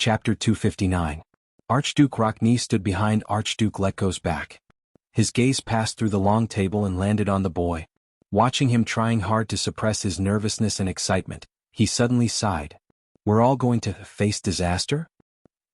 Chapter 259. Archduke Rockney stood behind Archduke Letko's back. His gaze passed through the long table and landed on the boy. Watching him trying hard to suppress his nervousness and excitement, he suddenly sighed. We're all going to face disaster?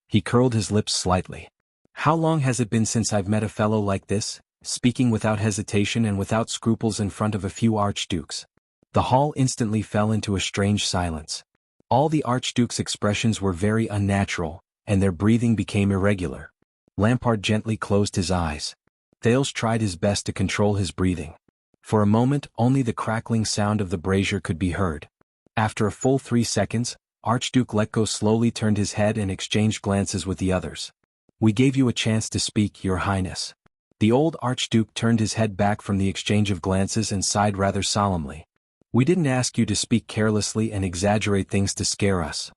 He curled his lips slightly. How long has it been since I've met a fellow like this, speaking without hesitation and without scruples in front of a few archdukes? The hall instantly fell into a strange silence. All the archduke's expressions were very unnatural, and their breathing became irregular. Lampard gently closed his eyes. Thales tried his best to control his breathing. For a moment, only the crackling sound of the brazier could be heard. After a full 3 seconds, Archduke Letko slowly turned his head and exchanged glances with the others. We gave you a chance to speak, Your Highness. The old Archduke turned his head back from the exchange of glances and sighed rather solemnly. We didn't ask you to speak carelessly and exaggerate things to scare us.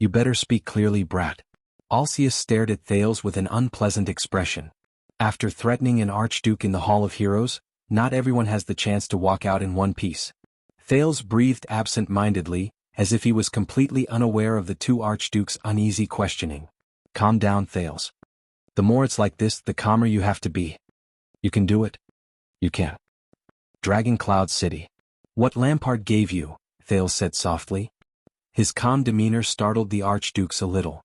You better speak clearly, brat. Alcius stared at Thales with an unpleasant expression. After threatening an archduke in the Hall of Heroes, not everyone has the chance to walk out in one piece. Thales breathed absent-mindedly, as if he was completely unaware of the two archdukes' uneasy questioning. Calm down, Thales. The more it's like this, the calmer you have to be. You can do it. You can. Dragon Cloud City. What Lampard gave you, Thales said softly. His calm demeanor startled the archdukes a little.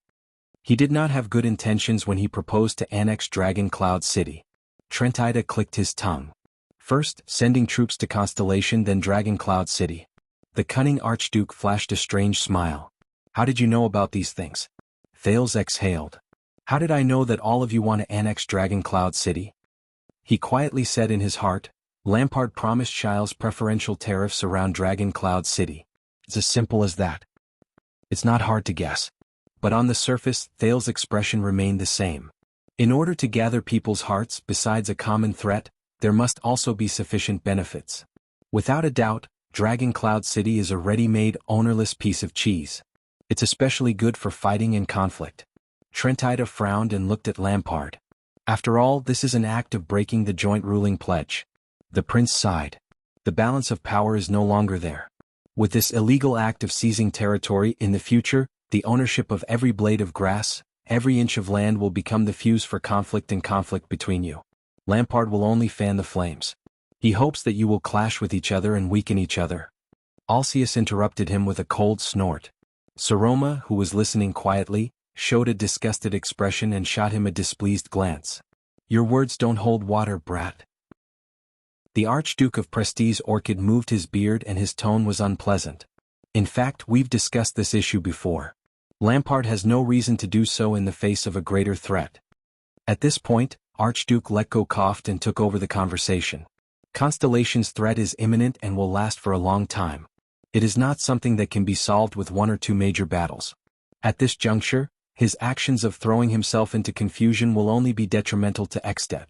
He did not have good intentions when he proposed to annex Dragon Cloud City. Trentida clicked his tongue. First, sending troops to Constellation, then Dragon Cloud City. The cunning archduke flashed a strange smile. How did you know about these things? Thales exhaled. How did I know that all of you want to annex Dragon Cloud City? He quietly said in his heart, Lampard promised Shiles preferential tariffs around Dragon Cloud City. It's as simple as that. It's not hard to guess. But on the surface, Thales' expression remained the same. In order to gather people's hearts, besides a common threat, there must also be sufficient benefits. Without a doubt, Dragon Cloud City is a ready-made, ownerless piece of cheese. It's especially good for fighting and conflict. Trentida frowned and looked at Lampard. After all, this is an act of breaking the joint ruling pledge. The prince sighed. The balance of power is no longer there. With this illegal act of seizing territory in the future, the ownership of every blade of grass, every inch of land will become the fuse for conflict and conflict between you. Lampard will only fan the flames. He hopes that you will clash with each other and weaken each other. Alcius interrupted him with a cold snort. Saroma, who was listening quietly, showed a disgusted expression and shot him a displeased glance. Your words don't hold water, brat. The Archduke of Prestige Orchid moved his beard and his tone was unpleasant. In fact, we've discussed this issue before. Lampard has no reason to do so in the face of a greater threat. At this point, Archduke Letko coughed and took over the conversation. Constellation's threat is imminent and will last for a long time. It is not something that can be solved with 1 or 2 major battles. At this juncture, his actions of throwing himself into confusion will only be detrimental to Ekstedt.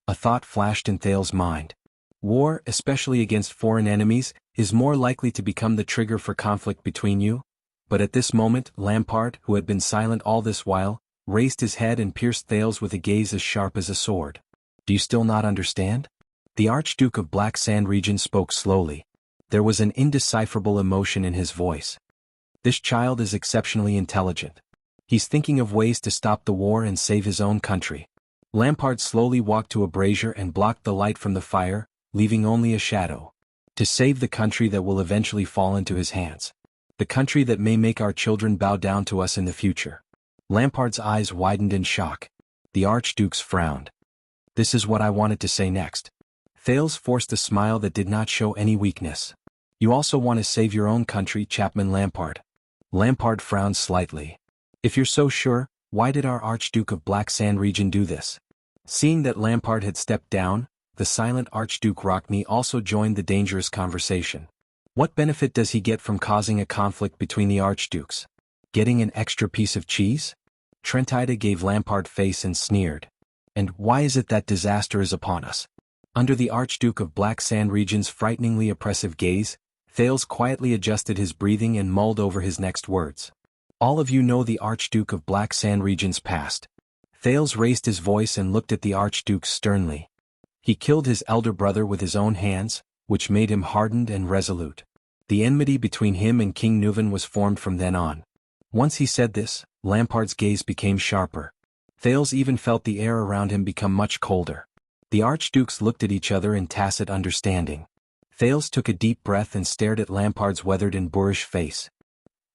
A thought flashed in Thales' mind. War, especially against foreign enemies, is more likely to become the trigger for conflict between you. But at this moment, Lampard, who had been silent all this while, raised his head and pierced Thales with a gaze as sharp as a sword. Do you still not understand? The Archduke of Black Sand Region spoke slowly. There was an indecipherable emotion in his voice. This child is exceptionally intelligent. He's thinking of ways to stop the war and save his own country. Lampard slowly walked to a brazier and blocked the light from the fire, leaving only a shadow. To save the country that will eventually fall into his hands. The country that may make our children bow down to us in the future. Lampard's eyes widened in shock. The Archduke's frowned. This is what I wanted to say next. Thales forced a smile that did not show any weakness. You also want to save your own country, Chapman Lampard. Lampard frowned slightly. If you're so sure, why did our Archduke of Black Sand Region do this? Seeing that Lampard had stepped down, the silent Archduke Rockney also joined the dangerous conversation. What benefit does he get from causing a conflict between the archdukes? Getting an extra piece of cheese? Trentida gave Lampard face and sneered. And why is it that disaster is upon us? Under the Archduke of Black Sand Region's frighteningly oppressive gaze, Thales quietly adjusted his breathing and mulled over his next words. All of you know the Archduke of Black Sand Region's past. Thales raised his voice and looked at the Archduke sternly. He killed his elder brother with his own hands, which made him hardened and resolute. The enmity between him and King Nuvan was formed from then on. Once he said this, Lampard's gaze became sharper. Thales even felt the air around him become much colder. The archdukes looked at each other in tacit understanding. Thales took a deep breath and stared at Lampard's weathered and boorish face.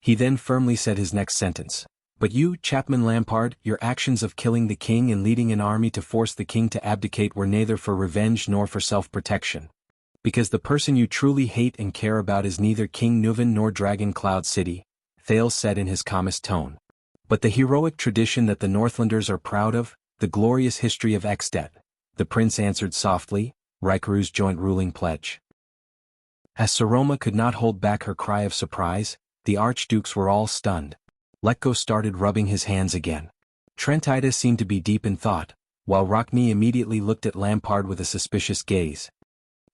He then firmly said his next sentence. "But you, Chapman Lampard, your actions of killing the king and leading an army to force the king to abdicate were neither for revenge nor for self-protection. Because the person you truly hate and care about is neither King Nuven nor Dragon Cloud City," Thales said in his calmest tone. "But the heroic tradition that the Northlanders are proud of, the glorious history of Exdet," the prince answered softly, "Rikuru's joint ruling pledge." As Saroma could not hold back her cry of surprise, the archdukes were all stunned. Letko started rubbing his hands again. Trentida seemed to be deep in thought, while Rockne immediately looked at Lampard with a suspicious gaze.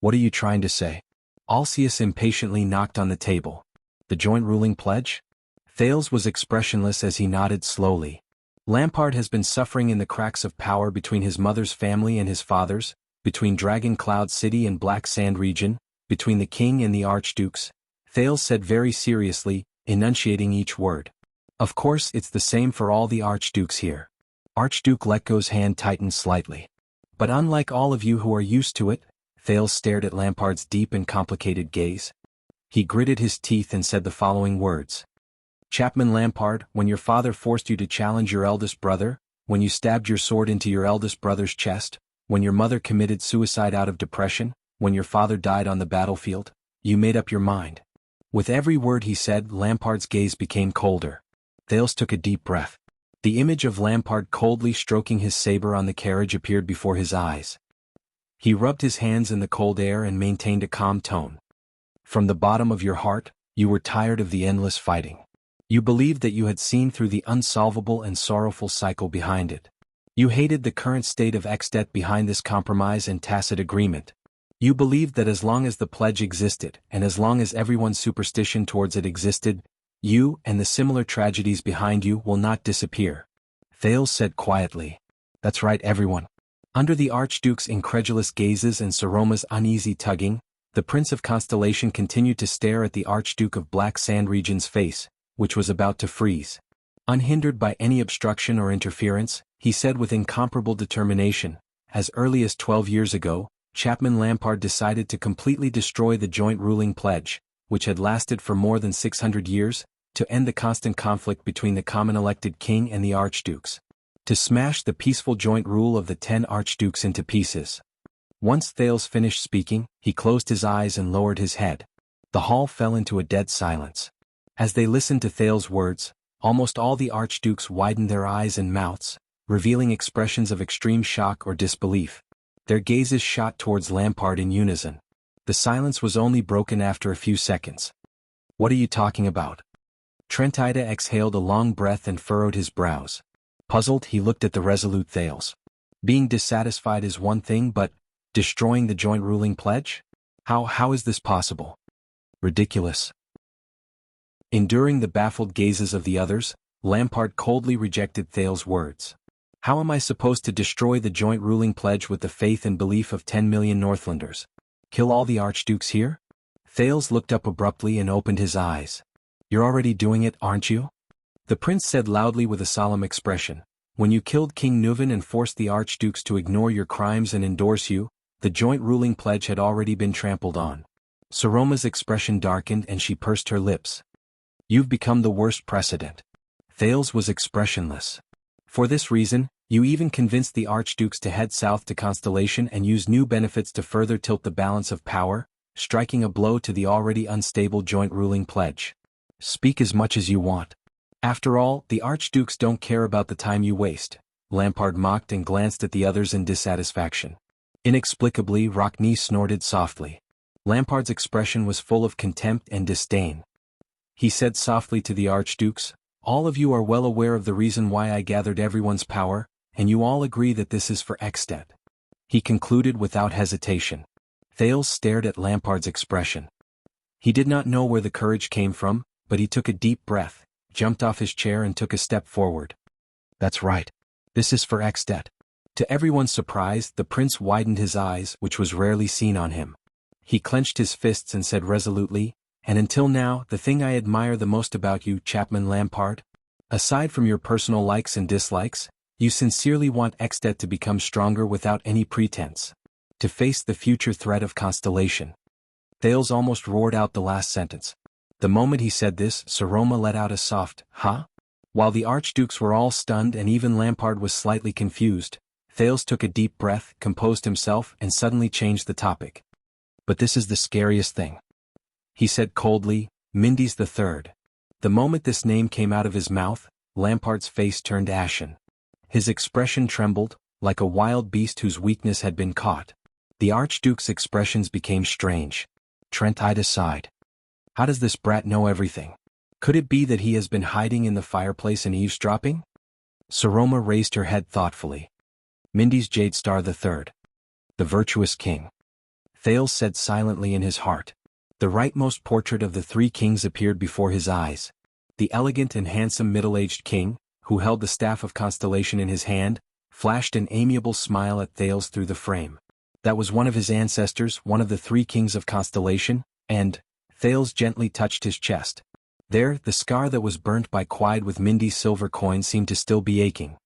"What are you trying to say?" Alcius impatiently knocked on the table. "The joint ruling pledge?" Thales was expressionless as he nodded slowly. "Lampard has been suffering in the cracks of power between his mother's family and his father's, between Dragon Cloud City and Black Sand region, between the king and the archdukes," Thales said very seriously, enunciating each word. "Of course it's the same for all the archdukes here." Archduke Letko's hand tightened slightly. "But unlike all of you who are used to it," Thales stared at Lampard's deep and complicated gaze. He gritted his teeth and said the following words. "Chapman Lampard, when your father forced you to challenge your eldest brother, when you stabbed your sword into your eldest brother's chest, when your mother committed suicide out of depression, when your father died on the battlefield, you made up your mind." With every word he said, Lampard's gaze became colder. Thales took a deep breath. The image of Lampard coldly stroking his saber on the carriage appeared before his eyes. He rubbed his hands in the cold air and maintained a calm tone. "From the bottom of your heart, you were tired of the endless fighting. You believed that you had seen through the unsolvable and sorrowful cycle behind it. You hated the current state of Exdet behind this compromise and tacit agreement. You believed that as long as the pledge existed, and as long as everyone's superstition towards it existed, you and the similar tragedies behind you will not disappear." Thales said quietly. "That's right, everyone." Under the Archduke's incredulous gazes and Saroma's uneasy tugging, the Prince of Constellation continued to stare at the Archduke of Black Sand Region's face, which was about to freeze. Unhindered by any obstruction or interference, he said with incomparable determination, "As early as 12 years ago, Chapman Lampard decided to completely destroy the joint ruling pledge, which had lasted for more than 600 years, to end the constant conflict between the common elected king and the archdukes. To smash the peaceful joint rule of the 10 archdukes into pieces." Once Thales finished speaking, he closed his eyes and lowered his head. The hall fell into a dead silence. As they listened to Thales' words, almost all the archdukes widened their eyes and mouths, revealing expressions of extreme shock or disbelief. Their gazes shot towards Lampard in unison. The silence was only broken after a few seconds. "What are you talking about?" Trentida exhaled a long breath and furrowed his brows. Puzzled, he looked at the resolute Thales. "Being dissatisfied is one thing, but destroying the joint ruling pledge? How is this possible?" "Ridiculous." Enduring the baffled gazes of the others, Lampard coldly rejected Thales' words. "How am I supposed to destroy the joint ruling pledge with the faith and belief of 10 million Northlanders? Kill all the archdukes here?" Thales looked up abruptly and opened his eyes. "You're already doing it, aren't you?" The prince said loudly with a solemn expression. "When you killed King Nuven and forced the archdukes to ignore your crimes and endorse you, the joint ruling pledge had already been trampled on." Saroma's expression darkened and she pursed her lips. "You've become the worst precedent." Thales was expressionless. "For this reason, you even convinced the archdukes to head south to Constellation and use new benefits to further tilt the balance of power, striking a blow to the already unstable joint ruling pledge. Speak as much as you want. After all, the archdukes don't care about the time you waste." Lampard mocked and glanced at the others in dissatisfaction. Inexplicably, Rockne snorted softly. Lampard's expression was full of contempt and disdain. He said softly to the archdukes, "All of you are well aware of the reason why I gathered everyone's power, and you all agree that this is for Exdet." He concluded without hesitation. Thales stared at Lampard's expression. He did not know where the courage came from, but he took a deep breath, jumped off his chair and took a step forward. "That's right. This is for Exdet." To everyone's surprise, the prince widened his eyes, which was rarely seen on him. He clenched his fists and said resolutely, "And until now, the thing I admire the most about you, Chapman Lampard, Aside from your personal likes and dislikes, you sincerely want Extet to become stronger without any pretense. To face the future threat of Constellation. Thales almost roared out the last sentence. The moment he said this, Saroma let out a soft, "Huh?" While the archdukes were all stunned and even Lampard was slightly confused, Thales took a deep breath, composed himself and suddenly changed the topic. "But this is the scariest thing," he said coldly, "Mindy's the third." The moment this name came out of his mouth, Lampard's face turned ashen. His expression trembled, like a wild beast whose weakness had been caught. The Archduke's expressions became strange. Trentida sighed. "How does this brat know everything? Could it be that he has been hiding in the fireplace and eavesdropping?" Saroma raised her head thoughtfully. "Mindy's Jade Star the Third. The virtuous king," Thales said silently in his heart. The rightmost portrait of the three kings appeared before his eyes. The elegant and handsome middle-aged king, who held the staff of Constellation in his hand, flashed an amiable smile at Thales through the frame. That was one of his ancestors, one of the three kings of Constellation, and Thales gently touched his chest. There, the scar that was burnt by Quide with Mindy's silver coin seemed to still be aching.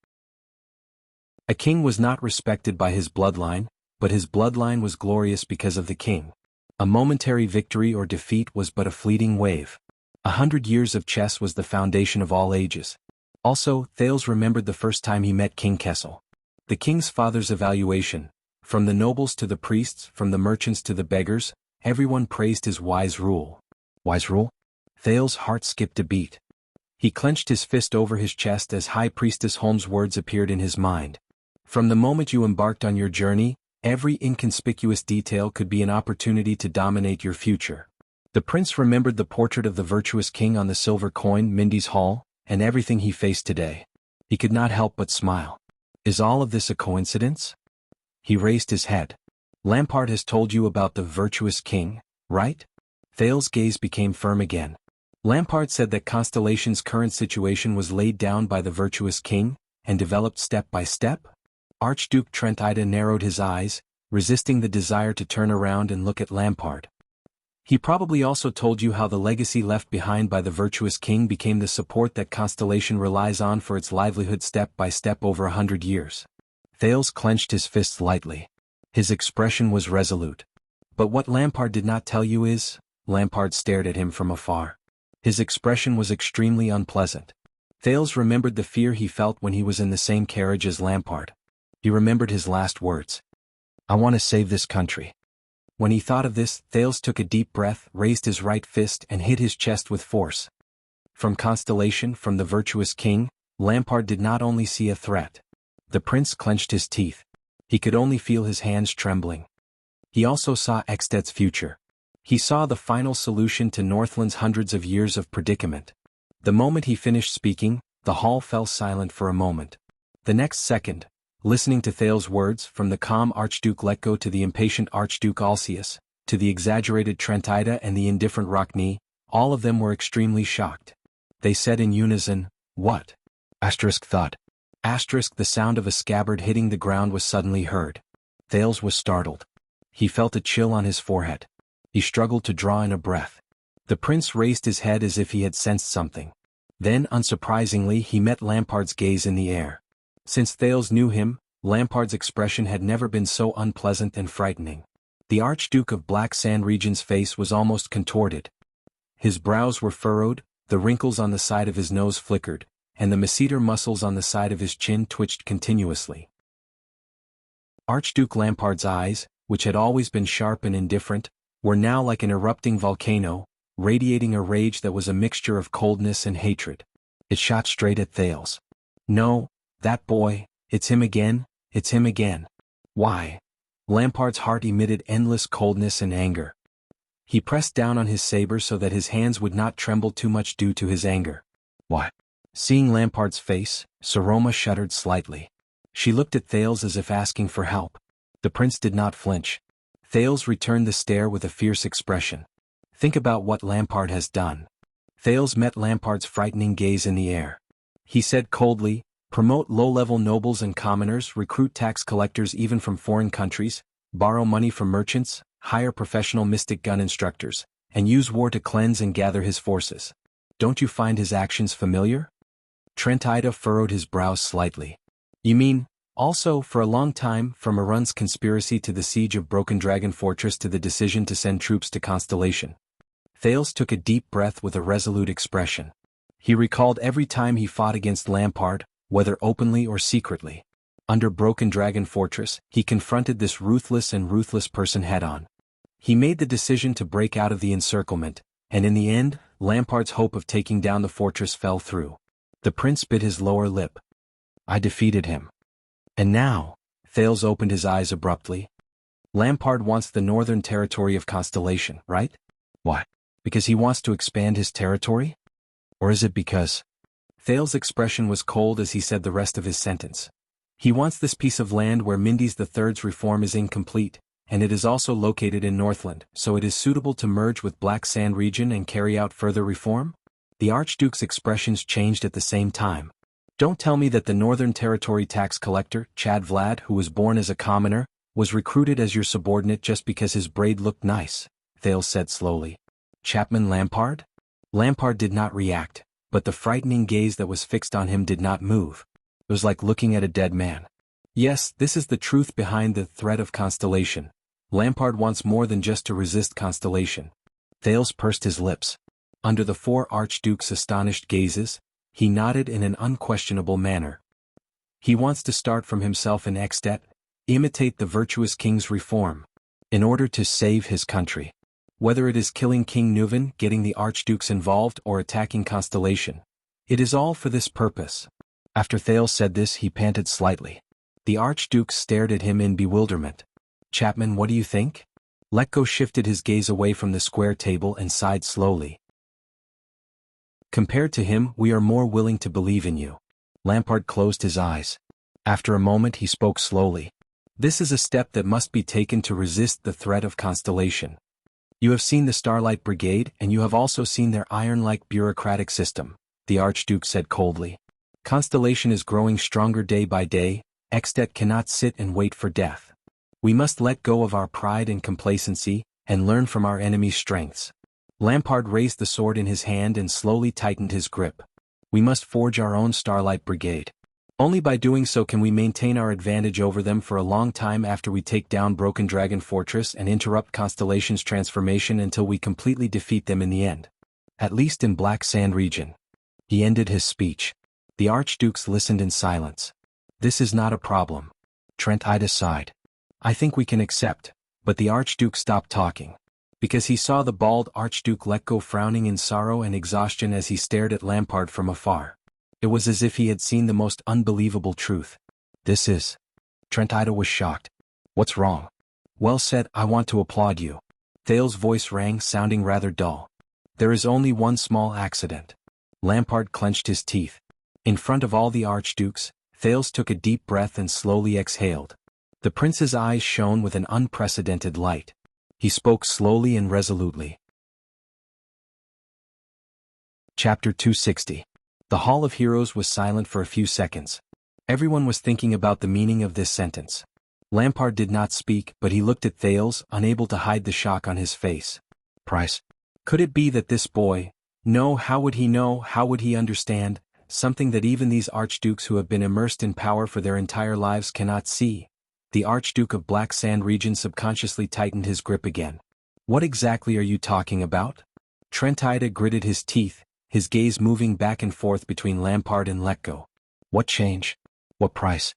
A king was not respected by his bloodline, but his bloodline was glorious because of the king. A momentary victory or defeat was but a fleeting wave. 100 years of chess was the foundation of all ages. Also, Thales remembered the first time he met King Kessel. The king's father's evaluation, from the nobles to the priests, from the merchants to the beggars, everyone praised his wise rule. Wise rule? Thales' heart skipped a beat. He clenched his fist over his chest as High Priestess Holmes' words appeared in his mind. From the moment you embarked on your journey, every inconspicuous detail could be an opportunity to dominate your future. The prince remembered the portrait of the virtuous king on the silver coin, Mindy's hall, and everything he faced today. He could not help but smile. Is all of this a coincidence? He raised his head. Lampard has told you about the virtuous king, right? Thales' gaze became firm again. Lampard said that Constellation's current situation was laid down by the virtuous king, and developed step by step? Archduke Trentida narrowed his eyes, resisting the desire to turn around and look at Lampard. He probably also told you how the legacy left behind by the virtuous king became the support that Constellation relies on for its livelihood step by step over 100 years. Thales clenched his fists lightly. His expression was resolute. But what Lampard did not tell you is, Lampard stared at him from afar. His expression was extremely unpleasant. Thales remembered the fear he felt when he was in the same carriage as Lampard. He remembered his last words. "I want to save this country." When he thought of this, Thales took a deep breath, raised his right fist and hit his chest with force. From Constellation, from the virtuous king, Lampard did not only see a threat. The prince clenched his teeth. He could only feel his hands trembling. He also saw Extet's future. He saw the final solution to Northland's hundreds of years of predicament. The moment he finished speaking, the hall fell silent for a moment. The next second, listening to Thales' words, from the calm Archduke Letko to the impatient Archduke Alcius, to the exaggerated Trentida and the indifferent Rockne, all of them were extremely shocked. They said in unison, "What?" Thud. The sound of a scabbard hitting the ground was suddenly heard. Thales was startled. He felt a chill on his forehead. He struggled to draw in a breath. The prince raised his head as if he had sensed something. Then, unsurprisingly, he met Lampard's gaze in the air. Since Thales knew him, Lampard's expression had never been so unpleasant and frightening. The Archduke of Black Sand Region's face was almost contorted. His brows were furrowed, the wrinkles on the side of his nose flickered, and the masseter muscles on the side of his chin twitched continuously. Archduke Lampard's eyes, which had always been sharp and indifferent, were now like an erupting volcano, radiating a rage that was a mixture of coldness and hatred. It shot straight at Thales. "No, that boy, it's him again, it's him again." "Why?" Lampard's heart emitted endless coldness and anger. He pressed down on his saber so that his hands would not tremble too much due to his anger. "Why?" Seeing Lampard's face, Saroma shuddered slightly. She looked at Thales as if asking for help. The prince did not flinch. Thales returned the stare with a fierce expression. "Think about what Lampard has done." Thales met Lampard's frightening gaze in the air. He said coldly, "Promote low-level nobles and commoners, recruit tax collectors even from foreign countries, borrow money from merchants, hire professional mystic gun instructors, and use war to cleanse and gather his forces. Don't you find his actions familiar?" Trent Ida furrowed his brows slightly. You mean, also, for a long time, from Arun's conspiracy to the siege of Broken Dragon Fortress to the decision to send troops to Constellation. Thales took a deep breath with a resolute expression. He recalled every time he fought against Lampard, whether openly or secretly. Under Broken Dragon Fortress, he confronted this ruthless person head-on. He made the decision to break out of the encirclement, and in the end, Lampard's hope of taking down the fortress fell through. The prince bit his lower lip. I defeated him. And now, Thales opened his eyes abruptly. Lampard wants the northern territory of Constellation, right? Why? Because he wants to expand his territory? Or is it because? Thales' expression was cold as he said the rest of his sentence. He wants this piece of land where Mindy's III's reform is incomplete, and it is also located in Northland, so it is suitable to merge with Black Sand region and carry out further reform? The Archduke's expressions changed at the same time. Don't tell me that the Northern Territory tax collector, Chad Vlad, who was born as a commoner, was recruited as your subordinate just because his braid looked nice, Thales said slowly. Chapman Lampard? Lampard did not react, but the frightening gaze that was fixed on him did not move. It was like looking at a dead man. Yes, this is the truth behind the threat of Constellation. Lampard wants more than just to resist Constellation. Thales pursed his lips. Under the four archdukes' astonished gazes, he nodded in an unquestionable manner. He wants to start from himself in Extet, imitate the virtuous king's reform, in order to save his country. Whether it is killing King Nuvan, getting the archdukes involved, or attacking Constellation, it is all for this purpose. After Thales said this, he panted slightly. The archduke stared at him in bewilderment. Chapman, what do you think? Letko shifted his gaze away from the square table and sighed slowly. Compared to him, we are more willing to believe in you. Lampard closed his eyes. After a moment he spoke slowly. This is a step that must be taken to resist the threat of Constellation. You have seen the Starlight Brigade, and you have also seen their iron-like bureaucratic system, the Archduke said coldly. Constellation is growing stronger day by day. Extet cannot sit and wait for death. We must let go of our pride and complacency, and learn from our enemy's strengths. Lampard raised the sword in his hand and slowly tightened his grip. We must forge our own Starlight Brigade. Only by doing so can we maintain our advantage over them for a long time after we take down Broken Dragon Fortress and interrupt Constellation's transformation until we completely defeat them in the end. At least in Black Sand region. He ended his speech. The archdukes listened in silence. This is not a problem. Trent Ida sighed. I think we can accept, but the archduke stopped talking. Because he saw the bald Archduke Letko frowning in sorrow and exhaustion as he stared at Lampard from afar. It was as if he had seen the most unbelievable truth. This is... Trent Ida was shocked. What's wrong? Well said, I want to applaud you. Thales' voice rang, sounding rather dull. There is only one small accident. Lampard clenched his teeth. In front of all the archdukes, Thales took a deep breath and slowly exhaled. The prince's eyes shone with an unprecedented light. He spoke slowly and resolutely. Chapter 260. The Hall of Heroes was silent for a few seconds. Everyone was thinking about the meaning of this sentence. Lampard did not speak, but he looked at Thales, unable to hide the shock on his face. Price. Could it be that this boy... No, how would he know, how would he understand, something that even these archdukes who have been immersed in power for their entire lives cannot see? The Archduke of Black Sand region subconsciously tightened his grip again. What exactly are you talking about? Trent Ida gritted his teeth, his gaze moving back and forth between Lampard and Letko. What change? What price?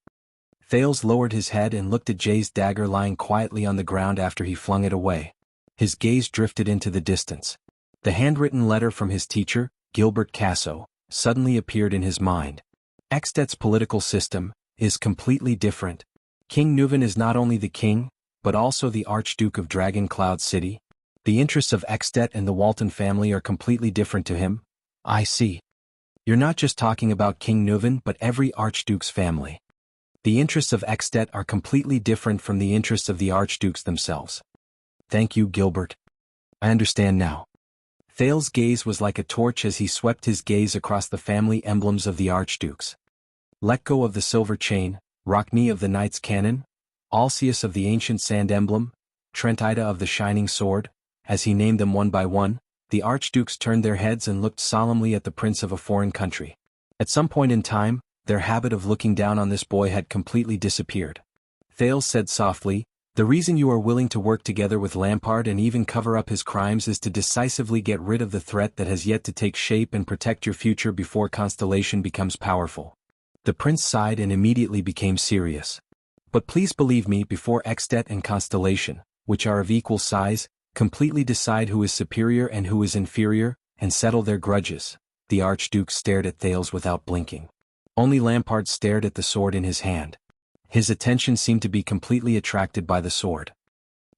Thales lowered his head and looked at Jay's dagger lying quietly on the ground after he flung it away. His gaze drifted into the distance. The handwritten letter from his teacher, Gilbert Casso, suddenly appeared in his mind. Extet's political system is completely different. King Nuvan is not only the king, but also the Archduke of Dragon Cloud City. The interests of Extet and the Walton family are completely different to him. I see. You're not just talking about King Nuvan but every Archduke's family. The interests of Extet are completely different from the interests of the Archdukes themselves. Thank you, Gilbert. I understand now. Thales' gaze was like a torch as he swept his gaze across the family emblems of the Archdukes. Letko of the Silver Chain, Rockne of the Knight's Cannon, Alcius of the Ancient Sand Emblem, Trent Ida of the Shining Sword. As he named them one by one, the archdukes turned their heads and looked solemnly at the prince of a foreign country. At some point in time, their habit of looking down on this boy had completely disappeared. Thales said softly, "The reason you are willing to work together with Lampard and even cover up his crimes is to decisively get rid of the threat that has yet to take shape and protect your future before Constellation becomes powerful." The prince sighed and immediately became serious. "But please believe me, before Extet and Constellation, which are of equal size, completely decide who is superior and who is inferior, and settle their grudges." The Archduke stared at Thales without blinking. Only Lampard stared at the sword in his hand. His attention seemed to be completely attracted by the sword.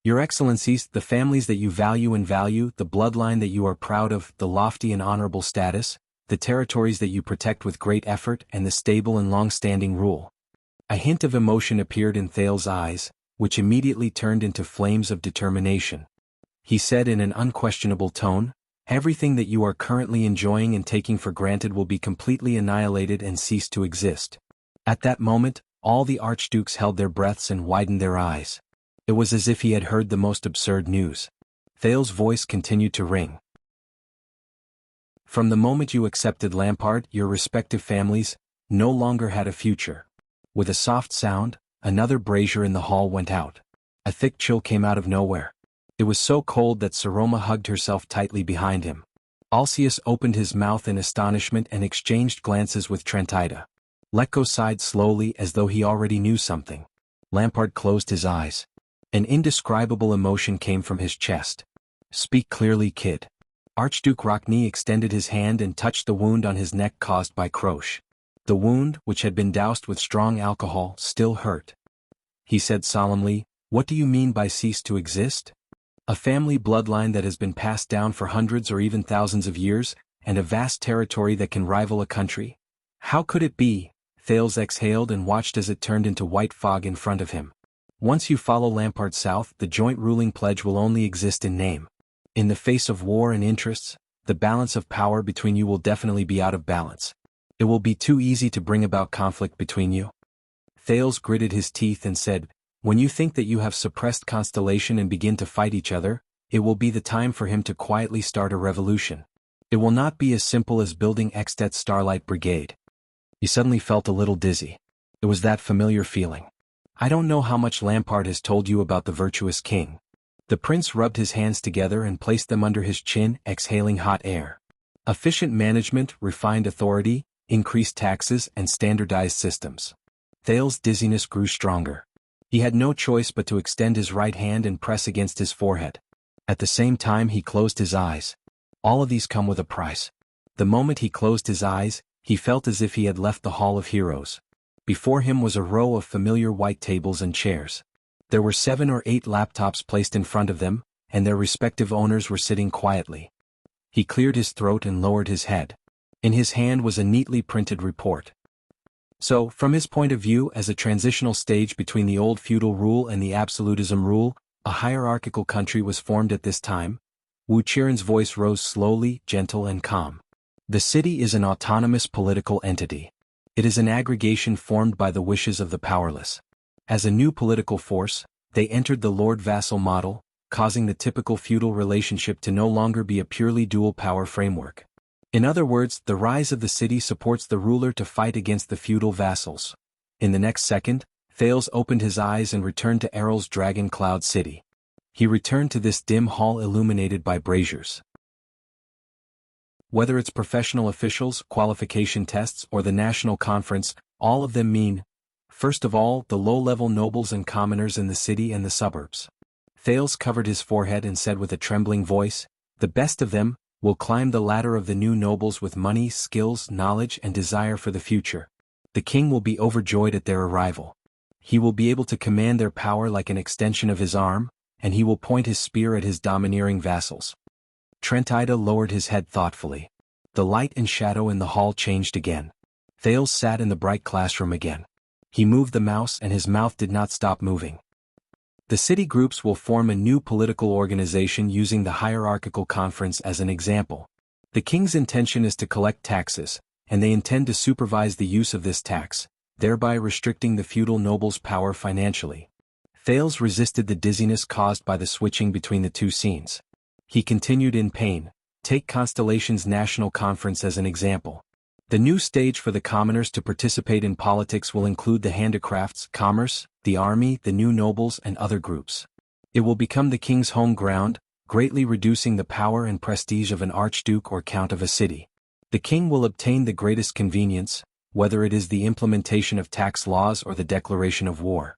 "Your Excellencies, the families that you value, the bloodline that you are proud of, the lofty and honorable status, the territories that you protect with great effort, and the stable and long-standing rule." A hint of emotion appeared in Thales' eyes, which immediately turned into flames of determination. He said in an unquestionable tone, "Everything that you are currently enjoying and taking for granted will be completely annihilated and cease to exist." At that moment, all the archdukes held their breaths and widened their eyes. It was as if he had heard the most absurd news. Thales' voice continued to ring. "From the moment you accepted Lampard, your respective families no longer had a future." With a soft sound, another brazier in the hall went out. A thick chill came out of nowhere. It was so cold that Saroma hugged herself tightly behind him. Alcius opened his mouth in astonishment and exchanged glances with Trentida. Letko sighed slowly as though he already knew something. Lampard closed his eyes. An indescribable emotion came from his chest. "Speak clearly, kid." Archduke Rockney extended his hand and touched the wound on his neck caused by Croce. The wound, which had been doused with strong alcohol, still hurt. He said solemnly, "What do you mean by cease to exist?" "A family bloodline that has been passed down for hundreds or even thousands of years, and a vast territory that can rival a country? How could it be?" Thales exhaled and watched as it turned into white fog in front of him. "Once you follow Lampard south, the joint ruling pledge will only exist in name. In the face of war and interests, the balance of power between you will definitely be out of balance. It will be too easy to bring about conflict between you." Thales gritted his teeth and said, "When you think that you have suppressed Constellation and begin to fight each other, it will be the time for him to quietly start a revolution. It will not be as simple as building Extet's Starlight Brigade." He suddenly felt a little dizzy. It was that familiar feeling. "I don't know how much Lampard has told you about the virtuous king." The prince rubbed his hands together and placed them under his chin, exhaling hot air. "Efficient management, refined authority, increased taxes, and standardized systems." Thales' dizziness grew stronger. He had no choice but to extend his right hand and press against his forehead. At the same time he closed his eyes. All of these come with a price. The moment he closed his eyes, he felt as if he had left the Hall of Heroes. Before him was a row of familiar white tables and chairs. There were 7 or 8 laptops placed in front of them, and their respective owners were sitting quietly. He cleared his throat and lowered his head. In his hand was a neatly printed report. So, from his point of view as a transitional stage between the old feudal rule and the absolutism rule, a hierarchical country was formed at this time. Wu Qiren's voice rose slowly, gentle and calm. "The city is an autonomous political entity. It is an aggregation formed by the wishes of the powerless. As a new political force, they entered the lord-vassal model, causing the typical feudal relationship to no longer be a purely dual power framework. In other words, the rise of the city supports the ruler to fight against the feudal vassals." In the next second, Thales opened his eyes and returned to Errol's Dragon Cloud City. He returned to this dim hall illuminated by braziers. Whether it's professional officials, qualification tests, or the national conference, all of them mean, first of all, the low-level nobles and commoners in the city and the suburbs. Thales covered his forehead and said with a trembling voice, "The best of them will climb the ladder of the new nobles with money, skills, knowledge, and desire for the future. The king will be overjoyed at their arrival. He will be able to command their power like an extension of his arm, and he will point his spear at his domineering vassals." Trentida lowered his head thoughtfully. The light and shadow in the hall changed again. Thales sat in the bright classroom again. He moved the mouse and his mouth did not stop moving. "The city groups will form a new political organization using the hierarchical conference as an example. The king's intention is to collect taxes, and they intend to supervise the use of this tax, thereby restricting the feudal nobles' power financially." Thales resisted the dizziness caused by the switching between the two scenes. He continued in pain, "Take Constellation's national conference as an example. The new stage for the commoners to participate in politics will include the handicrafts, commerce, the army, the new nobles and other groups. It will become the king's home ground, greatly reducing the power and prestige of an archduke or count of a city. The king will obtain the greatest convenience, whether it is the implementation of tax laws or the declaration of war.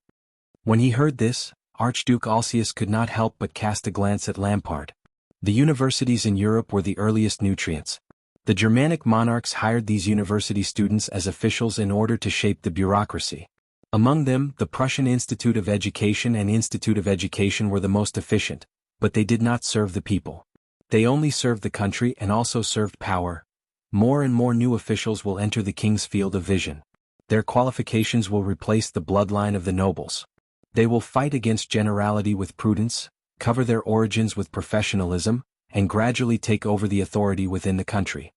When he heard this, Archduke Alsius could not help but cast a glance at Lampard. The universities in Europe were the earliest nutrients. The Germanic monarchs hired these university students as officials in order to shape the bureaucracy. Among them, the Prussian Institute of Education and Institute of Education were the most efficient, but they did not serve the people. They only served the country and also served power. More and more new officials will enter the king's field of vision. Their qualifications will replace the bloodline of the nobles. They will fight against generality with prudence, cover their origins with professionalism, and gradually take over the authority within the country.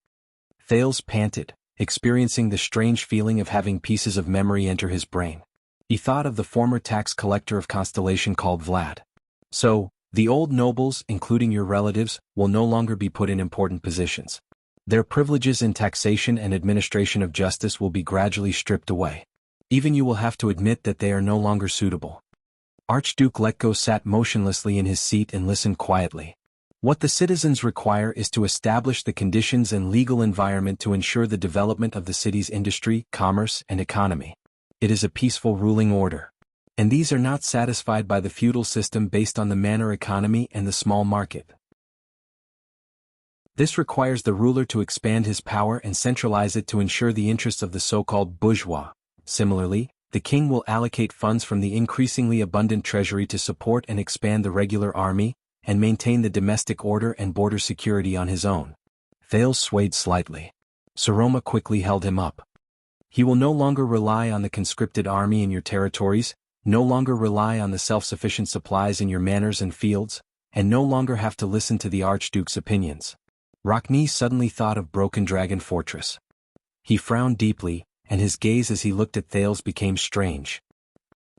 Thales panted, experiencing the strange feeling of having pieces of memory enter his brain. He thought of the former tax collector of Constellation called Vlad. So, the old nobles, including your relatives, will no longer be put in important positions. Their privileges in taxation and administration of justice will be gradually stripped away. Even you will have to admit that they are no longer suitable. Archduke Letko sat motionlessly in his seat and listened quietly. What the citizens require is to establish the conditions and legal environment to ensure the development of the city's industry, commerce, and economy. It is a peaceful ruling order. And these are not satisfied by the feudal system based on the manor economy and the small market. This requires the ruler to expand his power and centralize it to ensure the interests of the so-called bourgeois. Similarly, the king will allocate funds from the increasingly abundant treasury to support and expand the regular army, and maintain the domestic order and border security on his own. Thales swayed slightly. Saroma quickly held him up. He will no longer rely on the conscripted army in your territories, no longer rely on the self-sufficient supplies in your manors and fields, and no longer have to listen to the Archduke's opinions. Rockne suddenly thought of Broken Dragon Fortress. He frowned deeply, and his gaze as he looked at Thales became strange.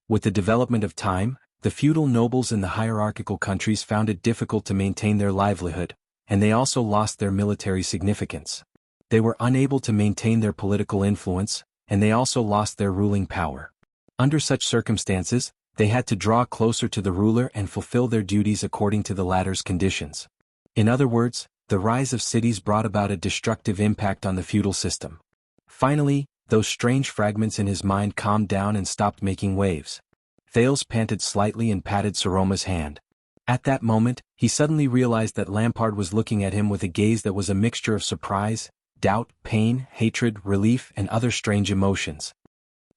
With the development of time, the feudal nobles in the hierarchical countries found it difficult to maintain their livelihood, and they also lost their military significance. They were unable to maintain their political influence, and they also lost their ruling power. Under such circumstances, they had to draw closer to the ruler and fulfill their duties according to the latter's conditions. In other words, the rise of cities brought about a destructive impact on the feudal system. Finally, those strange fragments in his mind calmed down and stopped making waves. Thales panted slightly and patted Saroma's hand. At that moment, he suddenly realized that Lampard was looking at him with a gaze that was a mixture of surprise, doubt, pain, hatred, relief, and other strange emotions.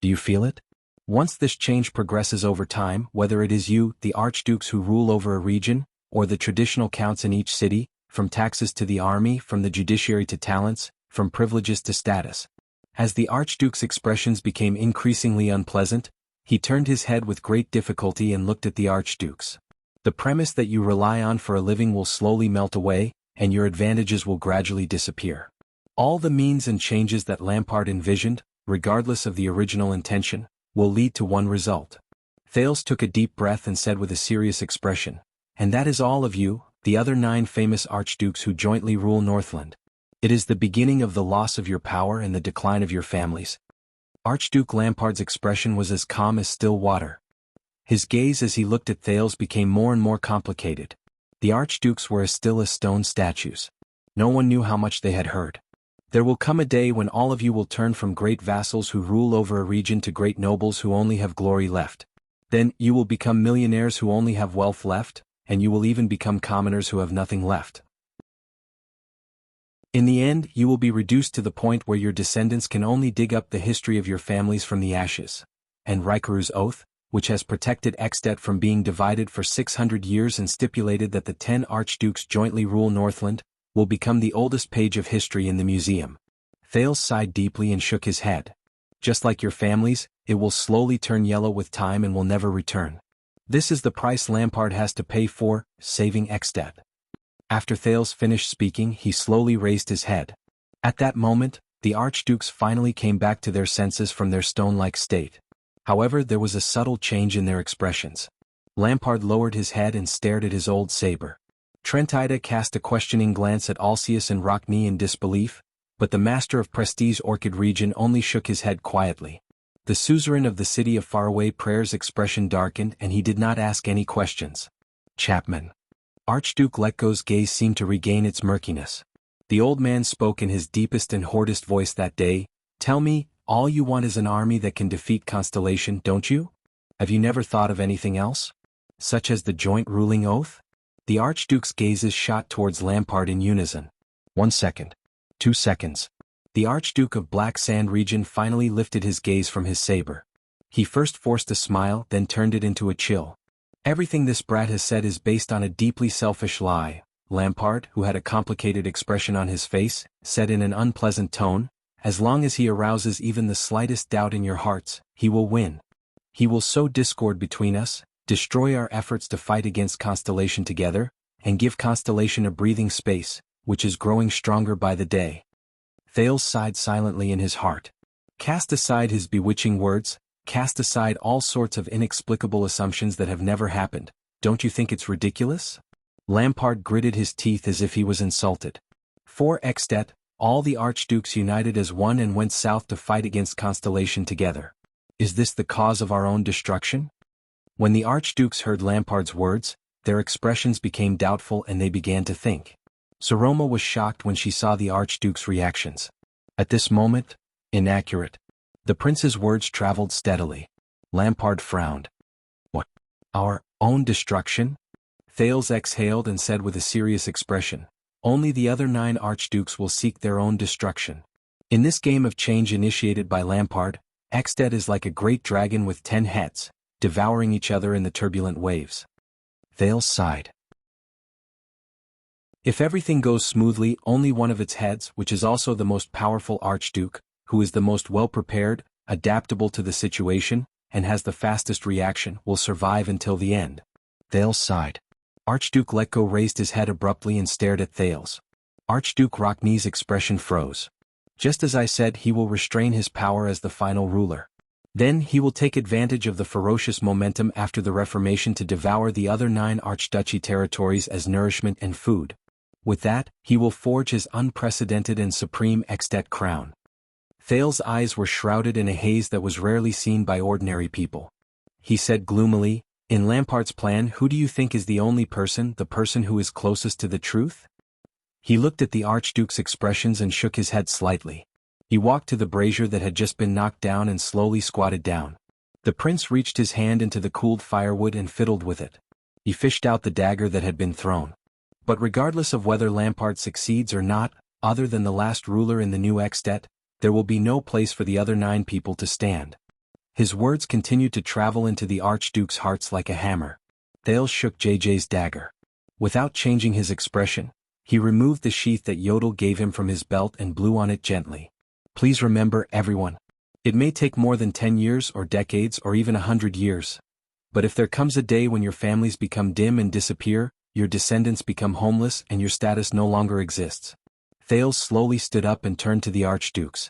Do you feel it? Once this change progresses over time, whether it is you, the archdukes who rule over a region, or the traditional counts in each city, from taxes to the army, from the judiciary to talents, from privileges to status. As the archduke's expressions became increasingly unpleasant, he turned his head with great difficulty and looked at the archdukes. The premise that you rely on for a living will slowly melt away, and your advantages will gradually disappear. All the means and changes that Lampard envisioned, regardless of the original intention, will lead to one result. Thales took a deep breath and said with a serious expression, "And that is all of you, the other 9 famous archdukes who jointly rule Northland. It is the beginning of the loss of your power and the decline of your families." Archduke Lampard's expression was as calm as still water. His gaze as he looked at Thales became more and more complicated. The archdukes were as still as stone statues. No one knew how much they had heard. There will come a day when all of you will turn from great vassals who rule over a region to great nobles who only have glory left. Then, you will become millionaires who only have wealth left, and you will even become commoners who have nothing left. In the end, you will be reduced to the point where your descendants can only dig up the history of your families from the ashes. And Raikuru's oath, which has protected Ekstedt from being divided for 600 years and stipulated that the 10 archdukes jointly rule Northland, will become the oldest page of history in the museum. Thales sighed deeply and shook his head. Just like your families, it will slowly turn yellow with time and will never return. This is the price Lampard has to pay for saving Ekstedt. After Thales finished speaking, he slowly raised his head. At that moment, the archdukes finally came back to their senses from their stone-like state. However, there was a subtle change in their expressions. Lampard lowered his head and stared at his old saber. Trentida cast a questioning glance at Alsius and Rockne in disbelief, and then he But the master of Prestige Orchid region only shook his head quietly. The suzerain of the city of faraway prayers' expression darkened and he did not ask any questions. Chapman. Archduke Letko's gaze seemed to regain its murkiness. The old man spoke in his deepest and hoarsest voice that day. Tell me, all you want is an army that can defeat Constellation, don't you? Have you never thought of anything else? Such as the joint ruling oath? The Archduke's gazes shot towards Lampard in unison. 1 second. 2 seconds. The Archduke of Black Sand region finally lifted his gaze from his saber. He first forced a smile, then turned it into a chill. Everything this brat has said is based on a deeply selfish lie, Lampard, who had a complicated expression on his face, said in an unpleasant tone. As long as he arouses even the slightest doubt in your hearts, he will win. He will sow discord between us, destroy our efforts to fight against Constellation together, and give Constellation a breathing space, which is growing stronger by the day. Thales sighed silently in his heart. Cast aside his bewitching words, cast aside all sorts of inexplicable assumptions that have never happened. Don't you think it's ridiculous? Lampard gritted his teeth as if he was insulted. For Extet, all the archdukes united as one and went south to fight against Constellation together. Is this the cause of our own destruction? When the archdukes heard Lampard's words, their expressions became doubtful and they began to think. Saroma was shocked when she saw the archduke's reactions. At this moment, inaccurate. The prince's words traveled steadily. Lampard frowned. What? Our own destruction? Thales exhaled and said with a serious expression. Only the other 9 archdukes will seek their own destruction. In this game of change initiated by Lampard, Extet is like a great dragon with 10 heads, devouring each other in the turbulent waves. Thales sighed. If everything goes smoothly, only one of its heads, which is also the most powerful archduke, who is the most well-prepared, adaptable to the situation, and has the fastest reaction, will survive until the end. Thales sighed. Archduke Letko raised his head abruptly and stared at Thales. Archduke Rockney's expression froze. Just as I said, he will restrain his power as the final ruler. Then he will take advantage of the ferocious momentum after the Reformation to devour the other 9 archduchy territories as nourishment and food. With that, he will forge his unprecedented and supreme Extet crown. Thales' eyes were shrouded in a haze that was rarely seen by ordinary people. He said gloomily, in Lampard's plan, who do you think is the only person, the person who is closest to the truth? He looked at the Archduke's expressions and shook his head slightly. He walked to the brazier that had just been knocked down and slowly squatted down. The prince reached his hand into the cooled firewood and fiddled with it. He fished out the dagger that had been thrown. But regardless of whether Lampard succeeds or not, other than the last ruler in the new Extet, there will be no place for the other 9 people to stand. His words continued to travel into the Archduke's hearts like a hammer. Thales shook JJ's dagger. Without changing his expression, he removed the sheath that Yodel gave him from his belt and blew on it gently. Please remember, everyone. It may take more than 10 years or decades or even 100 years. But if there comes a day when your families become dim and disappear, your descendants become homeless and your status no longer exists. Thales slowly stood up and turned to the archdukes.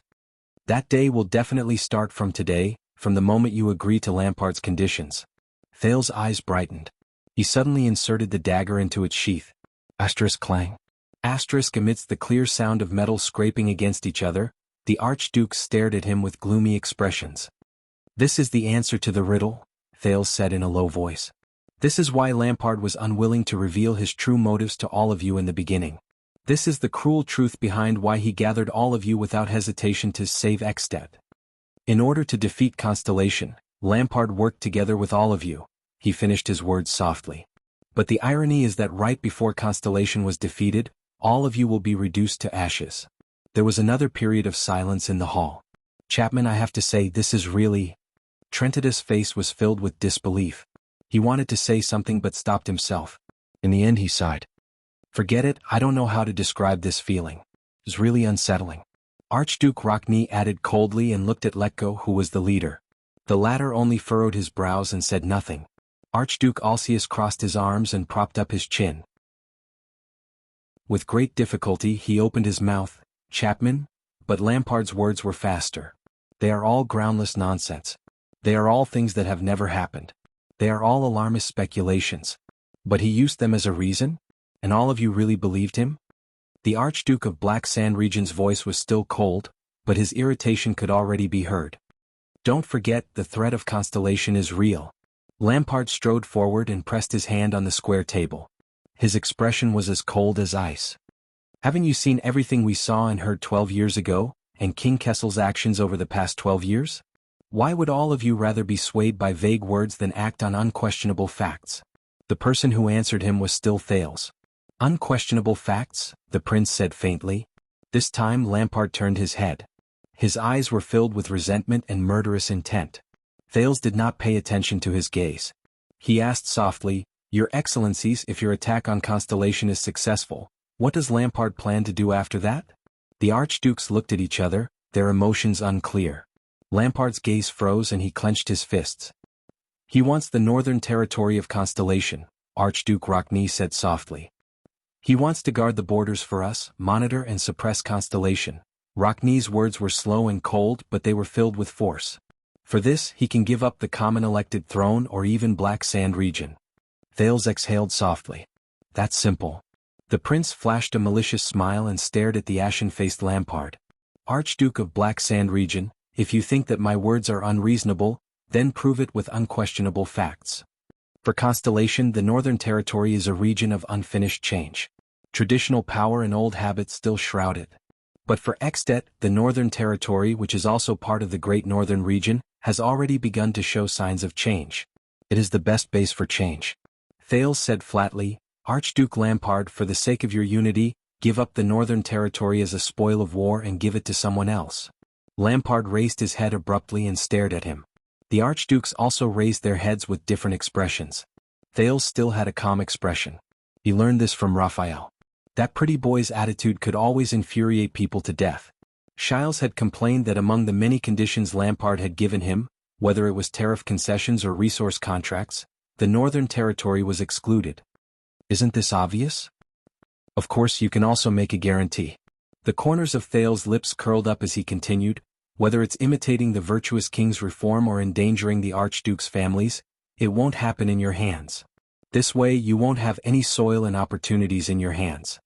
That day will definitely start from today, from the moment you agree to Lampard's conditions. Thales' eyes brightened. He suddenly inserted the dagger into its sheath. Asterisk clang. Asterisk amidst the clear sound of metal scraping against each other, the archdukes stared at him with gloomy expressions. This is the answer to the riddle, Thales said in a low voice. This is why Lampard was unwilling to reveal his true motives to all of you in the beginning. This is the cruel truth behind why he gathered all of you without hesitation to save Extet. In order to defeat Constellation, Lampard worked together with all of you. He finished his words softly. But the irony is that right before Constellation was defeated, all of you will be reduced to ashes. There was another period of silence in the hall. Chapman, I have to say, this is really... Trentidus' face was filled with disbelief. He wanted to say something but stopped himself. In the end he sighed. Forget it, I don't know how to describe this feeling. It's really unsettling. Archduke Rockney added coldly and looked at Letko, who was the leader. The latter only furrowed his brows and said nothing. Archduke Alcius crossed his arms and propped up his chin. With great difficulty he opened his mouth, Chapman, but Lampard's words were faster. They are all groundless nonsense. They are all things that have never happened. They are all alarmist speculations. But he used them as a reason? And all of you really believed him? The Archduke of Black Sand Region's voice was still cold, but his irritation could already be heard. Don't forget, the threat of Constellation is real. Lampard strode forward and pressed his hand on the square table. His expression was as cold as ice. Haven't you seen everything we saw and heard 12 years ago, and King Kessel's actions over the past 12 years? Why would all of you rather be swayed by vague words than act on unquestionable facts? The person who answered him was still Thales. Unquestionable facts, the prince said faintly. This time Lampard turned his head. His eyes were filled with resentment and murderous intent. Thales did not pay attention to his gaze. He asked softly, Your Excellencies, if your attack on Constellation is successful, what does Lampard plan to do after that? The archdukes looked at each other, their emotions unclear. Lampard's gaze froze and he clenched his fists. He wants the northern territory of Constellation, Archduke Rockney said softly. He wants to guard the borders for us, monitor and suppress Constellation. Rockney's words were slow and cold, but they were filled with force. For this, he can give up the common elected throne or even Black Sand region. Thales exhaled softly. That's simple. The prince flashed a malicious smile and stared at the ashen-faced Lampard. Archduke of Black Sand region, if you think that my words are unreasonable, then prove it with unquestionable facts. For Constellation, the Northern Territory is a region of unfinished change. Traditional power and old habits still shroud it. But for Extet, the Northern Territory, which is also part of the Great Northern Region, has already begun to show signs of change. It is the best base for change. Thales said flatly, Archduke Lampard, for the sake of your unity, give up the Northern Territory as a spoil of war and give it to someone else. Lampard raised his head abruptly and stared at him. The archdukes also raised their heads with different expressions. Thales still had a calm expression. He learned this from Raphael. That pretty boy's attitude could always infuriate people to death. Shiles had complained that among the many conditions Lampard had given him, whether it was tariff concessions or resource contracts, the Northern Territory was excluded. Isn't this obvious? Of course, you can also make a guarantee. The corners of Thales' lips curled up as he continued, whether it's imitating the virtuous king's reform or endangering the archduke's families, it won't happen in your hands. This way you won't have any soil and opportunities in your hands.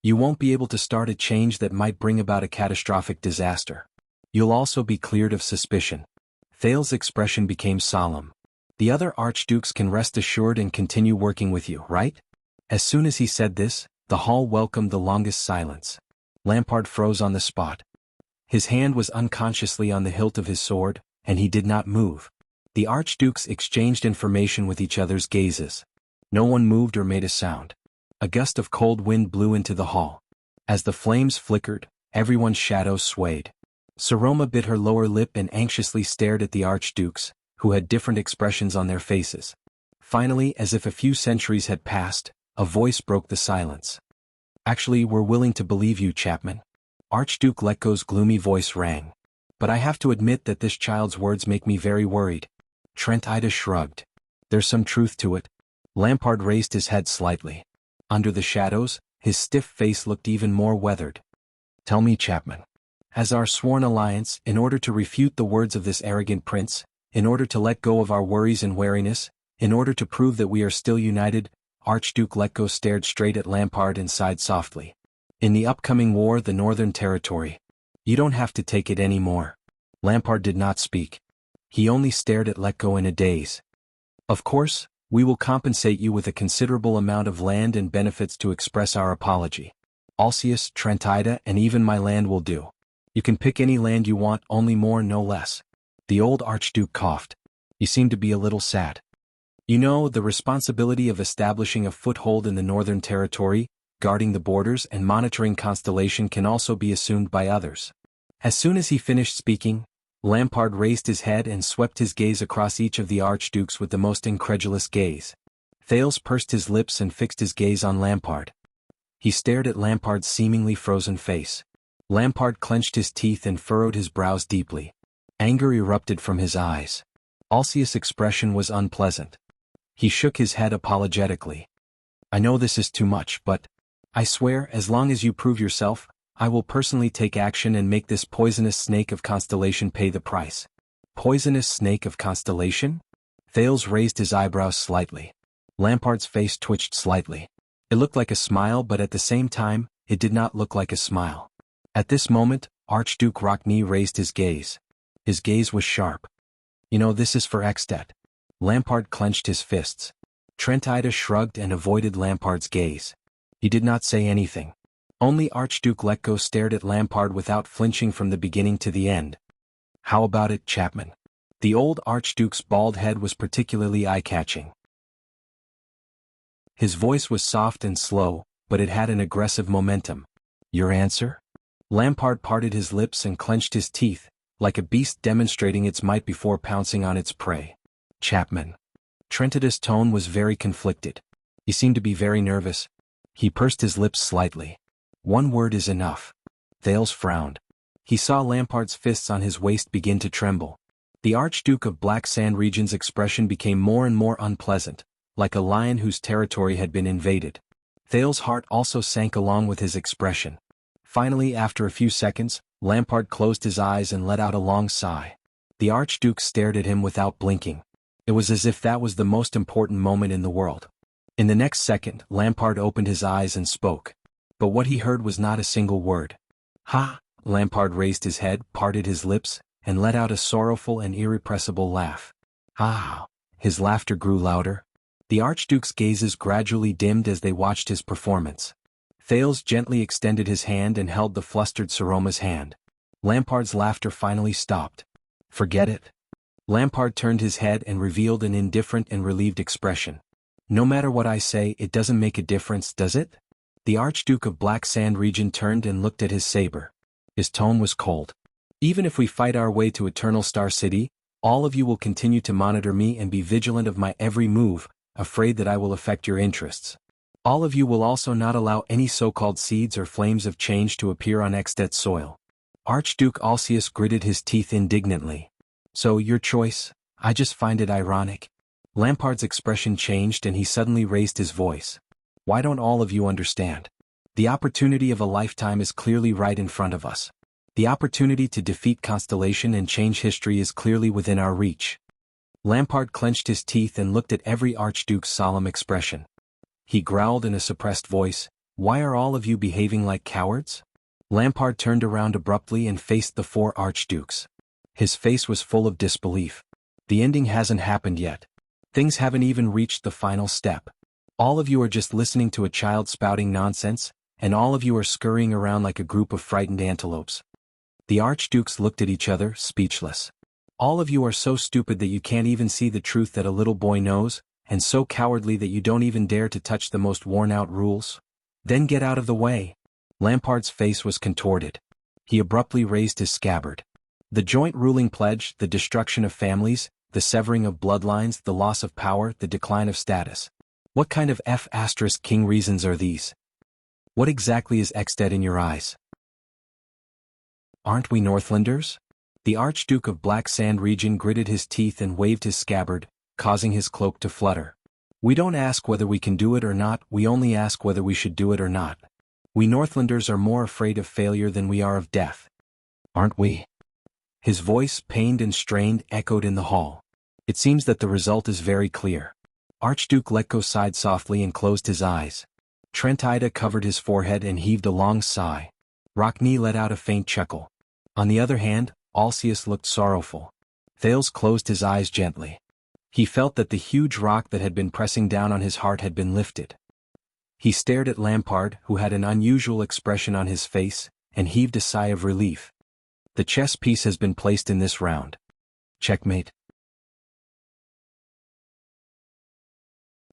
You won't be able to start a change that might bring about a catastrophic disaster. You'll also be cleared of suspicion. Thales' expression became solemn. The other archdukes can rest assured and continue working with you, right? As soon as he said this, the hall welcomed the longest silence. Lampard froze on the spot. His hand was unconsciously on the hilt of his sword, and he did not move. The archdukes exchanged information with each other's gazes. No one moved or made a sound. A gust of cold wind blew into the hall. As the flames flickered, everyone's shadows swayed. Saroma bit her lower lip and anxiously stared at the archdukes, who had different expressions on their faces. Finally, as if a few centuries had passed, a voice broke the silence. Actually, we're willing to believe you, Chapman. Archduke Letko's gloomy voice rang. But I have to admit that this child's words make me very worried. Trentida shrugged. There's some truth to it. Lampard raised his head slightly. Under the shadows, his stiff face looked even more weathered. Tell me, Chapman. As our sworn alliance, in order to refute the words of this arrogant prince, in order to let go of our worries and wariness, in order to prove that we are still united, Archduke Letko stared straight at Lampard and sighed softly. In the upcoming war, the Northern Territory. You don't have to take it anymore. Lampard did not speak. He only stared at Letko in a daze. Of course, we will compensate you with a considerable amount of land and benefits to express our apology. Alcius, Trentida, and even my land will do. You can pick any land you want, only more, no less. The old archduke coughed. He seemed to be a little sad. You know, the responsibility of establishing a foothold in the Northern Territory, guarding the borders and monitoring Constellation can also be assumed by others. As soon as he finished speaking, Lampard raised his head and swept his gaze across each of the archdukes with the most incredulous gaze. Thales pursed his lips and fixed his gaze on Lampard. He stared at Lampard's seemingly frozen face. Lampard clenched his teeth and furrowed his brows deeply. Anger erupted from his eyes. Alcius' expression was unpleasant. He shook his head apologetically. I know this is too much, but I swear, as long as you prove yourself, I will personally take action and make this poisonous snake of Constellation pay the price. Poisonous snake of Constellation? Thales raised his eyebrows slightly. Lampard's face twitched slightly. It looked like a smile, but at the same time, it did not look like a smile. At this moment, Archduke Rockney raised his gaze. His gaze was sharp. You know, this is for Ekstet. Lampard clenched his fists. Trent Ida shrugged and avoided Lampard's gaze. He did not say anything. Only Archduke Letko stared at Lampard without flinching from the beginning to the end. How about it, Chapman? The old Archduke's bald head was particularly eye-catching. His voice was soft and slow, but it had an aggressive momentum. Your answer? Lampard parted his lips and clenched his teeth, like a beast demonstrating its might before pouncing on its prey. Chapman. Trentida's tone was very conflicted. He seemed to be very nervous. He pursed his lips slightly. One word is enough. Thales frowned. He saw Lampard's fists on his waist begin to tremble. The Archduke of Black Sand Region's expression became more and more unpleasant, like a lion whose territory had been invaded. Thales' heart also sank along with his expression. Finally, after a few seconds, Lampard closed his eyes and let out a long sigh. The Archduke stared at him without blinking. It was as if that was the most important moment in the world. In the next second, Lampard opened his eyes and spoke. But what he heard was not a single word. Ha! Lampard raised his head, parted his lips, and let out a sorrowful and irrepressible laugh. Ah! His laughter grew louder. The Archduke's gazes gradually dimmed as they watched his performance. Thales gently extended his hand and held the flustered Saroma's hand. Lampard's laughter finally stopped. Forget it. Lampard turned his head and revealed an indifferent and relieved expression. No matter what I say, it doesn't make a difference, does it? The Archduke of Black Sand Region turned and looked at his saber. His tone was cold. Even if we fight our way to Eternal Star City, all of you will continue to monitor me and be vigilant of my every move, afraid that I will affect your interests. All of you will also not allow any so-called seeds or flames of change to appear on Ekstet's soil. Archduke Alcius gritted his teeth indignantly. So, your choice? I just find it ironic. Lampard's expression changed and he suddenly raised his voice. Why don't all of you understand? The opportunity of a lifetime is clearly right in front of us. The opportunity to defeat Constellation and change history is clearly within our reach. Lampard clenched his teeth and looked at every Archduke's solemn expression. He growled in a suppressed voice, Why are all of you behaving like cowards? Lampard turned around abruptly and faced the four Archdukes. His face was full of disbelief. The ending hasn't happened yet. Things haven't even reached the final step. All of you are just listening to a child spouting nonsense, and all of you are scurrying around like a group of frightened antelopes. The Archdukes looked at each other, speechless. All of you are so stupid that you can't even see the truth that a little boy knows, and so cowardly that you don't even dare to touch the most worn-out rules? Then get out of the way. Lampard's face was contorted. He abruptly raised his scabbard. The joint ruling pledge, the destruction of families, the severing of bloodlines, the loss of power, the decline of status. What kind of F***king reasons are these? What exactly is Ekstet in your eyes? Aren't we Northlanders? The Archduke of Black Sand Region gritted his teeth and waved his scabbard, causing his cloak to flutter. We don't ask whether we can do it or not, we only ask whether we should do it or not. We Northlanders are more afraid of failure than we are of death. Aren't we? His voice, pained and strained, echoed in the hall. It seems that the result is very clear. Archduke Letko sighed softly and closed his eyes. Trent Ida covered his forehead and heaved a long sigh. Rockney let out a faint chuckle. On the other hand, Alcius looked sorrowful. Thales closed his eyes gently. He felt that the huge rock that had been pressing down on his heart had been lifted. He stared at Lampard, who had an unusual expression on his face, and heaved a sigh of relief. The chess piece has been placed in this round. Checkmate.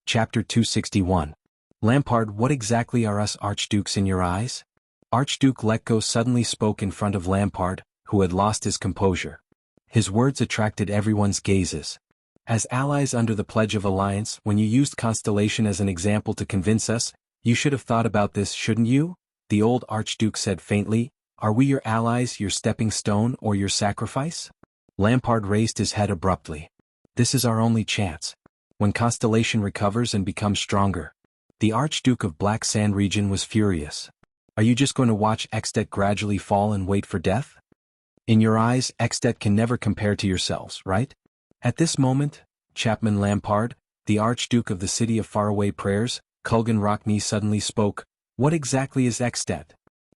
Chapter 261. Lampard, what exactly are us Archdukes in your eyes? Archduke Letko suddenly spoke in front of Lampard, who had lost his composure. His words attracted everyone's gazes. As allies under the Pledge of Alliance, when you used Constellation as an example to convince us, you should have thought about this, shouldn't you? The old Archduke said faintly. Are we your allies, your stepping stone, or your sacrifice? Lampard raised his head abruptly. This is our only chance. When Constellation recovers and becomes stronger. The Archduke of Black Sand Region was furious. Are you just going to watch Ekstet gradually fall and wait for death? In your eyes, Ekstet can never compare to yourselves, right? At this moment, Chapman Lampard, the Archduke of the City of Faraway Prayers, Kulgan Rockney suddenly spoke. What exactly is Extet?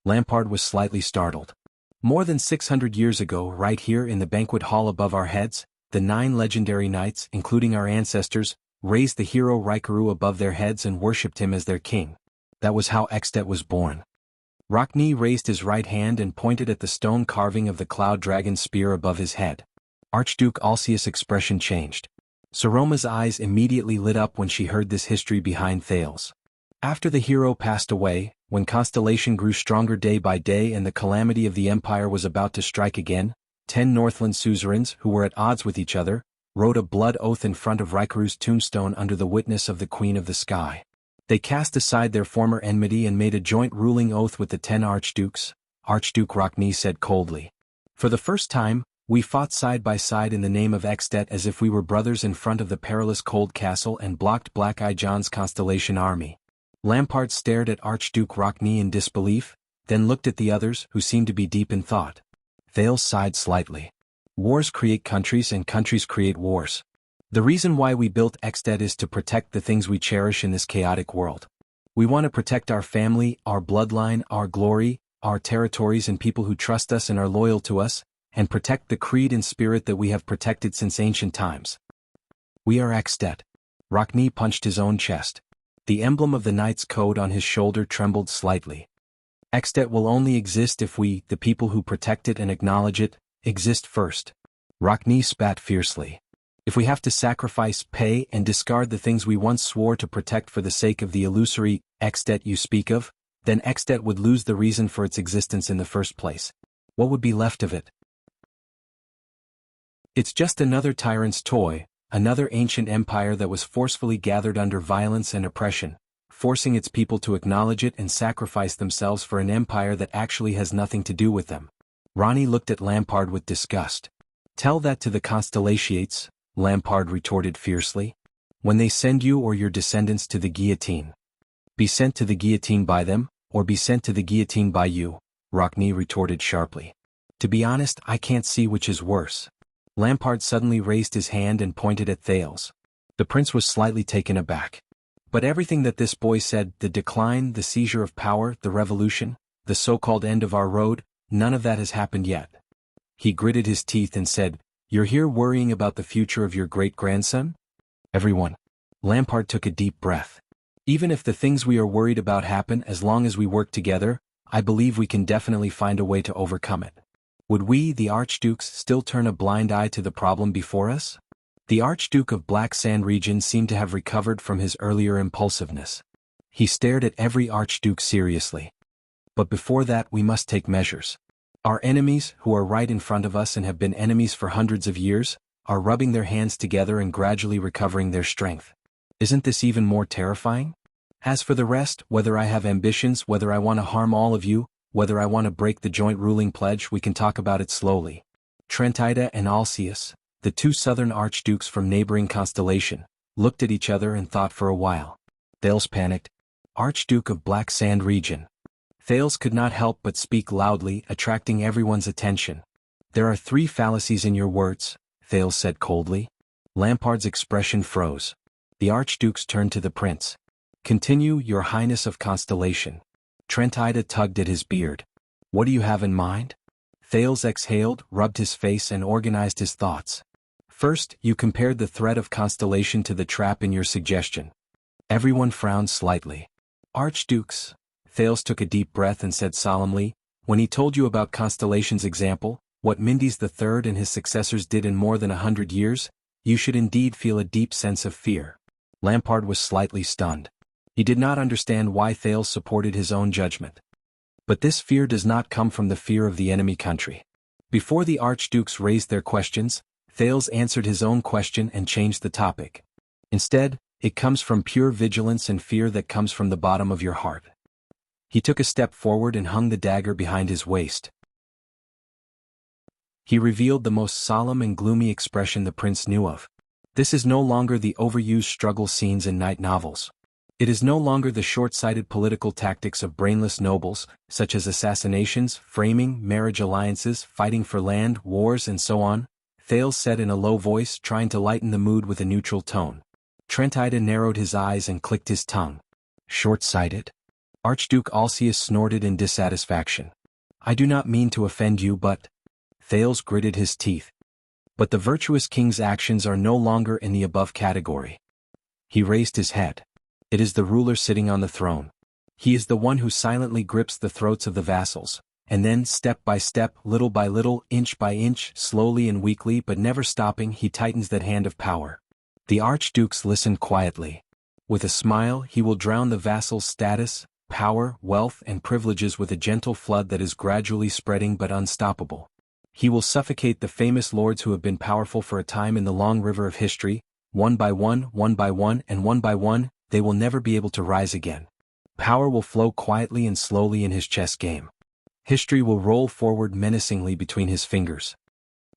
Lampard was slightly startled. More than 600 years ago, right here in the banquet hall above our heads, the 9 legendary knights, including our ancestors, raised the hero Raikuru above their heads and worshipped him as their king. That was how Extet was born. Rockney raised his right hand and pointed at the stone carving of the cloud dragon spear above his head. Archduke Alcius' expression changed. Saroma's eyes immediately lit up when she heard this history behind Thales. After the hero passed away, when Constellation grew stronger day by day and the calamity of the Empire was about to strike again, 10 Northland suzerains, who were at odds with each other, wrote a blood oath in front of Raikuru's tombstone under the witness of the Queen of the Sky. They cast aside their former enmity and made a joint ruling oath with the 10 archdukes, Archduke Rockney said coldly. For the first time, we fought side by side in the name of Extet as if we were brothers in front of the perilous cold castle and blocked Black-Eye John's Constellation army. Lampard stared at Archduke Rockney in disbelief, then looked at the others who seemed to be deep in thought. Thales sighed slightly. Wars create countries and countries create wars. The reason why we built Extet is to protect the things we cherish in this chaotic world. We want to protect our family, our bloodline, our glory, our territories and people who trust us and are loyal to us, and protect the creed and spirit that we have protected since ancient times. We are Extet. Rockney punched his own chest. The emblem of the knight's code on his shoulder trembled slightly. Extet will only exist if we, the people who protect it and acknowledge it, exist first. Rockney spat fiercely. If we have to sacrifice, pay, and discard the things we once swore to protect for the sake of the illusory Extet you speak of, then Extet would lose the reason for its existence in the first place. What would be left of it? It's just another tyrant's toy, another ancient empire that was forcefully gathered under violence and oppression, forcing its people to acknowledge it and sacrifice themselves for an empire that actually has nothing to do with them. Ronnie looked at Lampard with disgust. Tell that to the Constellations, Lampard retorted fiercely. When they send you or your descendants to the guillotine. Be sent to the guillotine by them, or be sent to the guillotine by you, Rockney retorted sharply. To be honest, I can't see which is worse. Lampard suddenly raised his hand and pointed at Thales. The prince was slightly taken aback. But everything that this boy said, the decline, the seizure of power, the revolution, the so-called end of our road, none of that has happened yet. He gritted his teeth and said, You're here worrying about the future of your great-grandson? Everyone. Lampard took a deep breath. Even if the things we are worried about happen as long as we work together, I believe we can definitely find a way to overcome it. Would we, the archdukes, still turn a blind eye to the problem before us? The Archduke of Black Sand region seemed to have recovered from his earlier impulsiveness. He stared at every archduke seriously. But before that we must take measures. Our enemies, who are right in front of us and have been enemies for hundreds of years, are rubbing their hands together and gradually recovering their strength. Isn't this even more terrifying? As for the rest, whether I have ambitions, whether I want to harm all of you, whether I want to break the joint ruling pledge, we can talk about it slowly. Trentida and Alcius, the 2 southern archdukes from neighboring Constellation, looked at each other and thought for a while. Thales panicked. Archduke of Black Sand region. Thales could not help but speak loudly, attracting everyone's attention. There are 3 fallacies in your words, Thales said coldly. Lampard's expression froze. The archdukes turned to the prince. Continue, Your Highness of Constellation. Trentida tugged at his beard. What do you have in mind? Thales exhaled, rubbed his face and organized his thoughts. First, you compared the threat of Constellation to the trap in your suggestion. Everyone frowned slightly. Archdukes. Thales took a deep breath and said solemnly, when he told you about Constellation's example, what Mindys III and his successors did in more than 100 years, you should indeed feel a deep sense of fear. Lampard was slightly stunned. He did not understand why Thales supported his own judgment. But this fear does not come from the fear of the enemy country. Before the archdukes raised their questions, Thales answered his own question and changed the topic. Instead, it comes from pure vigilance and fear that comes from the bottom of your heart. He took a step forward and hung the dagger behind his waist. He revealed the most solemn and gloomy expression the prince knew of. This is no longer the overused struggle scenes in night novels. It is no longer the short-sighted political tactics of brainless nobles, such as assassinations, framing, marriage alliances, fighting for land, wars and so on, Thales said in a low voice, trying to lighten the mood with a neutral tone. Trentida narrowed his eyes and clicked his tongue. Short-sighted? Archduke Alcius snorted in dissatisfaction. I do not mean to offend you, but... Thales gritted his teeth. But the virtuous king's actions are no longer in the above category. He raised his head. It is the ruler sitting on the throne. He is the one who silently grips the throats of the vassals, and then, step by step, little by little, inch by inch, slowly and weakly but never stopping, he tightens that hand of power. The archdukes listened quietly. With a smile, he will drown the vassal's status, power, wealth, and privileges with a gentle flood that is gradually spreading but unstoppable. He will suffocate the famous lords who have been powerful for a time in the long river of history, one by one, and one by one, they will never be able to rise again. Power will flow quietly and slowly in his chess game. History will roll forward menacingly between his fingers.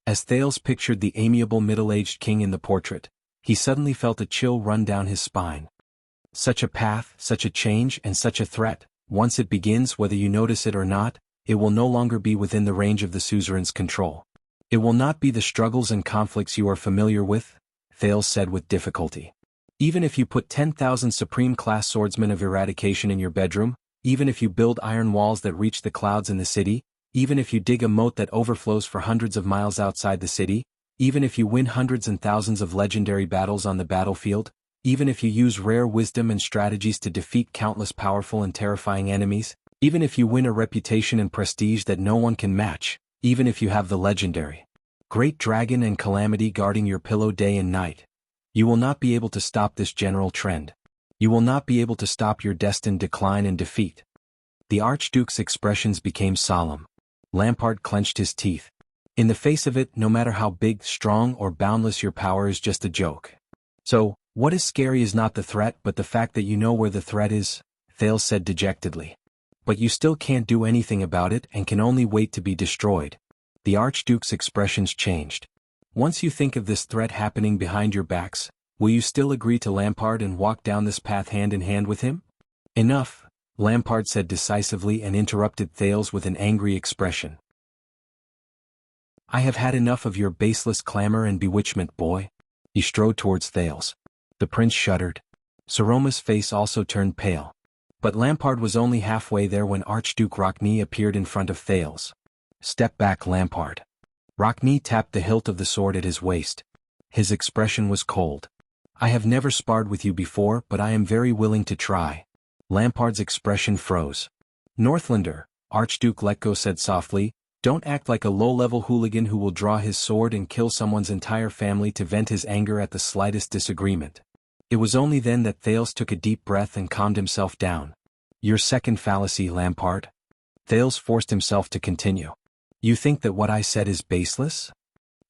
As Thales pictured the amiable middle-aged king in the portrait, he suddenly felt a chill run down his spine. Such a path, such a change, and such a threat, once it begins, whether you notice it or not, it will no longer be within the range of the suzerain's control. It will not be the struggles and conflicts you are familiar with, Thales said with difficulty. Even if you put 10,000 supreme-class swordsmen of eradication in your bedroom, even if you build iron walls that reach the clouds in the city, even if you dig a moat that overflows for hundreds of miles outside the city, even if you win hundreds and thousands of legendary battles on the battlefield, even if you use rare wisdom and strategies to defeat countless powerful and terrifying enemies, even if you win a reputation and prestige that no one can match, even if you have the legendary Great Dragon and Calamity guarding your pillow day and night, you will not be able to stop this general trend. You will not be able to stop your destined decline and defeat. The Archduke's expressions became solemn. Lampard clenched his teeth. In the face of it, no matter how big, strong, or boundless your power is just a joke. So, what is scary is not the threat but the fact that you know where the threat is, Thales said dejectedly. But you still can't do anything about it and can only wait to be destroyed. The Archduke's expressions changed. Once you think of this threat happening behind your backs, will you still agree to Lampard and walk down this path hand in hand with him? Enough, Lampard said decisively and interrupted Thales with an angry expression. I have had enough of your baseless clamor and bewitchment, boy. He strode towards Thales. The prince shuddered. Saroma's face also turned pale. But Lampard was only halfway there when Archduke Rockne appeared in front of Thales. Step back, Lampard. Rockne tapped the hilt of the sword at his waist. His expression was cold. I have never sparred with you before, but I am very willing to try. Lampard's expression froze. Northlander, Archduke Letko said softly, don't act like a low-level hooligan who will draw his sword and kill someone's entire family to vent his anger at the slightest disagreement. It was only then that Thales took a deep breath and calmed himself down. Your second fallacy, Lampard. Thales forced himself to continue. You think that what I said is baseless?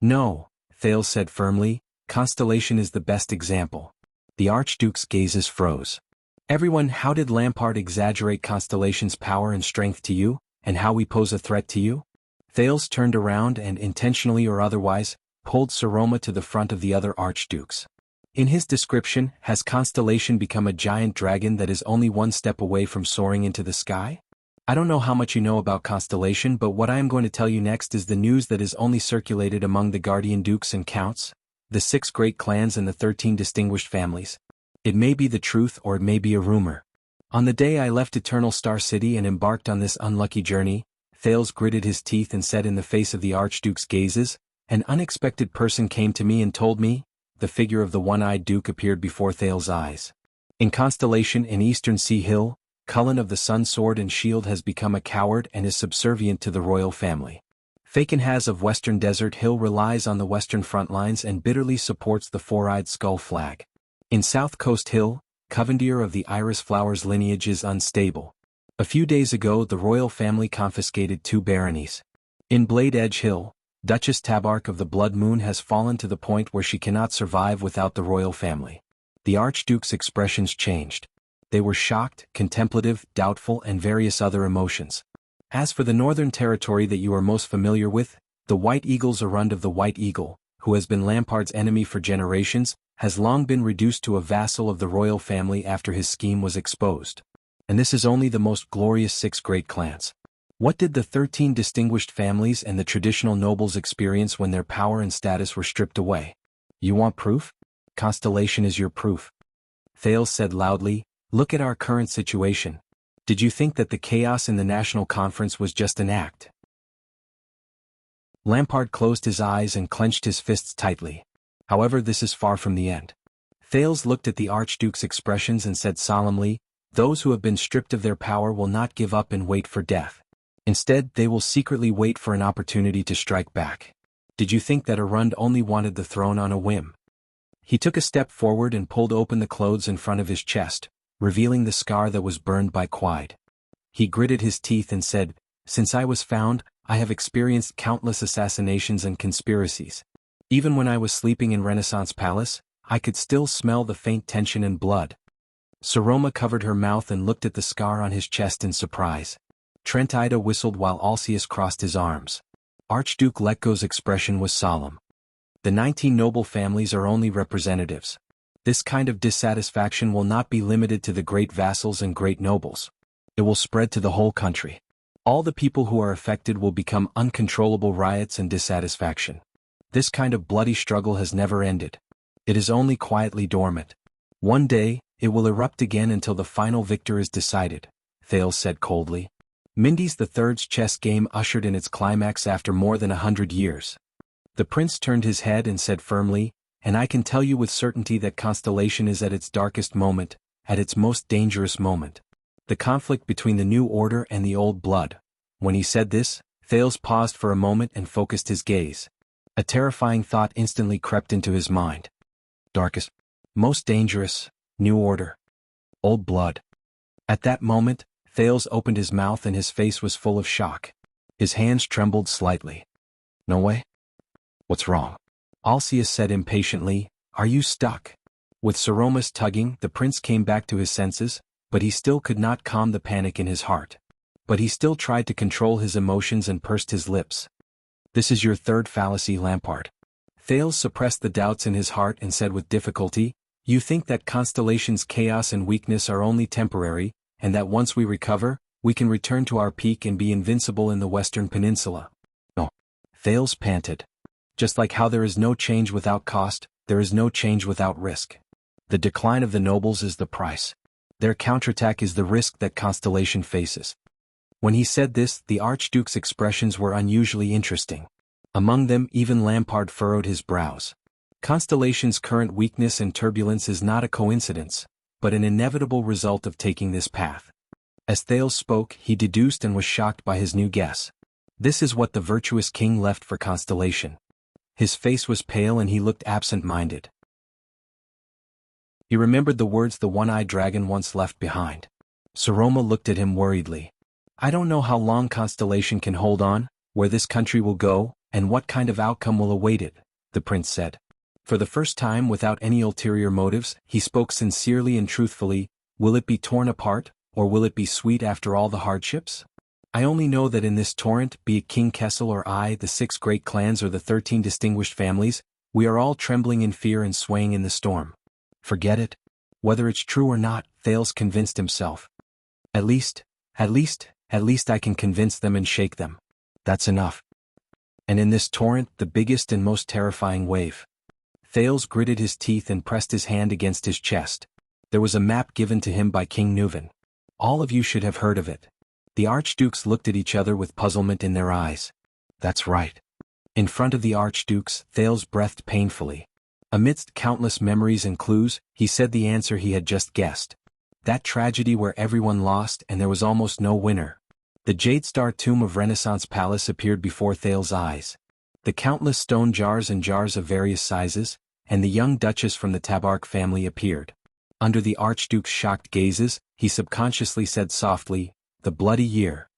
No, Thales said firmly, Constellation is the best example. The Archduke's gazes froze. Everyone, how did Lampard exaggerate Constellation's power and strength to you, and how we pose a threat to you? Thales turned around and, intentionally or otherwise, pulled Saroma to the front of the other archdukes. In his description, has Constellation become a giant dragon that is only one step away from soaring into the sky? I don't know how much you know about Constellation, but what I am going to tell you next is the news that is only circulated among the guardian dukes and counts, the 6 great clans and the 13 distinguished families. It may be the truth or it may be a rumor. On the day I left Eternal Star City and embarked on this unlucky journey, Thales gritted his teeth and said in the face of the Archduke's gazes, an unexpected person came to me and told me. The figure of the one-eyed duke appeared before Thales' eyes. In Constellation in Eastern Sea Hill, Cullen of the Sun Sword and Shield has become a coward and is subservient to the royal family. Fakenhaz of Western Desert Hill relies on the western front lines and bitterly supports the four-eyed skull flag. In South Coast Hill, Covendier of the Iris Flowers lineage is unstable. A few days ago the royal family confiscated 2 baronies. In Blade Edge Hill, Duchess Tabark of the Blood Moon has fallen to the point where she cannot survive without the royal family. The Archduke's expressions changed. They were shocked, contemplative, doubtful, and various other emotions. As for the northern territory that you are most familiar with, the White Eagle's Arund of the White Eagle, who has been Lampard's enemy for generations, has long been reduced to a vassal of the royal family after his scheme was exposed. And this is only the most glorious 6 great clans. What did the 13 distinguished families and the traditional nobles experience when their power and status were stripped away? You want proof? Constellation is your proof. Thales said loudly, Look at our current situation. Did you think that the chaos in the national conference was just an act? Lampard closed his eyes and clenched his fists tightly. However, this is far from the end. Thales looked at the Archduke's expressions and said solemnly, "Those who have been stripped of their power will not give up and wait for death. Instead, they will secretly wait for an opportunity to strike back. Did you think that Arund only wanted the throne on a whim?" He took a step forward and pulled open the clothes in front of his chest, revealing the scar that was burned by Quide. He gritted his teeth and said, "Since I was found, I have experienced countless assassinations and conspiracies. Even when I was sleeping in Renaissance Palace, I could still smell the faint tension and blood." Saroma covered her mouth and looked at the scar on his chest in surprise. Trent Ida whistled while Alcius crossed his arms. Archduke Letko's expression was solemn. "The 19 noble families are only representatives. This kind of dissatisfaction will not be limited to the great vassals and great nobles. It will spread to the whole country. All the people who are affected will become uncontrollable riots and dissatisfaction. This kind of bloody struggle has never ended. It is only quietly dormant. One day, it will erupt again until the final victor is decided," Thales said coldly. Mindy's III's chess game ushered in its climax after more than 100 years. The prince turned his head and said firmly, "And I can tell you with certainty that Constellation is at its darkest moment, at its most dangerous moment. The conflict between the new order and the old blood." When he said this, Thales paused for a moment and focused his gaze. A terrifying thought instantly crept into his mind. Darkest, most dangerous, new order, old blood. At that moment, Thales opened his mouth and his face was full of shock. His hands trembled slightly. "No way? What's wrong?" Alcius said impatiently, "Are you stuck?" With Saroma's tugging, the prince came back to his senses, but he still could not calm the panic in his heart. But he still tried to control his emotions and pursed his lips. "This is your third fallacy, Lampard." Thales suppressed the doubts in his heart and said with difficulty, "You think that Constellation's chaos and weakness are only temporary, and that once we recover, we can return to our peak and be invincible in the Western Peninsula?" "No." Thales panted. "Just like how there is no change without cost, there is no change without risk. The decline of the nobles is the price. Their counterattack is the risk that Constellation faces." When he said this, the Archduke's expressions were unusually interesting. Among them, even Lampard furrowed his brows. Constellation's current weakness and turbulence is not a coincidence, but an inevitable result of taking this path. As Thales spoke, he deduced and was shocked by his new guess. This is what the virtuous king left for Constellation. His face was pale and he looked absent-minded. He remembered the words the one-eyed dragon once left behind. Saroma looked at him worriedly. "I don't know how long Constellation can hold on, where this country will go, and what kind of outcome will await it," the prince said. For the first time, without any ulterior motives, he spoke sincerely and truthfully. "Will it be torn apart, or will it be sweet after all the hardships? I only know that in this torrent, be it King Kessel or I, the 6 great clans or the 13 distinguished families, we are all trembling in fear and swaying in the storm. Forget it. Whether it's true or not," Thales convinced himself. At least I can convince them and shake them. That's enough. And in this torrent, the biggest and most terrifying wave." Thales gritted his teeth and pressed his hand against his chest. There was a map given to him by King Neuven. All of you should have heard of it. The archdukes looked at each other with puzzlement in their eyes. That's right. In front of the archdukes, Thales breathed painfully. Amidst countless memories and clues, he said the answer he had just guessed. That tragedy where everyone lost and there was almost no winner. The Jade Star tomb of Renaissance Palace appeared before Thales' eyes. The countless stone jars and jars of various sizes, and the young duchess from the Tabark family appeared. Under the archduke's shocked gazes, he subconsciously said softly, "The bloody year."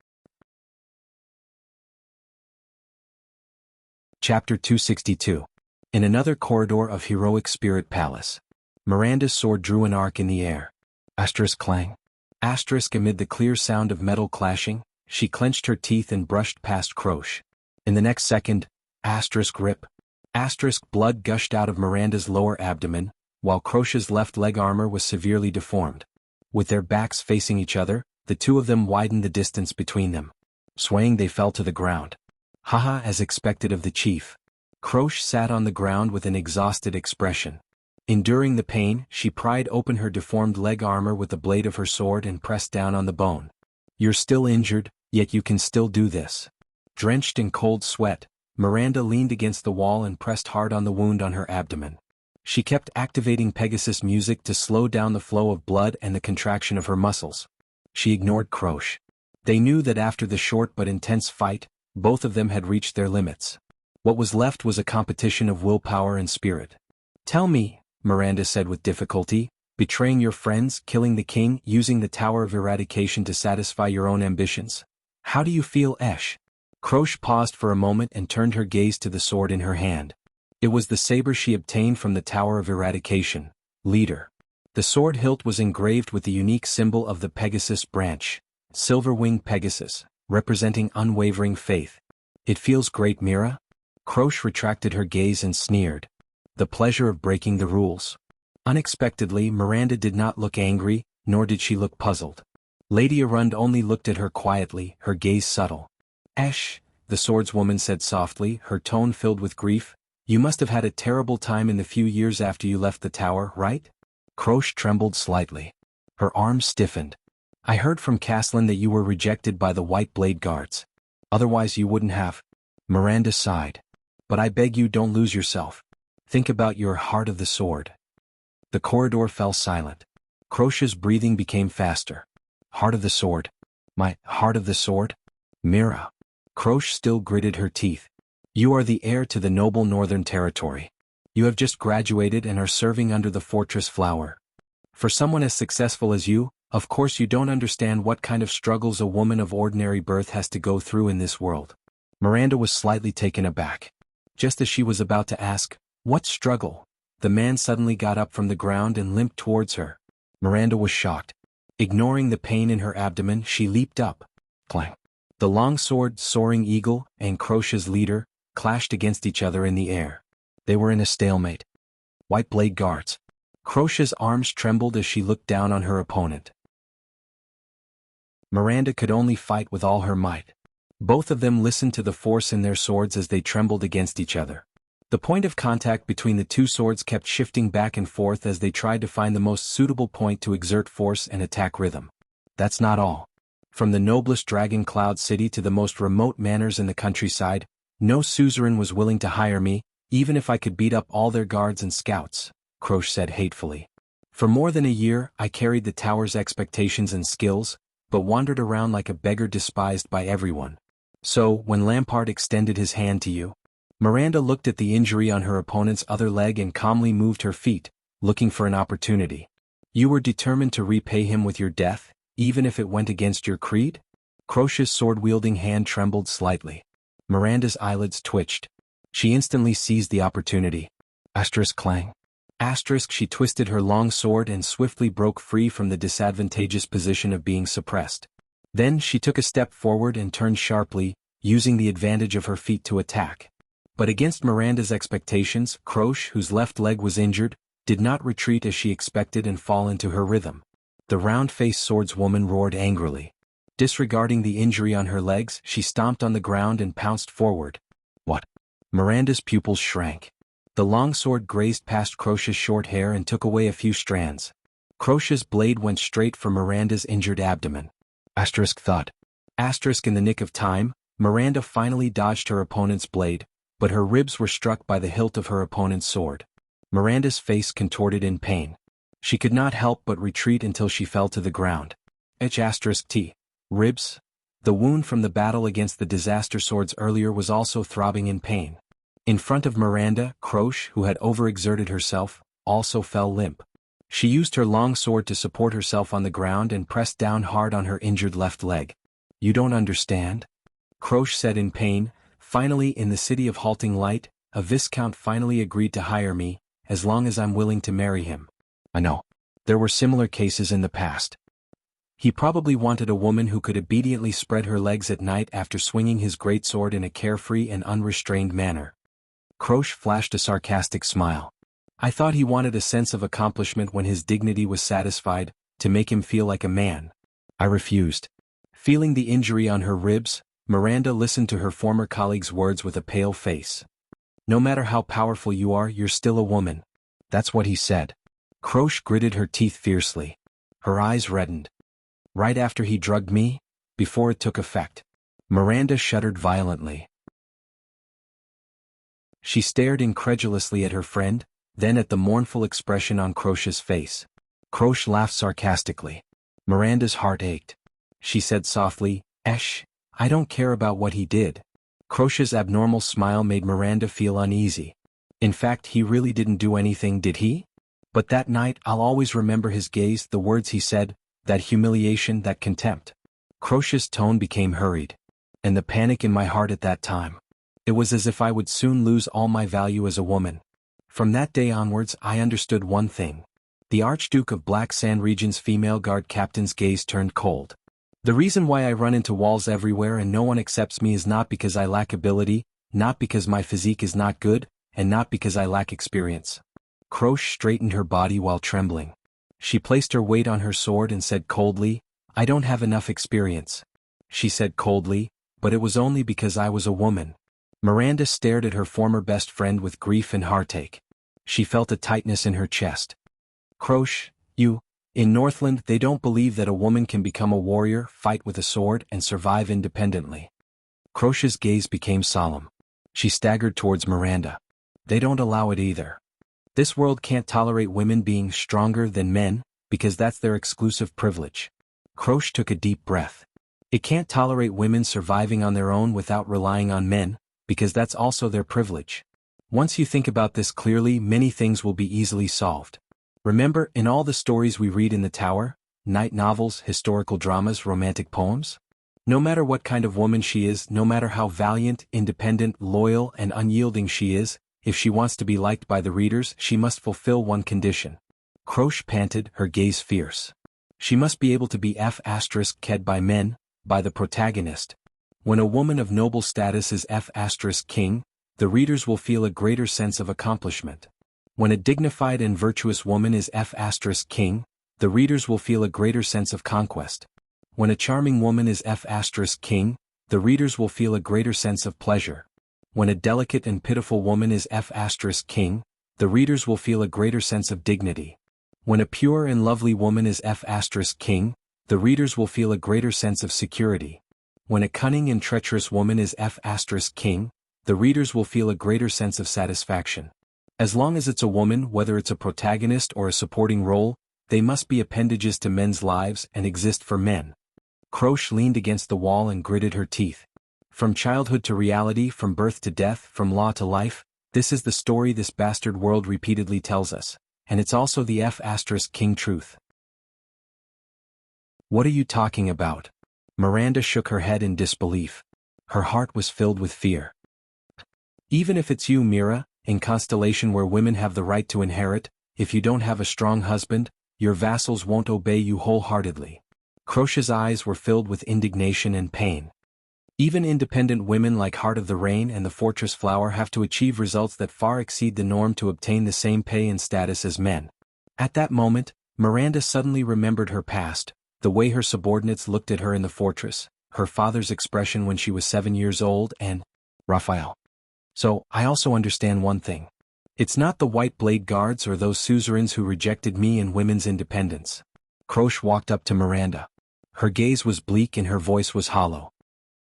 Chapter 262. In another corridor of Heroic Spirit Palace. Miranda's sword drew an arc in the air. Asterisk clang. Asterisk amid the clear sound of metal clashing, she clenched her teeth and brushed past Croche. In the next second, asterisk rip. Asterisk blood gushed out of Miranda's lower abdomen, while Croche's left leg armor was severely deformed. With their backs facing each other, the two of them widened the distance between them. Swaying, they fell to the ground. Haha, as expected of the chief. Croche sat on the ground with an exhausted expression. Enduring the pain, she pried open her deformed leg armor with the blade of her sword and pressed down on the bone. You're still injured, yet you can still do this. Drenched in cold sweat, Miranda leaned against the wall and pressed hard on the wound on her abdomen. She kept activating Pegasus music to slow down the flow of blood and the contraction of her muscles. She ignored Croce. They knew that after the short but intense fight, both of them had reached their limits. What was left was a competition of willpower and spirit. Tell me, Miranda said with difficulty, betraying your friends, killing the king, using the Tower of Eradication to satisfy your own ambitions. How do you feel, Esh? Croce paused for a moment and turned her gaze to the sword in her hand. It was the saber she obtained from the Tower of Eradication, leader. The sword hilt was engraved with the unique symbol of the Pegasus branch, silver-winged Pegasus, representing unwavering faith. It feels great, Mira? Croce retracted her gaze and sneered. The pleasure of breaking the rules. Unexpectedly, Miranda did not look angry, nor did she look puzzled. Lady Arund only looked at her quietly, her gaze subtle. Esh, the swordswoman said softly, her tone filled with grief, you must have had a terrible time in the few years after you left the tower, right? Croce trembled slightly. Her arms stiffened. I heard from Caslin that you were rejected by the White Blade Guards. Otherwise you wouldn't have. Miranda sighed. But I beg you, don't lose yourself. Think about your heart of the sword. The corridor fell silent. Croce's breathing became faster. Heart of the sword. My heart of the sword? Mira. Croce still gritted her teeth. You are the heir to the noble northern territory. You have just graduated and are serving under the fortress flower. For someone as successful as you, of course you don't understand what kind of struggles a woman of ordinary birth has to go through in this world. Miranda was slightly taken aback. Just as she was about to ask, what struggle? The man suddenly got up from the ground and limped towards her. Miranda was shocked. Ignoring the pain in her abdomen, she leaped up. Clang. The long sword, Soaring Eagle, and Croce's leader, clashed against each other in the air. They were in a stalemate. White Blade Guards. Croce's arms trembled as she looked down on her opponent. Miranda could only fight with all her might. Both of them listened to the force in their swords as they trembled against each other. The point of contact between the two swords kept shifting back and forth as they tried to find the most suitable point to exert force and attack rhythm. That's not all. From the noblest Dragon Cloud City to the most remote manors in the countryside, no suzerain was willing to hire me, even if I could beat up all their guards and scouts, Croce said hatefully. For more than a year, I carried the tower's expectations and skills, but wandered around like a beggar despised by everyone. So, when Lampard extended his hand to you, Miranda looked at the injury on her opponent's other leg and calmly moved her feet, looking for an opportunity. You were determined to repay him with your death, even if it went against your creed? Croce's sword-wielding hand trembled slightly. Miranda's eyelids twitched. She instantly seized the opportunity. Asterisk clang. Asterisk she twisted her long sword and swiftly broke free from the disadvantageous position of being suppressed. Then she took a step forward and turned sharply, using the advantage of her feet to attack. But against Miranda's expectations, Croce, whose left leg was injured, did not retreat as she expected and fall into her rhythm. The round-faced swordswoman roared angrily. Disregarding the injury on her legs, she stomped on the ground and pounced forward. What? Miranda's pupils shrank. The long sword grazed past Croce's short hair and took away a few strands. Croce's blade went straight for Miranda's injured abdomen. Asterisk thud. Asterisk in the nick of time, Miranda finally dodged her opponent's blade, but her ribs were struck by the hilt of her opponent's sword. Miranda's face contorted in pain. She could not help but retreat until she fell to the ground. T. Ribs? The wound from the battle against the disaster swords earlier was also throbbing in pain. In front of Miranda, Croce, who had overexerted herself, also fell limp. She used her long sword to support herself on the ground and pressed down hard on her injured left leg. You don't understand? Croce said in pain. Finally, in the city of Halting Light, a viscount finally agreed to hire me, as long as I'm willing to marry him. I know. There were similar cases in the past. He probably wanted a woman who could obediently spread her legs at night after swinging his greatsword in a carefree and unrestrained manner. Croce flashed a sarcastic smile. I thought he wanted a sense of accomplishment when his dignity was satisfied, to make him feel like a man. I refused. Feeling the injury on her ribs, Miranda listened to her former colleague's words with a pale face. No matter how powerful you are, you're still a woman. That's what he said. Croche gritted her teeth fiercely. Her eyes reddened. Right after he drugged me? Before it took effect. Miranda shuddered violently. She stared incredulously at her friend, then at the mournful expression on Croche's face. Croche laughed sarcastically. Miranda's heart ached. She said softly, "Esh, I don't care about what he did." Croche's abnormal smile made Miranda feel uneasy. In fact, he really didn't do anything, did he? But that night I'll always remember his gaze, the words he said, that humiliation, that contempt. Croche's tone became hurried. And the panic in my heart at that time. It was as if I would soon lose all my value as a woman. From that day onwards I understood one thing. The Archduke of Black Sand Region's female guard captain's gaze turned cold. The reason why I run into walls everywhere and no one accepts me is not because I lack ability, not because my physique is not good, and not because I lack experience. Croche straightened her body while trembling. She placed her weight on her sword and said coldly, "I don't have enough experience." She said coldly, "But it was only because I was a woman." Miranda stared at her former best friend with grief and heartache. She felt a tightness in her chest. "Croche, in Northland they don't believe that a woman can become a warrior, fight with a sword, and survive independently." Croche's gaze became solemn. She staggered towards Miranda. "They don't allow it either. This world can't tolerate women being stronger than men, because that's their exclusive privilege." Croche took a deep breath. "It can't tolerate women surviving on their own without relying on men, because that's also their privilege. Once you think about this clearly, many things will be easily solved. Remember, in all the stories we read in the tower, night novels, historical dramas, romantic poems? No matter what kind of woman she is, no matter how valiant, independent, loyal, and unyielding she is, if she wants to be liked by the readers, she must fulfill one condition." Croche panted, her gaze fierce. "She must be able to be f***ed by men, by the protagonist. When a woman of noble status is f***king, the readers will feel a greater sense of accomplishment. When a dignified and virtuous woman is f***king, the readers will feel a greater sense of conquest. When a charming woman is f***king, the readers will feel a greater sense of pleasure. When a delicate and pitiful woman is f***king, the readers will feel a greater sense of dignity. When a pure and lovely woman is f***king, the readers will feel a greater sense of security. When a cunning and treacherous woman is f***king, the readers will feel a greater sense of satisfaction. As long as it's a woman, whether it's a protagonist or a supporting role, they must be appendages to men's lives and exist for men." Croche leaned against the wall and gritted her teeth. "From childhood to reality, from birth to death, from law to life, this is the story this bastard world repeatedly tells us, and it's also the f***king truth." "What are you talking about?" Miranda shook her head in disbelief. Her heart was filled with fear. "Even if it's you, Mira, in Constellation where women have the right to inherit, if you don't have a strong husband, your vassals won't obey you wholeheartedly." Croche's eyes were filled with indignation and pain. "Even independent women like Heart of the Rain and the Fortress Flower have to achieve results that far exceed the norm to obtain the same pay and status as men." At that moment, Miranda suddenly remembered her past, the way her subordinates looked at her in the fortress, her father's expression when she was 7 years old, and Raphael. "So, I also understand one thing. It's not the White Blade Guards or those suzerains who rejected me and women's independence." Croche walked up to Miranda. Her gaze was bleak and her voice was hollow.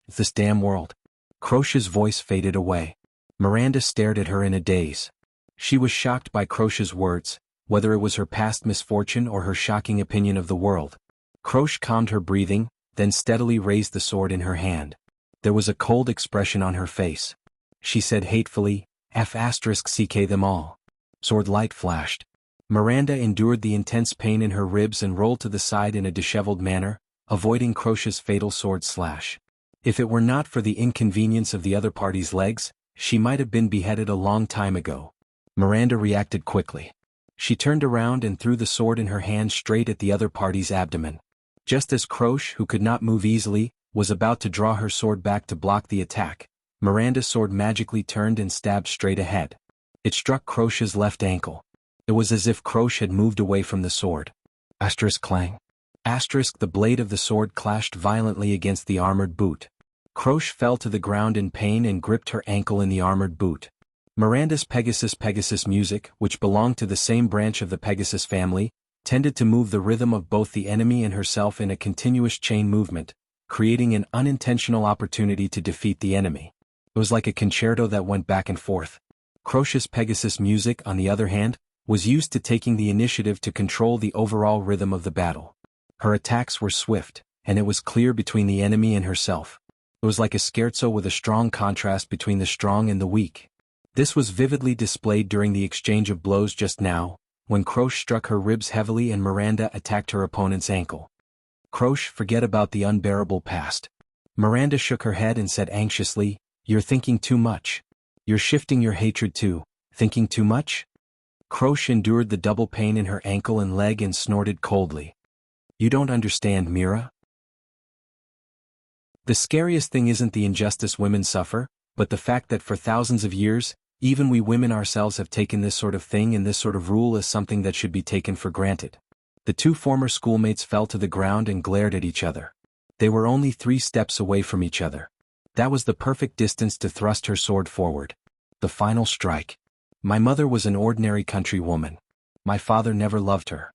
"It's this damn world." Croche's voice faded away. Miranda stared at her in a daze. She was shocked by Croche's words, whether it was her past misfortune or her shocking opinion of the world. Croche calmed her breathing, then steadily raised the sword in her hand. There was a cold expression on her face. She said hatefully, "F***ck them all." Sword light flashed. Miranda endured the intense pain in her ribs and rolled to the side in a disheveled manner, avoiding Croche's fatal sword slash. If it were not for the inconvenience of the other party's legs, she might have been beheaded a long time ago. Miranda reacted quickly. She turned around and threw the sword in her hand straight at the other party's abdomen. Just as Croche, who could not move easily, was about to draw her sword back to block the attack, Miranda's sword magically turned and stabbed straight ahead. It struck Croche's left ankle. It was as if Croche had moved away from the sword. Clang. The blade of the sword clashed violently against the armored boot. Croche fell to the ground in pain and gripped her ankle in the armored boot. Miranda's Pegasus music, which belonged to the same branch of the Pegasus family, tended to move the rhythm of both the enemy and herself in a continuous chain movement, creating an unintentional opportunity to defeat the enemy. It was like a concerto that went back and forth. Croce's Pegasus music, on the other hand, was used to taking the initiative to control the overall rhythm of the battle. Her attacks were swift, and it was clear between the enemy and herself. It was like a scherzo with a strong contrast between the strong and the weak. This was vividly displayed during the exchange of blows just now, when Croce struck her ribs heavily and Miranda attacked her opponent's ankle. Croce, forget about the unbearable past. Miranda shook her head and said anxiously, "You're thinking too much. You're shifting your hatred too, thinking too much?" Croce endured the double pain in her ankle and leg and snorted coldly. "You don't understand, Mira. The scariest thing isn't the injustice women suffer, but the fact that for thousands of years, even we women ourselves have taken this sort of thing and this sort of rule as something that should be taken for granted." The two former schoolmates fell to the ground and glared at each other. They were only 3 steps away from each other. That was the perfect distance to thrust her sword forward. The final strike. My mother was an ordinary country woman. My father never loved her.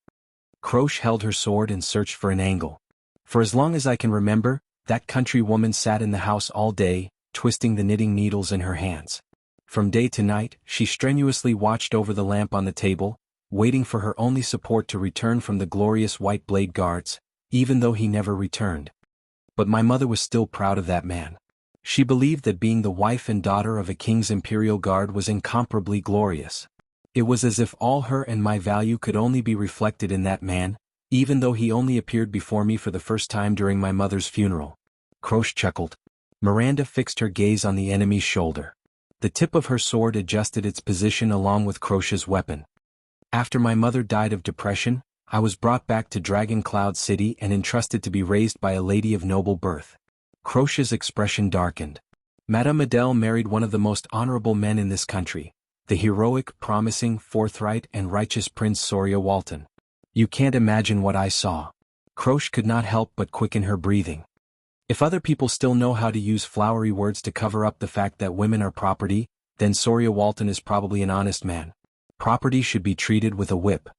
Croce held her sword and searched for an angle. For as long as I can remember, that country woman sat in the house all day, twisting the knitting needles in her hands. From day to night, she strenuously watched over the lamp on the table, waiting for her only support to return from the glorious white blade guards, even though he never returned. But my mother was still proud of that man. She believed that being the wife and daughter of a king's imperial guard was incomparably glorious. It was as if all her and my value could only be reflected in that man, even though he only appeared before me for the first time during my mother's funeral. Croce chuckled. Miranda fixed her gaze on the enemy's shoulder. The tip of her sword adjusted its position along with Croce's weapon. After my mother died of depression, I was brought back to Dragon Cloud City and entrusted to be raised by a lady of noble birth. Croce's expression darkened. Madame Adele married one of the most honorable men in this country, the heroic, promising, forthright and righteous Prince Soria Walton. You can't imagine what I saw. Croce could not help but quicken her breathing. If other people still know how to use flowery words to cover up the fact that women are property, then Soria Walton is probably an honest man. Property should be treated with a whip.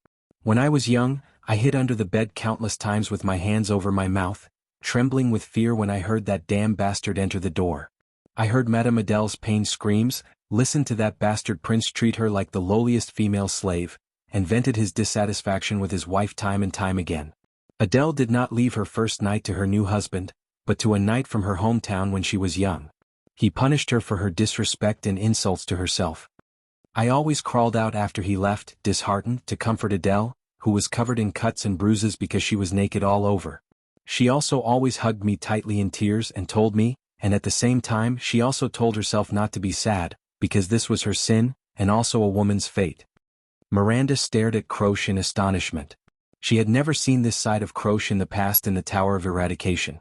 When I was young, I hid under the bed countless times with my hands over my mouth, trembling with fear when I heard that damn bastard enter the door. I heard Madame Adele's pained screams, listened to that bastard prince treat her like the lowliest female slave, and vented his dissatisfaction with his wife time and time again. Adele did not leave her first night to her new husband, but to a knight from her hometown when she was young. He punished her for her disrespect and insults to herself. I always crawled out after he left, disheartened, to comfort Adele, who was covered in cuts and bruises because she was naked all over. She also always hugged me tightly in tears and told me, and at the same time she also told herself not to be sad, because this was her sin, and also a woman's fate. Miranda stared at Croce in astonishment. She had never seen this side of Croce in the past in the Tower of Eradication.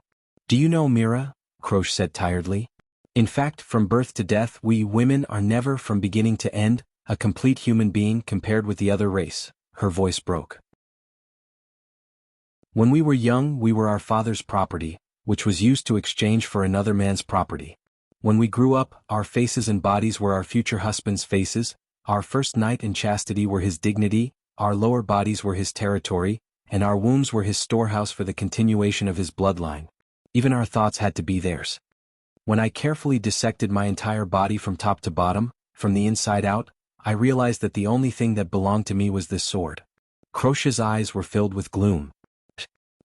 "Do you know, Mira?" Croce said tiredly. "In fact, from birth to death we women are never from beginning to end a complete human being compared with the other race." Her voice broke. "When we were young we were our father's property, which was used to exchange for another man's property. When we grew up, our faces and bodies were our future husband's faces, our first knight in chastity were his dignity, our lower bodies were his territory, and our wombs were his storehouse for the continuation of his bloodline. Even our thoughts had to be theirs. When I carefully dissected my entire body from top to bottom, from the inside out, I realized that the only thing that belonged to me was this sword." Croce's eyes were filled with gloom.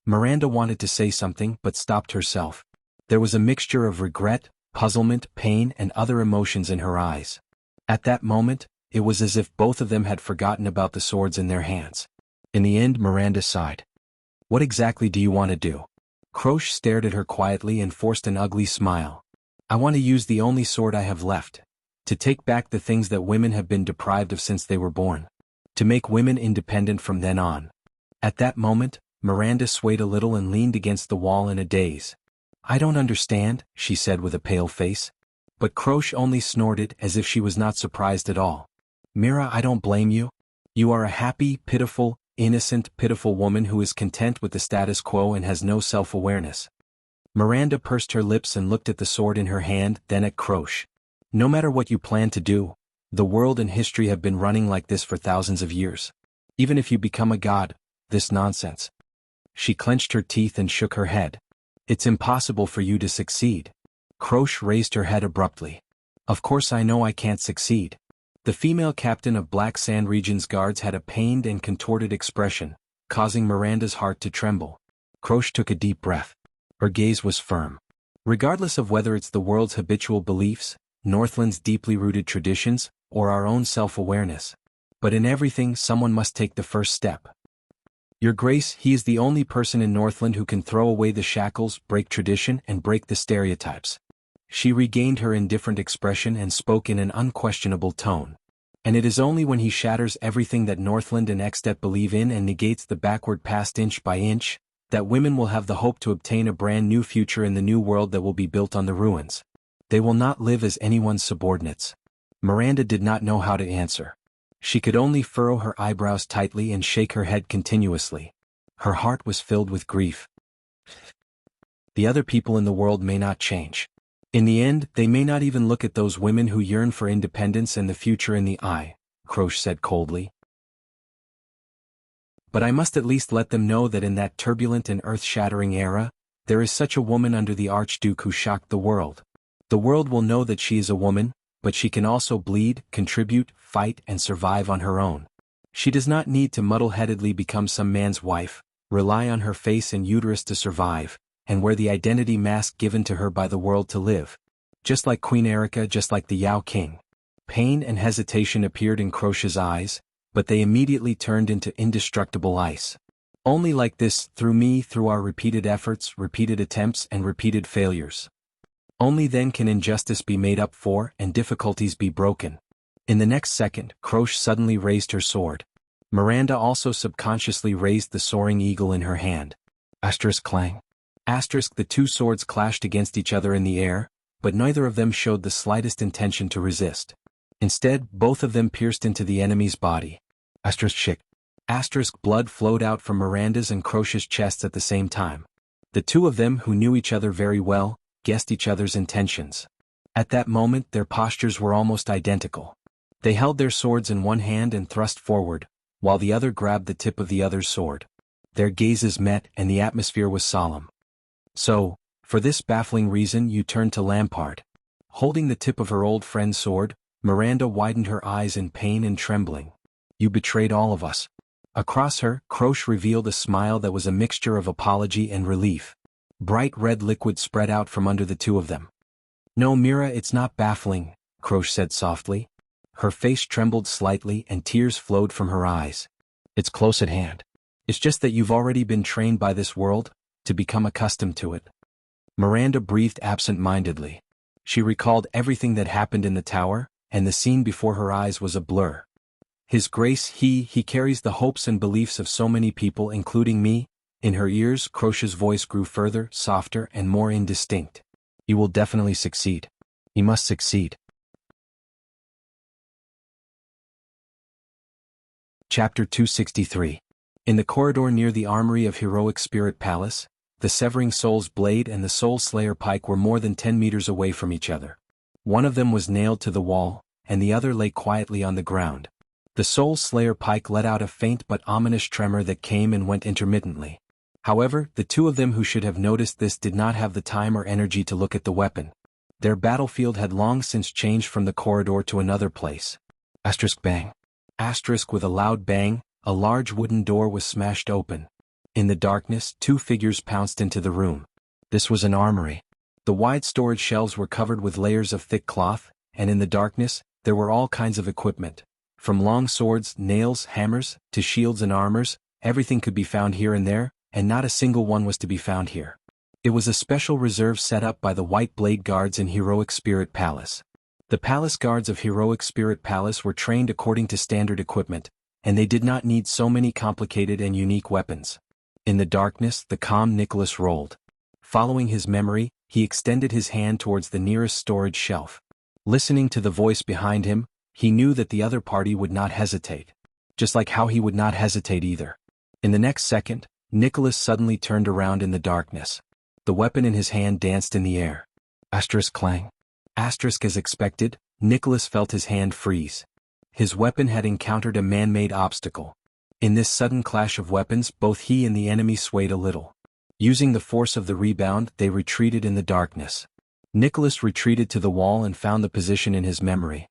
Miranda wanted to say something but stopped herself. There was a mixture of regret, puzzlement, pain and other emotions in her eyes. At that moment, it was as if both of them had forgotten about the swords in their hands. In the end, Miranda sighed. "What exactly do you want to do?" Croce stared at her quietly and forced an ugly smile. "I want to use the only sword I have left. To take back the things that women have been deprived of since they were born. To make women independent from then on." At that moment, Miranda swayed a little and leaned against the wall in a daze. "I don't understand," she said with a pale face. But Croce only snorted as if she was not surprised at all. "Mira, I don't blame you. You are a happy, pitiful, innocent, pitiful woman who is content with the status quo and has no self-awareness." Miranda pursed her lips and looked at the sword in her hand, then at Croce. "No matter what you plan to do, The world and history have been running like this for thousands of years. Even if you become a god, this nonsense. She clenched her teeth and shook her head. It's impossible for you to succeed. Croche raised her head abruptly. Of course I know I can't succeed. The female captain of Black Sand Region's guards had a pained and contorted expression, causing Miranda's heart to tremble. Croche took a deep breath. Her gaze was firm. Regardless of whether it's the world's habitual beliefs, Northland's deeply rooted traditions, or our own self-awareness. But in everything, someone must take the first step. Your Grace, he is the only person in Northland who can throw away the shackles, break tradition, and break the stereotypes. She regained her indifferent expression and spoke in an unquestionable tone. And it is only when he shatters everything that Northland and Extet believe in and negates the backward past inch by inch, that women will have the hope to obtain a brand new future in the new world that will be built on the ruins. They will not live as anyone's subordinates. Miranda did not know how to answer. She could only furrow her eyebrows tightly and shake her head continuously. Her heart was filled with grief. The other people in the world may not change. In the end, they may not even look at those women who yearn for independence and the future in the eye, Croche said coldly. But I must at least let them know that in that turbulent and earth-shattering era, there is such a woman under the Archduke who shocked the world. The world will know that she is a woman, but she can also bleed, contribute, fight, and survive on her own. She does not need to muddle-headedly become some man's wife, rely on her face and uterus to survive, and wear the identity mask given to her by the world to live. Just like Queen Erica, just like the Yao King. Pain and hesitation appeared in Croche's eyes, but they immediately turned into indestructible ice. Only like this, through our repeated efforts, repeated attempts, and repeated failures. Only then can injustice be made up for and difficulties be broken. In the next second, Croche suddenly raised her sword. Miranda also subconsciously raised the soaring eagle in her hand. Asterisk clang. Asterisk the two swords clashed against each other in the air, but neither of them showed the slightest intention to resist. Instead, both of them pierced into the enemy's body. Asterisk shik. Asterisk blood flowed out from Miranda's and Croche's chests at the same time. The two of them, who knew each other very well, guessed each other's intentions. At that moment their postures were almost identical. They held their swords in one hand and thrust forward, while the other grabbed the tip of the other's sword. Their gazes met and the atmosphere was solemn. So, for this baffling reason you turned to Lampard. Holding the tip of her old friend's sword, Miranda widened her eyes in pain and trembling. You betrayed all of us. Across her, Croche revealed a smile that was a mixture of apology and relief. Bright red liquid spread out from under the two of them. No, Mira, it's not baffling, Croche said softly. Her face trembled slightly and tears flowed from her eyes. It's close at hand. It's just that you've already been trained by this world, to become accustomed to it. Miranda breathed absent-mindedly. She recalled everything that happened in the tower, and the scene before her eyes was a blur. His Grace, he carries the hopes and beliefs of so many people, including me. In her ears, Croche's voice grew further, softer, and more indistinct. You will definitely succeed. You must succeed. Chapter 263. In the corridor near the armory of Heroic Spirit Palace, the Severing Soul's blade and the Soul Slayer pike were more than 10 meters away from each other. One of them was nailed to the wall, and the other lay quietly on the ground. The Soul Slayer pike let out a faint but ominous tremor that came and went intermittently. However, the two of them who should have noticed this did not have the time or energy to look at the weapon. Their battlefield had long since changed from the corridor to another place. Asterisk bang. Asterisk with a loud bang, a large wooden door was smashed open. In the darkness, two figures pounced into the room. This was an armory. The wide storage shelves were covered with layers of thick cloth, and in the darkness, there were all kinds of equipment. From long swords, nails, hammers, to shields and armors, everything could be found here and there, and not a single one was to be found here. It was a special reserve set up by the White Blade Guards in Heroic Spirit Palace. The palace guards of Heroic Spirit Palace were trained according to standard equipment, and they did not need so many complicated and unique weapons. In the darkness, the calm Nicholas rolled. Following his memory, he extended his hand towards the nearest storage shelf. Listening to the voice behind him, he knew that the other party would not hesitate. Just like how he would not hesitate either. In the next second, Nicholas suddenly turned around in the darkness. The weapon in his hand danced in the air. Asterisk clang. Asterisk as expected, Nicholas felt his hand freeze. His weapon had encountered a man-made obstacle. In this sudden clash of weapons, both he and the enemy swayed a little. Using the force of the rebound, they retreated in the darkness. Nicholas retreated to the wall and found the position in his memory.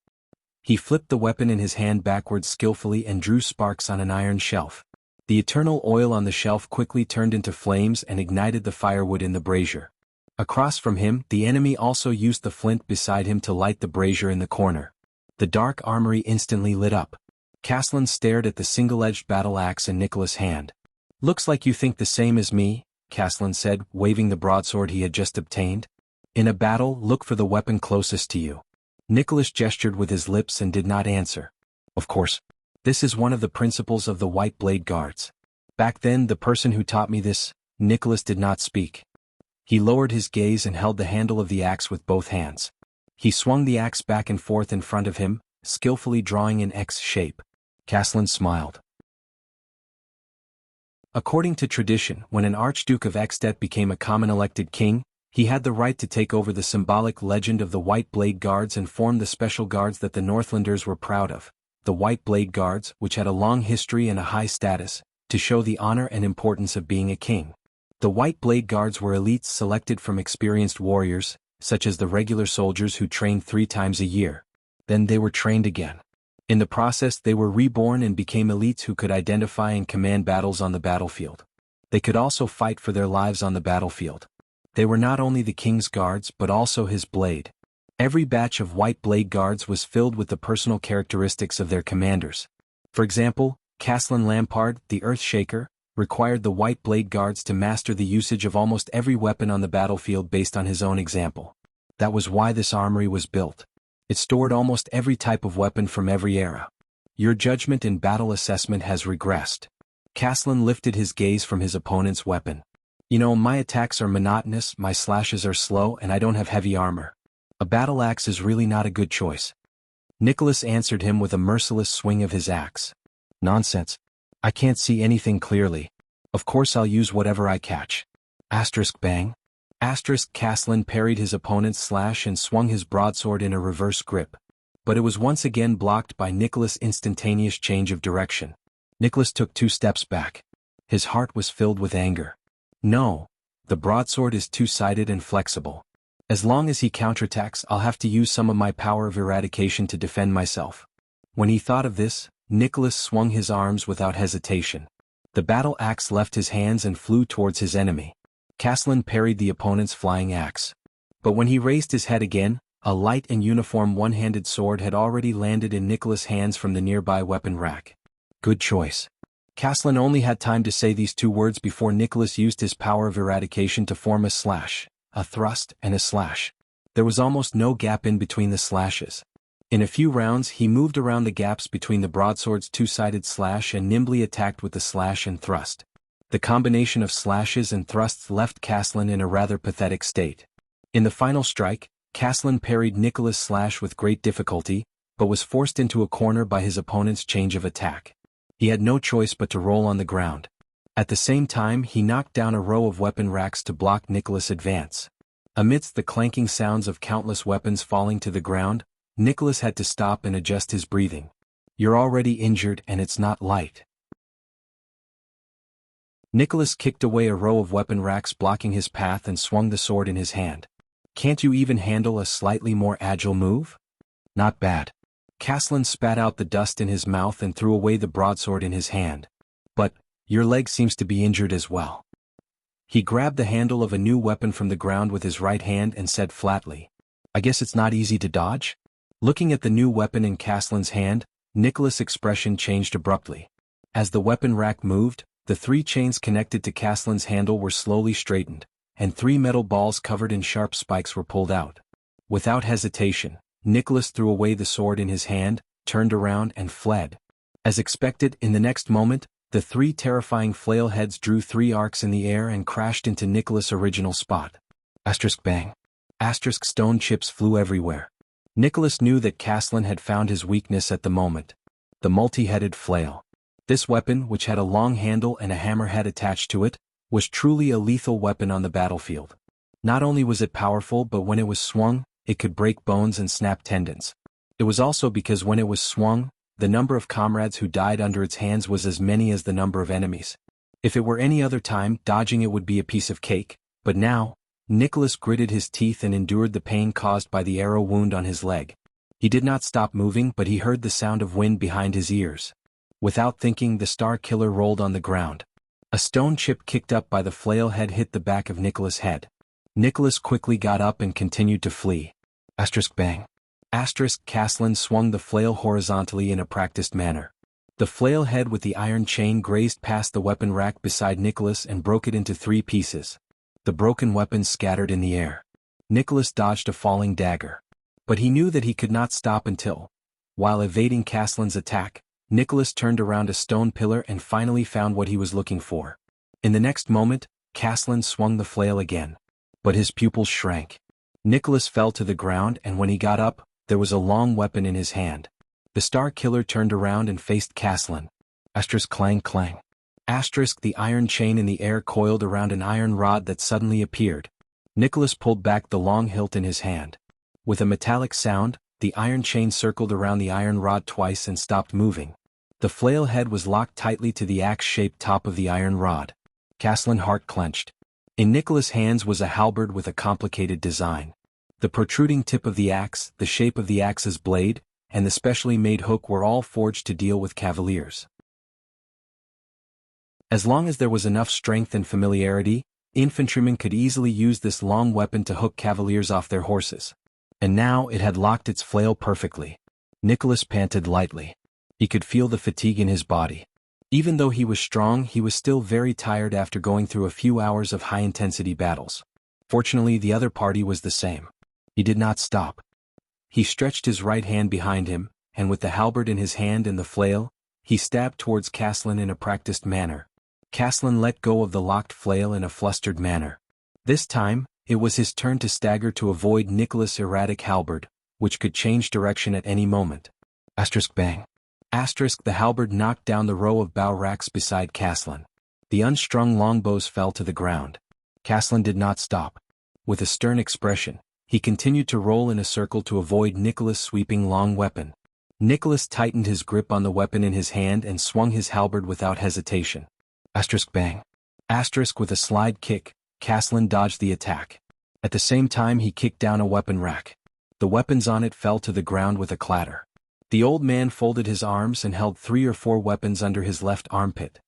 He flipped the weapon in his hand backwards skillfully and drew sparks on an iron shelf. The eternal oil on the shelf quickly turned into flames and ignited the firewood in the brazier. Across from him, the enemy also used the flint beside him to light the brazier in the corner. The dark armory instantly lit up. Caslin stared at the single-edged battle axe in Nicholas' hand. "Looks like you think the same as me," Caslin said, waving the broadsword he had just obtained. "In a battle, look for the weapon closest to you." Nicholas gestured with his lips and did not answer. "Of course. This is one of the principles of the White Blade Guards. Back then, the person who taught me this." Nicholas did not speak. He lowered his gaze and held the handle of the axe with both hands. He swung the axe back and forth in front of him, skillfully drawing an X shape. Caslin smiled. According to tradition, when an Archduke of Ekstedt became a common elected king, he had the right to take over the symbolic legend of the White Blade Guards and form the special guards that the Northlanders were proud of. The White Blade Guards, which had a long history and a high status, to show the honor and importance of being a king. The White Blade Guards were elites selected from experienced warriors, such as the regular soldiers who trained 3 times a year. Then they were trained again. In the process, they were reborn and became elites who could identify and command battles on the battlefield. They could also fight for their lives on the battlefield. They were not only the king's guards but also his blade. Every batch of White Blade Guards was filled with the personal characteristics of their commanders. For example, Caslin Lampard, the Earthshaker, required the White Blade Guards to master the usage of almost every weapon on the battlefield based on his own example. That was why this armory was built. It stored almost every type of weapon from every era. Your judgment and battle assessment has regressed. Caslin lifted his gaze from his opponent's weapon. "You know, my attacks are monotonous, my slashes are slow, and I don't have heavy armor. A battle axe is really not a good choice." Nicholas answered him with a merciless swing of his axe. "Nonsense. I can't see anything clearly. Of course I'll use whatever I catch." Bang. Caslin parried his opponent's slash and swung his broadsword in a reverse grip. But it was once again blocked by Nicholas' instantaneous change of direction. Nicholas took 2 steps back. His heart was filled with anger. No. The broadsword is two-sided and flexible. As long as he counterattacks, I'll have to use some of my power of eradication to defend myself. When he thought of this, Nicholas swung his arms without hesitation. The battle axe left his hands and flew towards his enemy. Caslin parried the opponent's flying axe. But when he raised his head again, a light and uniform one-handed sword had already landed in Nicholas' hands from the nearby weapon rack. "Good choice." Caslin only had time to say these 2 words before Nicholas used his power of eradication to form a slash, a thrust, and a slash. There was almost no gap in between the slashes. In a few rounds he moved around the gaps between the broadsword's 2-sided slash and nimbly attacked with the slash and thrust. The combination of slashes and thrusts left Caslin in a rather pathetic state. In the final strike, Caslin parried Nicholas' slash with great difficulty, but was forced into a corner by his opponent's change of attack. He had no choice but to roll on the ground. At the same time he knocked down a row of weapon racks to block Nicholas' advance. Amidst the clanking sounds of countless weapons falling to the ground, Nicholas had to stop and adjust his breathing. "You're already injured and it's not light." Nicholas kicked away a row of weapon racks blocking his path and swung the sword in his hand. "Can't you even handle a slightly more agile move?" "Not bad." Caslin spat out the dust in his mouth and threw away the broadsword in his hand. "But, your leg seems to be injured as well." He grabbed the handle of a new weapon from the ground with his right hand and said flatly, "I guess it's not easy to dodge?" Looking at the new weapon in Caslin's hand, Nicholas' expression changed abruptly. As the weapon rack moved, the 3 chains connected to Caslin's handle were slowly straightened, and 3 metal balls covered in sharp spikes were pulled out. Without hesitation, Nicholas threw away the sword in his hand, turned around and fled. As expected, in the next moment, the 3 terrifying flail heads drew 3 arcs in the air and crashed into Nicholas' original spot. Bang. Stone chips flew everywhere. Nicholas knew that Caslin had found his weakness at the moment. The multi-headed flail. This weapon, which had a long handle and a hammerhead attached to it, was truly a lethal weapon on the battlefield. Not only was it powerful, but when it was swung, it could break bones and snap tendons. It was also because when it was swung, the number of comrades who died under its hands was as many as the number of enemies. If it were any other time, dodging it would be a piece of cake, but now, Nicholas gritted his teeth and endured the pain caused by the arrow wound on his leg. He did not stop moving, but he heard the sound of wind behind his ears. Without thinking, the Star Killer rolled on the ground. A stone chip kicked up by the flail head hit the back of Nicholas' head. Nicholas quickly got up and continued to flee. Bang. Caslin swung the flail horizontally in a practiced manner. The flail head with the iron chain grazed past the weapon rack beside Nicholas and broke it into 3 pieces. The broken weapons scattered in the air. Nicholas dodged a falling dagger. But he knew that he could not stop until, while evading Caslin's attack, Nicholas turned around a stone pillar and finally found what he was looking for. In the next moment, Caslin swung the flail again. But his pupils shrank. Nicholas fell to the ground, and when he got up, there was a long weapon in his hand. The Star Killer turned around and faced Caslin. Clang clang. The iron chain in the air coiled around an iron rod that suddenly appeared. Nicholas pulled back the long hilt in his hand. With a metallic sound, the iron chain circled around the iron rod twice and stopped moving. The flail head was locked tightly to the axe-shaped top of the iron rod. Caslin's heart clenched. In Nicholas' hands was a halberd with a complicated design. The protruding tip of the axe, the shape of the axe's blade, and the specially made hook were all forged to deal with cavaliers. As long as there was enough strength and familiarity, infantrymen could easily use this long weapon to hook cavaliers off their horses. And now it had locked its flail perfectly. Nicholas panted lightly. He could feel the fatigue in his body. Even though he was strong, he was still very tired after going through a few hours of high-intensity battles. Fortunately, the other party was the same. He did not stop. He stretched his right hand behind him, and with the halberd in his hand and the flail, he stabbed towards Caslin in a practiced manner. Caslin let go of the locked flail in a flustered manner. This time, it was his turn to stagger to avoid Nicholas' erratic halberd, which could change direction at any moment. Bang. The halberd knocked down the row of bow racks beside Caslin. The unstrung longbows fell to the ground. Caslin did not stop. With a stern expression, he continued to roll in a circle to avoid Nicholas' sweeping long weapon. Nicholas tightened his grip on the weapon in his hand and swung his halberd without hesitation. Bang. With a slide kick, Caslin dodged the attack. At the same time, he kicked down a weapon rack. The weapons on it fell to the ground with a clatter. The old man folded his arms and held 3 or 4 weapons under his left armpit.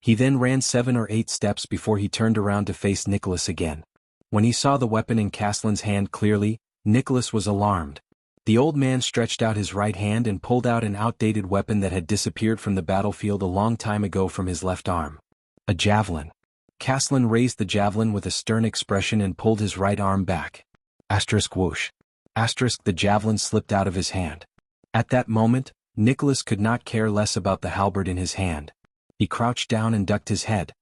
He then ran 7 or 8 steps before he turned around to face Nicholas again. When he saw the weapon in Caslin's hand clearly, Nicholas was alarmed. The old man stretched out his right hand and pulled out an outdated weapon that had disappeared from the battlefield a long time ago from his left arm. A javelin. Caslin raised the javelin with a stern expression and pulled his right arm back. Whoosh. The javelin slipped out of his hand. At that moment, Nicholas could not care less about the halberd in his hand. He crouched down and ducked his head.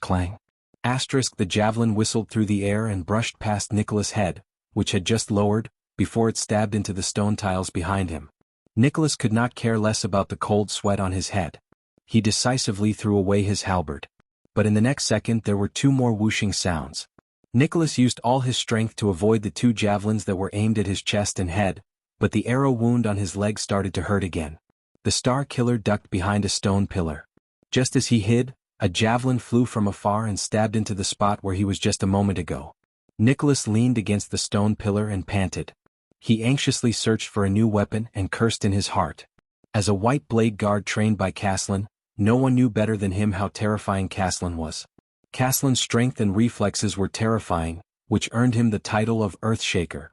Clang. The javelin whistled through the air and brushed past Nicholas' head, which had just lowered, before it stabbed into the stone tiles behind him. Nicholas could not care less about the cold sweat on his head. He decisively threw away his halberd. But in the next second there were 2 more whooshing sounds. Nicholas used all his strength to avoid the 2 javelins that were aimed at his chest and head, but the arrow wound on his leg started to hurt again. The Star Killer ducked behind a stone pillar. Just as he hid, a javelin flew from afar and stabbed into the spot where he was just a moment ago. Nicholas leaned against the stone pillar and panted. He anxiously searched for a new weapon and cursed in his heart. As a white blade guard trained by Caslin, no one knew better than him how terrifying Caslin was. Caslin's strength and reflexes were terrifying, which earned him the title of Earthshaker.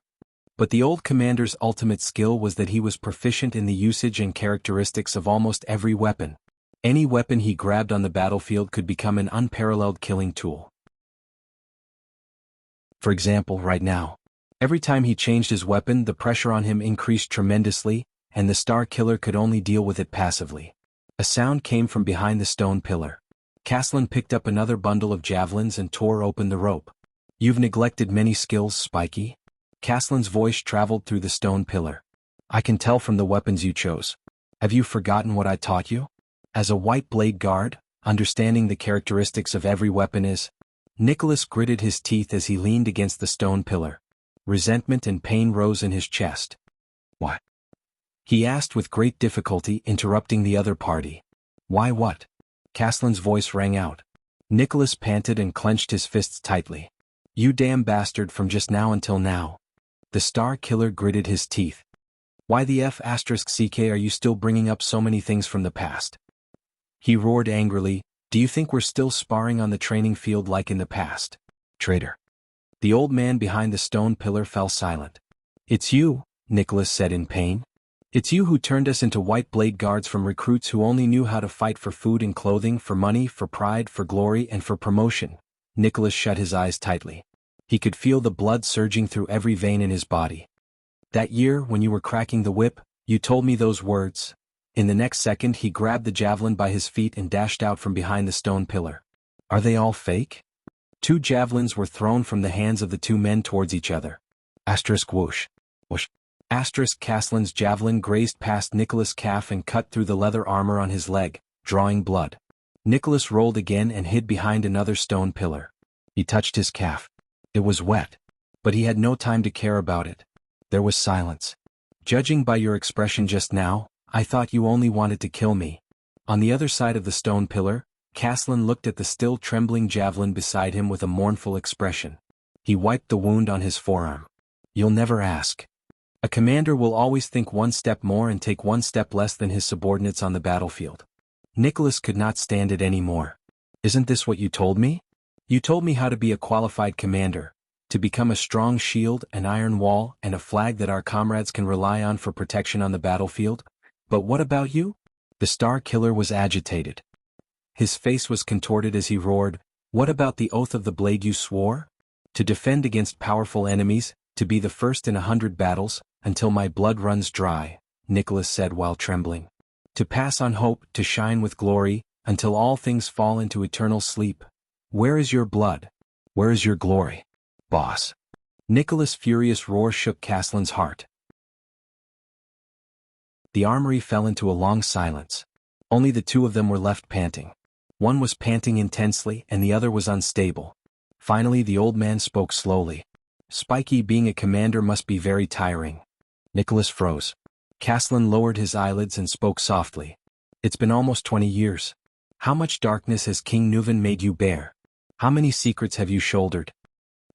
But the old commander's ultimate skill was that he was proficient in the usage and characteristics of almost every weapon. Any weapon he grabbed on the battlefield could become an unparalleled killing tool. For example, right now. Every time he changed his weapon, the pressure on him increased tremendously, and the Star Killer could only deal with it passively. A sound came from behind the stone pillar. Caslin picked up another bundle of javelins and tore open the rope. "You've neglected many skills, Spiky." Caslin's voice traveled through the stone pillar. "I can tell from the weapons you chose. Have you forgotten what I taught you? As a white blade guard, understanding the characteristics of every weapon is..." Nicholas gritted his teeth as he leaned against the stone pillar. Resentment and pain rose in his chest. "What? he asked with great difficulty, interrupting the other party. Why what? Caslin's voice rang out. Nicholas panted and clenched his fists tightly. You damn bastard, from just now until now. The Star Killer gritted his teeth. Why the F***ck are you still bringing up so many things from the past? He roared angrily. Do you think we're still sparring on the training field like in the past? Traitor. The old man behind the stone pillar fell silent. It's you, Nicholas said in pain. It's you who turned us into white blade guards from recruits who only knew how to fight for food and clothing, for money, for pride, for glory, and for promotion. Nicholas shut his eyes tightly. He could feel the blood surging through every vein in his body. That year, when you were cracking the whip, you told me those words. In the next second he grabbed the javelin by his feet and dashed out from behind the stone pillar. Are they all fake? 2 javelins were thrown from the hands of the 2 men towards each other. Asterisk whoosh. Whoosh. Asterisk Caslin's javelin grazed past Nicholas' calf and cut through the leather armor on his leg, drawing blood. Nicholas rolled again and hid behind another stone pillar. He touched his calf. It was wet. But he had no time to care about it. There was silence. Judging by your expression just now, I thought you only wanted to kill me. On the other side of the stone pillar, Caslin looked at the still trembling javelin beside him with a mournful expression. He wiped the wound on his forearm. You'll never ask. A commander will always think 1 step more and take 1 step less than his subordinates on the battlefield. Nicholas could not stand it anymore. Isn't this what you told me? You told me how to be a qualified commander, to become a strong shield, an iron wall, and a flag that our comrades can rely on for protection on the battlefield. But what about you? The Star Killer was agitated. His face was contorted as he roared, what about the oath of the blade you swore? To defend against powerful enemies, to be the first in 100 battles, until my blood runs dry, Nicholas said while trembling. To pass on hope, to shine with glory, until all things fall into eternal sleep. Where is your blood? Where is your glory? Boss. Nicholas' furious roar shook Caslin's heart. The armory fell into a long silence. Only the 2 of them were left panting. One was panting intensely and the other was unstable. Finally the old man spoke slowly. Spiky, being a commander must be very tiring. Nicholas froze. Caslin lowered his eyelids and spoke softly. It's been almost 20 years. How much darkness has King Nuven made you bear? How many secrets have you shouldered?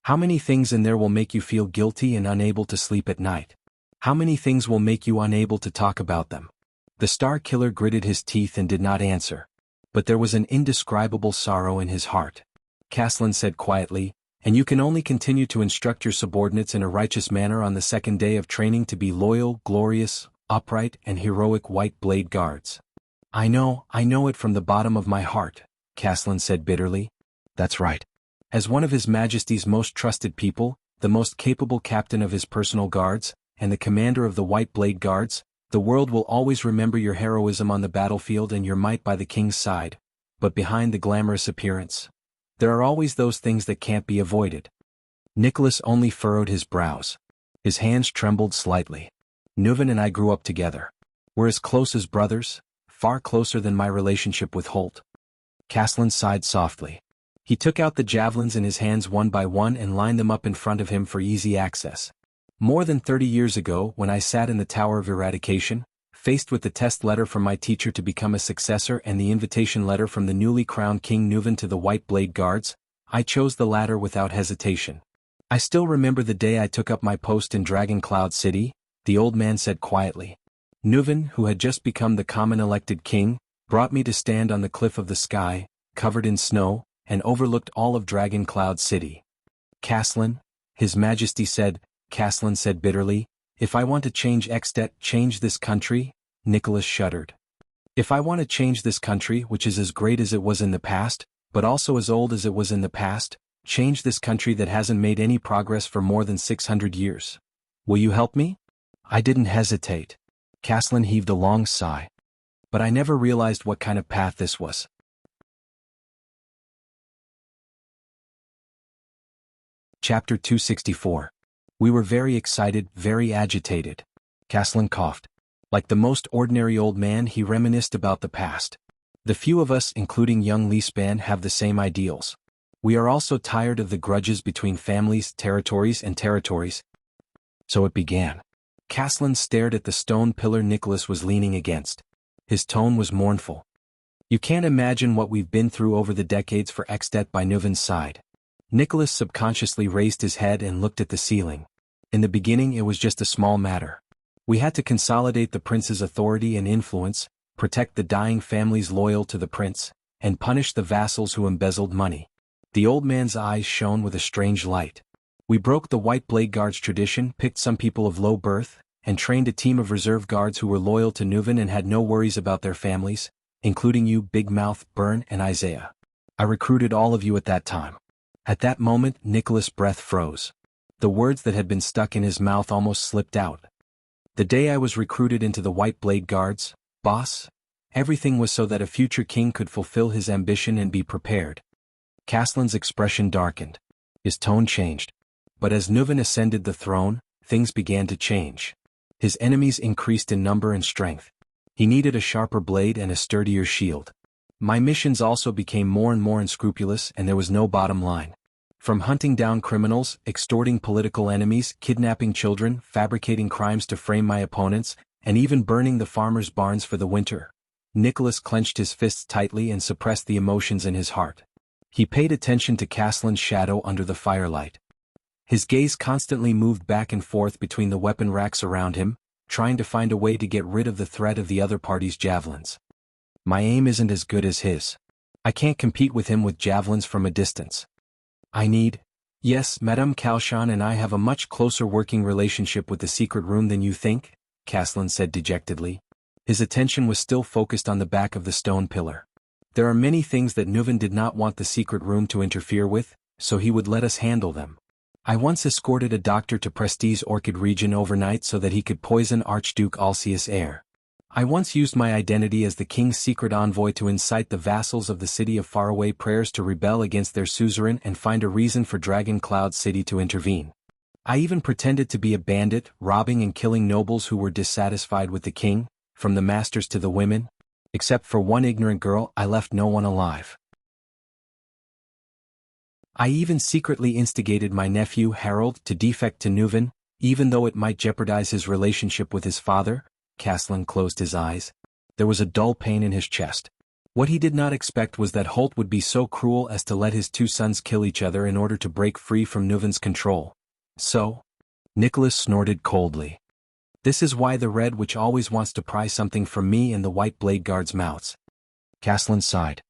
How many things in there will make you feel guilty and unable to sleep at night? How many things will make you unable to talk about them? The Star Killer gritted his teeth and did not answer. But there was an indescribable sorrow in his heart. Caslin said quietly, and you can only continue to instruct your subordinates in a righteous manner on the 2nd day of training to be loyal, glorious, upright, and heroic white blade guards. I know it from the bottom of my heart, Caslin said bitterly. That's right. As one of His Majesty's most trusted people, the most capable captain of his personal guards, and the commander of the White Blade Guards, the world will always remember your heroism on the battlefield and your might by the king's side. But behind the glamorous appearance, there are always those things that can't be avoided. Nicholas only furrowed his brows. His hands trembled slightly. Nuven and I grew up together. We're as close as brothers, far closer than my relationship with Holt. Caslin sighed softly. He took out the javelins in his hands one by one and lined them up in front of him for easy access. More than 30 years ago, when I sat in the Tower of Eradication, faced with the test letter from my teacher to become a successor and the invitation letter from the newly crowned King Nuven to the White Blade Guards, I chose the latter without hesitation. I still remember the day I took up my post in Dragon Cloud City, the old man said quietly. Nuven, who had just become the common elected king, brought me to stand on the cliff of the sky, covered in snow, and overlooked all of Dragon Cloud City. Caslin, His Majesty said, Caslin said bitterly, if I want to change Extet, change this country, Nicholas shuddered. If I want to change this country, which is as great as it was in the past, but also as old as it was in the past, change this country that hasn't made any progress for more than 600 years. Will you help me? I didn't hesitate. Caslin heaved a long sigh. But I never realized what kind of path this was. Chapter 264. We were very excited, very agitated. Caslin coughed. Like the most ordinary old man, he reminisced about the past. The few of us, including young Leespan, have the same ideals. We are also tired of the grudges between families, territories, and territories. So it began. Caslin stared at the stone pillar Nicholas was leaning against. His tone was mournful. You can't imagine what we've been through over the decades for Exdet by Nuven's side. Nicholas subconsciously raised his head and looked at the ceiling. In the beginning it was just a small matter. We had to consolidate the prince's authority and influence, protect the dying families loyal to the prince, and punish the vassals who embezzled money. The old man's eyes shone with a strange light. We broke the White Blade Guards tradition, picked some people of low birth, and trained a team of reserve guards who were loyal to Nuven and had no worries about their families, including you, Big Mouth, Byrne, and Isaiah. I recruited all of you at that time. At that moment, Nicholas' breath froze. The words that had been stuck in his mouth almost slipped out. The day I was recruited into the White Blade Guards, boss, everything was so that a future king could fulfill his ambition and be prepared. Caslin's expression darkened. His tone changed. But as Nuven ascended the throne, things began to change. His enemies increased in number and strength. He needed a sharper blade and a sturdier shield. My missions also became more and more unscrupulous, and there was no bottom line. From hunting down criminals, extorting political enemies, kidnapping children, fabricating crimes to frame my opponents, and even burning the farmers' barns for the winter. Nicholas clenched his fists tightly and suppressed the emotions in his heart. He paid attention to Caslin's shadow under the firelight. His gaze constantly moved back and forth between the weapon racks around him, trying to find a way to get rid of the threat of the other party's javelins. My aim isn't as good as his. I can't compete with him with javelins from a distance. Yes, Madame Calchon and I have a much closer working relationship with the secret room than you think, Caslin said dejectedly. His attention was still focused on the back of the stone pillar. There are many things that Nuven did not want the secret room to interfere with, so he would let us handle them. I once escorted a doctor to Prestige Orchid region overnight so that he could poison Archduke Alcius' heir. I once used my identity as the king's secret envoy to incite the vassals of the city of Faraway Prayers to rebel against their suzerain and find a reason for Dragon Cloud City to intervene. I even pretended to be a bandit, robbing and killing nobles who were dissatisfied with the king, from the masters to the women. Except for one ignorant girl, I left no one alive. I even secretly instigated my nephew Harold to defect to Nuven, even though it might jeopardize his relationship with his father. Caslin closed his eyes. There was a dull pain in his chest. What he did not expect was that Holt would be so cruel as to let his two sons kill each other in order to break free from Nuven's control. So? Nicholas snorted coldly. This is why the Red Witch always wants to pry something from me and the White Blade Guards' mouths. Caslin sighed.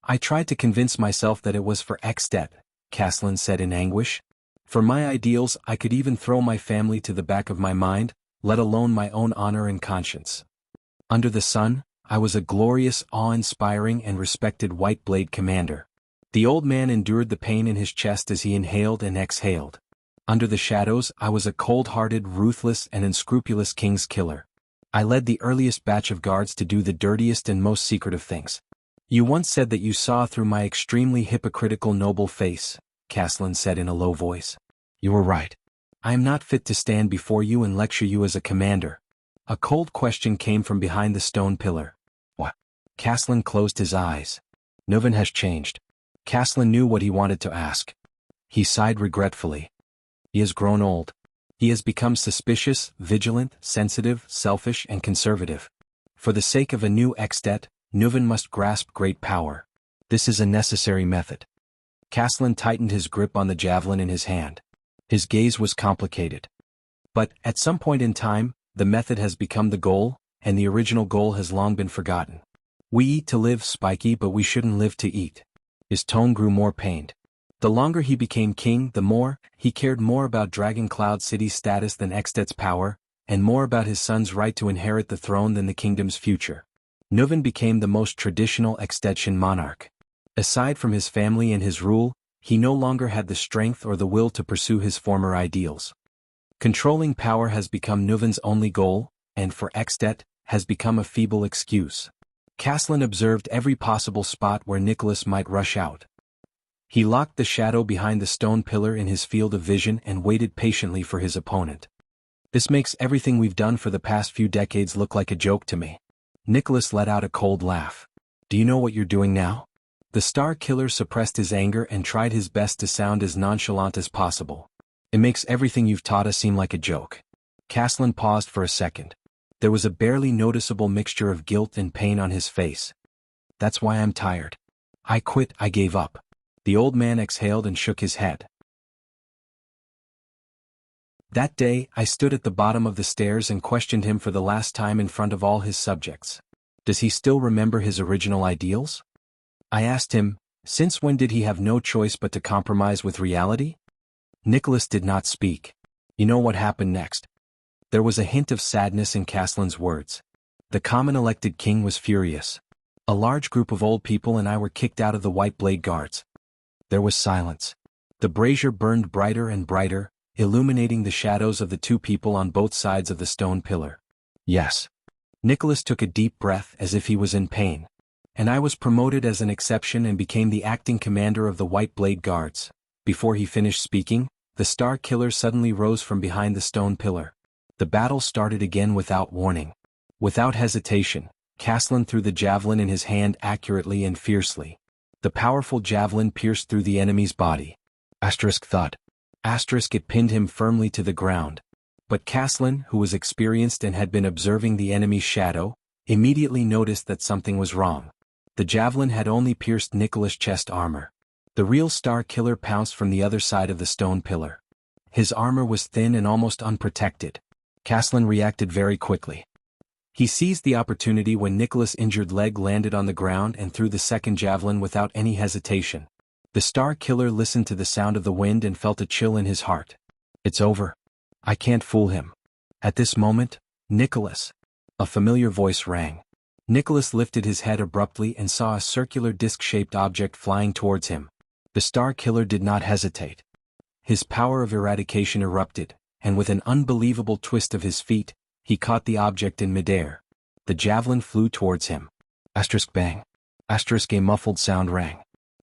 I tried to convince myself that it was for Exdet, Caslin said in anguish. For my ideals, I could even throw my family to the back of my mind, let alone my own honor and conscience. Under the sun, I was a glorious, awe-inspiring and respected White Blade commander. The old man endured the pain in his chest as he inhaled and exhaled. Under the shadows, I was a cold-hearted, ruthless and unscrupulous king's killer. I led the earliest batch of guards to do the dirtiest and most secret of things. You once said that you saw through my extremely hypocritical noble face, Caslin said in a low voice. You were right. I am not fit to stand before you and lecture you as a commander. A cold question came from behind the stone pillar. What? Caslin closed his eyes. Nuven has changed. Caslin knew what he wanted to ask. He sighed regretfully. He has grown old. He has become suspicious, vigilant, sensitive, selfish, and conservative. For the sake of a new Exdet, Nuven must grasp great power. This is a necessary method. Caslin tightened his grip on the javelin in his hand. His gaze was complicated. But, at some point in time, the method has become the goal, and the original goal has long been forgotten. We eat to live, Spiky, but we shouldn't live to eat. His tone grew more pained. The longer he became king, the more he cared more about Dragon Cloud City's status than Exdet's power, and more about his son's right to inherit the throne than the kingdom's future. Nuven became the most traditional Exdetian monarch. Aside from his family and his rule, he no longer had the strength or the will to pursue his former ideals. Controlling power has become Nuven's only goal, and for Exdet, has become a feeble excuse. Caslin observed every possible spot where Nicholas might rush out. He locked the shadow behind the stone pillar in his field of vision and waited patiently for his opponent. This makes everything we've done for the past few decades look like a joke to me. Nicholas let out a cold laugh. Do you know what you're doing now? The Star Killer suppressed his anger and tried his best to sound as nonchalant as possible. It makes everything you've taught us seem like a joke. Caslin paused for a second. There was a barely noticeable mixture of guilt and pain on his face. That's why I'm tired. I quit, I gave up. The old man exhaled and shook his head. That day, I stood at the bottom of the stairs and questioned him for the last time in front of all his subjects. Does he still remember his original ideals? I asked him, since when did he have no choice but to compromise with reality? Nicholas did not speak. You know what happened next? There was a hint of sadness in Caslin's words. The common elected king was furious. A large group of old people and I were kicked out of the White Blade Guards. There was silence. The brazier burned brighter and brighter, illuminating the shadows of the two people on both sides of the stone pillar. Yes. Nicholas took a deep breath as if he was in pain. And I was promoted as an exception and became the acting commander of the White Blade Guards. Before he finished speaking, the Star Killer suddenly rose from behind the stone pillar. The battle started again without warning. Without hesitation, Caslin threw the javelin in his hand accurately and fiercely. The powerful javelin pierced through the enemy's body. Thud. It pinned him firmly to the ground. But Caslin, who was experienced and had been observing the enemy's shadow, immediately noticed that something was wrong. The javelin had only pierced Nicholas' chest armor. The real Star Killer pounced from the other side of the stone pillar. His armor was thin and almost unprotected. Caslin reacted very quickly. He seized the opportunity when Nicholas' injured leg landed on the ground and threw the second javelin without any hesitation. The Star Killer listened to the sound of the wind and felt a chill in his heart. It's over. I can't fool him. At this moment, Nicholas. A familiar voice rang. Nicholas lifted his head abruptly and saw a circular disc-shaped object flying towards him. The Star Killer did not hesitate. His power of eradication erupted, and with an unbelievable twist of his feet, he caught the object in midair. The javelin flew towards him. Bang. A muffled sound rang.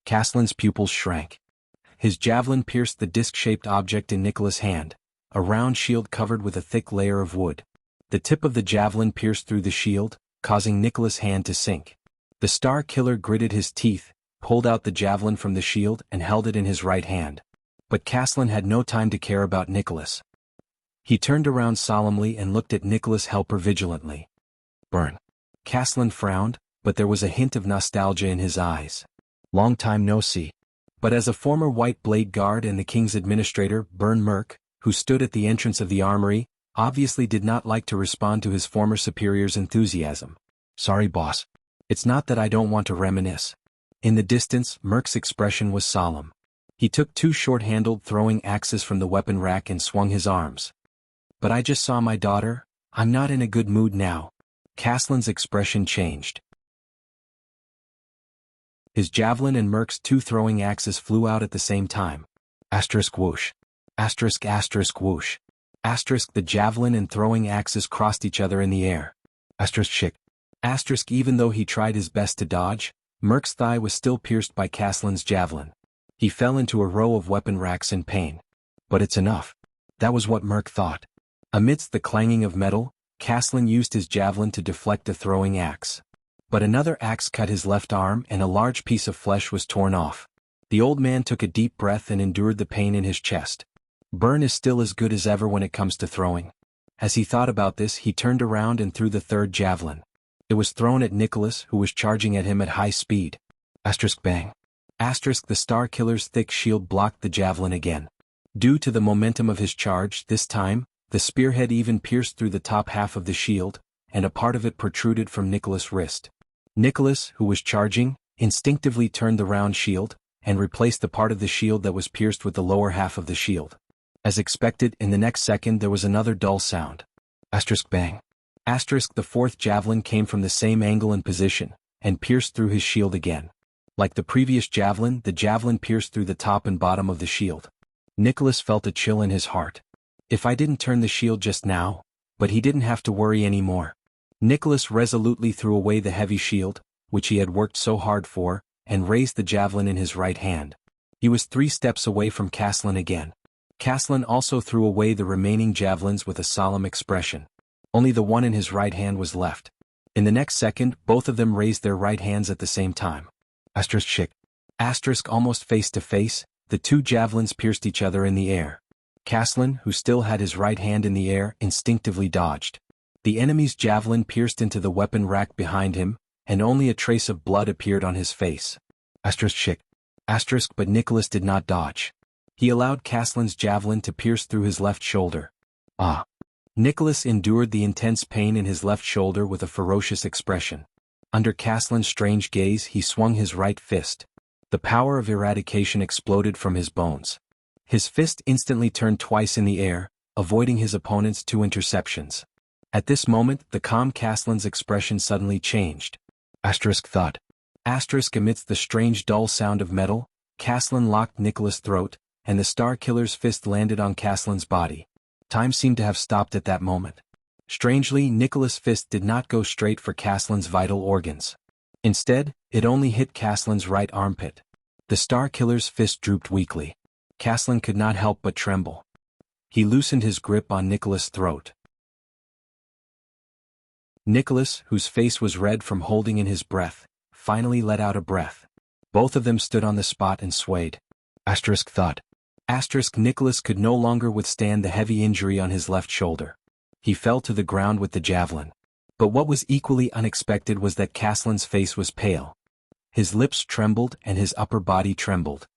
Caslin's pupils shrank. His javelin pierced the disc-shaped object in Nicholas' hand, a round shield covered with a thick layer of wood. The tip of the javelin pierced through the shield, causing Nicholas' hand to sink. The Star Killer gritted his teeth, pulled out the javelin from the shield and held it in his right hand. But Caslin had no time to care about Nicholas. He turned around solemnly and looked at Nicholas' helper vigilantly. Burn. Caslin frowned, but there was a hint of nostalgia in his eyes. Long time no see. But as a former White Blade Guard and the king's administrator, Burn Merk, who stood at the entrance of the armory, obviously did not like to respond to his former superior's enthusiasm. Sorry, boss. It's not that I don't want to reminisce. In the distance, Merk's expression was solemn. He took two short-handled throwing axes from the weapon rack and swung his arms. But I just saw my daughter. I'm not in a good mood now. Caslin's expression changed. His javelin and Merk's two throwing axes flew out at the same time. Whoosh. Whoosh. The javelin and throwing axes crossed each other in the air. Even though he tried his best to dodge, Merk's thigh was still pierced by Caslin's javelin. He fell into a row of weapon racks in pain. But it's enough. That was what Merk thought. Amidst the clanging of metal, Caslin used his javelin to deflect a throwing axe. But another axe cut his left arm and a large piece of flesh was torn off. The old man took a deep breath and endured the pain in his chest. Burn is still as good as ever when it comes to throwing. As he thought about this, he turned around and threw the third javelin. It was thrown at Nicholas, who was charging at him at high speed. Bang. The Star Killer's thick shield blocked the javelin again. Due to the momentum of his charge, this time, the spearhead even pierced through the top half of the shield, and a part of it protruded from Nicholas' wrist. Nicholas, who was charging, instinctively turned the round shield, and replaced the part of the shield that was pierced with the lower half of the shield. As expected, in the next second there was another dull sound. Bang. The fourth javelin came from the same angle and position, and pierced through his shield again. Like the previous javelin, the javelin pierced through the top and bottom of the shield. Nicholas felt a chill in his heart. If I didn't turn the shield just now, but he didn't have to worry anymore. Nicholas resolutely threw away the heavy shield, which he had worked so hard for, and raised the javelin in his right hand. He was 3 steps away from Caslin again. Caslin also threw away the remaining javelins with a solemn expression. Only the one in his right hand was left. In the next second, both of them raised their right hands at the same time. Almost face to face, the two javelins pierced each other in the air. Caslin, who still had his right hand in the air, instinctively dodged. The enemy's javelin pierced into the weapon rack behind him, and only a trace of blood appeared on his face. But Nicholas did not dodge. He allowed Caslin's javelin to pierce through his left shoulder. Ah! Nicholas endured the intense pain in his left shoulder with a ferocious expression. Under Caslin's strange gaze, he swung his right fist. The power of eradication exploded from his bones. His fist instantly turned twice in the air, avoiding his opponent's 2 interceptions. At this moment, the calm Caslin's expression suddenly changed. Thud. Amidst the strange dull sound of metal, Caslin locked Nicholas' throat, and the Star Killer's fist landed on Caslin's body. Time seemed to have stopped at that moment. Strangely, Nicholas' fist did not go straight for Caslin's vital organs. Instead, it only hit Caslin's right armpit. The Star Killer's fist drooped weakly. Caslin could not help but tremble. He loosened his grip on Nicholas' throat. Nicholas, whose face was red from holding in his breath, finally let out a breath. Both of them stood on the spot and swayed. Thud. Nicholas could no longer withstand the heavy injury on his left shoulder. He fell to the ground with the javelin. But what was equally unexpected was that Caslin's face was pale. His lips trembled and his upper body trembled.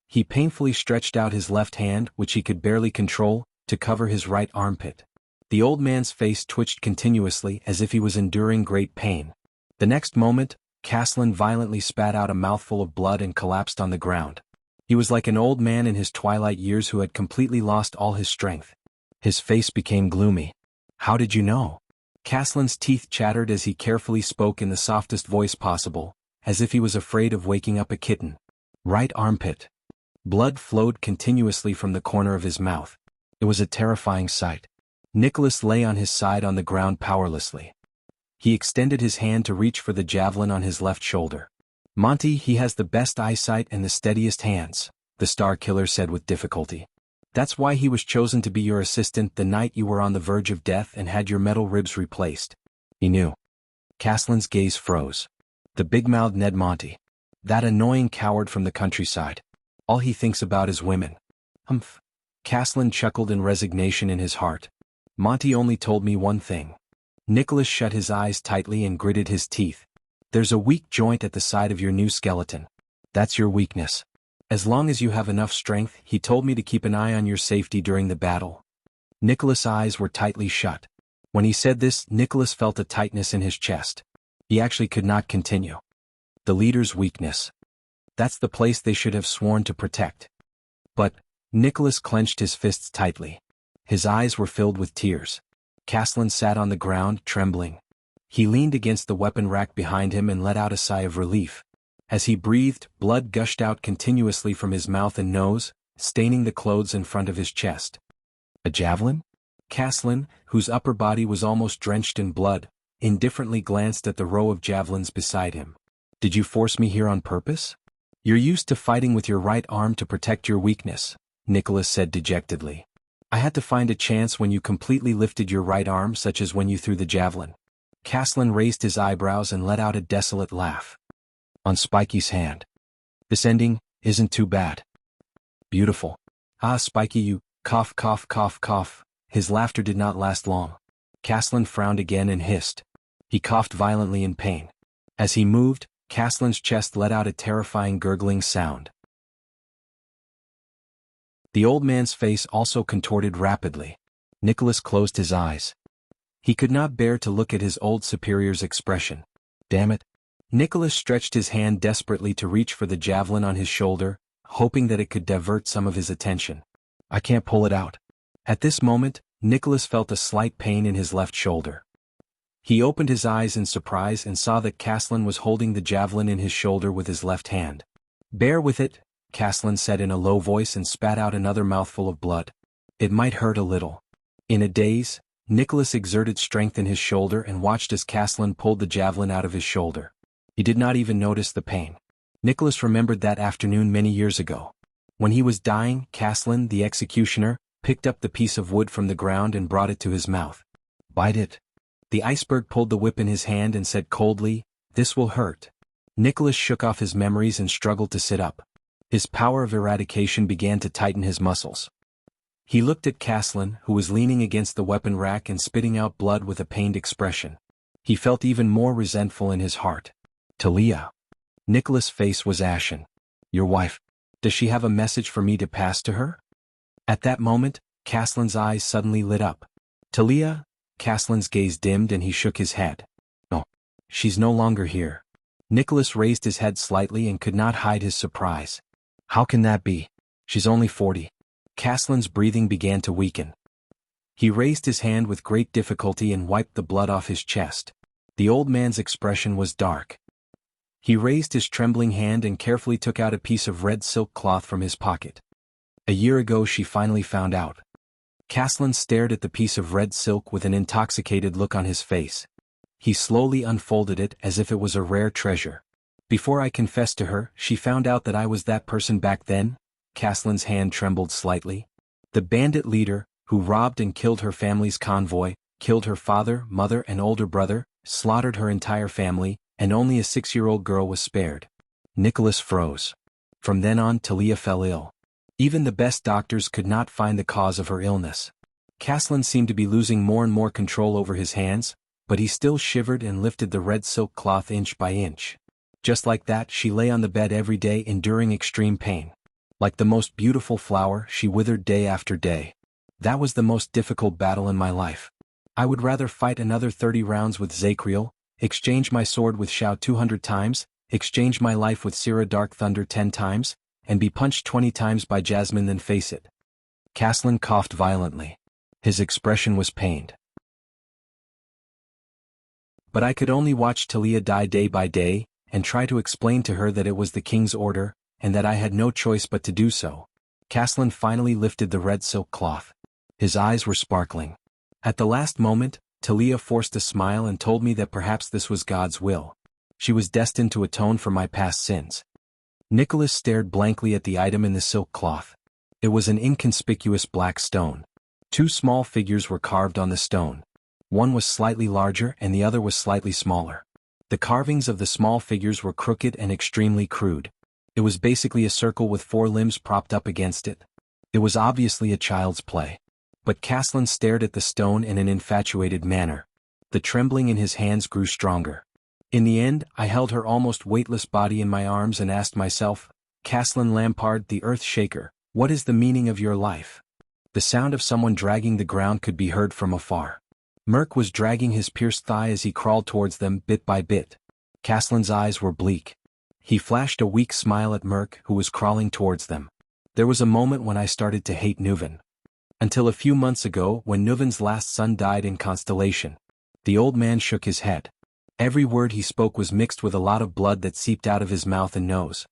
He painfully stretched out his left hand, which he could barely control, to cover his right armpit. The old man's face twitched continuously as if he was enduring great pain. The next moment, Caslin violently spat out a mouthful of blood and collapsed on the ground. He was like an old man in his twilight years who had completely lost all his strength. His face became gloomy. How did you know? Caslin's teeth chattered as he carefully spoke in the softest voice possible, as if he was afraid of waking up a kitten. Right armpit. Blood flowed continuously from the corner of his mouth. It was a terrifying sight. Nicholas lay on his side on the ground powerlessly. He extended his hand to reach for the javelin on his left shoulder. Monty, he has the best eyesight and the steadiest hands, the Star Killer said with difficulty. That's why he was chosen to be your assistant the night you were on the verge of death and had your metal ribs replaced. He knew. Caslin's gaze froze. The big-mouthed Ned Monty. That annoying coward from the countryside. All he thinks about is women. Humph. Caslin chuckled in resignation in his heart. Monty only told me one thing. Nicholas shut his eyes tightly and gritted his teeth. There's a weak joint at the side of your new skeleton. That's your weakness. As long as you have enough strength, he told me to keep an eye on your safety during the battle. Nicholas' eyes were tightly shut. When he said this, Nicholas felt a tightness in his chest. He actually could not continue. The leader's weakness. That's the place they should have sworn to protect. But, Nicholas clenched his fists tightly. His eyes were filled with tears. Caslin sat on the ground, trembling. He leaned against the weapon rack behind him and let out a sigh of relief. As he breathed, blood gushed out continuously from his mouth and nose, staining the clothes in front of his chest. A javelin? Caslin, whose upper body was almost drenched in blood, indifferently glanced at the row of javelins beside him. Did you force me here on purpose? You're used to fighting with your right arm to protect your weakness, Nicholas said dejectedly. I had to find a chance when you completely lifted your right arm, such as when you threw the javelin. Caslin raised his eyebrows and let out a desolate laugh. On Spiky's hand. This ending isn't too bad. Beautiful. Ah, Spiky, you, cough, cough, cough, cough. His laughter did not last long. Caslin frowned again and hissed. He coughed violently in pain. As he moved, Caslin's chest let out a terrifying gurgling sound. The old man's face also contorted rapidly. Nicholas closed his eyes. He could not bear to look at his old superior's expression. Damn it. Nicholas stretched his hand desperately to reach for the javelin on his shoulder, hoping that it could divert some of his attention. I can't pull it out. At this moment, Nicholas felt a slight pain in his left shoulder. He opened his eyes in surprise and saw that Caslin was holding the javelin in his shoulder with his left hand. Bear with it, Caslin said in a low voice and spat out another mouthful of blood. It might hurt a little. In a daze, Nicholas exerted strength in his shoulder and watched as Caslin pulled the javelin out of his shoulder. He did not even notice the pain. Nicholas remembered that afternoon many years ago. When he was dying, Caslin, the executioner, picked up the piece of wood from the ground and brought it to his mouth. Bite it. The iceberg pulled the whip in his hand and said coldly, "This will hurt." Nicholas shook off his memories and struggled to sit up. His power of eradication began to tighten his muscles. He looked at Caslin, who was leaning against the weapon rack and spitting out blood with a pained expression. He felt even more resentful in his heart. Talia. Nicholas' face was ashen. Your wife. Does she have a message for me to pass to her? At that moment, Caslin's eyes suddenly lit up. Talia? Caslin's gaze dimmed and he shook his head. No. She's no longer here. Nicholas raised his head slightly and could not hide his surprise. How can that be? She's only 40. Caslin's breathing began to weaken. He raised his hand with great difficulty and wiped the blood off his chest. The old man's expression was dark. He raised his trembling hand and carefully took out a piece of red silk cloth from his pocket. A year ago she finally found out. Caslin stared at the piece of red silk with an intoxicated look on his face. He slowly unfolded it as if it was a rare treasure. Before I confessed to her, she found out that I was that person back then? Caslin's hand trembled slightly. The bandit leader, who robbed and killed her family's convoy, killed her father, mother and older brother, slaughtered her entire family, and only a 6-year-old girl was spared. Nicholas froze. From then on, Talia fell ill. Even the best doctors could not find the cause of her illness. Caslin seemed to be losing more and more control over his hands, but he still shivered and lifted the red silk cloth inch by inch. Just like that, she lay on the bed every day enduring extreme pain. Like the most beautiful flower, she withered day after day. That was the most difficult battle in my life. I would rather fight another 30 rounds with Zakriel, exchange my sword with Shao 200 times, exchange my life with Sira Dark Thunder 10 times, and be punched 20 times by Jasmine than face it. Caslin coughed violently. His expression was pained. But I could only watch Talia die day by day, and try to explain to her that it was the king's order, and that I had no choice but to do so. Caslin finally lifted the red silk cloth. His eyes were sparkling. At the last moment, Talia forced a smile and told me that perhaps this was God's will. She was destined to atone for my past sins. Nicholas stared blankly at the item in the silk cloth. It was an inconspicuous black stone. 2 small figures were carved on the stone. One was slightly larger and the other was slightly smaller. The carvings of the small figures were crooked and extremely crude. It was basically a circle with 4 limbs propped up against it. It was obviously a child's play. But Caslin stared at the stone in an infatuated manner. The trembling in his hands grew stronger. In the end, I held her almost weightless body in my arms and asked myself, Caslin Lampard, the Earth Shaker, what is the meaning of your life? The sound of someone dragging the ground could be heard from afar. Merc was dragging his pierced thigh as he crawled towards them bit by bit. Caslin's eyes were bleak. He flashed a weak smile at Merc, who was crawling towards them. There was a moment when I started to hate Nuven. Until a few months ago, when Nuven's last son died in Constellation. The old man shook his head. Every word he spoke was mixed with a lot of blood that seeped out of his mouth and nose.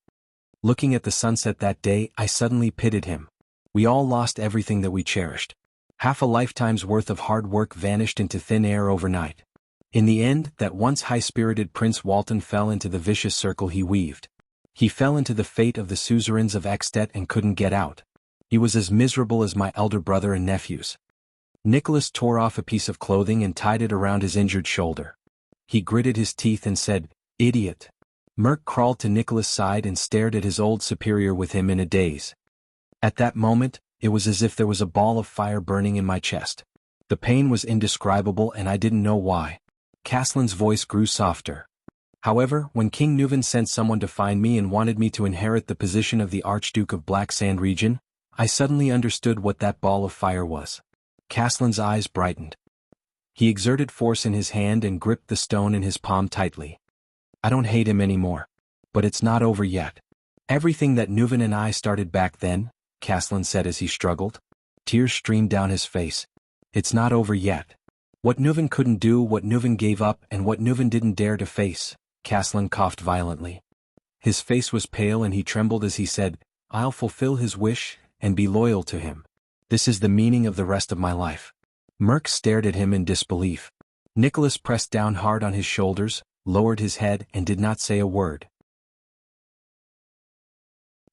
Looking at the sunset that day, I suddenly pitied him. We all lost everything that we cherished. Half a lifetime's worth of hard work vanished into thin air overnight. In the end, that once high-spirited Prince Walton fell into the vicious circle he weaved. He fell into the fate of the suzerains of Extet and couldn't get out. He was as miserable as my elder brother and nephews. Nicholas tore off a piece of clothing and tied it around his injured shoulder. He gritted his teeth and said, "Idiot." Merc crawled to Nicholas' side and stared at his old superior with him in a daze. At that moment, it was as if there was a ball of fire burning in my chest. The pain was indescribable and I didn't know why. Caslin's voice grew softer. However, when King Nuven sent someone to find me and wanted me to inherit the position of the Archduke of Black Sand region, I suddenly understood what that ball of fire was. Caslin's eyes brightened. He exerted force in his hand and gripped the stone in his palm tightly. I don't hate him anymore. But it's not over yet. Everything that Nuven and I started back then, Caslin said as he struggled. Tears streamed down his face. It's not over yet. What Nuven couldn't do, what Nuven gave up, and what Nuven didn't dare to face, Caslin coughed violently. His face was pale and he trembled as he said, I'll fulfill his wish, and be loyal to him. This is the meaning of the rest of my life. Merc stared at him in disbelief. Nicholas pressed down hard on his shoulders, lowered his head and did not say a word.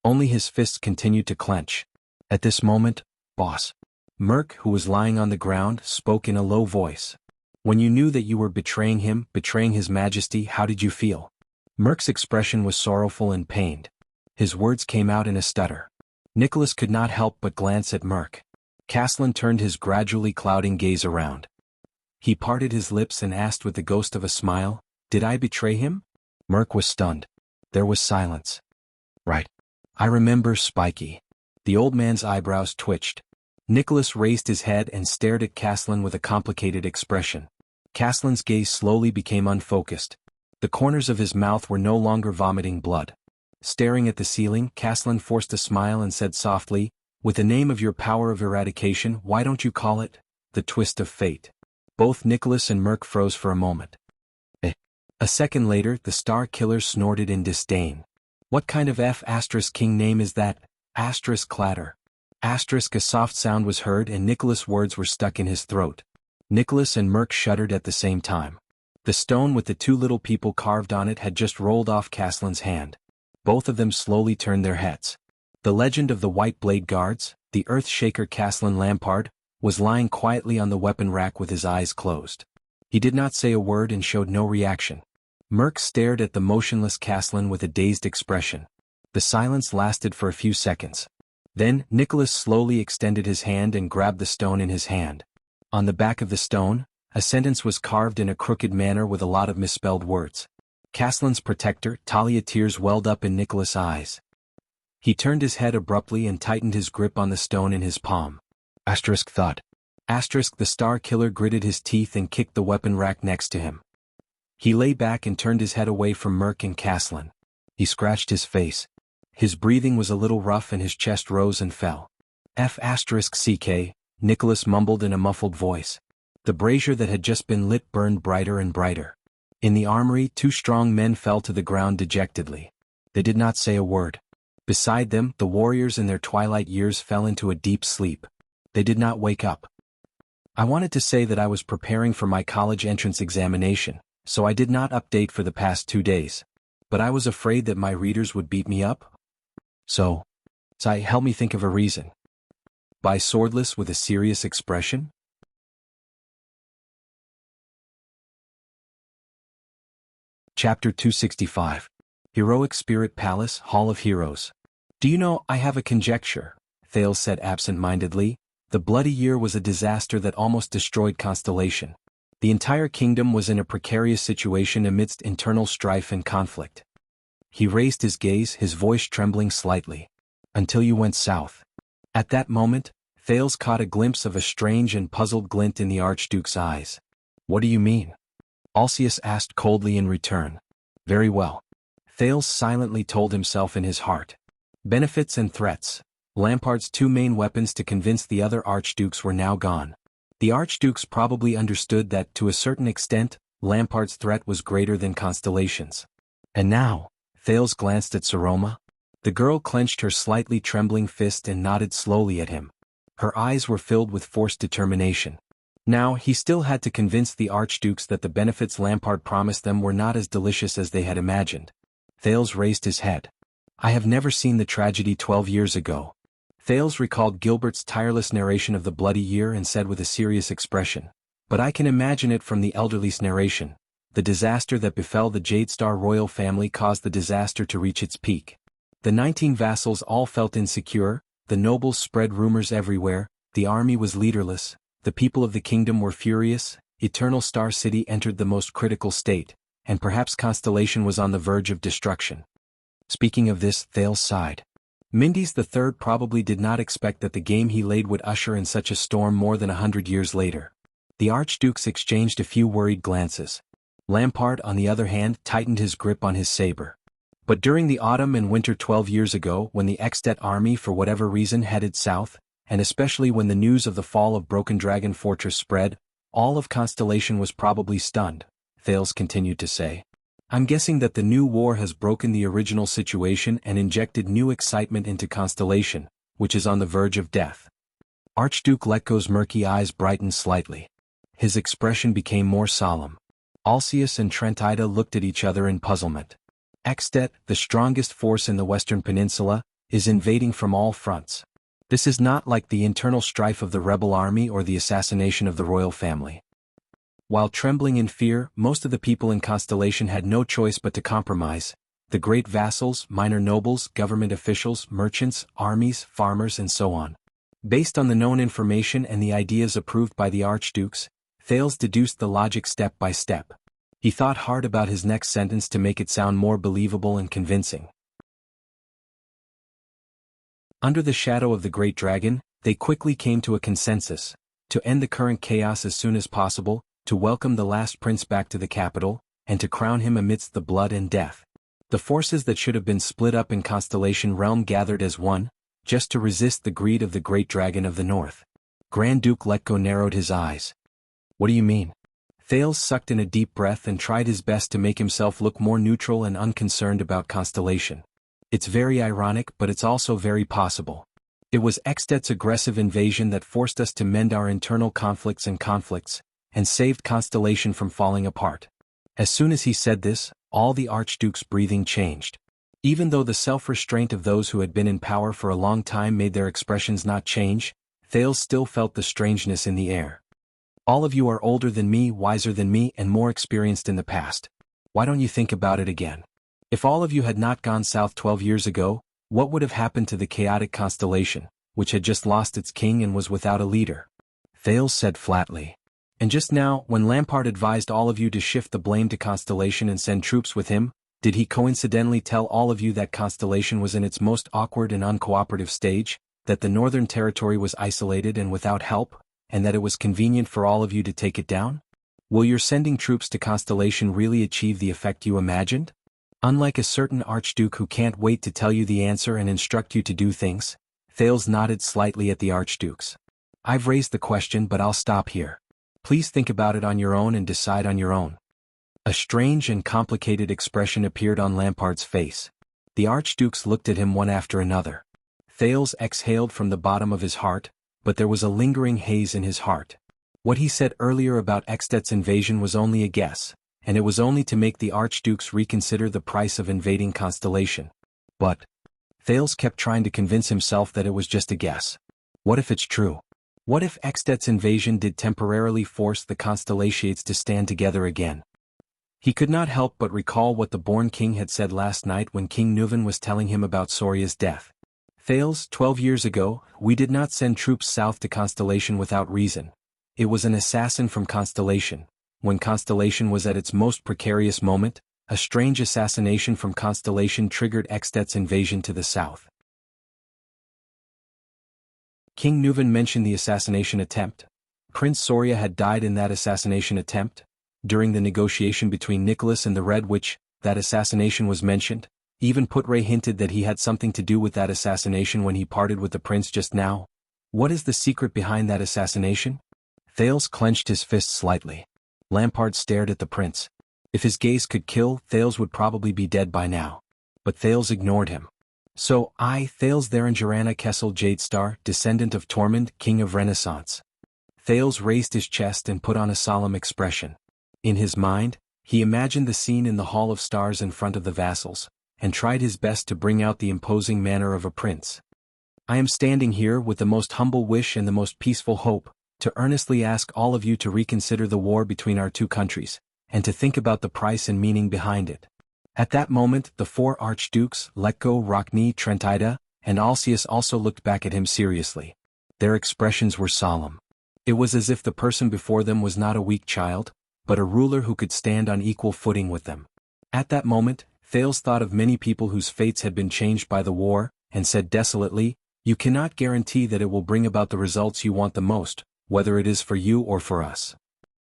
Only his fists continued to clench. At this moment, boss. Merc, who was lying on the ground, spoke in a low voice. When you knew that you were betraying him, betraying his majesty, how did you feel? Merc's expression was sorrowful and pained. His words came out in a stutter. Nicholas could not help but glance at Merc. Caslin turned his gradually clouding gaze around. He parted his lips and asked with the ghost of a smile, "Did I betray him?" Merc was stunned. There was silence. "Right. I remember, Spiky." The old man's eyebrows twitched. Nicholas raised his head and stared at Caslin with a complicated expression. Caslin's gaze slowly became unfocused. The corners of his mouth were no longer vomiting blood. Staring at the ceiling, Caslin forced a smile and said softly, "With the name of your power of eradication, why don't you call it the twist of fate?" Both Nicholas and Merc froze for a moment. A second later, the Star Killer snorted in disdain. "What kind of F***king name is that? Clatter. A soft sound was heard and Nicholas' words were stuck in his throat. Nicholas and Merc shuddered at the same time. The stone with the two little people carved on it had just rolled off Caslin's hand. Both of them slowly turned their heads. The legend of the White Blade Guards, the Earthshaker Caslin Lampard, was lying quietly on the weapon rack with his eyes closed. He did not say a word and showed no reaction. Merc stared at the motionless Caslin with a dazed expression. The silence lasted for a few seconds. Then, Nicholas slowly extended his hand and grabbed the stone in his hand. On the back of the stone, a sentence was carved in a crooked manner with a lot of misspelled words. Caslin's protector, Talia. Tears welled up in Nicholas' eyes. He turned his head abruptly and tightened his grip on the stone in his palm. Thud. The Star Killer gritted his teeth and kicked the weapon rack next to him. He lay back and turned his head away from Merc and Caslin. He scratched his face. His breathing was a little rough and his chest rose and fell. F***ck, Nicholas mumbled in a muffled voice. The brazier that had just been lit burned brighter and brighter. In the armory, two strong men fell to the ground dejectedly. They did not say a word. Beside them, the warriors in their twilight years fell into a deep sleep. They did not wake up. I wanted to say that I was preparing for my college entrance examination, so I did not update for the past 2 days. But I was afraid that my readers would beat me up. So, help me think of a reason. By Swordless with a serious expression? Chapter 265. Heroic Spirit Palace, Hall of Heroes. "Do you know, I have a conjecture," Thales said absent-mindedly. "The Bloody Year was a disaster that almost destroyed Constellation. The entire kingdom was in a precarious situation amidst internal strife and conflict." He raised his gaze, his voice trembling slightly. "Until you went south." At that moment, Thales caught a glimpse of a strange and puzzled glint in the Archduke's eyes. "What do you mean?" Alcius asked coldly in return. "Very well." Thales silently told himself in his heart. Benefits and threats. Lampard's two main weapons to convince the other archdukes were now gone. The archdukes probably understood that, to a certain extent, Lampard's threat was greater than Constellation's. And now, Thales glanced at Saroma. The girl clenched her slightly trembling fist and nodded slowly at him. Her eyes were filled with forced determination. Now, he still had to convince the archdukes that the benefits Lampard promised them were not as delicious as they had imagined. Thales raised his head. "I have never seen the tragedy 12 years ago." Thales recalled Gilbert's tireless narration of the Bloody Year and said with a serious expression, "But I can imagine it from the elderly's narration. The disaster that befell the Jadestar royal family caused the disaster to reach its peak. The 19 vassals all felt insecure, the nobles spread rumors everywhere, the army was leaderless, the people of the kingdom were furious, Eternal Star City entered the most critical state, and perhaps Constellation was on the verge of destruction." Speaking of this, Thales sighed. Mindes III probably did not expect that the game he laid would usher in such a storm more than 100 years later. The archdukes exchanged a few worried glances. Lampard, on the other hand, tightened his grip on his saber. But during the autumn and winter 12 years ago, when the Extet army for whatever reason headed south, and especially when the news of the fall of Broken Dragon Fortress spread, all of Constellation was probably stunned, Thales continued to say. "I'm guessing that the new war has broken the original situation and injected new excitement into Constellation, which is on the verge of death." Archduke Letko's murky eyes brightened slightly. His expression became more solemn. Alcius and Trentida looked at each other in puzzlement. "Extet, the strongest force in the Western Peninsula, is invading from all fronts. This is not like the internal strife of the rebel army or the assassination of the royal family." While trembling in fear, most of the people in Constellation had no choice but to compromise. The great vassals, minor nobles, government officials, merchants, armies, farmers and so on. Based on the known information and the ideas approved by the archdukes, Thales deduced the logic step by step. He thought hard about his next sentence to make it sound more believable and convincing. Under the shadow of the great dragon, they quickly came to a consensus: to end the current chaos as soon as possible, to welcome the last prince back to the capital, and to crown him amidst the blood and death. The forces that should have been split up in Constellation Realm gathered as one, just to resist the greed of the great dragon of the north. Grand Duke Letko narrowed his eyes. What do you mean? Thales sucked in a deep breath and tried his best to make himself look more neutral and unconcerned about Constellation. It's very ironic, but it's also very possible. It was Extet's aggressive invasion that forced us to mend our internal conflicts, and saved Constellation from falling apart. As soon as he said this, all the archduke's breathing changed. Even though the self-restraint of those who had been in power for a long time made their expressions not change, Thales still felt the strangeness in the air. All of you are older than me, wiser than me, and more experienced in the past. Why don't you think about it again? If all of you had not gone south 12 years ago, what would have happened to the chaotic Constellation, which had just lost its king and was without a leader? Thales said flatly. And just now, when Lampard advised all of you to shift the blame to Constellation and send troops with him, did he coincidentally tell all of you that Constellation was in its most awkward and uncooperative stage, that the northern territory was isolated and without help, and that it was convenient for all of you to take it down? Will your sending troops to Constellation really achieve the effect you imagined? Unlike a certain archduke who can't wait to tell you the answer and instruct you to do things, Thales nodded slightly at the archdukes. I've raised the question, but I'll stop here. Please think about it on your own and decide on your own. A strange and complicated expression appeared on Lampard's face. The archdukes looked at him one after another. Thales exhaled from the bottom of his heart, but there was a lingering haze in his heart. What he said earlier about Extet's invasion was only a guess, and it was only to make the archdukes reconsider the price of invading Constellation. But Thales kept trying to convince himself that it was just a guess. What if it's true? What if Extet's invasion did temporarily force the Constellations to stand together again? He could not help but recall what the born king had said last night when King Nuvan was telling him about Soria's death. Thales, 12 years ago, we did not send troops south to Constellation without reason. It was an assassin from Constellation. When Constellation was at its most precarious moment, a strange assassination from Constellation triggered Extet's invasion to the south. King Nuvan mentioned the assassination attempt. Prince Soria had died in that assassination attempt. During the negotiation between Nicholas and the Red Witch, that assassination was mentioned. Even Putray hinted that he had something to do with that assassination when he parted with the prince just now. What is the secret behind that assassination? Thales clenched his fist slightly. Lampard stared at the prince. If his gaze could kill, Thales would probably be dead by now. But Thales ignored him. So I, Thales Theranjarana Kessel Jadestar, descendant of Tormund, king of Renaissance. Thales raised his chest and put on a solemn expression. In his mind, he imagined the scene in the Hall of Stars in front of the vassals, and tried his best to bring out the imposing manner of a prince. I am standing here with the most humble wish and the most peaceful hope, to earnestly ask all of you to reconsider the war between our two countries, and to think about the price and meaning behind it. At that moment, the four archdukes, Letko, Rockne, Trentida, and Alcius also looked back at him seriously. Their expressions were solemn. It was as if the person before them was not a weak child, but a ruler who could stand on equal footing with them. At that moment, Thales thought of many people whose fates had been changed by the war, and said desolately, "You cannot guarantee that it will bring about the results you want the most, whether it is for you or for us.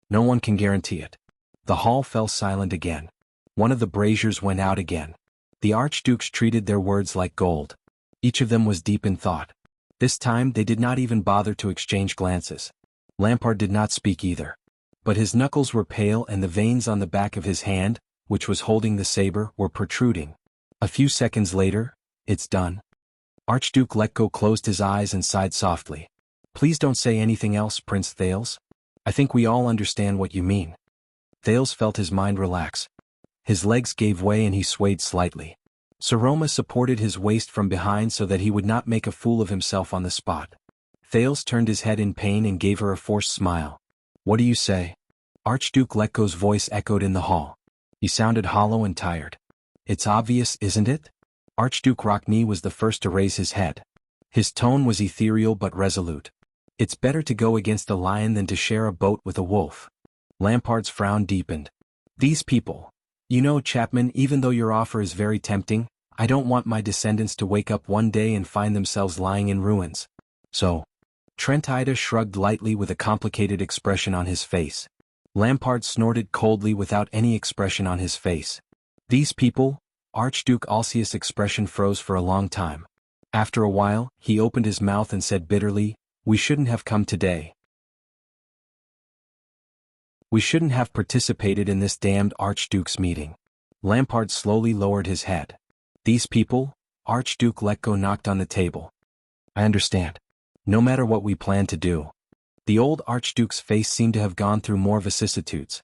No one can guarantee it." The hall fell silent again. One of the braziers went out again. The archdukes treated their words like gold. Each of them was deep in thought. This time they did not even bother to exchange glances. Lampard did not speak either. But his knuckles were pale and the veins on the back of his hand, which was holding the saber, were protruding. A few seconds later, "It's done." Archduke Letko closed his eyes and sighed softly. "Please don't say anything else, Prince Thales. I think we all understand what you mean." Thales felt his mind relax. His legs gave way and he swayed slightly. Saroma supported his waist from behind so that he would not make a fool of himself on the spot. Thales turned his head in pain and gave her a forced smile. "What do you say?" Archduke Letko's voice echoed in the hall. He sounded hollow and tired. "It's obvious, isn't it?" Archduke Rockne was the first to raise his head. His tone was ethereal but resolute. It's better to go against a lion than to share a boat with a wolf. Lampard's frown deepened. These people. You know, Chapman, even though your offer is very tempting, I don't want my descendants to wake up one day and find themselves lying in ruins. So. Trent Ida shrugged lightly with a complicated expression on his face. Lampard snorted coldly without any expression on his face. These people? Archduke Alcius' expression froze for a long time. After a while, he opened his mouth and said bitterly, "We shouldn't have come today. We shouldn't have participated in this damned Archduke's meeting." Lampard slowly lowered his head. These people? Archduke Letko knocked on the table. I understand. No matter what we plan to do. The old Archduke's face seemed to have gone through more vicissitudes.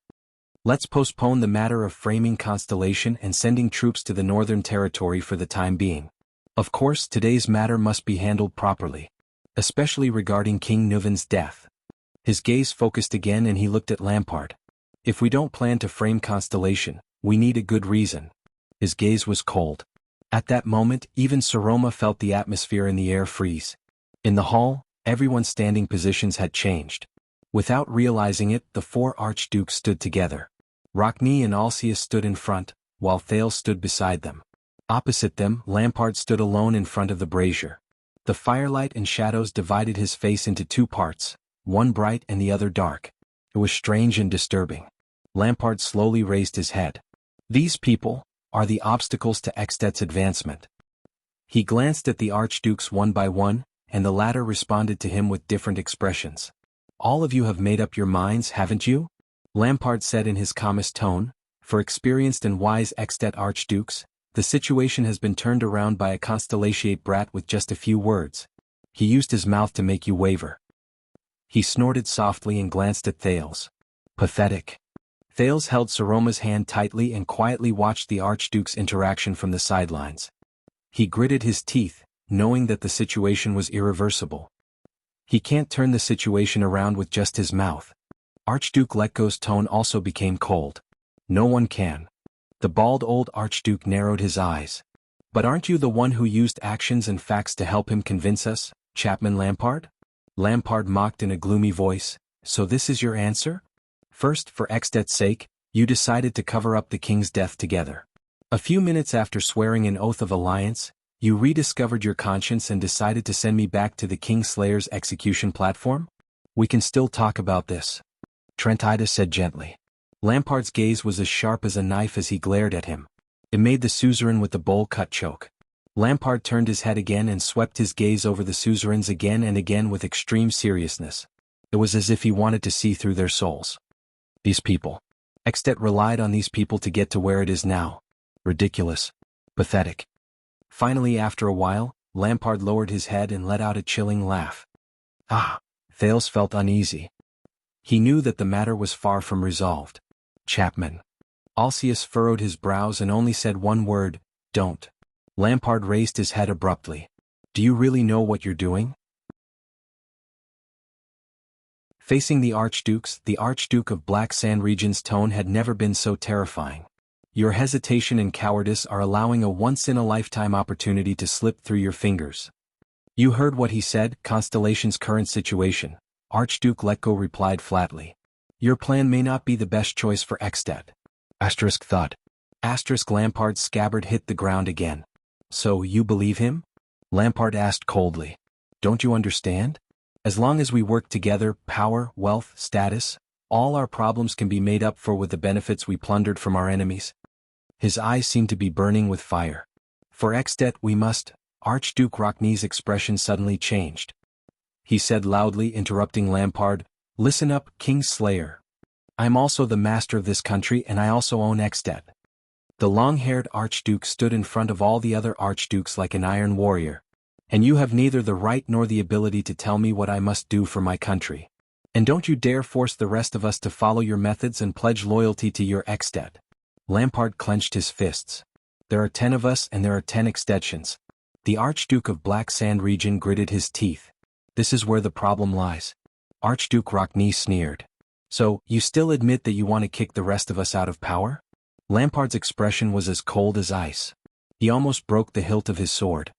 Let's postpone the matter of framing Constellation and sending troops to the Northern Territory for the time being. Of course, today's matter must be handled properly. Especially regarding King Nuven's death. His gaze focused again and he looked at Lampard. If we don't plan to frame Constellation, we need a good reason. His gaze was cold. At that moment, even Saroma felt the atmosphere in the air freeze. In the hall, everyone's standing positions had changed. Without realizing it, the four archdukes stood together. Rockne and Alcius stood in front, while Thales stood beside them. Opposite them, Lampard stood alone in front of the brazier. The firelight and shadows divided his face into two parts, one bright and the other dark. It was strange and disturbing. Lampard slowly raised his head. These people are the obstacles to Eksted's advancement. He glanced at the archdukes one by one, and the latter responded to him with different expressions. All of you have made up your minds, haven't you? Lampard said in his calmest tone. For experienced and wise Eksted archdukes, the situation has been turned around by a constellatiate brat with just a few words. He used his mouth to make you waver. He snorted softly and glanced at Thales. Pathetic. Thales held Saroma's hand tightly and quietly watched the archduke's interaction from the sidelines. He gritted his teeth, knowing that the situation was irreversible. He can't turn the situation around with just his mouth. Archduke Letko's tone also became cold. No one can. The bald old archduke narrowed his eyes. But aren't you the one who used actions and facts to help him convince us, Chapman Lampard? Lampard mocked in a gloomy voice. So this is your answer? First, for Eksted's sake, you decided to cover up the king's death together. A few minutes after swearing an oath of alliance, you rediscovered your conscience and decided to send me back to the Kingslayer's execution platform? We can still talk about this. Trent Ida said gently. Lampard's gaze was as sharp as a knife as he glared at him. It made the suzerain with the bowl-cut choke. Lampard turned his head again and swept his gaze over the suzerains again and again with extreme seriousness. It was as if he wanted to see through their souls. These people. Eksted relied on these people to get to where it is now. Ridiculous. Pathetic. Finally, after a while, Lampard lowered his head and let out a chilling laugh. Ah! Thales felt uneasy. He knew that the matter was far from resolved. Chapman. Alcius furrowed his brows and only said one word, don't. Lampard raised his head abruptly. Do you really know what you're doing? Facing the archdukes, the Archduke of Black Sand Region's tone had never been so terrifying. Your hesitation and cowardice are allowing a once-in-a-lifetime opportunity to slip through your fingers. You heard what he said, Constellation's current situation. Archduke Letko replied flatly. Your plan may not be the best choice for Eksted. Asterisk thud. Asterisk Lampard's scabbard hit the ground again. So you believe him? Lampard asked coldly. Don't you understand? As long as we work together, power, wealth, status, all our problems can be made up for with the benefits we plundered from our enemies. His eyes seemed to be burning with fire. For Eksted we must. Archduke Rockne's expression suddenly changed. He said loudly, interrupting Lampard, listen up, King Slayer. I'm also the master of this country and I also own Eksted. The long-haired archduke stood in front of all the other archdukes like an iron warrior. And you have neither the right nor the ability to tell me what I must do for my country. And don't you dare force the rest of us to follow your methods and pledge loyalty to your Eksted. Lampard clenched his fists. There are 10 of us and there are 10 Ekstedians. The Archduke of Black Sand Region gritted his teeth. This is where the problem lies. Archduke Rockne sneered. So, you still admit that you want to kick the rest of us out of power? Lampard's expression was as cold as ice. He almost broke the hilt of his sword.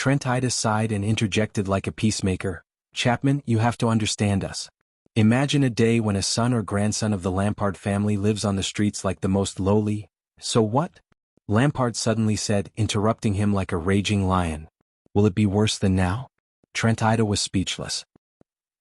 Ida sighed and interjected like a peacemaker. Chapman, you have to understand us. Imagine a day when a son or grandson of the Lampard family lives on the streets like the most lowly. So what? Lampard suddenly said, interrupting him like a raging lion. Will it be worse than now? Ida was speechless.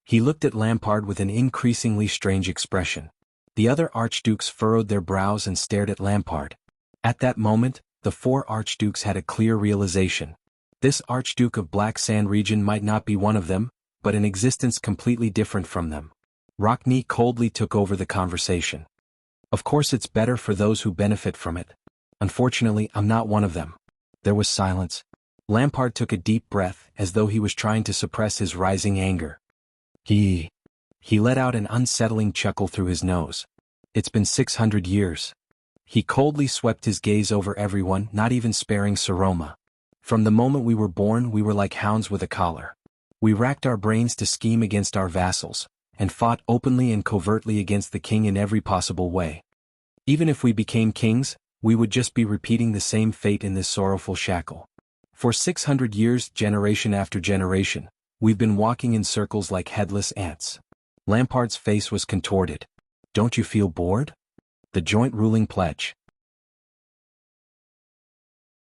He looked at Lampard with an increasingly strange expression. The other archdukes furrowed their brows and stared at Lampard. At that moment, the four archdukes had a clear realization. This Archduke of Black Sand region might not be one of them, but an existence completely different from them. Rockney coldly took over the conversation. Of course it's better for those who benefit from it. Unfortunately, I'm not one of them. There was silence. Lampard took a deep breath, as though he was trying to suppress his rising anger. He let out an unsettling chuckle through his nose. It's been 600 years. He coldly swept his gaze over everyone, not even sparing Saroma. From the moment we were born, we were like hounds with a collar. We racked our brains to scheme against our vassals, and fought openly and covertly against the king in every possible way. Even if we became kings, we would just be repeating the same fate in this sorrowful shackle. For 600 years, generation after generation, we've been walking in circles like headless ants. Lampard's face was contorted. Don't you feel bored? The joint ruling pledge.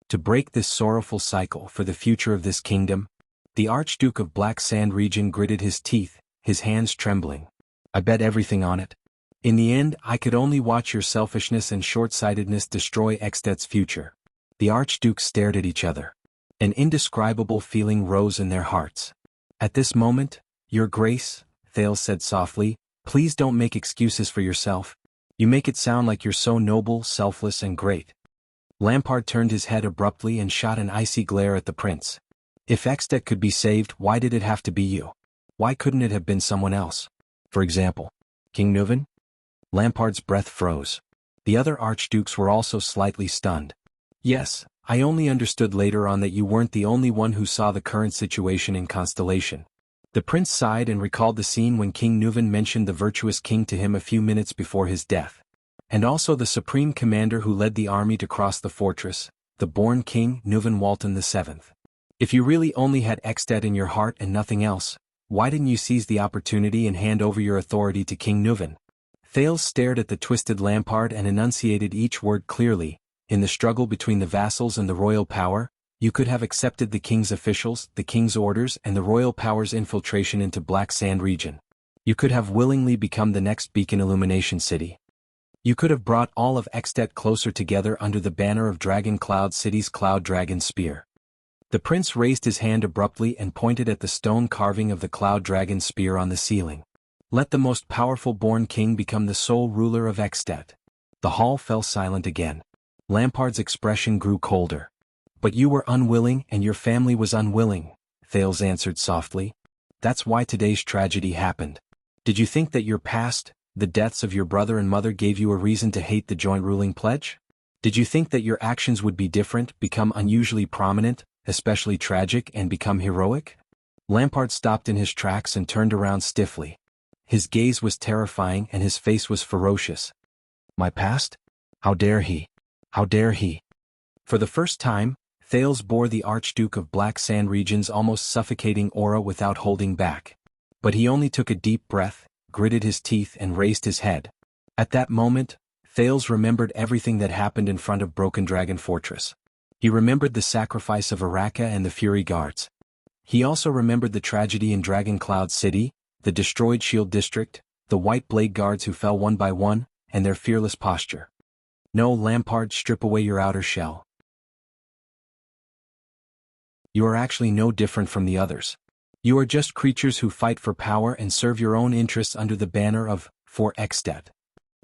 To break this sorrowful cycle for the future of this kingdom, the Archduke of Black Sand region gritted his teeth, his hands trembling. I bet everything on it. In the end, I could only watch your selfishness and short-sightedness destroy Eksted's future. The archdukes stared at each other. An indescribable feeling rose in their hearts. At this moment, Your Grace, Thales said softly, please don't make excuses for yourself. You make it sound like you're so noble, selfless and great. Lampard turned his head abruptly and shot an icy glare at the prince. If Eksted could be saved, why did it have to be you? Why couldn't it have been someone else? For example, King Nuven? Lampard's breath froze. The other archdukes were also slightly stunned. Yes, I only understood later on that you weren't the only one who saw the current situation in Constellation. The prince sighed and recalled the scene when King Nuven mentioned the virtuous king to him a few minutes before his death. And also the supreme commander who led the army to cross the fortress, the born king Nuven Walton VII. If you really only had Eksted in your heart and nothing else, why didn't you seize the opportunity and hand over your authority to King Nuven? Thales stared at the twisted Lampard and enunciated each word clearly. In the struggle between the vassals and the royal power, you could have accepted the king's officials, the king's orders and the royal power's infiltration into Black Sand region. You could have willingly become the next beacon illumination city. You could have brought all of Eksted closer together under the banner of Dragon Cloud City's Cloud Dragon Spear. The prince raised his hand abruptly and pointed at the stone carving of the Cloud Dragon Spear on the ceiling. Let the most powerful born king become the sole ruler of Eksted. The hall fell silent again. Lampard's expression grew colder. But you were unwilling and your family was unwilling, Thales answered softly. That's why today's tragedy happened. Did you think that your past, the deaths of your brother and mother gave you a reason to hate the joint ruling pledge? Did you think that your actions would be different, become unusually prominent, especially tragic and become heroic? Lampard stopped in his tracks and turned around stiffly. His gaze was terrifying and his face was ferocious. My past? How dare he? How dare he? For the first time, Thales bore the Archduke of Black Sand region's almost suffocating aura without holding back. But he only took a deep breath, gritted his teeth and raised his head. At that moment, Thales remembered everything that happened in front of Broken Dragon Fortress. He remembered the sacrifice of Araka and the Fury Guards. He also remembered the tragedy in Dragon Cloud City, the destroyed Shield District, the White Blade Guards who fell one by one, and their fearless posture. No, Lampard, strip away your outer shell. You are actually no different from the others. You are just creatures who fight for power and serve your own interests under the banner of, for Eksted.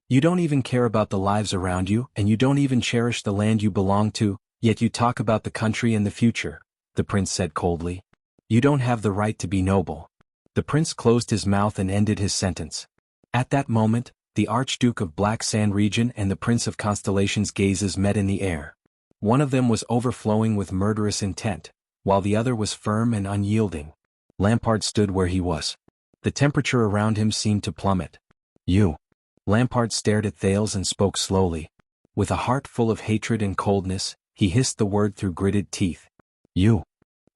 You don't even care about the lives around you and you don't even cherish the land you belong to, yet you talk about the country and the future, the prince said coldly. You don't have the right to be noble. The prince closed his mouth and ended his sentence. At that moment, the Archduke of Black Sand region and the Prince of Constellation's gazes met in the air. One of them was overflowing with murderous intent, while the other was firm and unyielding. Lampard stood where he was. The temperature around him seemed to plummet. You. Lampard stared at Thales and spoke slowly. With a heart full of hatred and coldness, he hissed the word through gritted teeth. You.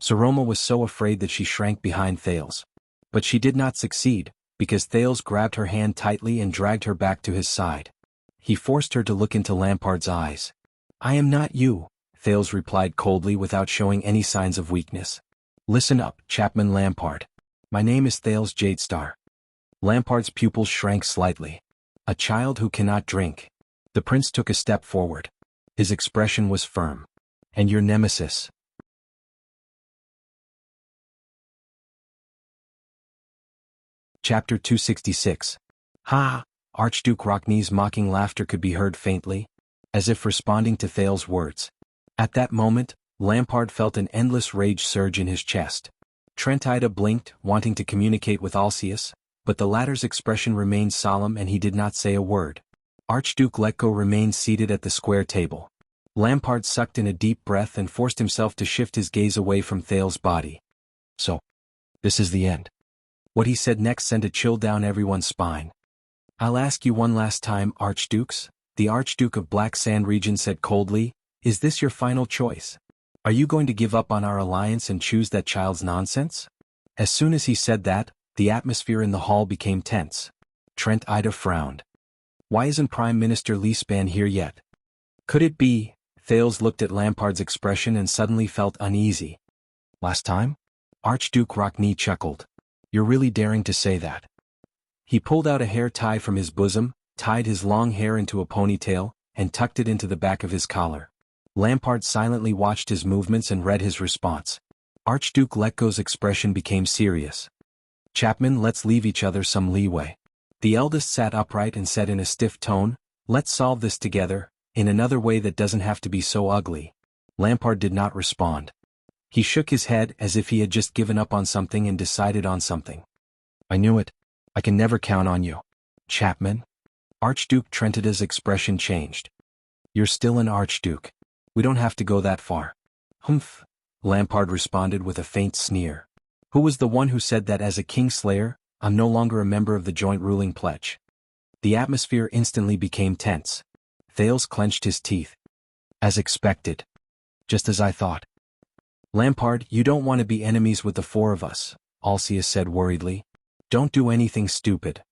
Saroma was so afraid that she shrank behind Thales. But she did not succeed, because Thales grabbed her hand tightly and dragged her back to his side. He forced her to look into Lampard's eyes. "I am not you," Thales replied coldly without showing any signs of weakness. "Listen up, Chapman Lampard. My name is Thales Jadestar." Lampard's pupils shrank slightly. "A child who cannot drink." The prince took a step forward. His expression was firm. "And your nemesis?" Chapter 266. "Ha!" Archduke Rockney's mocking laughter could be heard faintly, as if responding to Thales' words. At that moment, Lampard felt an endless rage surge in his chest. Trent Ida blinked, wanting to communicate with Alcius, but the latter's expression remained solemn and he did not say a word. Archduke Letko remained seated at the square table. Lampard sucked in a deep breath and forced himself to shift his gaze away from Thales' body. "So, this is the end." What he said next sent a chill down everyone's spine. "I'll ask you one last time, Archdukes," the Archduke of Black Sand Region said coldly, "is this your final choice? Are you going to give up on our alliance and choose that child's nonsense?" As soon as he said that, the atmosphere in the hall became tense. Trent Ida frowned. "Why isn't Prime Minister Leespan here yet?" Could it be? Thales looked at Lampard's expression and suddenly felt uneasy. "Last time?" Archduke Rockney chuckled. "You're really daring to say that." He pulled out a hair tie from his bosom, tied his long hair into a ponytail, and tucked it into the back of his collar. Lampard silently watched his movements and read his response. Archduke Letko's expression became serious. "Chapman, let's leave each other some leeway." The eldest sat upright and said in a stiff tone, "Let's solve this together, in another way that doesn't have to be so ugly." Lampard did not respond. He shook his head as if he had just given up on something and decided on something. "I knew it. I can never count on you, Chapman." Archduke Trentida's expression changed. "You're still an archduke. We don't have to go that far." "Humph," Lampard responded with a faint sneer. "Who was the one who said that as a Kingslayer, I'm no longer a member of the joint ruling pledge?" The atmosphere instantly became tense. Thales clenched his teeth. "As expected. Just as I thought." "Lampard, you don't want to be enemies with the four of us," Alcius said worriedly. "Don't do anything stupid."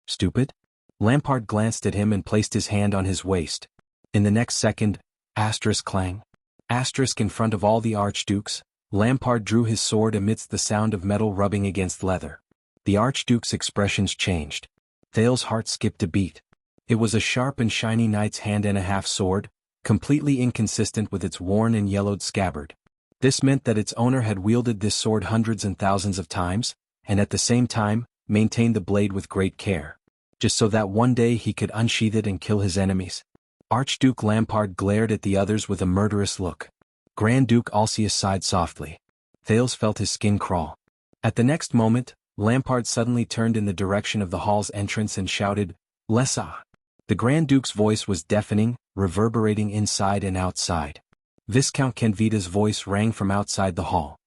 "Stupid?" Lampard glanced at him and placed his hand on his waist. In the next second, asterisk clang. Asterisk in front of all the archdukes, Lampard drew his sword amidst the sound of metal rubbing against leather. The archduke's expressions changed. Thales' heart skipped a beat. It was a sharp and shiny knight's hand and a half sword, completely inconsistent with its worn and yellowed scabbard. This meant that its owner had wielded this sword hundreds and thousands of times, and at the same time, maintained the blade with great care, just so that one day he could unsheath it and kill his enemies. Archduke Lampard glared at the others with a murderous look. Grand Duke Alcius sighed softly. Thales felt his skin crawl. At the next moment, Lampard suddenly turned in the direction of the hall's entrance and shouted, "Lessa!" The Grand Duke's voice was deafening, reverberating inside and outside. Viscount Kenvita's voice rang from outside the hall.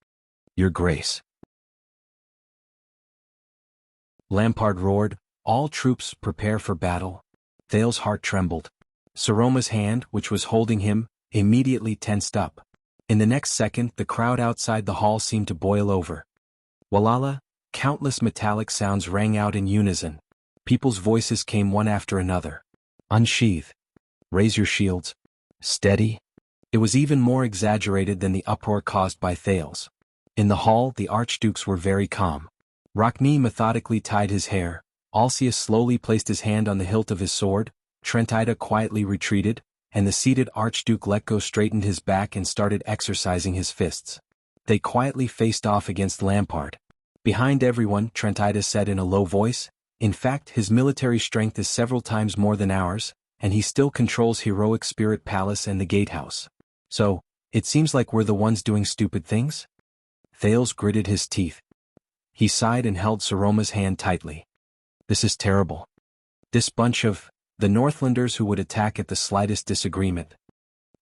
"Your Grace." Lampard roared, "All troops prepare for battle." Thales' heart trembled. Saroma's hand, which was holding him, immediately tensed up. In the next second, the crowd outside the hall seemed to boil over. Walala, countless metallic sounds rang out in unison. People's voices came one after another. "Unsheathe. Raise your shields. Steady." It was even more exaggerated than the uproar caused by Thales. In the hall, the archdukes were very calm. Rockney methodically tied his hair, Alcius slowly placed his hand on the hilt of his sword, Trent Ida quietly retreated, and the seated Archduke Letko straightened his back and started exercising his fists. They quietly faced off against Lampard. Behind everyone, Trent Ida said in a low voice, "In fact, his military strength is several times more than ours, and he still controls Heroic Spirit Palace and the Gatehouse. So, it seems like we're the ones doing stupid things?" Thales gritted his teeth. He sighed and held Saroma's hand tightly. "This is terrible. This bunch of the Northlanders who would attack at the slightest disagreement."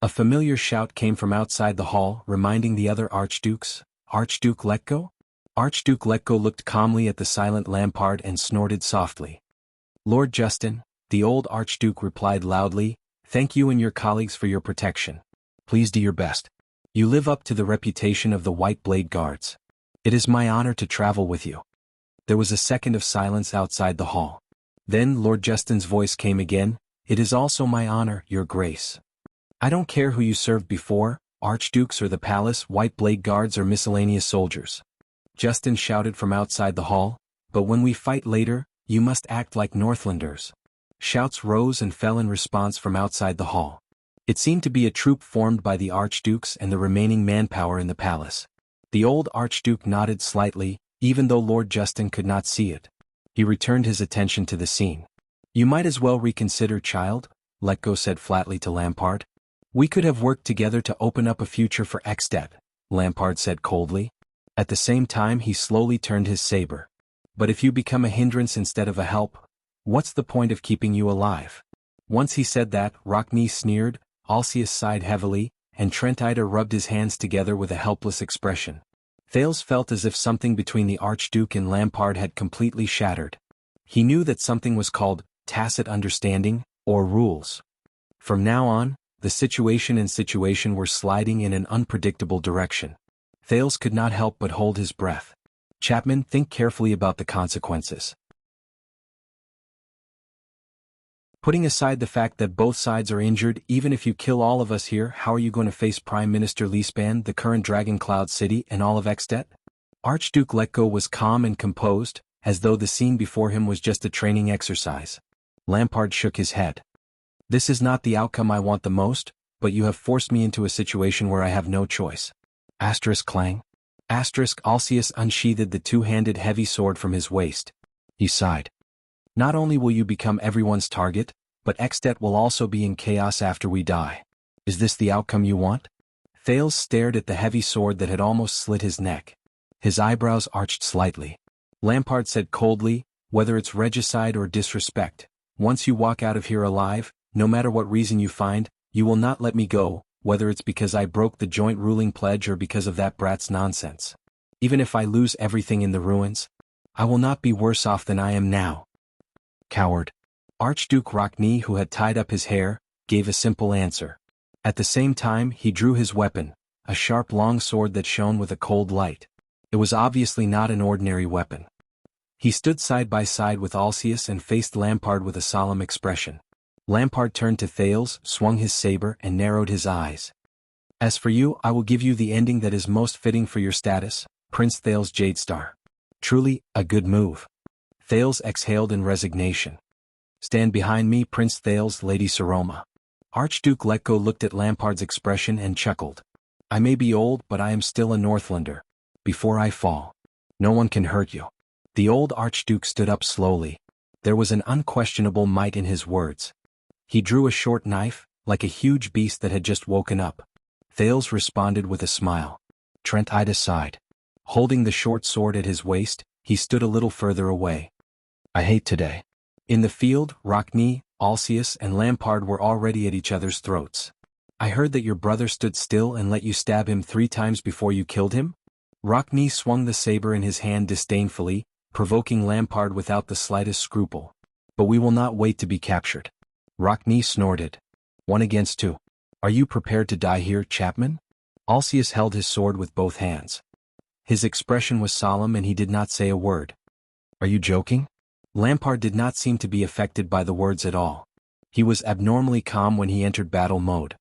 A familiar shout came from outside the hall, reminding the other archdukes, "Archduke Letko?" Archduke Letko looked calmly at the silent Lampard and snorted softly. "Lord Justin," the old archduke replied loudly, "thank you and your colleagues for your protection. Please do your best. You live up to the reputation of the White Blade Guards. It is my honor to travel with you. There was a second of silence outside the hall. Then Lord Justin's voice came again. It is also my honor, Your Grace. I don't care who you served before, archdukes or the palace, White Blade Guards or miscellaneous soldiers. Justin shouted from outside the hall, but when we fight later, you must act like Northlanders. Shouts rose and fell in response from outside the hall. It seemed to be a troop formed by the archdukes and the remaining manpower in the palace. The old archduke nodded slightly, even though Lord Justin could not see it. He returned his attention to the scene. You might as well reconsider, child, Letko said flatly to Lampard. We could have worked together to open up a future for Ekstedt, Lampard said coldly. At the same time he slowly turned his saber. But if you become a hindrance instead of a help, what's the point of keeping you alive? Once he said that, Rockne sneered, Alcius sighed heavily, and Trentida rubbed his hands together with a helpless expression. Thales felt as if something between the Archduke and Lampard had completely shattered. He knew that something was called tacit understanding, or rules. From now on, the situation were sliding in an unpredictable direction. Thales could not help but hold his breath. Chapman, think carefully about the consequences. Putting aside the fact that both sides are injured, even if you kill all of us here, how are you going to face Prime Minister Leespan, the current Dragon Cloud City, and all of Ekstedt? Archduke Letko was calm and composed, as though the scene before him was just a training exercise. Lampard shook his head. This is not the outcome I want the most, but you have forced me into a situation where I have no choice. Asterisk clang. Asterisk Alcius unsheathed the two-handed heavy sword from his waist. He sighed. Not only will you become everyone's target, but Ekstedt will also be in chaos after we die. Is this the outcome you want? Thales stared at the heavy sword that had almost slit his neck. His eyebrows arched slightly. Lampard said coldly, whether it's regicide or disrespect, once you walk out of here alive, no matter what reason you find, you will not let me go, whether it's because I broke the joint ruling pledge or because of that brat's nonsense. Even if I lose everything in the ruins, I will not be worse off than I am now. Coward. Archduke Rockne, who had tied up his hair, gave a simple answer. At the same time he drew his weapon, a sharp long sword that shone with a cold light. It was obviously not an ordinary weapon. He stood side by side with Alcius and faced Lampard with a solemn expression. Lampard turned to Thales, swung his saber and narrowed his eyes. As for you, I will give you the ending that is most fitting for your status, Prince Thales Jadestar. Truly, a good move. Thales exhaled in resignation. Stand behind me, Prince Thales, Lady Saroma. Archduke Letko looked at Lampard's expression and chuckled. I may be old, but I am still a Northlander. Before I fall, no one can hurt you. The old Archduke stood up slowly. There was an unquestionable might in his words. He drew a short knife, like a huge beast that had just woken up. Thales responded with a smile. Trentida sighed. Holding the short sword at his waist, he stood a little further away. I hate today. In the field, Rockne, Alcius and Lampard were already at each other's throats. I heard that your brother stood still and let you stab him 3 times before you killed him? Rockne swung the saber in his hand disdainfully, provoking Lampard without the slightest scruple. But we will not wait to be captured. Rockne snorted. 1 against 2. Are you prepared to die here, Chapman? Alcius held his sword with both hands. His expression was solemn and he did not say a word. Are you joking? Lampard did not seem to be affected by the words at all. He was abnormally calm when he entered battle mode.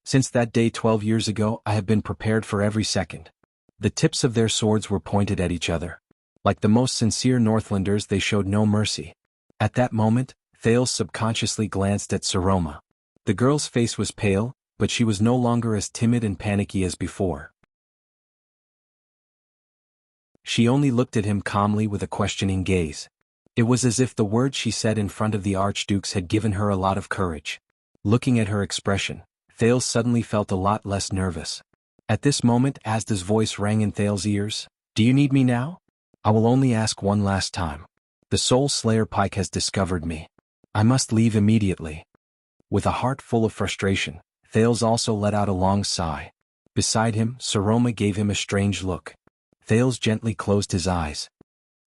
Since that day 12 years ago, I have been prepared for every second. The tips of their swords were pointed at each other. Like the most sincere Northlanders, they showed no mercy. At that moment, Thales subconsciously glanced at Saroma. The girl's face was pale, but she was no longer as timid and panicky as before. She only looked at him calmly with a questioning gaze. It was as if the words she said in front of the archdukes had given her a lot of courage. Looking at her expression, Thales suddenly felt a lot less nervous. At this moment, Asda's voice rang in Thales' ears. Do you need me now? I will only ask one last time. The Soul Slayer Pike has discovered me. I must leave immediately. With a heart full of frustration, Thales also let out a long sigh. Beside him, Saroma gave him a strange look. Thales gently closed his eyes.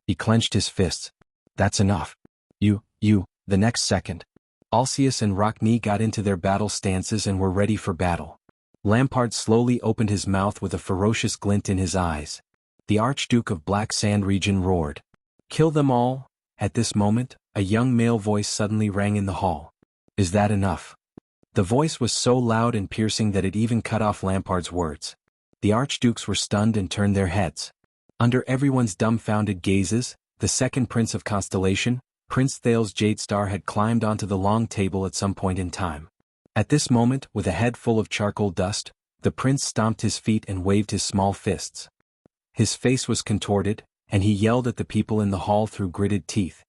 He clenched his fists. That's enough. The next second. Alcius and Rockne got into their battle stances and were ready for battle. Lampard slowly opened his mouth with a ferocious glint in his eyes. The Archduke of Black Sand region roared. Kill them all? At this moment, a young male voice suddenly rang in the hall. Is that enough? The voice was so loud and piercing that it even cut off Lampard's words. The archdukes were stunned and turned their heads. Under everyone's dumbfounded gazes, the second prince of Constellation, Prince Thales Jadestar, had climbed onto the long table at some point in time. At this moment, with a head full of charcoal dust, the prince stomped his feet and waved his small fists. His face was contorted, and he yelled at the people in the hall through gritted teeth.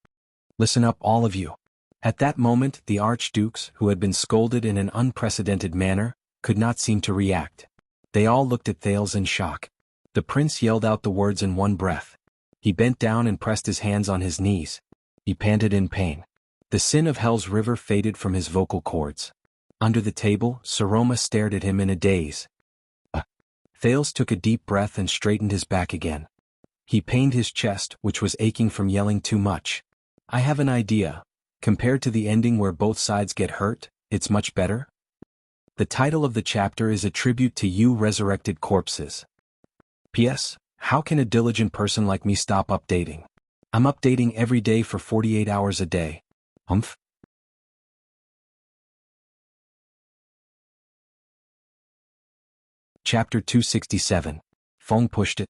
Listen up, all of you. At that moment, the archdukes, who had been scolded in an unprecedented manner, could not seem to react. They all looked at Thales in shock. The prince yelled out the words in one breath. He bent down and pressed his hands on his knees. He panted in pain. The sin of Hell's river faded from his vocal cords. Under the table, Saroma stared at him in a daze. Thales took a deep breath and straightened his back again. He pained his chest, which was aching from yelling too much. I have an idea. Compared to the ending where both sides get hurt, it's much better. The title of the chapter is a tribute to you resurrected corpses. P.S. How can a diligent person like me stop updating? I'm updating every day for 48 hours a day. Humph. Chapter 267. Feng pushed it.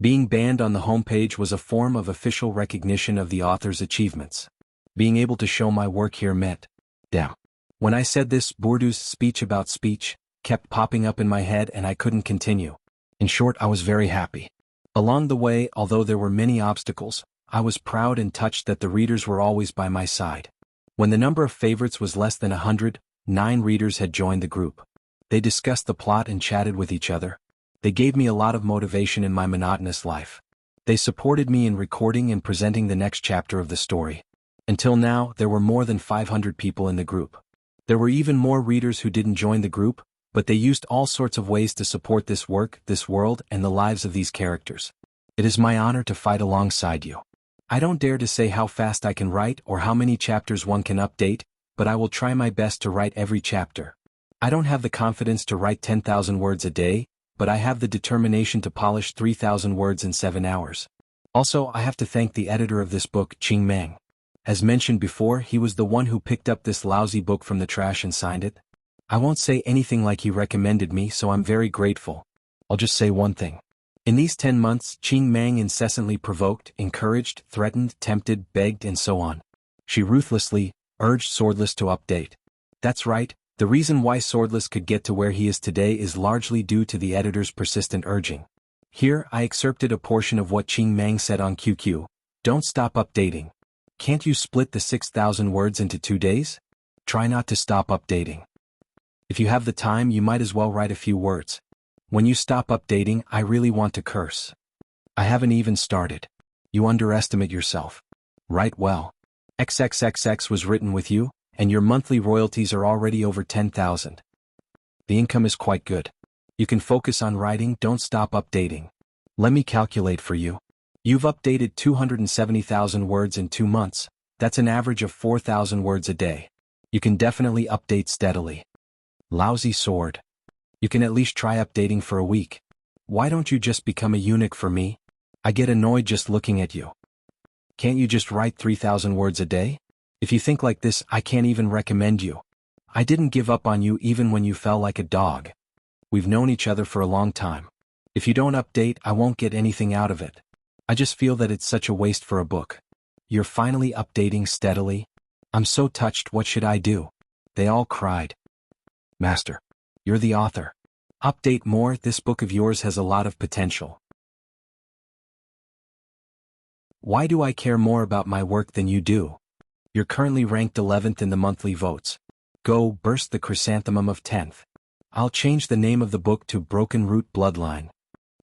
Being banned on the homepage was a form of official recognition of the author's achievements. Being able to show my work here meant, damn. When I said this, Bourdieu's speech about speech kept popping up in my head and I couldn't continue. In short, I was very happy. Along the way, although there were many obstacles, I was proud and touched that the readers were always by my side. When the number of favorites was less than 100, 9 readers had joined the group. They discussed the plot and chatted with each other. They gave me a lot of motivation in my monotonous life. They supported me in recording and presenting the next chapter of the story. Until now, there were more than 500 people in the group. There were even more readers who didn't join the group, but they used all sorts of ways to support this work, this world, and the lives of these characters. It is my honor to fight alongside you. I don't dare to say how fast I can write or how many chapters one can update, but I will try my best to write every chapter. I don't have the confidence to write 10,000 words a day, but I have the determination to polish 3,000 words in 7 hours. Also, I have to thank the editor of this book, Qing Meng. As mentioned before, he was the one who picked up this lousy book from the trash and signed it. I won't say anything like he recommended me, so I'm very grateful. I'll just say one thing. In these 10 months, Qing Meng incessantly provoked, encouraged, threatened, tempted, begged, and so on. She ruthlessly urged Swordless to update. That's right, the reason why Swordless could get to where he is today is largely due to the editor's persistent urging. Here, I excerpted a portion of what Qing Meng said on QQ. Don't stop updating. Can't you split the 6,000 words into 2 days? Try not to stop updating. If you have the time, you might as well write a few words. When you stop updating, I really want to curse. I haven't even started. You underestimate yourself. Write well. XXXX was written with you, and your monthly royalties are already over 10,000. The income is quite good. You can focus on writing, don't stop updating. Let me calculate for you. You've updated 270,000 words in 2 months, that's an average of 4,000 words a day. You can definitely update steadily. Lousy sword. You can at least try updating for a week. Why don't you just become a eunuch for me? I get annoyed just looking at you. Can't you just write 3,000 words a day? If you think like this, I can't even recommend you. I didn't give up on you even when you fell like a dog. We've known each other for a long time. If you don't update, I won't get anything out of it. I just feel that it's such a waste for a book. You're finally updating steadily. I'm so touched, what should I do? They all cried. Master, you're the author. Update more, this book of yours has a lot of potential. Why do I care more about my work than you do? You're currently ranked 11th in the monthly votes. Go, burst the chrysanthemum of 10th. I'll change the name of the book to Broken Root Bloodline.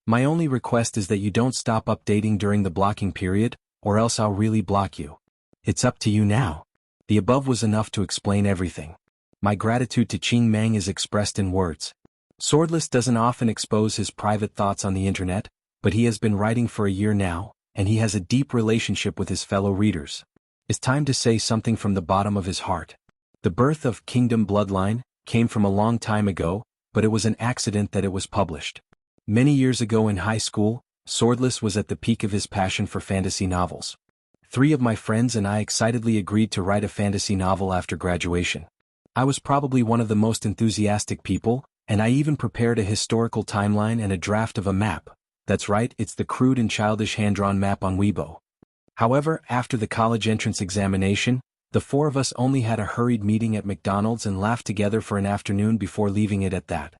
My only request is that you don't stop updating during the blocking period, or else I'll really block you. It's up to you now. The above was enough to explain everything. My gratitude to Qing Meng is expressed in words. Swordless doesn't often expose his private thoughts on the internet, but he has been writing for a year now, and he has a deep relationship with his fellow readers. It's time to say something from the bottom of his heart. The birth of Kingdom Bloodline came from a long time ago, but it was an accident that it was published. Many years ago in high school, Swordless was at the peak of his passion for fantasy novels. 3 of my friends and I excitedly agreed to write a fantasy novel after graduation. I was probably one of the most enthusiastic people, and I even prepared a historical timeline and a draft of a map. That's right, it's the crude and childish hand-drawn map on Weibo. However, after the college entrance examination, the 4 of us only had a hurried meeting at McDonald's and laughed together for an afternoon before leaving it at that.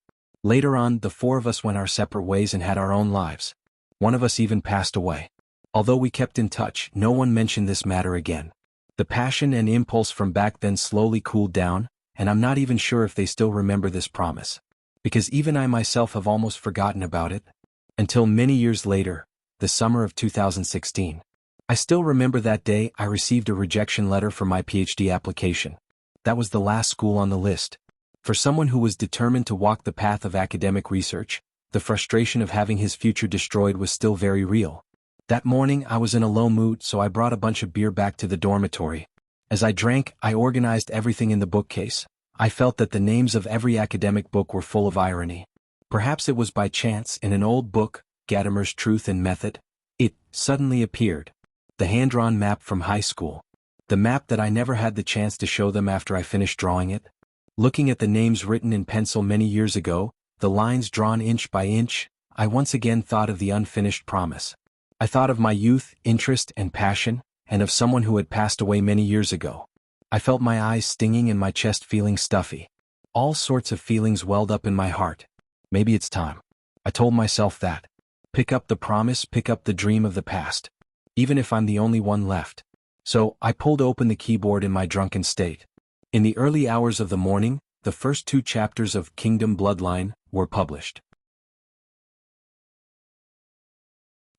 Later on, the 4 of us went our separate ways and had our own lives. One of us even passed away. Although we kept in touch, no one mentioned this matter again. The passion and impulse from back then slowly cooled down, and I'm not even sure if they still remember this promise. Because even I myself have almost forgotten about it. Until many years later, the summer of 2016. I still remember that day I received a rejection letter for my PhD application. That was the last school on the list. For someone who was determined to walk the path of academic research, the frustration of having his future destroyed was still very real. That morning I was in a low mood, so I brought a bunch of beer back to the dormitory. As I drank, I organized everything in the bookcase. I felt that the names of every academic book were full of irony. Perhaps it was by chance, in an old book, Gadamer's Truth and Method, it suddenly appeared. The hand-drawn map from high school. The map that I never had the chance to show them after I finished drawing it. Looking at the names written in pencil many years ago, the lines drawn inch by inch, I once again thought of the unfinished promise. I thought of my youth, interest, and passion, and of someone who had passed away many years ago. I felt my eyes stinging and my chest feeling stuffy. All sorts of feelings welled up in my heart. Maybe it's time. I told myself that. Pick up the promise, pick up the dream of the past. Even if I'm the only one left. So, I pulled open the keyboard in my drunken state. In the early hours of the morning, the first 2 chapters of Kingdom Bloodline were published.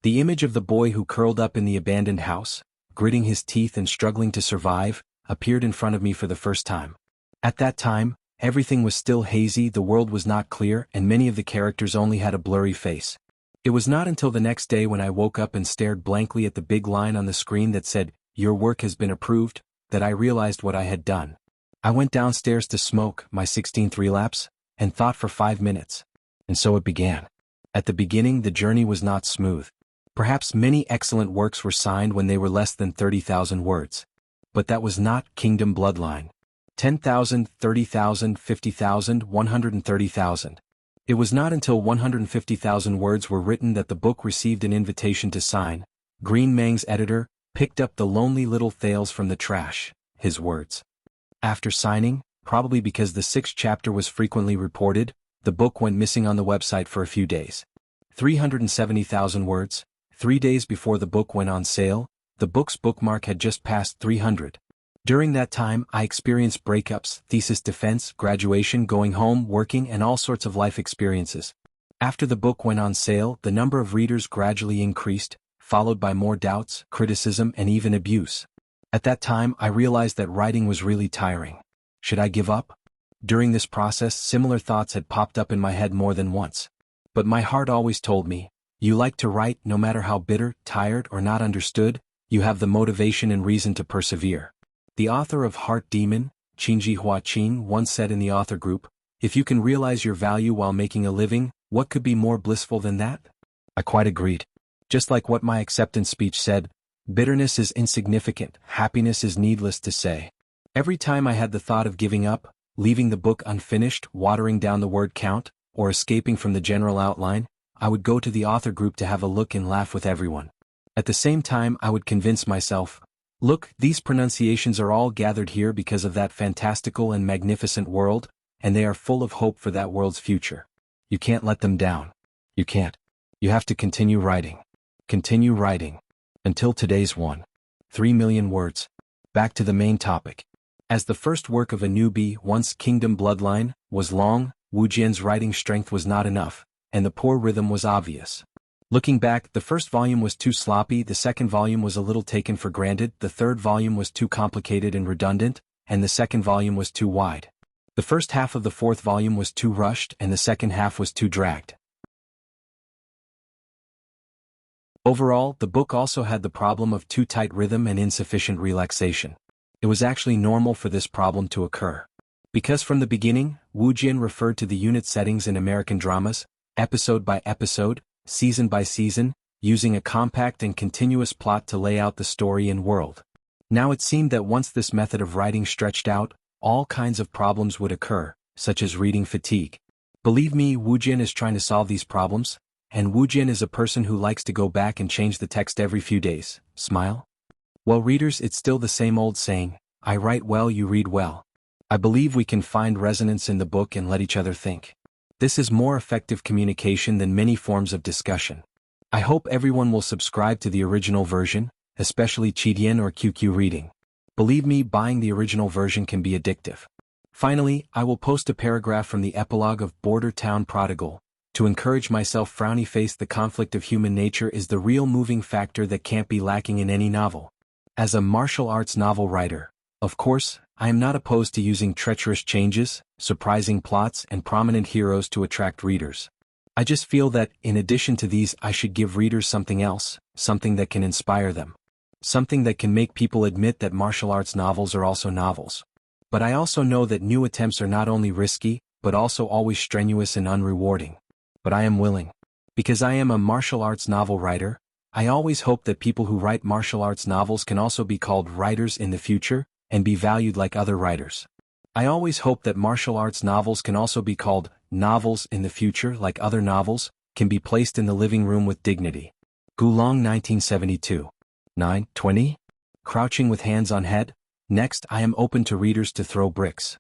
The image of the boy who curled up in the abandoned house, gritting his teeth and struggling to survive, appeared in front of me for the first time. At that time, everything was still hazy, the world was not clear, and many of the characters only had a blurry face. It was not until the next day when I woke up and stared blankly at the big line on the screen that said, "Your work has been approved," that I realized what I had done. I went downstairs to smoke, my 16th relapse, and thought for 5 minutes. And so it began. At the beginning the journey was not smooth. Perhaps many excellent works were signed when they were less than 30,000 words. But that was not Kingdom Bloodline. 10,000, 30,000, 50,000, 130,000. It was not until 150,000 words were written that the book received an invitation to sign. Green Mang's editor picked up the lonely little Thales from the trash, his words. After signing, probably because the 6th chapter was frequently reported, the book went missing on the website for a few days. 370,000 words. 3 days before the book went on sale, the book's bookmark had just passed 300. During that time, I experienced breakups, thesis defense, graduation, going home, working, and all sorts of life experiences. After the book went on sale, the number of readers gradually increased, followed by more doubts, criticism, and even abuse. At that time, I realized that writing was really tiring. Should I give up? During this process, similar thoughts had popped up in my head more than once. But my heart always told me, you like to write, no matter how bitter, tired, or not understood, you have the motivation and reason to persevere. The author of Heart Demon, Qingji Huaqing, once said in the author group, "If you can realize your value while making a living, what could be more blissful than that?" I quite agreed. Just like what my acceptance speech said, bitterness is insignificant, happiness is needless to say. Every time I had the thought of giving up, leaving the book unfinished, watering down the word count, or escaping from the general outline, I would go to the author group to have a look and laugh with everyone. At the same time, I would convince myself, look, these pronunciations are all gathered here because of that fantastical and magnificent world, and they are full of hope for that world's future. You can't let them down. You can't. You have to continue writing. Continue writing. Until today's 3 million words. Back to the main topic. As the first work of a newbie, once Kingdom Bloodline, was long, Wu Jian's writing strength was not enough, and the poor rhythm was obvious. Looking back, the first volume was too sloppy, the second volume was a little taken for granted, the third volume was too complicated and redundant, and the second volume was too wide. The first half of the fourth volume was too rushed, and the second half was too dragged. Overall, the book also had the problem of too tight rhythm and insufficient relaxation. It was actually normal for this problem to occur. Because from the beginning, Wuxian referred to the unit settings in American dramas, episode by episode, season by season, using a compact and continuous plot to lay out the story and world. Now it seemed that once this method of writing stretched out, all kinds of problems would occur, such as reading fatigue. Believe me, Wuxian is trying to solve these problems, and Wuxian is a person who likes to go back and change the text every few days. Smile? Well, readers, it's still the same old saying, I write well, you read well. I believe we can find resonance in the book and let each other think. This is more effective communication than many forms of discussion. I hope everyone will subscribe to the original version, especially Chidian or QQ reading. Believe me, buying the original version can be addictive. Finally, I will post a paragraph from the epilogue of Border Town Prodigal. To encourage myself, frowny face, the conflict of human nature is the real moving factor that can't be lacking in any novel. As a martial arts novel writer, of course, I am not opposed to using treacherous changes, surprising plots, and prominent heroes to attract readers. I just feel that, in addition to these, I should give readers something else, something that can inspire them. Something that can make people admit that martial arts novels are also novels. But I also know that new attempts are not only risky, but also always strenuous and unrewarding. But I am willing. Because I am a martial arts novel writer, I always hope that people who write martial arts novels can also be called writers in the future, and be valued like other writers. I always hope that martial arts novels can also be called novels in the future, like other novels, can be placed in the living room with dignity. Gulong 1972. 9:20? Crouching with hands on head? Next, I am open to readers to throw bricks.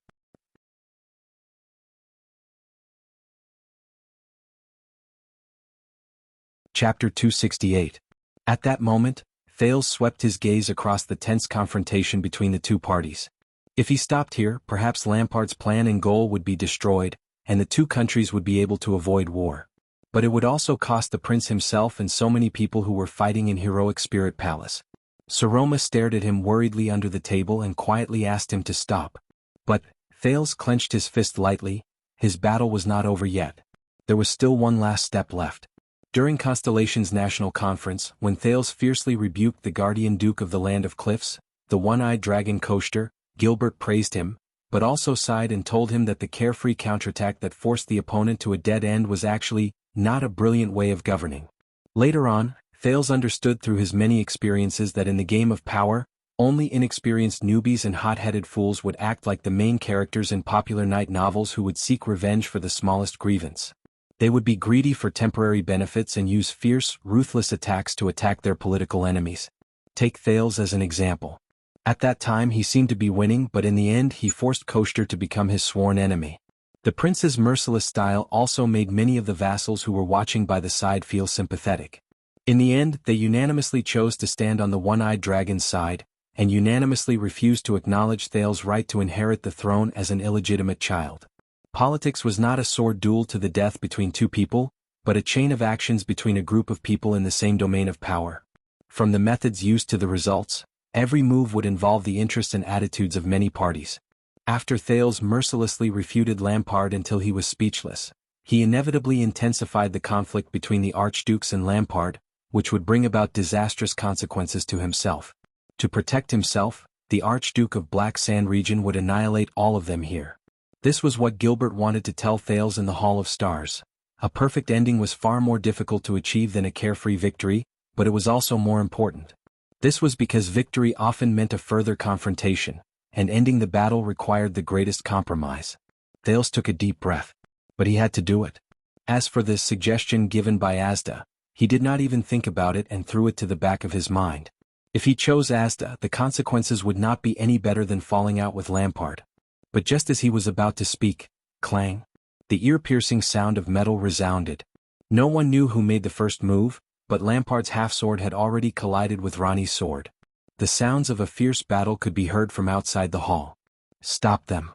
Chapter 268. At that moment, Thales swept his gaze across the tense confrontation between the two parties. If he stopped here, perhaps Lampard's plan and goal would be destroyed, and the two countries would be able to avoid war. But it would also cost the prince himself and so many people who were fighting in Heroic Spirit Palace. Saroma stared at him worriedly under the table and quietly asked him to stop. But Thales clenched his fist lightly. His battle was not over yet. There was still one last step left. During Constellation's national conference, when Thales fiercely rebuked the guardian duke of the Land of Cliffs, the one-eyed dragon Koster, Gilbert praised him, but also sighed and told him that the carefree counterattack that forced the opponent to a dead end was actually not a brilliant way of governing. Later on, Thales understood through his many experiences that in the game of power, only inexperienced newbies and hot-headed fools would act like the main characters in popular night novels who would seek revenge for the smallest grievance. They would be greedy for temporary benefits and use fierce, ruthless attacks to attack their political enemies. Take Thales as an example. At that time he seemed to be winning, but in the end he forced Koster to become his sworn enemy. The prince's merciless style also made many of the vassals who were watching by the side feel sympathetic. In the end, they unanimously chose to stand on the one-eyed dragon's side, and unanimously refused to acknowledge Thales' right to inherit the throne as an illegitimate child. Politics was not a sword duel to the death between two people, but a chain of actions between a group of people in the same domain of power. From the methods used to the results, every move would involve the interests and attitudes of many parties. After Thales mercilessly refuted Lampard until he was speechless, he inevitably intensified the conflict between the archdukes and Lampard, which would bring about disastrous consequences to himself. To protect himself, the Archduke of Black Sand region would annihilate all of them here. This was what Gilbert wanted to tell Thales in the Hall of Stars. A perfect ending was far more difficult to achieve than a carefree victory, but it was also more important. This was because victory often meant a further confrontation, and ending the battle required the greatest compromise. Thales took a deep breath. But he had to do it. As for the suggestion given by Asda, he did not even think about it and threw it to the back of his mind. If he chose Asda, the consequences would not be any better than falling out with Lampard. But just as he was about to speak, clang, the ear-piercing sound of metal resounded. No one knew who made the first move, but Lampard's half-sword had already collided with Ronnie's sword. The sounds of a fierce battle could be heard from outside the hall. Stop them.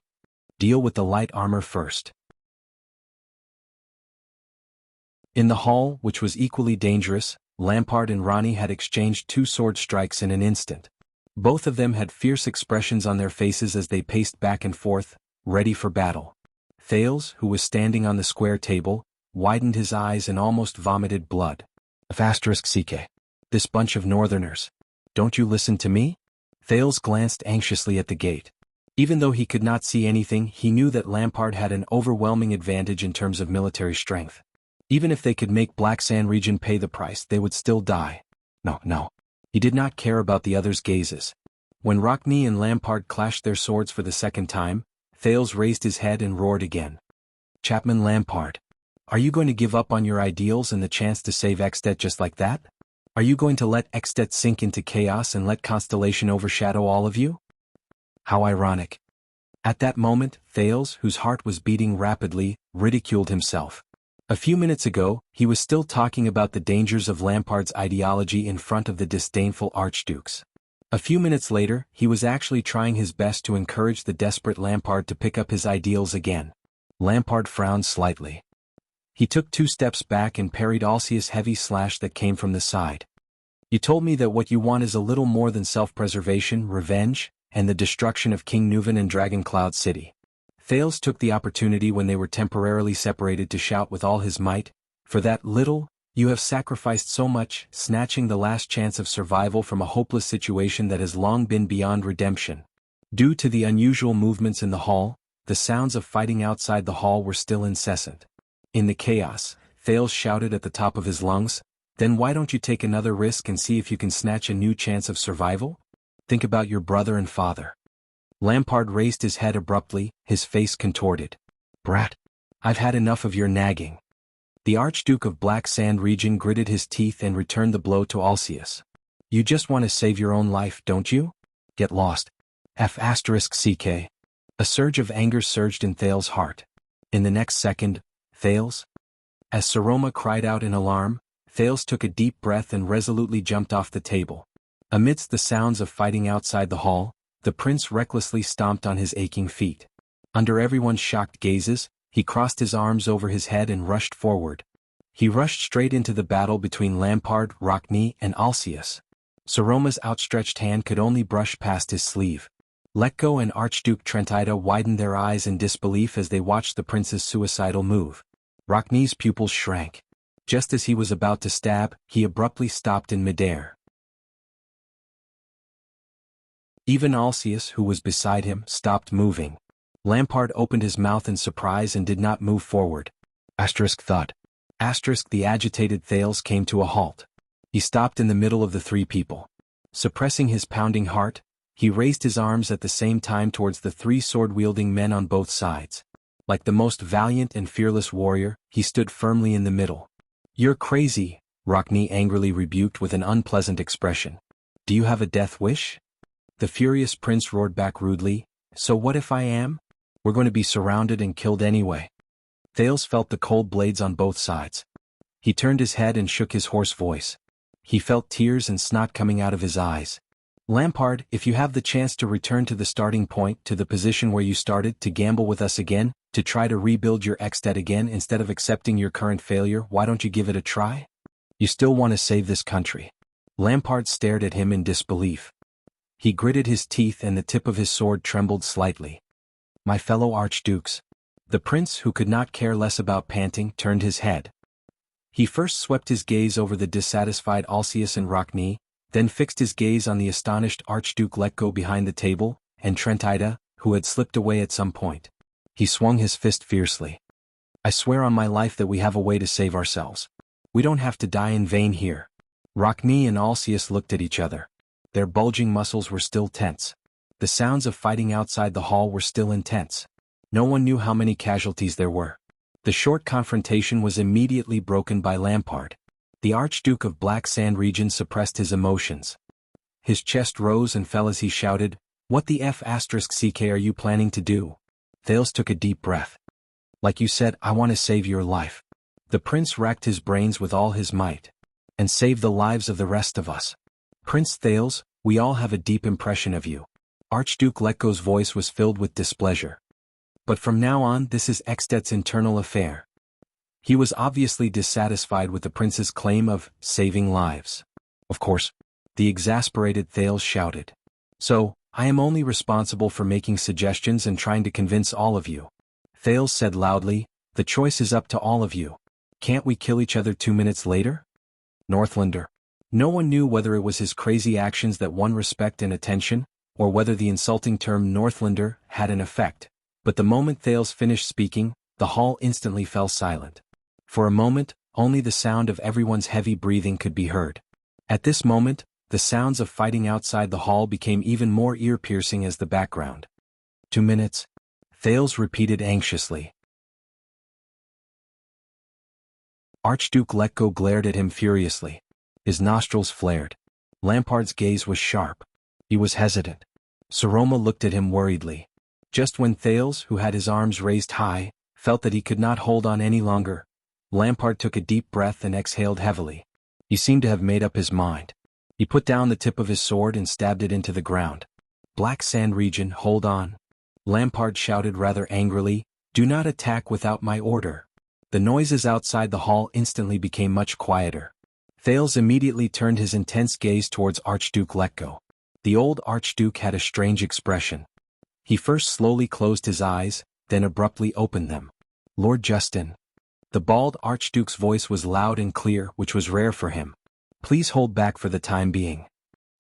Deal with the light armor first. In the hall, which was equally dangerous, Lampard and Ronnie had exchanged two sword strikes in an instant. Both of them had fierce expressions on their faces as they paced back and forth, ready for battle. Thales, who was standing on the square table, widened his eyes and almost vomited blood. *CK. This bunch of northerners. Don't you listen to me? Thales glanced anxiously at the gate. Even though he could not see anything, he knew that Lampard had an overwhelming advantage in terms of military strength. Even if they could make Black Sand region pay the price, they would still die. No. He did not care about the others' gazes. When Rockne and Lampard clashed their swords for the second time, Thales raised his head and roared again. Chapman Lampard. Are you going to give up on your ideals and the chance to save Extet just like that? Are you going to let Extet sink into chaos and let Constellation overshadow all of you? How ironic. At that moment, Thales, whose heart was beating rapidly, ridiculed himself. A few minutes ago, he was still talking about the dangers of Lampard's ideology in front of the disdainful archdukes. A few minutes later, he was actually trying his best to encourage the desperate Lampard to pick up his ideals again. Lampard frowned slightly. He took 2 steps back and parried Alcius' heavy slash that came from the side. You told me that what you want is a little more than self-preservation, revenge, and the destruction of King Nuven and Dragon Cloud City. Thales took the opportunity when they were temporarily separated to shout with all his might, "For that little, you have sacrificed so much, snatching the last chance of survival from a hopeless situation that has long been beyond redemption." Due to the unusual movements in the hall, the sounds of fighting outside the hall were still incessant. In the chaos, Thales shouted at the top of his lungs, "Then why don't you take another risk and see if you can snatch a new chance of survival? Think about your brother and father." Lampard raised his head abruptly, his face contorted. "Brat. I've had enough of your nagging." The Archduke of Black Sand region gritted his teeth and returned the blow to Alcius. "You just want to save your own life, don't you? Get lost. F***CK. A surge of anger surged in Thales' heart. In the next second, Thales? As Saroma cried out in alarm, Thales took a deep breath and resolutely jumped off the table. Amidst the sounds of fighting outside the hall, the prince recklessly stomped on his aching feet. Under everyone's shocked gazes, he crossed his arms over his head and rushed forward. He rushed straight into the battle between Lampard, Rockne, and Alcius. Saroma's outstretched hand could only brush past his sleeve. Letko and Archduke Trentida widened their eyes in disbelief as they watched the prince's suicidal move. Rockne's pupils shrank. Just as he was about to stab, he abruptly stopped in midair. Even Alcius, who was beside him, stopped moving. Lampard opened his mouth in surprise and did not move forward. Thud. The agitated Thales came to a halt. He stopped in the middle of the 3 people. Suppressing his pounding heart, he raised his arms at the same time towards the 3 sword-wielding men on both sides. Like the most valiant and fearless warrior, he stood firmly in the middle. "You're crazy," Rockne angrily rebuked with an unpleasant expression. "Do you have a death wish?" The furious prince roared back rudely, "So what if I am? We're going to be surrounded and killed anyway." Thales felt the cold blades on both sides. He turned his head and shook his hoarse voice. He felt tears and snot coming out of his eyes. "Lampard, if you have the chance to return to the starting point, to the position where you started, to gamble with us again, to try to rebuild your Extet again instead of accepting your current failure, why don't you give it a try? You still want to save this country." Lampard stared at him in disbelief. He gritted his teeth and the tip of his sword trembled slightly. "My fellow archdukes." The prince, who could not care less about panting, turned his head. He first swept his gaze over the dissatisfied Alcius and Rockne, then fixed his gaze on the astonished Archduke Letko behind the table, and Trentida, who had slipped away at some point. He swung his fist fiercely. "I swear on my life that we have a way to save ourselves. We don't have to die in vain here." Rockne and Alcius looked at each other. Their bulging muscles were still tense. The sounds of fighting outside the hall were still intense. No one knew how many casualties there were. The short confrontation was immediately broken by Lampard. The Archduke of Black Sand region suppressed his emotions. His chest rose and fell as he shouted, "What the F***ck are you planning to do?" Thales took a deep breath. "Like you said, I want to save your life." The prince racked his brains with all his might. "And save the lives of the rest of us. Prince Thales, we all have a deep impression of you." Archduke Letko's voice was filled with displeasure. "But from now on, this is Extet's internal affair." He was obviously dissatisfied with the prince's claim of saving lives. "Of course," the exasperated Thales shouted. "So, I am only responsible for making suggestions and trying to convince all of you." Thales said loudly, "The choice is up to all of you. Can't we kill each other 2 minutes later?" Northlander. No one knew whether it was his crazy actions that won respect and attention, or whether the insulting term Northlander had an effect, but the moment Thales finished speaking, the hall instantly fell silent. For a moment, only the sound of everyone's heavy breathing could be heard. At this moment, the sounds of fighting outside the hall became even more ear-piercing as the background. 2 minutes, Thales repeated anxiously. Archduke Letko glared at him furiously. His nostrils flared. Lampard's gaze was sharp. He was hesitant. Saroma looked at him worriedly. Just when Thales, who had his arms raised high, felt that he could not hold on any longer, Lampard took a deep breath and exhaled heavily. He seemed to have made up his mind. He put down the tip of his sword and stabbed it into the ground. Black Sand region, hold on. Lampard shouted rather angrily, do not attack without my order. The noises outside the hall instantly became much quieter. Thales immediately turned his intense gaze towards Archduke Letko. The old Archduke had a strange expression. He first slowly closed his eyes, then abruptly opened them. Lord Justin. The bald Archduke's voice was loud and clear, which was rare for him. Please hold back for the time being.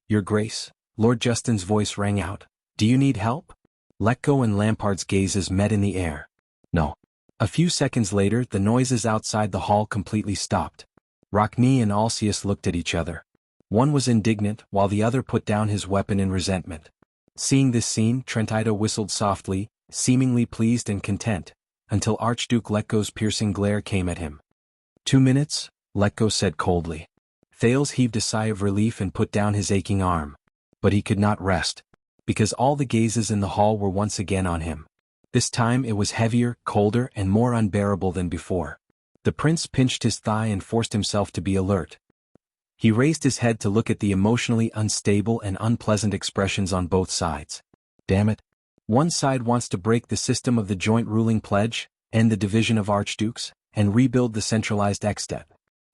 Your Grace, Lord Justin's voice rang out. Do you need help? Letko and Lampard's gazes met in the air. No. A few seconds later, the noises outside the hall completely stopped. Rockne and Alcius looked at each other. One was indignant, while the other put down his weapon in resentment. Seeing this scene, Trentito whistled softly, seemingly pleased and content, until Archduke Letko's piercing glare came at him. 2 minutes, Letko said coldly. Thales heaved a sigh of relief and put down his aching arm. But he could not rest, because all the gazes in the hall were once again on him. This time it was heavier, colder, and more unbearable than before. The prince pinched his thigh and forced himself to be alert. He raised his head to look at the emotionally unstable and unpleasant expressions on both sides. Damn it. One side wants to break the system of the joint ruling pledge, end the division of archdukes, and rebuild the centralized extet.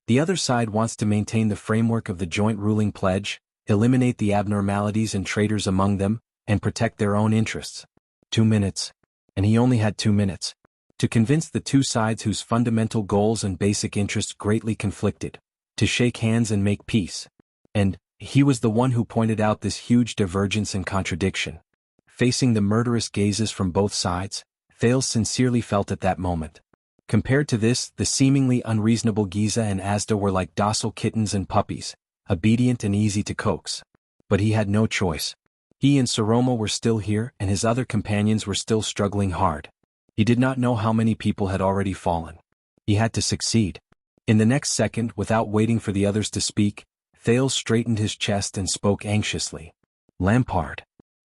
The other side wants to maintain the framework of the joint ruling pledge, eliminate the abnormalities and traitors among them, and protect their own interests. 2 minutes. And he only had 2 minutes. To convince the two sides whose fundamental goals and basic interests greatly conflicted. To shake hands and make peace. And he was the one who pointed out this huge divergence and contradiction. Facing the murderous gazes from both sides, Thales sincerely felt at that moment. Compared to this, the seemingly unreasonable Giza and Asda were like docile kittens and puppies, obedient and easy to coax. But he had no choice. He and Saroma were still here, and his other companions were still struggling hard. He did not know how many people had already fallen. He had to succeed. In the next second, without waiting for the others to speak, Thales straightened his chest and spoke anxiously. Lampard.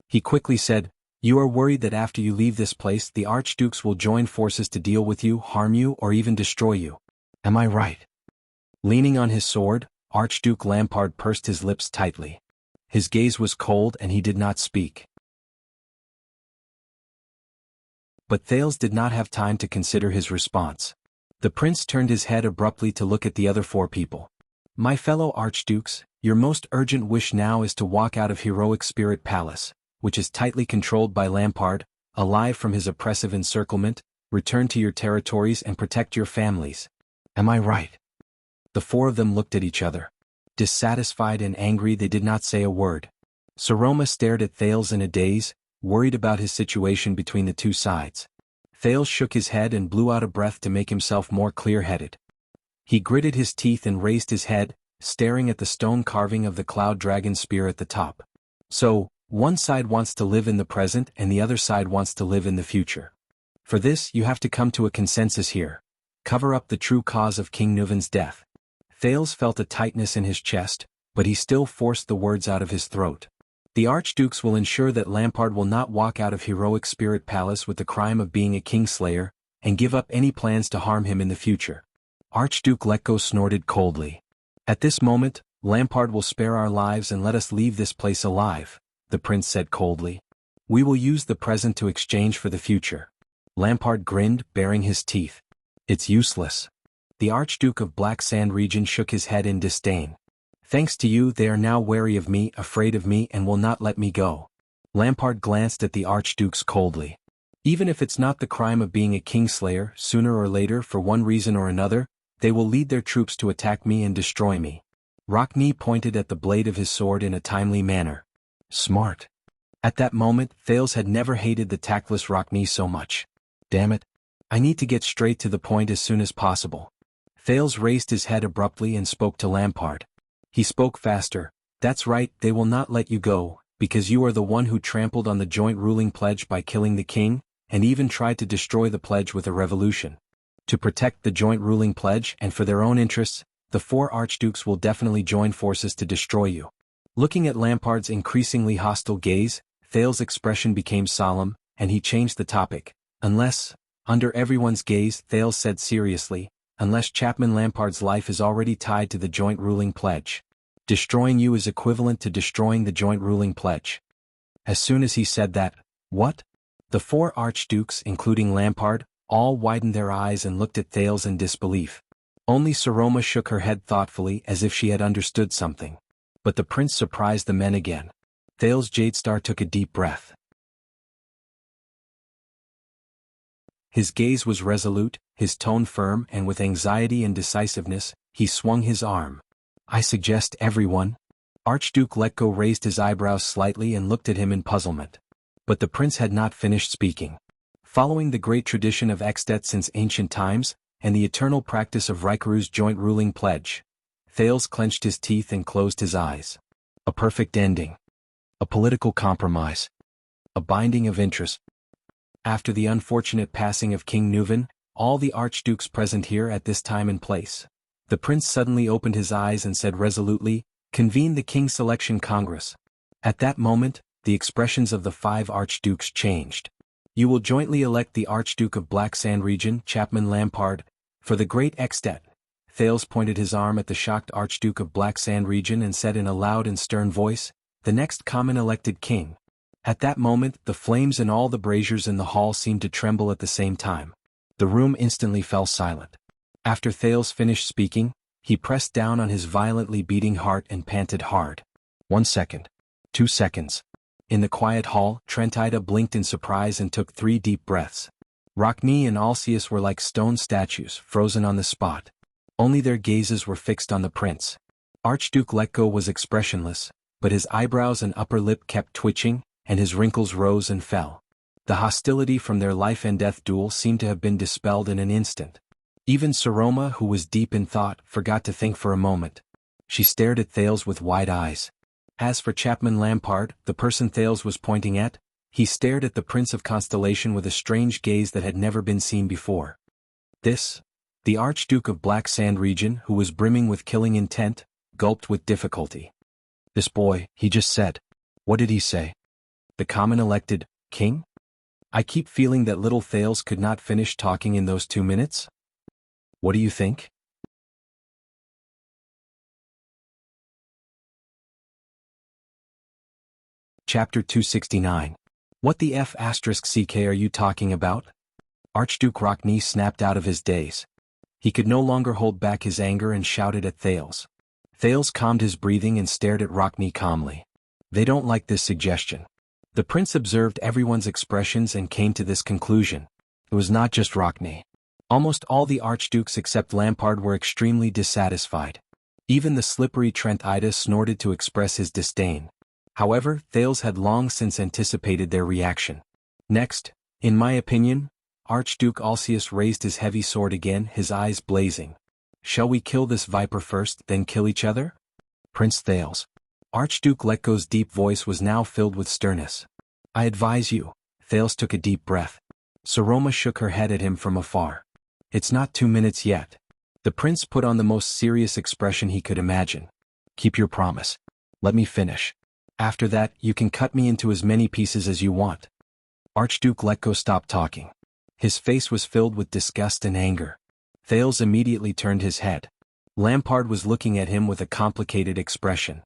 He quickly said, you are worried that after you leave this place the archdukes will join forces to deal with you, harm you, or even destroy you. Am I right? Leaning on his sword, Archduke Lampard pursed his lips tightly. His gaze was cold and he did not speak. But Thales did not have time to consider his response. The prince turned his head abruptly to look at the other 4 people. My fellow archdukes, your most urgent wish now is to walk out of Heroic Spirit Palace, which is tightly controlled by Lampard, alive from his oppressive encirclement, return to your territories and protect your families. Am I right? The 4 of them looked at each other. Dissatisfied and angry, they did not say a word. Saroma stared at Thales in a daze, worried about his situation between the two sides. Thales shook his head and blew out a breath to make himself more clear-headed. He gritted his teeth and raised his head, staring at the stone carving of the cloud dragon spear at the top. So, one side wants to live in the present and the other side wants to live in the future. For this you have to come to a consensus here. Cover up the true cause of King Nuven's death. Thales felt a tightness in his chest, but he still forced the words out of his throat. The archdukes will ensure that Lampard will not walk out of Heroic Spirit Palace with the crime of being a kingslayer, and give up any plans to harm him in the future. Archduke Letko snorted coldly. At this moment, Lampard will spare our lives and let us leave this place alive, the prince said coldly. We will use the present to exchange for the future. Lampard grinned, baring his teeth. It's useless. The Archduke of Black Sand region shook his head in disdain. Thanks to you they are now wary of me, afraid of me, and will not let me go. Lampard glanced at the archdukes coldly. Even if it's not the crime of being a kingslayer, sooner or later, for one reason or another, they will lead their troops to attack me and destroy me. Rockne pointed at the blade of his sword in a timely manner. Smart. At that moment, Thales had never hated the tactless Rockne so much. Damn it. I need to get straight to the point as soon as possible. Thales raised his head abruptly and spoke to Lampard. He spoke faster. That's right, they will not let you go, because you are the one who trampled on the joint ruling pledge by killing the king, and even tried to destroy the pledge with a revolution. To protect the joint ruling pledge and for their own interests, the 4 archdukes will definitely join forces to destroy you. Looking at Lampard's increasingly hostile gaze, Thales' expression became solemn, and he changed the topic. Unless, under everyone's gaze, Thales said seriously, unless Chapman Lampard's life is already tied to the joint ruling pledge. Destroying you is equivalent to destroying the joint ruling pledge. As soon as he said that, what? The 4 archdukes, including Lampard, all widened their eyes and looked at Thales in disbelief. Only Saroma shook her head thoughtfully as if she had understood something. But the prince surprised the men again. Thales Jadestar took a deep breath. His gaze was resolute, his tone firm, and with anxiety and decisiveness, he swung his arm. I suggest everyone. Archduke Letko raised his eyebrows slightly and looked at him in puzzlement. But the prince had not finished speaking. Following the great tradition of Extet since ancient times, and the eternal practice of Raikuru's joint ruling pledge, Thales clenched his teeth and closed his eyes. A perfect ending. A political compromise. A binding of interest. After the unfortunate passing of King Nuvan, all the archdukes present here at this time and place, the prince suddenly opened his eyes and said resolutely, convene the King Selection Congress. At that moment, the expressions of the 5 archdukes changed. You will jointly elect the Archduke of Black Sand Region, Chapman Lampard, for the Great Extet. Thales pointed his arm at the shocked Archduke of Black Sand Region and said in a loud and stern voice, the next common elected king. At that moment, the flames in all the braziers in the hall seemed to tremble at the same time. The room instantly fell silent. After Thales finished speaking, he pressed down on his violently beating heart and panted hard. 1 second. 2 seconds. In the quiet hall, Trentida blinked in surprise and took 3 deep breaths. Rockne and Alcius were like stone statues, frozen on the spot. Only their gazes were fixed on the prince. Archduke Letko was expressionless, but his eyebrows and upper lip kept twitching, and his wrinkles rose and fell. The hostility from their life and death duel seemed to have been dispelled in an instant. Even Saroma, who was deep in thought, forgot to think for a moment. She stared at Thales with wide eyes. As for Chapman Lampard, the person Thales was pointing at, he stared at the Prince of Constellation with a strange gaze that had never been seen before. The Archduke of Black Sand Region, who was brimming with killing intent, gulped with difficulty. This boy, he just said. What did he say? The common elected king? I keep feeling that little Thales could not finish talking in those 2 minutes. What do you think? Chapter 269. What the F***ck are you talking about? Archduke Rockne snapped out of his daze. He could no longer hold back his anger and shouted at Thales. Thales calmed his breathing and stared at Rockne calmly. They don't like this suggestion. The prince observed everyone's expressions and came to this conclusion. It was not just Rockne. Almost all the archdukes except Lampard were extremely dissatisfied. Even the slippery Trentida snorted to express his disdain. However, Thales had long since anticipated their reaction. Next, in my opinion, Archduke Alcius raised his heavy sword again, his eyes blazing. Shall we kill this viper first, then kill each other? Prince Thales. Archduke Letko's deep voice was now filled with sternness. I advise you. Thales took a deep breath. Saroma shook her head at him from afar. It's not 2 minutes yet. The prince put on the most serious expression he could imagine. Keep your promise. Let me finish. After that, you can cut me into as many pieces as you want. Archduke Letko stopped talking. His face was filled with disgust and anger. Thales immediately turned his head. Lampard was looking at him with a complicated expression.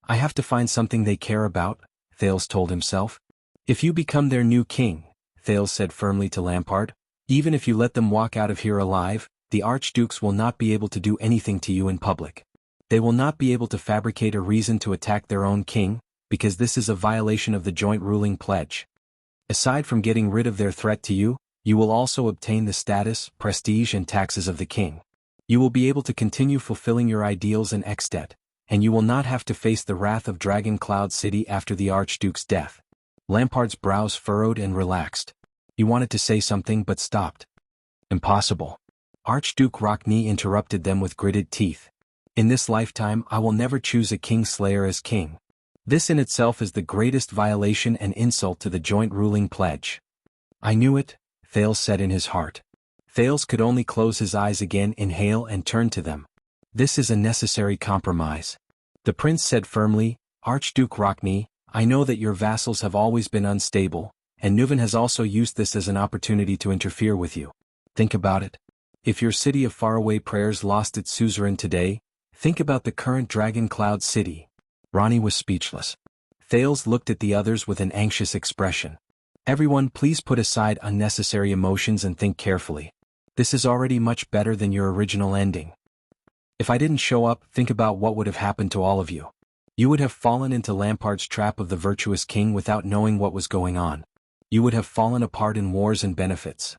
I have to find something they care about, Thales told himself. If you become their new king, Thales said firmly to Lampard, even if you let them walk out of here alive, the archdukes will not be able to do anything to you in public. They will not be able to fabricate a reason to attack their own king, because this is a violation of the joint ruling pledge. Aside from getting rid of their threat to you, you will also obtain the status, prestige and taxes of the king. You will be able to continue fulfilling your ideals in Extet, and you will not have to face the wrath of Dragon Cloud City after the Archduke's death. Lampard's brows furrowed and relaxed. He wanted to say something but stopped. Impossible. Archduke Rockney interrupted them with gritted teeth. In this lifetime I will never choose a king-slayer as king. This in itself is the greatest violation and insult to the joint ruling pledge. I knew it, Thales said in his heart. Thales could only close his eyes again, inhale and turn to them. This is a necessary compromise. The prince said firmly, Archduke Rockney, I know that your vassals have always been unstable, and Nuven has also used this as an opportunity to interfere with you. Think about it. If your city of faraway prayers lost its suzerain today, think about the current Dragon Cloud city. Ronnie was speechless. Thales looked at the others with an anxious expression. Everyone, please put aside unnecessary emotions and think carefully. This is already much better than your original ending. If I didn't show up, think about what would have happened to all of you. You would have fallen into Lampard's trap of the virtuous king without knowing what was going on. You would have fallen apart in wars and benefits.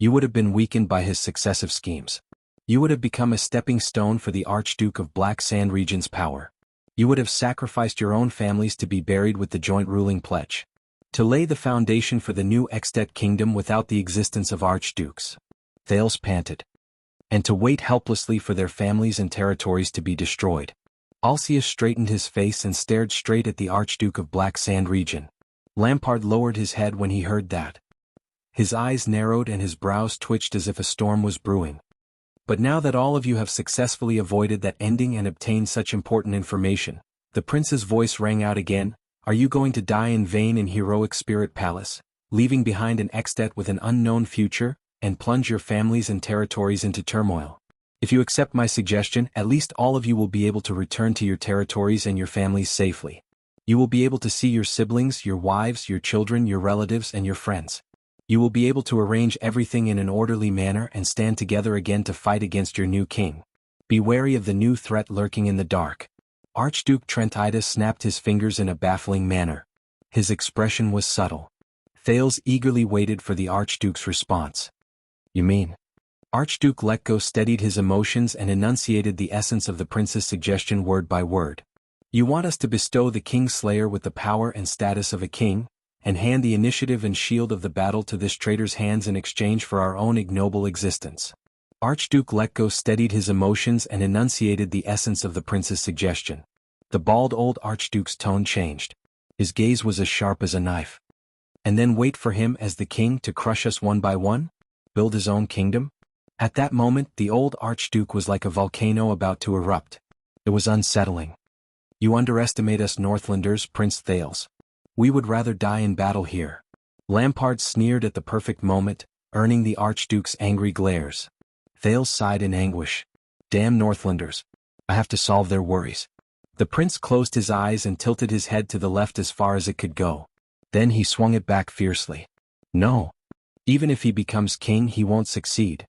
You would have been weakened by his successive schemes. You would have become a stepping stone for the Archduke of Black Sand Region's power. You would have sacrificed your own families to be buried with the joint ruling pledge. To lay the foundation for the new Extet kingdom without the existence of archdukes. Thales panted. And to wait helplessly for their families and territories to be destroyed. Alcius straightened his face and stared straight at the Archduke of Black Sand Region. Lampard lowered his head when he heard that. His eyes narrowed and his brows twitched as if a storm was brewing. But now that all of you have successfully avoided that ending and obtained such important information, the prince's voice rang out again, are you going to die in vain in heroic Spirit Palace, leaving behind an Extet with an unknown future, and plunge your families and territories into turmoil? If you accept my suggestion, at least all of you will be able to return to your territories and your families safely. You will be able to see your siblings, your wives, your children, your relatives, and your friends. You will be able to arrange everything in an orderly manner and stand together again to fight against your new king. Be wary of the new threat lurking in the dark. Archduke Trentidas snapped his fingers in a baffling manner. His expression was subtle. Thales eagerly waited for the Archduke's response. You mean? Archduke Letko steadied his emotions and enunciated the essence of the prince's suggestion word by word. You want us to bestow the King-Slayer with the power and status of a king, and hand the initiative and shield of the battle to this traitor's hands in exchange for our own ignoble existence. Archduke Letko steadied his emotions and enunciated the essence of the prince's suggestion. The bald old Archduke's tone changed. His gaze was as sharp as a knife. And then wait for him as the king to crush us one by one? Build his own kingdom? At that moment the old Archduke was like a volcano about to erupt. It was unsettling. You underestimate us Northlanders, Prince Thales. We would rather die in battle here. Lampard sneered at the perfect moment, earning the Archduke's angry glares. Thales sighed in anguish. Damn Northlanders. I have to solve their worries. The prince closed his eyes and tilted his head to the left as far as it could go. Then he swung it back fiercely. No. Even if he becomes king, he won't succeed.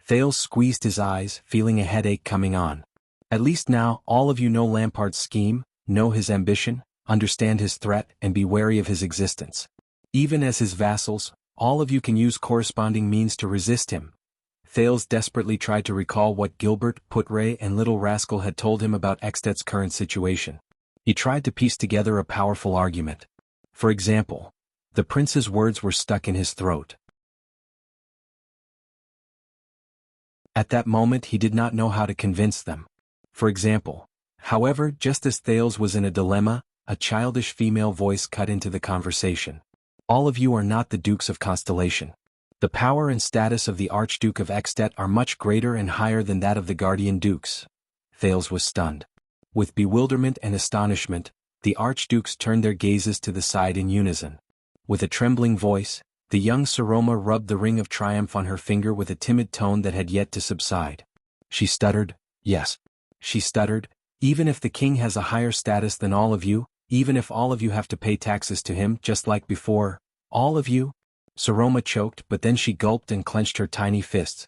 Thales squeezed his eyes, feeling a headache coming on. At least now, all of you know Lampard's scheme, know his ambition, understand his threat, and be wary of his existence. Even as his vassals, all of you can use corresponding means to resist him. Thales desperately tried to recall what Gilbert, Putre, and Little Rascal had told him about Extet's current situation. He tried to piece together a powerful argument. For example, the prince's words were stuck in his throat. At that moment he did not know how to convince them. For example, however, just as Thales was in a dilemma, a childish female voice cut into the conversation. All of you are not the Dukes of Constellation. The power and status of the Archduke of Extet are much greater and higher than that of the Guardian Dukes. Thales was stunned. With bewilderment and astonishment, the Archdukes turned their gazes to the side in unison. With a trembling voice, the young Saroma rubbed the ring of triumph on her finger with a timid tone that had yet to subside. She stuttered, yes. She stuttered, even if the king has a higher status than all of you, even if all of you have to pay taxes to him just like before, all of you? Saroma choked, but then she gulped and clenched her tiny fists.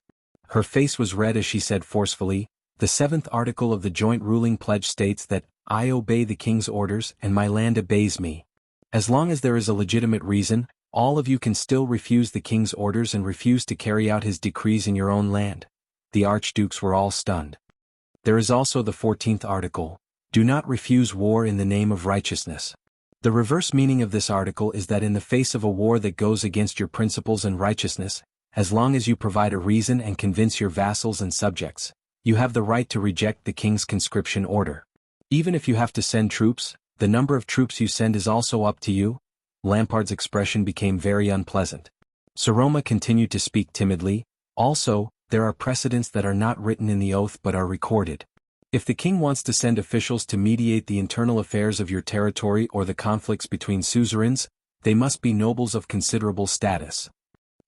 Her face was red as she said forcefully, the 7th article of the joint ruling pledge states that, I obey the king's orders and my land obeys me. As long as there is a legitimate reason, all of you can still refuse the king's orders and refuse to carry out his decrees in your own land. The archdukes were all stunned. There is also the 14th article, Do not refuse war in the name of righteousness. The reverse meaning of this article is that in the face of a war that goes against your principles and righteousness, as long as you provide a reason and convince your vassals and subjects, you have the right to reject the king's conscription order. Even if you have to send troops, the number of troops you send is also up to you. Lampard's expression became very unpleasant. Saroma continued to speak timidly. Also, there are precedents that are not written in the oath but are recorded. If the king wants to send officials to mediate the internal affairs of your territory or the conflicts between suzerains, they must be nobles of considerable status.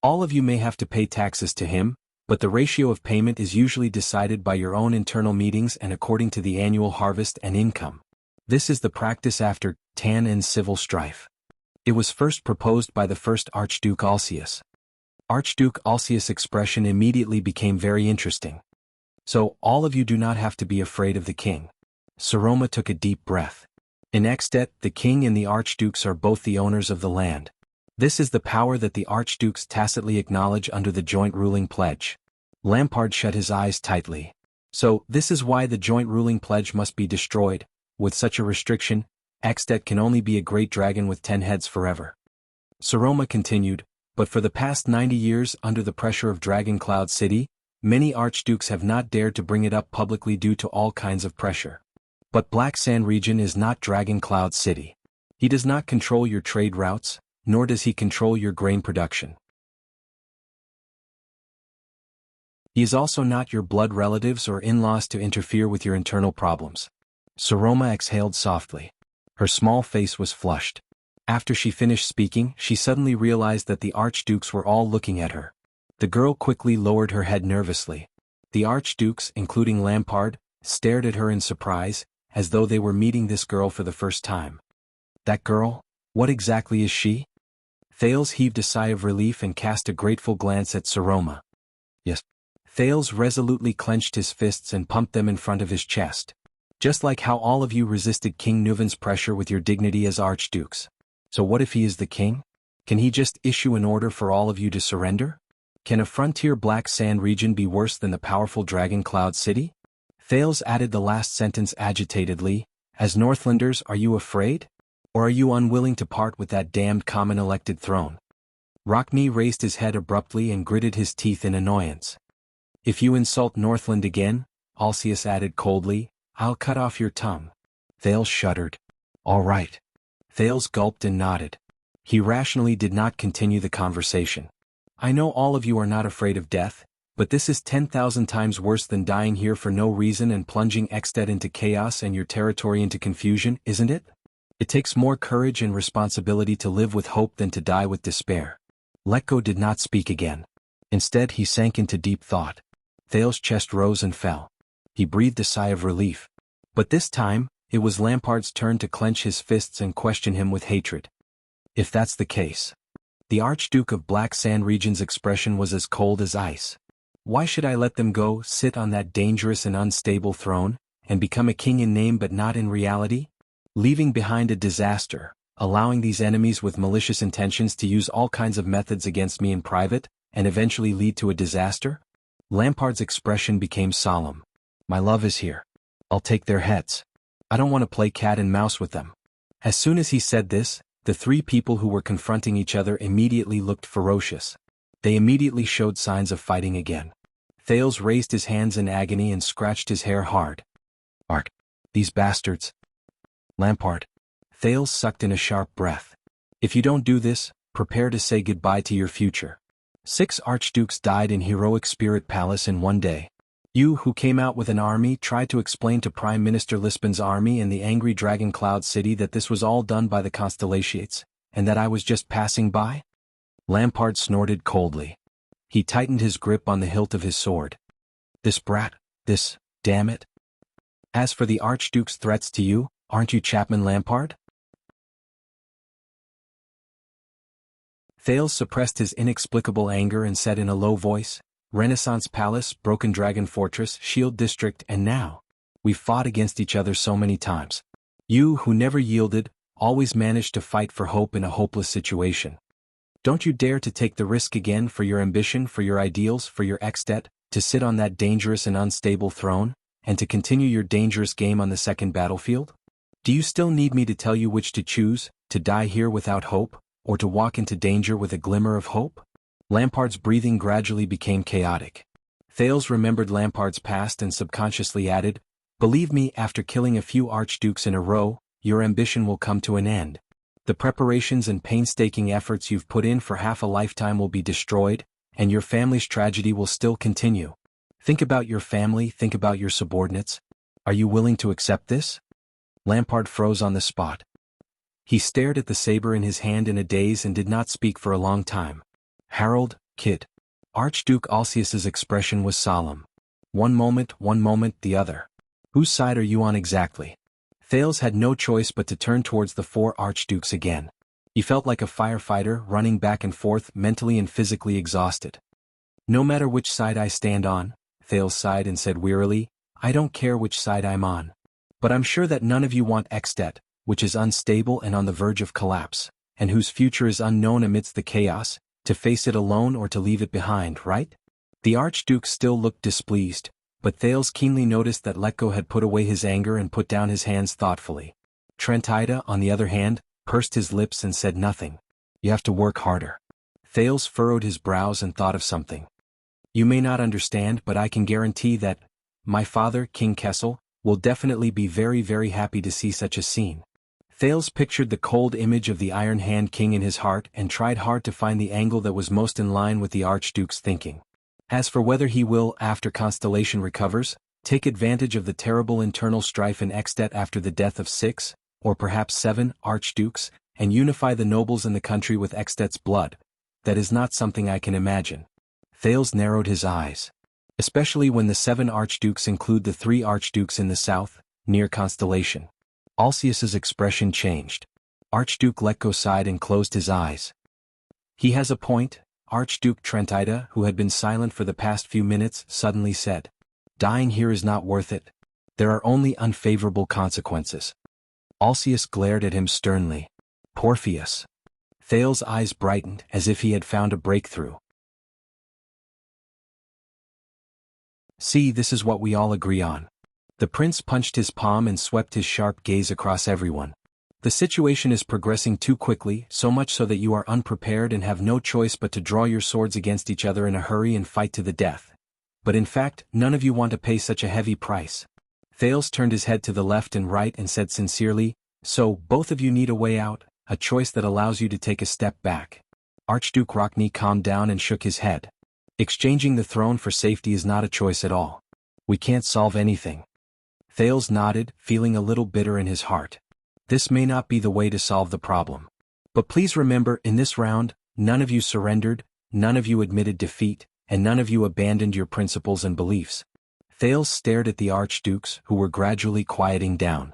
All of you may have to pay taxes to him, but the ratio of payment is usually decided by your own internal meetings and according to the annual harvest and income. This is the practice after Tan and civil strife. It was first proposed by the first Archduke Alsius. Archduke Alsius' expression immediately became very interesting. So, all of you do not have to be afraid of the king. Saroma took a deep breath. In Ekstedt, the king and the archdukes are both the owners of the land. This is the power that the archdukes tacitly acknowledge under the joint ruling pledge. Lampard shut his eyes tightly. So, this is why the joint ruling pledge must be destroyed. With such a restriction, Ekstedt can only be a great dragon with 10 heads forever. Saroma continued, but for the past 90 years under the pressure of Dragon Cloud City, many archdukes have not dared to bring it up publicly due to all kinds of pressure. But Black Sand region is not Dragon Cloud City. He does not control your trade routes, nor does he control your grain production. He is also not your blood relatives or in-laws to interfere with your internal problems. Saroma exhaled softly. Her small face was flushed. After she finished speaking, she suddenly realized that the archdukes were all looking at her. The girl quickly lowered her head nervously. The archdukes, including Lampard, stared at her in surprise, as though they were meeting this girl for the first time. That girl? What exactly is she? Thales heaved a sigh of relief and cast a grateful glance at Saroma. Yes. Thales resolutely clenched his fists and pumped them in front of his chest. Just like how all of you resisted King Nuvan's pressure with your dignity as archdukes. So what if he is the king? Can he just issue an order for all of you to surrender? Can a frontier Black Sand region be worse than the powerful Dragon Cloud City? Thales added the last sentence agitatedly. As Northlanders, are you afraid? Or are you unwilling to part with that damned common elected throne? Rockme raised his head abruptly and gritted his teeth in annoyance. If you insult Northland again, Alsius added coldly, I'll cut off your tongue. Thales shuddered. All right. Thales gulped and nodded. He rationally did not continue the conversation. I know all of you are not afraid of death, but this is 10,000 times worse than dying here for no reason and plunging Ekstedt into chaos and your territory into confusion, isn't it? It takes more courage and responsibility to live with hope than to die with despair. Letko did not speak again. Instead he sank into deep thought. Thales' chest rose and fell. He breathed a sigh of relief. But this time, it was Lampard's turn to clench his fists and question him with hatred. If that's the case. The Archduke of Black Sand region's expression was as cold as ice. Why should I let them go, sit on that dangerous and unstable throne, and become a king in name but not in reality? Leaving behind a disaster, allowing these enemies with malicious intentions to use all kinds of methods against me in private, and eventually lead to a disaster? Lampard's expression became solemn. My love is here. I'll take their heads. I don't want to play cat and mouse with them. As soon as he said this, the three people who were confronting each other immediately looked ferocious. They immediately showed signs of fighting again. Thales raised his hands in agony and scratched his hair hard. Ark. These bastards. Lampard. Thales sucked in a sharp breath. If you don't do this, prepare to say goodbye to your future. 6 archdukes died in heroic Spirit Palace in one day. You who came out with an army tried to explain to Prime Minister Lisbon's army in the angry Dragon Cloud City that this was all done by the Constellations, and that I was just passing by? Lampard snorted coldly. He tightened his grip on the hilt of his sword. This brat, this, damn it. As for the Archduke's threats to you, aren't you Chapman Lampard? Thales suppressed his inexplicable anger and said in a low voice, Renaissance Palace, Broken Dragon Fortress, Shield District, and now. We've fought against each other so many times. You who never yielded, always managed to fight for hope in a hopeless situation. Don't you dare to take the risk again for your ambition, for your ideals, for your Ekstedt, to sit on that dangerous and unstable throne? and to continue your dangerous game on the second battlefield? Do you still need me to tell you which to choose, to die here without hope, or to walk into danger with a glimmer of hope? Lampard's breathing gradually became chaotic. Thales remembered Lampard's past and subconsciously added, "Believe me, after killing a few archdukes in a row, your ambition will come to an end. The preparations and painstaking efforts you've put in for half a lifetime will be destroyed, and your family's tragedy will still continue. Think about your family, think about your subordinates. Are you willing to accept this?" Lampard froze on the spot. He stared at the saber in his hand in a daze and did not speak for a long time. "Harold, kid." Archduke Alcius's expression was solemn. One moment, the other. "Whose side are you on exactly?" Thales had no choice but to turn towards the four archdukes again. He felt like a firefighter running back and forth, mentally and physically exhausted. "No matter which side I stand on," Thales sighed and said wearily, "I don't care which side I'm on. But I'm sure that none of you want Extet, which is unstable and on the verge of collapse, and whose future is unknown amidst the chaos, to face it alone or to leave it behind, right?" The Archduke still looked displeased, but Thales keenly noticed that Letko had put away his anger and put down his hands thoughtfully. Trentida, on the other hand, pursed his lips and said nothing. "You have to work harder." Thales furrowed his brows and thought of something. "You may not understand, but I can guarantee that my father, King Kessel, will definitely be very, very happy to see such a scene." Thales pictured the cold image of the Iron Hand King in his heart and tried hard to find the angle that was most in line with the Archduke's thinking. As for whether he will, after Constellation recovers, take advantage of the terrible internal strife in Extet after the death of 6, or perhaps 7, archdukes, and unify the nobles in the country with Extet's blood, that is not something I can imagine. Thales narrowed his eyes. Especially when the 7 archdukes include the 3 archdukes in the south, near Constellation. Alcius's expression changed. Archduke Letko sighed and closed his eyes. "He has a point," Archduke Trentida, who had been silent for the past few minutes, suddenly said. "Dying here is not worth it. There are only unfavorable consequences." Alcius glared at him sternly. "Porpheus." Thales' eyes brightened as if he had found a breakthrough. "See, this is what we all agree on." The prince punched his palm and swept his sharp gaze across everyone. "The situation is progressing too quickly, so much so that you are unprepared and have no choice but to draw your swords against each other in a hurry and fight to the death. But in fact, none of you want to pay such a heavy price." Thales turned his head to the left and right and said sincerely, "So, both of you need a way out, a choice that allows you to take a step back." Archduke Rockney calmed down and shook his head. "Exchanging the throne for safety is not a choice at all. We can't solve anything." Thales nodded, feeling a little bitter in his heart. "This may not be the way to solve the problem. But please remember, in this round, none of you surrendered, none of you admitted defeat, and none of you abandoned your principles and beliefs." Thales stared at the archdukes, who were gradually quieting down.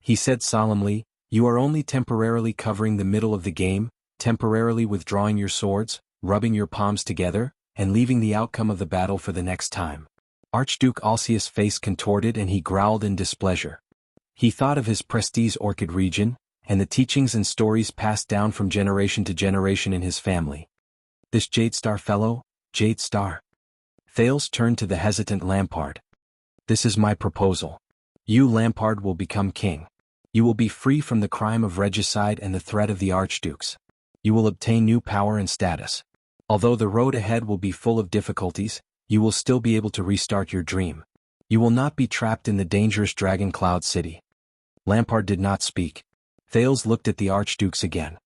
He said solemnly, "You are only temporarily covering the middle of the game, temporarily withdrawing your swords, rubbing your palms together, and leaving the outcome of the battle for the next time." Archduke Alcius' face contorted and he growled in displeasure. He thought of his prestige Orchid region, and the teachings and stories passed down from generation to generation in his family. "This Jadestar fellow, Jadestar." Thales turned to the hesitant Lampard. "This is my proposal. You, Lampard, will become king. You will be free from the crime of regicide and the threat of the archdukes. You will obtain new power and status. Although the road ahead will be full of difficulties, you will still be able to restart your dream. You will not be trapped in the dangerous Dragon Cloud City." Lampard did not speak. Thales looked at the archdukes again.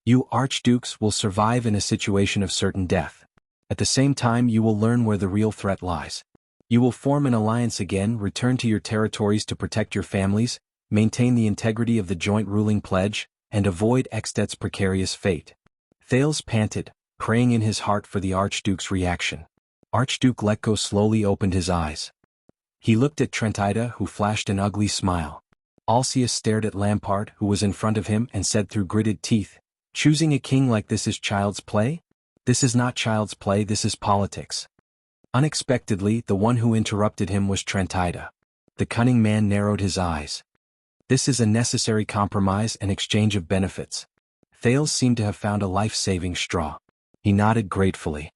"You archdukes will survive in a situation of certain death. At the same time, you will learn where the real threat lies. You will form an alliance again, return to your territories to protect your families, maintain the integrity of the joint ruling pledge, and avoid Extet's precarious fate." Thales panted, praying in his heart for the archduke's reaction. Archduke Letko slowly opened his eyes. He looked at Trentida, who flashed an ugly smile. Alcius stared at Lampard, who was in front of him, and said through gritted teeth, "Choosing a king like this is child's play? This is not child's play, this is politics." Unexpectedly, the one who interrupted him was Trentida. The cunning man narrowed his eyes. "This is a necessary compromise and exchange of benefits." Thales seemed to have found a life-saving straw. He nodded gratefully.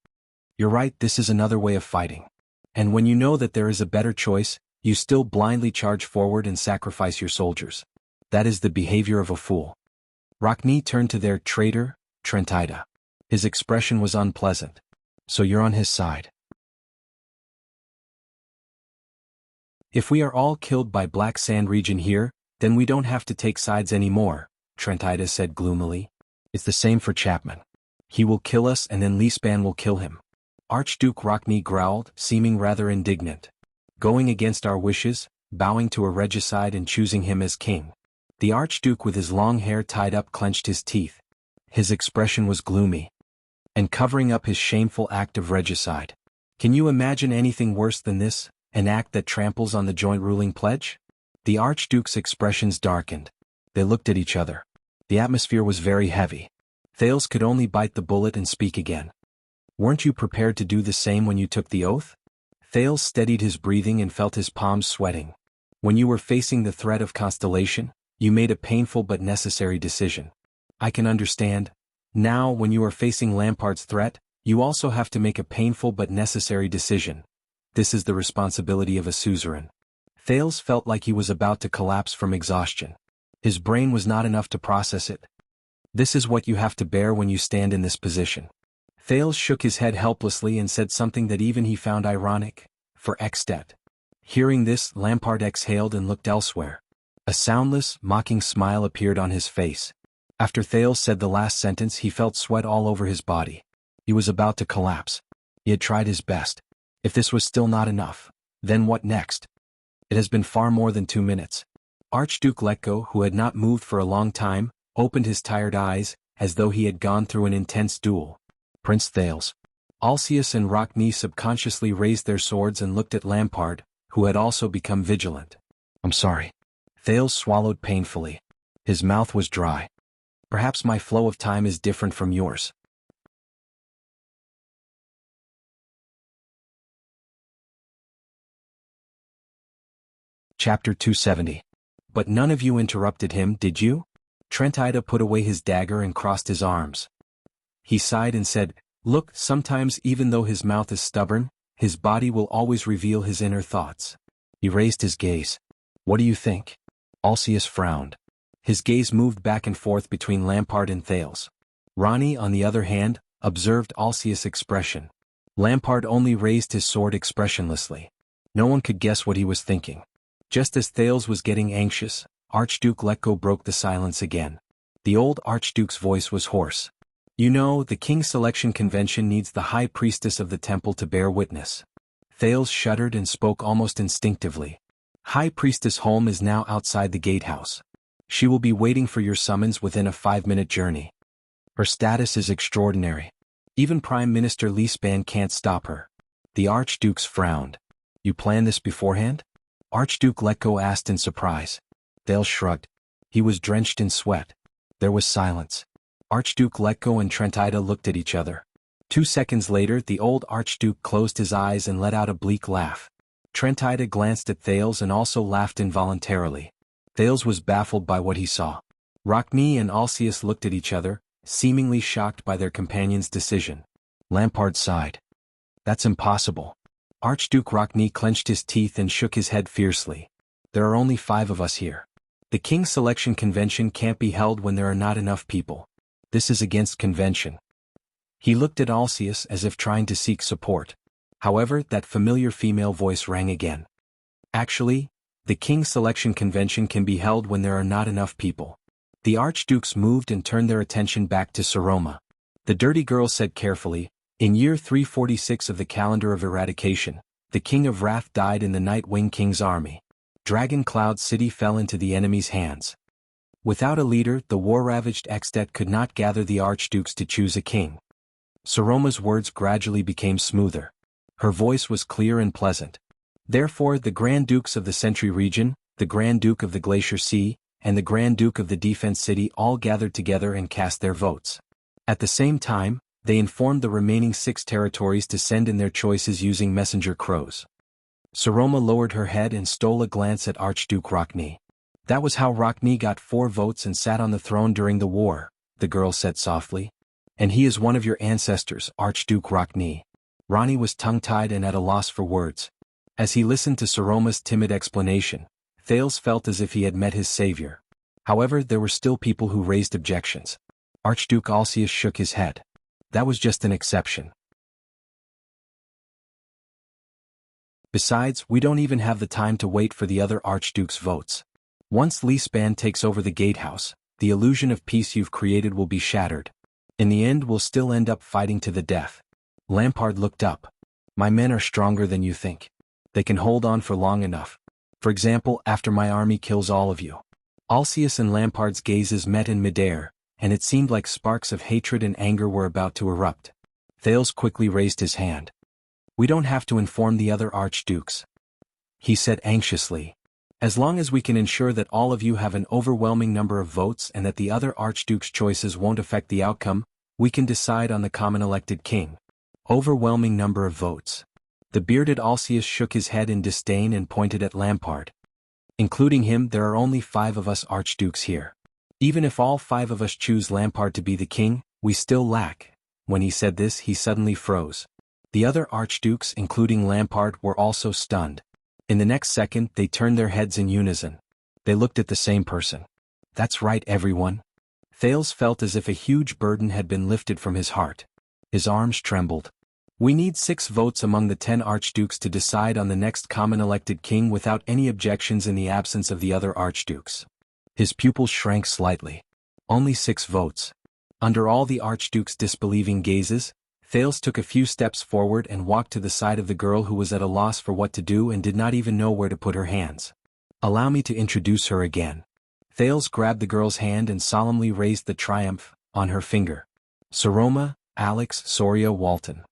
"You're right, this is another way of fighting. And when you know that there is a better choice, you still blindly charge forward and sacrifice your soldiers. That is the behavior of a fool. Rockne turned to their traitor, Trentida. His expression was unpleasant. So you're on his side. If we are all killed by Black Sand region here, then we don't have to take sides anymore, Trentida said gloomily. It's the same for Chapman. He will kill us and then Leespan will kill him. Archduke Rockne growled, seeming rather indignant. Going against our wishes, bowing to a regicide and choosing him as king. The Archduke with his long hair tied up clenched his teeth. His expression was gloomy. And covering up his shameful act of regicide. Can you imagine anything worse than this, an act that tramples on the joint ruling pledge? The Archduke's expressions darkened. They looked at each other. The atmosphere was very heavy. Thales could only bite the bullet and speak again. Weren't you prepared to do the same when you took the oath? Thales steadied his breathing and felt his palms sweating. When you were facing the threat of Constellation, you made a painful but necessary decision. I can understand. Now, when you are facing Lampard's threat, you also have to make a painful but necessary decision. This is the responsibility of a suzerain. Thales felt like he was about to collapse from exhaustion. His brain was not enough to process it. This is what you have to bear when you stand in this position. Thales shook his head helplessly and said something that even he found ironic. For Ekstedt. Hearing this, Lampard exhaled and looked elsewhere. A soundless, mocking smile appeared on his face. After Thales said the last sentence, he felt sweat all over his body. He was about to collapse. He had tried his best. If this was still not enough, then what next? It has been far more than 2 minutes. Archduke Letko, who had not moved for a long time, opened his tired eyes, as though he had gone through an intense duel. Prince Thales. Alcius and Rockne subconsciously raised their swords and looked at Lampard, who had also become vigilant. I'm sorry. Thales swallowed painfully. His mouth was dry. Perhaps my flow of time is different from yours. Chapter 270. But none of you interrupted him, did you? Trentida put away his dagger and crossed his arms. He sighed and said, Look, sometimes even though his mouth is stubborn, his body will always reveal his inner thoughts. He raised his gaze. What do you think? Alcius frowned. His gaze moved back and forth between Lampard and Thales. Ronnie, on the other hand, observed Alcius' expression. Lampard only raised his sword expressionlessly. No one could guess what he was thinking. Just as Thales was getting anxious, Archduke Letko broke the silence again. The old Archduke's voice was hoarse. You know, the King's Selection Convention needs the High Priestess of the Temple to bear witness. Thales shuddered and spoke almost instinctively. High Priestess Holm is now outside the gatehouse. She will be waiting for your summons within a 5-minute journey. Her status is extraordinary. Even Prime Minister Leespan can't stop her. The Archdukes frowned. You planned this beforehand? Archduke Letko asked in surprise. Thales shrugged. He was drenched in sweat. There was silence. Archduke Letko and Trentida looked at each other. 2 seconds later, the old Archduke closed his eyes and let out a bleak laugh. Trentida glanced at Thales and also laughed involuntarily. Thales was baffled by what he saw. Rockne and Alcius looked at each other, seemingly shocked by their companion's decision. Lampard sighed. That's impossible. Archduke Rockne clenched his teeth and shook his head fiercely. There are only 5 of us here. The King's Selection Convention can't be held when there are not enough people. This is against convention. He looked at Alcius as if trying to seek support. However, that familiar female voice rang again. Actually, the King's Selection Convention can be held when there are not enough people. The Archdukes moved and turned their attention back to Saroma. The dirty girl said carefully, in year 346 of the calendar of eradication, the King of Wrath died in the Nightwing King's army. Dragon Cloud City fell into the enemy's hands. Without a leader, the war-ravaged Ekstedt could not gather the Archdukes to choose a king. Saroma's words gradually became smoother. Her voice was clear and pleasant. Therefore, the Grand Dukes of the Sentry region, the Grand Duke of the Glacier Sea, and the Grand Duke of the Defense City all gathered together and cast their votes. At the same time, they informed the remaining 6 territories to send in their choices using messenger crows. Saroma lowered her head and stole a glance at Archduke Rockne. That was how Rockne got 4 votes and sat on the throne during the war, the girl said softly. And he is one of your ancestors, Archduke Rockne. Ronnie was tongue-tied and at a loss for words. As he listened to Saroma's timid explanation, Thales felt as if he had met his savior. However, there were still people who raised objections. Archduke Alcius shook his head. That was just an exception. Besides, we don't even have the time to wait for the other archduke's votes. Once Leespan takes over the gatehouse, the illusion of peace you've created will be shattered. In the end, we'll still end up fighting to the death. Lampard looked up. My men are stronger than you think. They can hold on for long enough. For example, after my army kills all of you. Alcius and Lampard's gazes met in midair, and it seemed like sparks of hatred and anger were about to erupt. Thales quickly raised his hand. We don't have to inform the other archdukes, he said anxiously. As long as we can ensure that all of you have an overwhelming number of votes and that the other archduke's choices won't affect the outcome, we can decide on the common elected king. Overwhelming number of votes. The bearded Alcius shook his head in disdain and pointed at Lampard. Including him, there are only 5 of us archdukes here. Even if all 5 of us choose Lampard to be the king, we still lack. When he said this, he suddenly froze. The other archdukes, including Lampard, were also stunned. In the next second, they turned their heads in unison. They looked at the same person. That's right, everyone. Thales felt as if a huge burden had been lifted from his heart. His arms trembled. We need 6 votes among the 10 archdukes to decide on the next common elected king without any objections in the absence of the other archdukes. His pupils shrank slightly. Only 6 votes. Under all the archduke's disbelieving gazes, Thales took a few steps forward and walked to the side of the girl who was at a loss for what to do and did not even know where to put her hands. Allow me to introduce her again. Thales grabbed the girl's hand and solemnly raised the triumph on her finger. Saroma, Alex Soria Walton.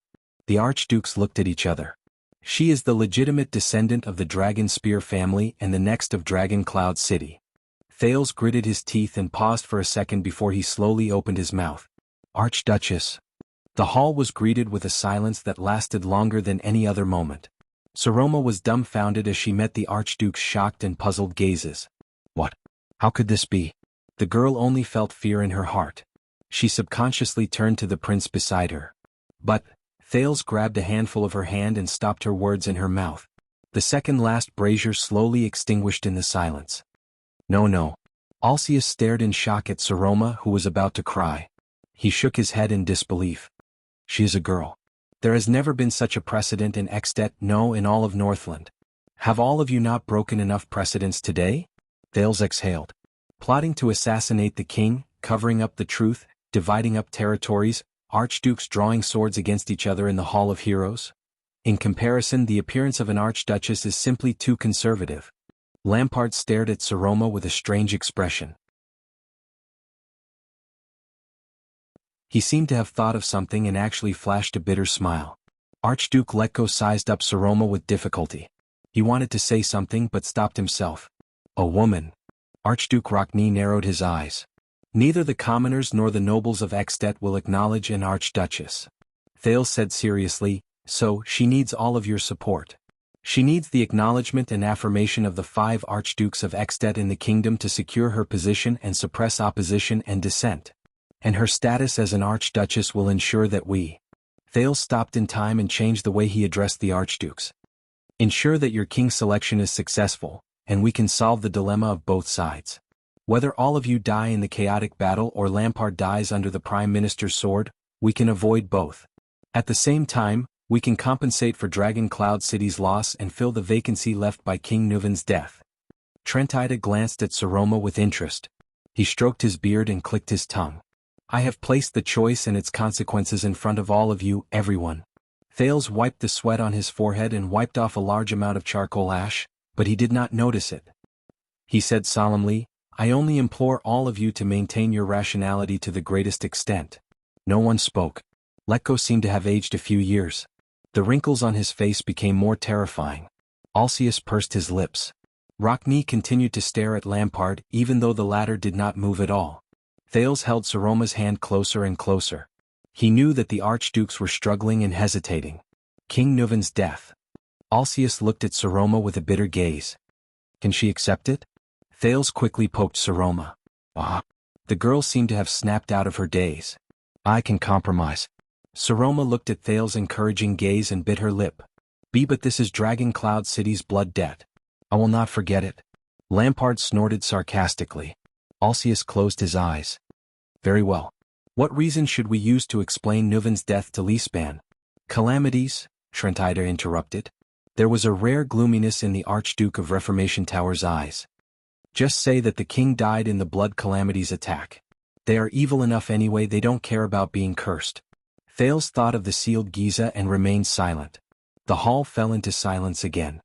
The archdukes looked at each other. She is the legitimate descendant of the Dragon Spear family and the next of Dragon Cloud City. Thales gritted his teeth and paused for a second before he slowly opened his mouth. Archduchess. The hall was greeted with a silence that lasted longer than any other moment. Saroma was dumbfounded as she met the archduke's shocked and puzzled gazes. What? How could this be? The girl only felt fear in her heart. She subconsciously turned to the prince beside her. But Thales grabbed a handful of her hand and stopped her words in her mouth. The second-last brazier slowly extinguished in the silence. No. Alcius stared in shock at Saroma, who was about to cry. He shook his head in disbelief. She is a girl. There has never been such a precedent in Ekstedt, no, in all of Northland. Have all of you not broken enough precedents today? Thales exhaled. Plotting to assassinate the king, covering up the truth, dividing up territories, archdukes drawing swords against each other in the Hall of Heroes? In comparison, the appearance of an archduchess is simply too conservative. Lampard stared at Saroma with a strange expression. He seemed to have thought of something and actually flashed a bitter smile. Archduke Letko sized up Saroma with difficulty. He wanted to say something but stopped himself. A woman. Archduke Rockne narrowed his eyes. Neither the commoners nor the nobles of Ekstedt will acknowledge an archduchess. Thales said seriously, so she needs all of your support. She needs the acknowledgement and affirmation of the 5 archdukes of Ekstedt in the kingdom to secure her position and suppress opposition and dissent. And her status as an archduchess will ensure that we. Thales stopped in time and changed the way he addressed the archdukes. Ensure that your king selection is successful, and we can solve the dilemma of both sides. Whether all of you die in the chaotic battle or Lampard dies under the Prime Minister's sword, we can avoid both. At the same time, we can compensate for Dragon Cloud City's loss and fill the vacancy left by King Nuven's death. Trentida glanced at Saroma with interest. He stroked his beard and clicked his tongue. I have placed the choice and its consequences in front of all of you, everyone. Thales wiped the sweat on his forehead and wiped off a large amount of charcoal ash, but he did not notice it. He said solemnly, I only implore all of you to maintain your rationality to the greatest extent. No one spoke. Letko seemed to have aged a few years. The wrinkles on his face became more terrifying. Alcius pursed his lips. Rockne continued to stare at Lampard even though the latter did not move at all. Thales held Saroma's hand closer and closer. He knew that the archdukes were struggling and hesitating. King Nuven's death. Alcius looked at Saroma with a bitter gaze. Can she accept it? Thales quickly poked Saroma. The girl seemed to have snapped out of her daze. I can compromise. Saroma looked at Thales' encouraging gaze and bit her lip. But this is Dragon Cloud City's blood debt. I will not forget it. Lampard snorted sarcastically. Alcius closed his eyes. Very well. What reason should we use to explain Nuven's death to Leespan? Calamities, Trentida interrupted. There was a rare gloominess in the Archduke of Reformation Tower's eyes. Just say that the king died in the blood calamities attack. They are evil enough anyway, they don't care about being cursed. Thales thought of the sealed Giza and remained silent. The hall fell into silence again.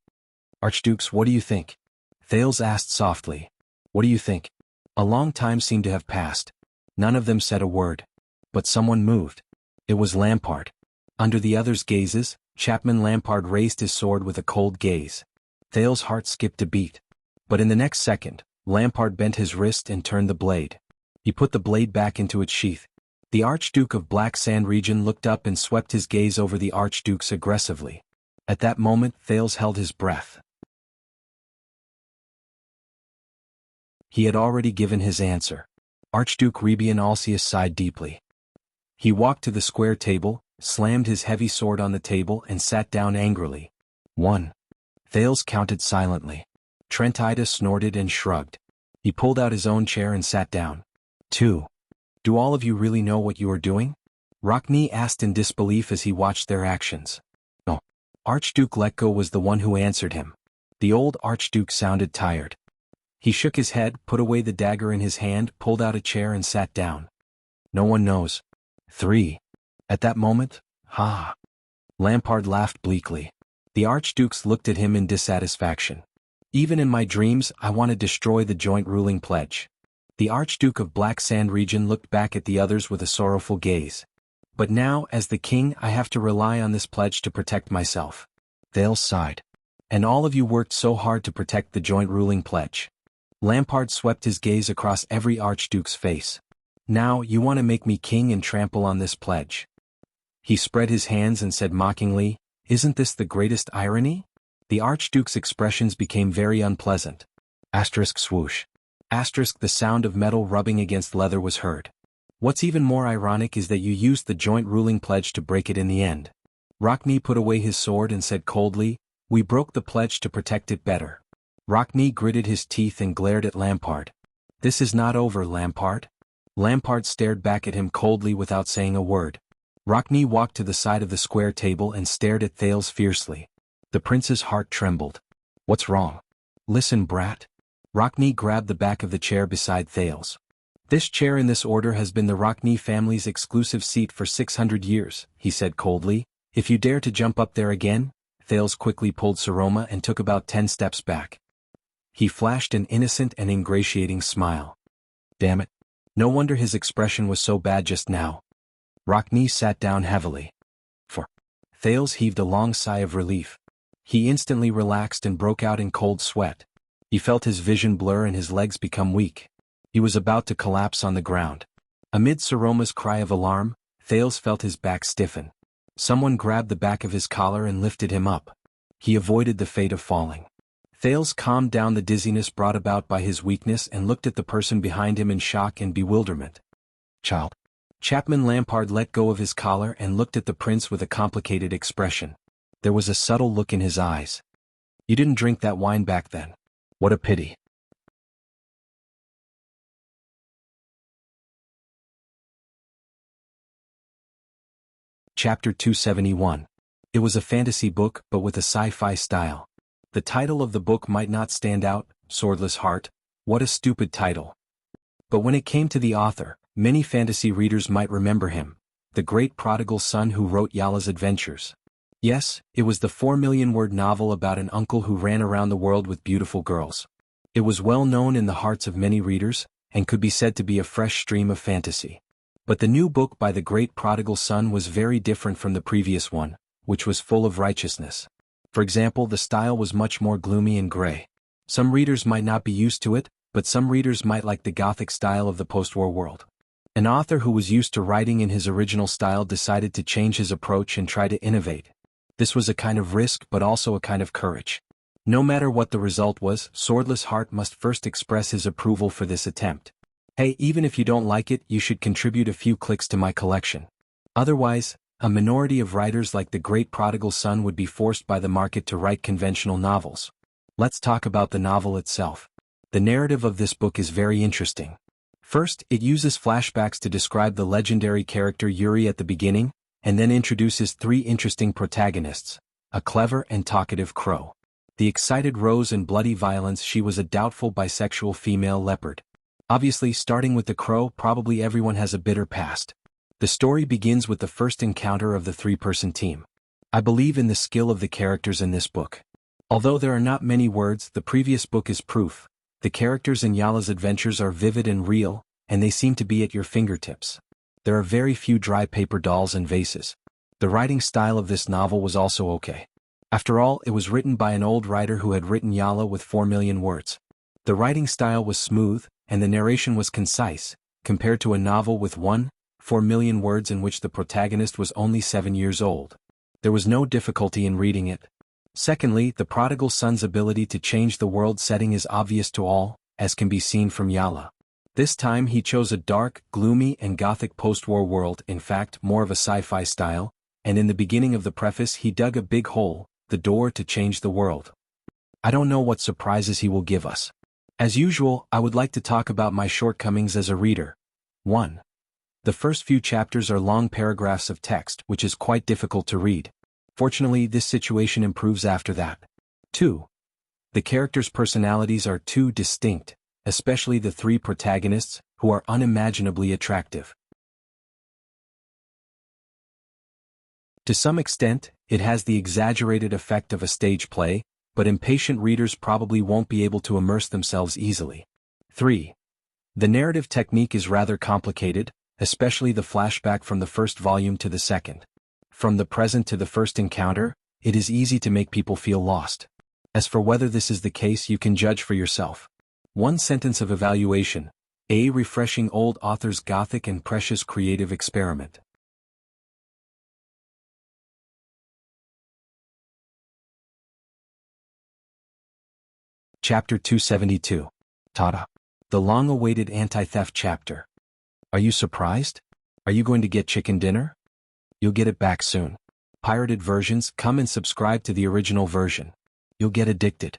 Archdukes, what do you think? Thales asked softly. What do you think? A long time seemed to have passed. None of them said a word. But someone moved. It was Lampard. Under the others' gazes, Chapman Lampard raised his sword with a cold gaze. Thales' heart skipped a beat. But in the next second, Lampard bent his wrist and turned the blade. He put the blade back into its sheath. The Archduke of Black Sand Region looked up and swept his gaze over the Archdukes aggressively. At that moment, Thales held his breath. He had already given his answer. Archduke Rebian Alcius sighed deeply. He walked to the square table, slammed his heavy sword on the table and sat down angrily. 1. Thales counted silently. Trentida snorted and shrugged. He pulled out his own chair and sat down. 2. Do all of you really know what you are doing? Rockne asked in disbelief as he watched their actions. No. Archduke Letko was the one who answered him. The old Archduke sounded tired. He shook his head, put away the dagger in his hand, pulled out a chair and sat down. No one knows. 3. At that moment, ha! Lampard laughed bleakly. The Archdukes looked at him in dissatisfaction. Even in my dreams, I want to destroy the joint ruling pledge. The Archduke of Black Sand Region looked back at the others with a sorrowful gaze. But now, as the king, I have to rely on this pledge to protect myself. Thales sighed. And all of you worked so hard to protect the joint ruling pledge. Lampard swept his gaze across every Archduke's face. Now, you want to make me king and trample on this pledge. He spread his hands and said mockingly, Isn't this the greatest irony? The Archduke's expressions became very unpleasant. Asterisk swoosh. Asterisk the sound of metal rubbing against leather was heard. What's even more ironic is that you used the joint ruling pledge to break it in the end. Rockne put away his sword and said coldly, We broke the pledge to protect it better. Rockne gritted his teeth and glared at Lampard. This is not over, Lampard. Lampard stared back at him coldly without saying a word. Rockne walked to the side of the square table and stared at Thales fiercely. The prince's heart trembled. What's wrong? Listen, brat. Rockne grabbed the back of the chair beside Thales. This chair in this order has been the Rockne family's exclusive seat for 600 years, he said coldly. If you dare to jump up there again, Thales quickly pulled Saroma and took about 10 steps back. He flashed an innocent and ingratiating smile. Damn it. No wonder his expression was so bad just now. Rockne sat down heavily. Thales heaved a long sigh of relief. He instantly relaxed and broke out in cold sweat. He felt his vision blur and his legs become weak. He was about to collapse on the ground. Amid Saroma's cry of alarm, Thales felt his back stiffen. Someone grabbed the back of his collar and lifted him up. He avoided the fate of falling. Thales calmed down the dizziness brought about by his weakness and looked at the person behind him in shock and bewilderment. Child. Chapman Lampard let go of his collar and looked at the prince with a complicated expression. There was a subtle look in his eyes. You didn't drink that wine back then. What a pity. Chapter 271. It was a fantasy book, but with a sci-fi style. The title of the book might not stand out, Swordless Heart. What a stupid title. But when it came to the author, many fantasy readers might remember him, the great prodigal son who wrote Yala's Adventures. Yes, it was the 4 million-word novel about an uncle who ran around the world with beautiful girls. It was well known in the hearts of many readers, and could be said to be a fresh stream of fantasy. But the new book by the great prodigal son was very different from the previous one, which was full of righteousness. For example, the style was much more gloomy and gray. Some readers might not be used to it, but some readers might like the Gothic style of the post-war world. An author who was used to writing in his original style decided to change his approach and try to innovate. This was a kind of risk but also a kind of courage. No matter what the result was, Swordless Heart must first express his approval for this attempt. Hey, even if you don't like it, you should contribute a few clicks to my collection. Otherwise, A minority of writers like the great prodigal son would be forced by the market to write conventional novels. Let's talk about the novel itself. The narrative of this book is very interesting. First, it uses flashbacks to describe the legendary character Yuri at the beginning, and then introduces three interesting protagonists: a clever and talkative crow, the excited Rose, and bloody violence. She was a doubtful bisexual female leopard. Obviously, starting with the crow, probably everyone has a bitter past. The story begins with the first encounter of the three-person team. I believe in the skill of the characters in this book. Although there are not many words, the previous book is proof. The characters in Yala's adventures are vivid and real, and they seem to be at your fingertips. There are very few dry paper dolls and vases. The writing style of this novel was also okay. After all, it was written by an old writer who had written Yala with 4 million words. The writing style was smooth, and the narration was concise, compared to a novel with 4 million words in which the protagonist was only 7 years old. There was no difficulty in reading it. Secondly, the prodigal son's ability to change the world setting is obvious to all, as can be seen from Yala. This time he chose a dark, gloomy and gothic post-war world, in fact more of a sci-fi style, and in the beginning of the preface he dug a big hole, the door to change the world. I don't know what surprises he will give us. As usual, I would like to talk about my shortcomings as a reader. 1. The first few chapters are long paragraphs of text, which is quite difficult to read. Fortunately, this situation improves after that. 2. The characters' personalities are too distinct, especially the three protagonists, who are unimaginably attractive. To some extent, it has the exaggerated effect of a stage play, but impatient readers probably won't be able to immerse themselves easily. 3. The narrative technique is rather complicated, especially the flashback from the first volume to the second. From the present to the first encounter, it is easy to make people feel lost. As for whether this is the case, you can judge for yourself. One sentence of evaluation: a refreshing old author's gothic and precious creative experiment. Chapter 272. Tada. The long-awaited anti-theft chapter. Are you surprised? Are you going to get chicken dinner? You'll get it back soon. Pirated versions, come and subscribe to the original version. You'll get addicted.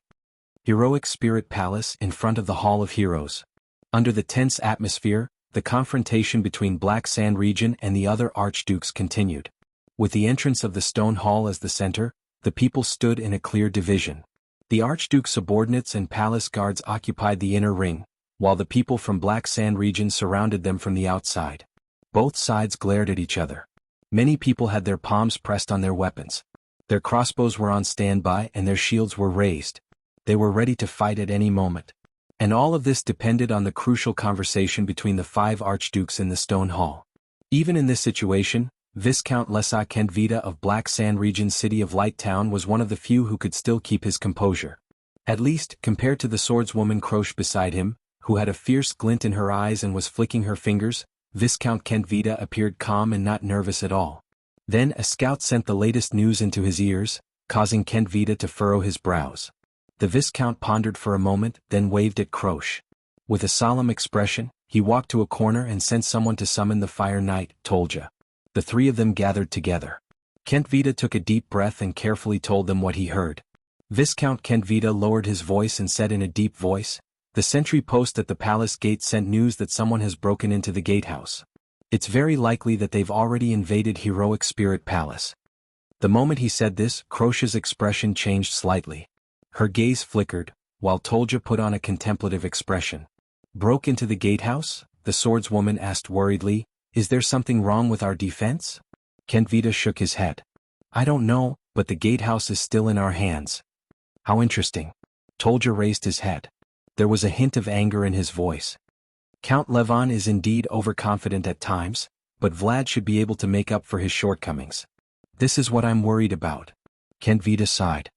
Heroic Spirit Palace, in front of the Hall of Heroes. Under the tense atmosphere, the confrontation between Black Sand Region and the other archdukes continued. With the entrance of the stone hall as the center, the people stood in a clear division. The archduke's subordinates and palace guards occupied the inner ring, while the people from Black Sand Region surrounded them from the outside. Both sides glared at each other. Many people had their palms pressed on their weapons. Their crossbows were on standby and their shields were raised. They were ready to fight at any moment. And all of this depended on the crucial conversation between the 5 archdukes in the stone hall. Even in this situation, Viscount Lesa Kentvita of Black Sand Region City of Light Town was one of the few who could still keep his composure. At least, compared to the swordswoman Croche beside him, who had a fierce glint in her eyes and was flicking her fingers, Viscount Kentvita appeared calm and not nervous at all. Then a scout sent the latest news into his ears, causing Kentvita to furrow his brows. The Viscount pondered for a moment, then waved at Croche. With a solemn expression, he walked to a corner and sent someone to summon the Fire Knight, Tolja. The 3 of them gathered together. Kentvita took a deep breath and carefully told them what he heard. Viscount Kentvita lowered his voice and said in a deep voice, "The sentry post at the palace gate sent news that someone has broken into the gatehouse. It's very likely that they've already invaded Heroic Spirit Palace." The moment he said this, Croche's expression changed slightly. Her gaze flickered, while Tolja put on a contemplative expression. "Broke into the gatehouse?" the swordswoman asked worriedly. "Is there something wrong with our defense?" Kentvita shook his head. "I don't know, but the gatehouse is still in our hands." "How interesting." Tolja raised his head. There was a hint of anger in his voice. "Count Levon is indeed overconfident at times, but Vlad should be able to make up for his shortcomings. This is what I'm worried about." Kentvita sighed.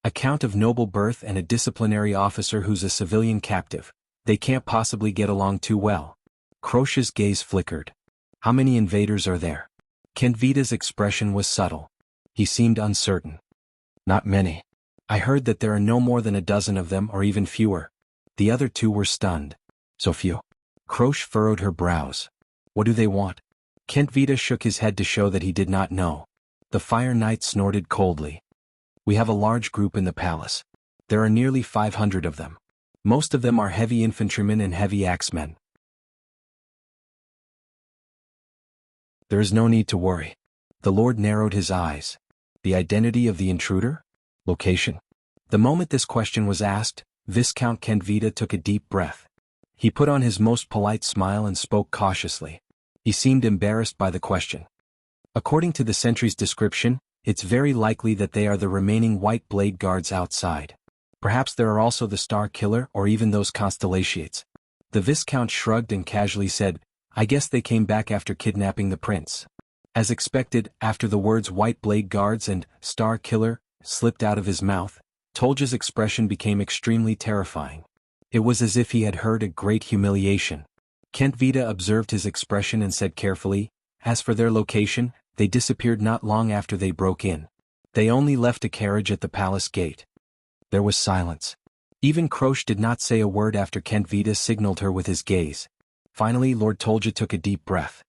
"A count of noble birth and a disciplinary officer who's a civilian captive. They can't possibly get along too well." Croche's gaze flickered. "How many invaders are there?" Kentvita's expression was subtle. He seemed uncertain. "Not many. I heard that there are no more than a dozen of them or even fewer." The other 2 were stunned. "So few?" Croche furrowed her brows. "What do they want?" Kent Vita shook his head to show that he did not know. The Fire Knight snorted coldly. We have a large group in the palace. There are nearly 500 of them. Most of them are heavy infantrymen and heavy axemen. There is no need to worry. The Lord narrowed his eyes. The identity of the intruder? Location? The moment this question was asked, Viscount Kent Vita took a deep breath. He put on his most polite smile and spoke cautiously. He seemed embarrassed by the question. According to the sentry's description, it's very likely that they are the remaining White Blade Guards outside. Perhaps there are also the Star Killer or even those Constellations. The Viscount shrugged and casually said, I guess they came back after kidnapping the prince. As expected, after the words White Blade Guards and Star Killer slipped out of his mouth, Tolja's expression became extremely terrifying. It was as if he had heard a great humiliation. Kent Vita observed his expression and said carefully, as for their location, they disappeared not long after they broke in. They only left a carriage at the palace gate. There was silence. Even Croce did not say a word after Kent Vita signaled her with his gaze. Finally, Lord Tolja took a deep breath.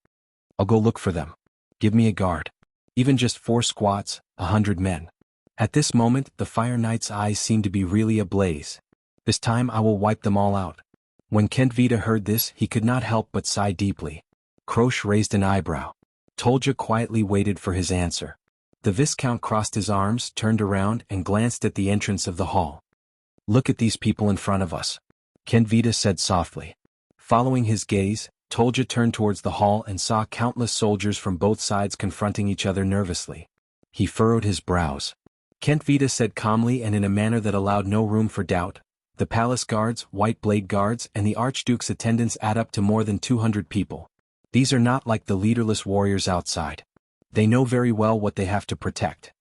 I'll go look for them. Give me a guard. Even just 4 squads, 100 men. At this moment, the Fire Knight's eyes seemed to be really ablaze. This time I will wipe them all out. When Kent Vita heard this, he could not help but sigh deeply. Croce raised an eyebrow. Tolja quietly waited for his answer. The Viscount crossed his arms, turned around, and glanced at the entrance of the hall. Look at these people in front of us, Kent Vita said softly. Following his gaze, Tolja turned towards the hall and saw countless soldiers from both sides confronting each other nervously. He furrowed his brows. Kent Vita said calmly and in a manner that allowed no room for doubt, the palace guards, White Blade Guards, and the Archduke's attendants add up to more than 200 people. These are not like the leaderless warriors outside. They know very well what they have to protect.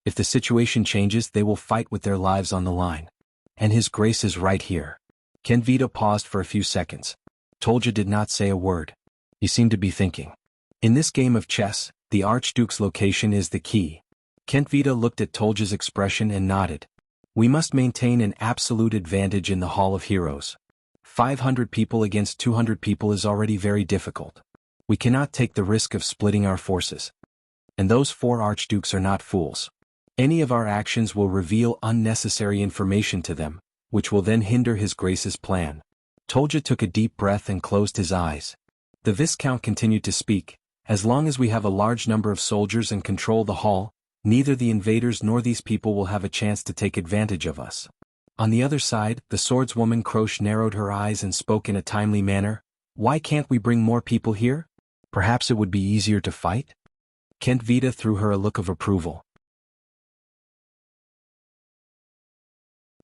If the situation changes, they will fight with their lives on the line. And His Grace is right here. Kent Vita paused for a few seconds. Tolja did not say a word. He seemed to be thinking. In this game of chess, the Archduke's location is the key. Kent Vita looked at Tolja's expression and nodded. We must maintain an absolute advantage in the Hall of Heroes. 500 people against 200 people is already very difficult. We cannot take the risk of splitting our forces. And those 4 archdukes are not fools. Any of our actions will reveal unnecessary information to them, which will then hinder His Grace's plan. Tolja took a deep breath and closed his eyes. The Viscount continued to speak. As long as we have a large number of soldiers and control the hall, neither the invaders nor these people will have a chance to take advantage of us. On the other side, the swordswoman Croce narrowed her eyes and spoke in a timely manner. Why can't we bring more people here? Perhaps it would be easier to fight? Kent Vita threw her a look of approval.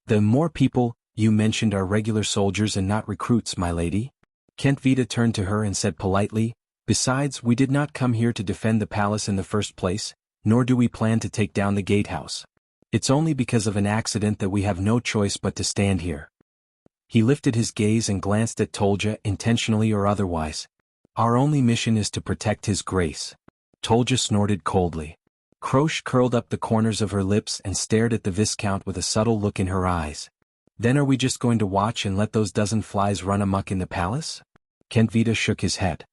The more people you mentioned are regular soldiers and not recruits, my lady. Kent Vita turned to her and said politely, besides, we did not come here to defend the palace in the first place, nor do we plan to take down the gatehouse. It's only because of an accident that we have no choice but to stand here. He lifted his gaze and glanced at Tolja, intentionally or otherwise. Our only mission is to protect His Grace. Tolja snorted coldly. Croce curled up the corners of her lips and stared at the Viscount with a subtle look in her eyes. Then are we just going to watch and let those dozen flies run amok in the palace? Kent Vita shook his head.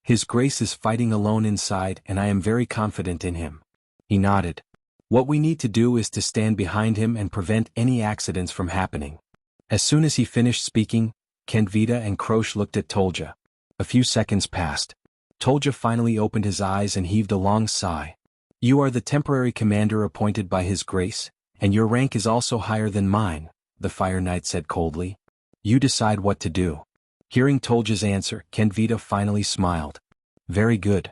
His Grace is fighting alone inside and I am very confident in him. He nodded. What we need to do is to stand behind him and prevent any accidents from happening. As soon as he finished speaking, Kent Vita and Croce looked at Tolja. A few seconds passed. Tolja finally opened his eyes and heaved a long sigh. You are the temporary commander appointed by His Grace, and your rank is also higher than mine, the Fire Knight said coldly. You decide what to do. Hearing Tolja's answer, Kent Vita finally smiled. Very good.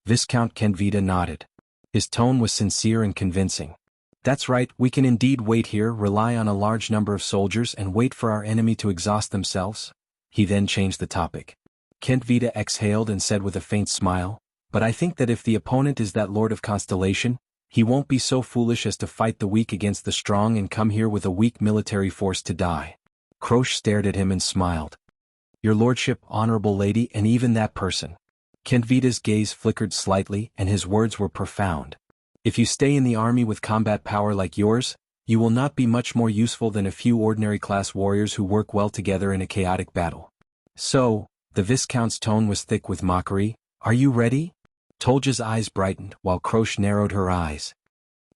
Viscount Kent Vita nodded. His tone was sincere and convincing. That's right, we can indeed wait here, rely on a large number of soldiers and wait for our enemy to exhaust themselves. He then changed the topic. Kent Vita exhaled and said with a faint smile, but I think that if the opponent is that Lord of Constellation, he won't be so foolish as to fight the weak against the strong and come here with a weak military force to die. Croce stared at him and smiled. Your lordship, honorable lady, and even that person. Kent Vita's gaze flickered slightly and his words were profound. If you stay in the army with combat power like yours, you will not be much more useful than a few ordinary class warriors who work well together in a chaotic battle. So, the Viscount's tone was thick with mockery, Are you ready? Tolja's eyes brightened while Krosh narrowed her eyes.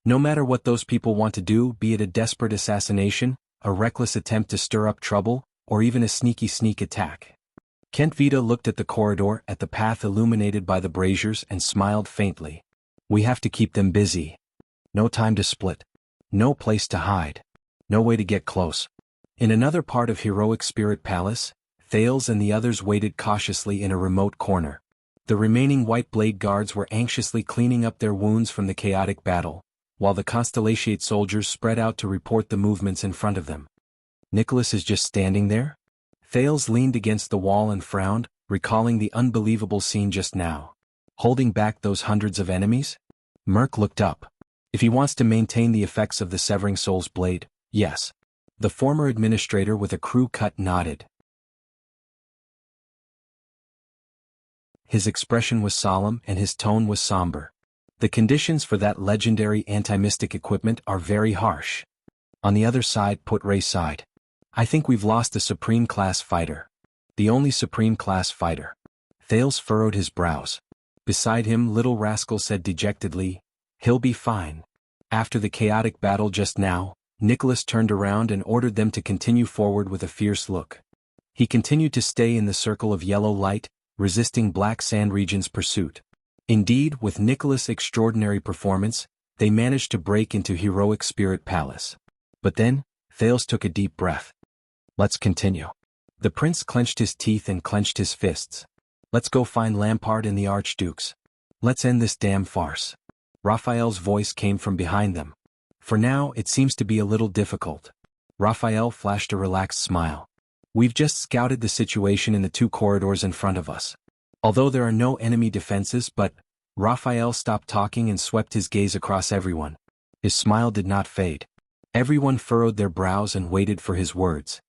No matter what those people want to do, be it a desperate assassination, a reckless attempt to stir up trouble, or even a sneak attack. Kent Vita looked at the corridor, at the path illuminated by the braziers, and smiled faintly. We have to keep them busy. No time to split. No place to hide. No way to get close. In another part of Heroic Spirit Palace, Thales and the others waited cautiously in a remote corner. The remaining White Blade guards were anxiously cleaning up their wounds from the chaotic battle, while the Constellatiate soldiers spread out to report the movements in front of them. Nicholas is just standing there? Thales leaned against the wall and frowned, recalling the unbelievable scene just now. Holding back those hundreds of enemies? Merc looked up. If he wants to maintain the effects of the Severing Soul's blade, yes. The former administrator with a crew cut nodded. His expression was solemn and his tone was somber. The conditions for that legendary anti-mystic equipment are very harsh. On the other side, Putre sighed. I think we've lost a Supreme-class fighter. The only Supreme-class fighter. Thales furrowed his brows. Beside him, Little Rascal said dejectedly, He'll be fine. After the chaotic battle just now, Nicholas turned around and ordered them to continue forward with a fierce look. He continued to stay in the circle of yellow light, resisting Black Sand Region's pursuit. Indeed, with Nicholas' extraordinary performance, they managed to break into Heroic Spirit Palace. But then, Thales took a deep breath. Let's continue. The prince clenched his teeth and clenched his fists. Let's go find Lampard and the Archdukes. Let's end this damn farce. Raphael's voice came from behind them. For now, it seems to be a little difficult. Raphael flashed a relaxed smile. We've just scouted the situation in the two corridors in front of us. Although there are no enemy defenses, but Raphael stopped talking and swept his gaze across everyone. His smile did not fade. Everyone furrowed their brows and waited for his words.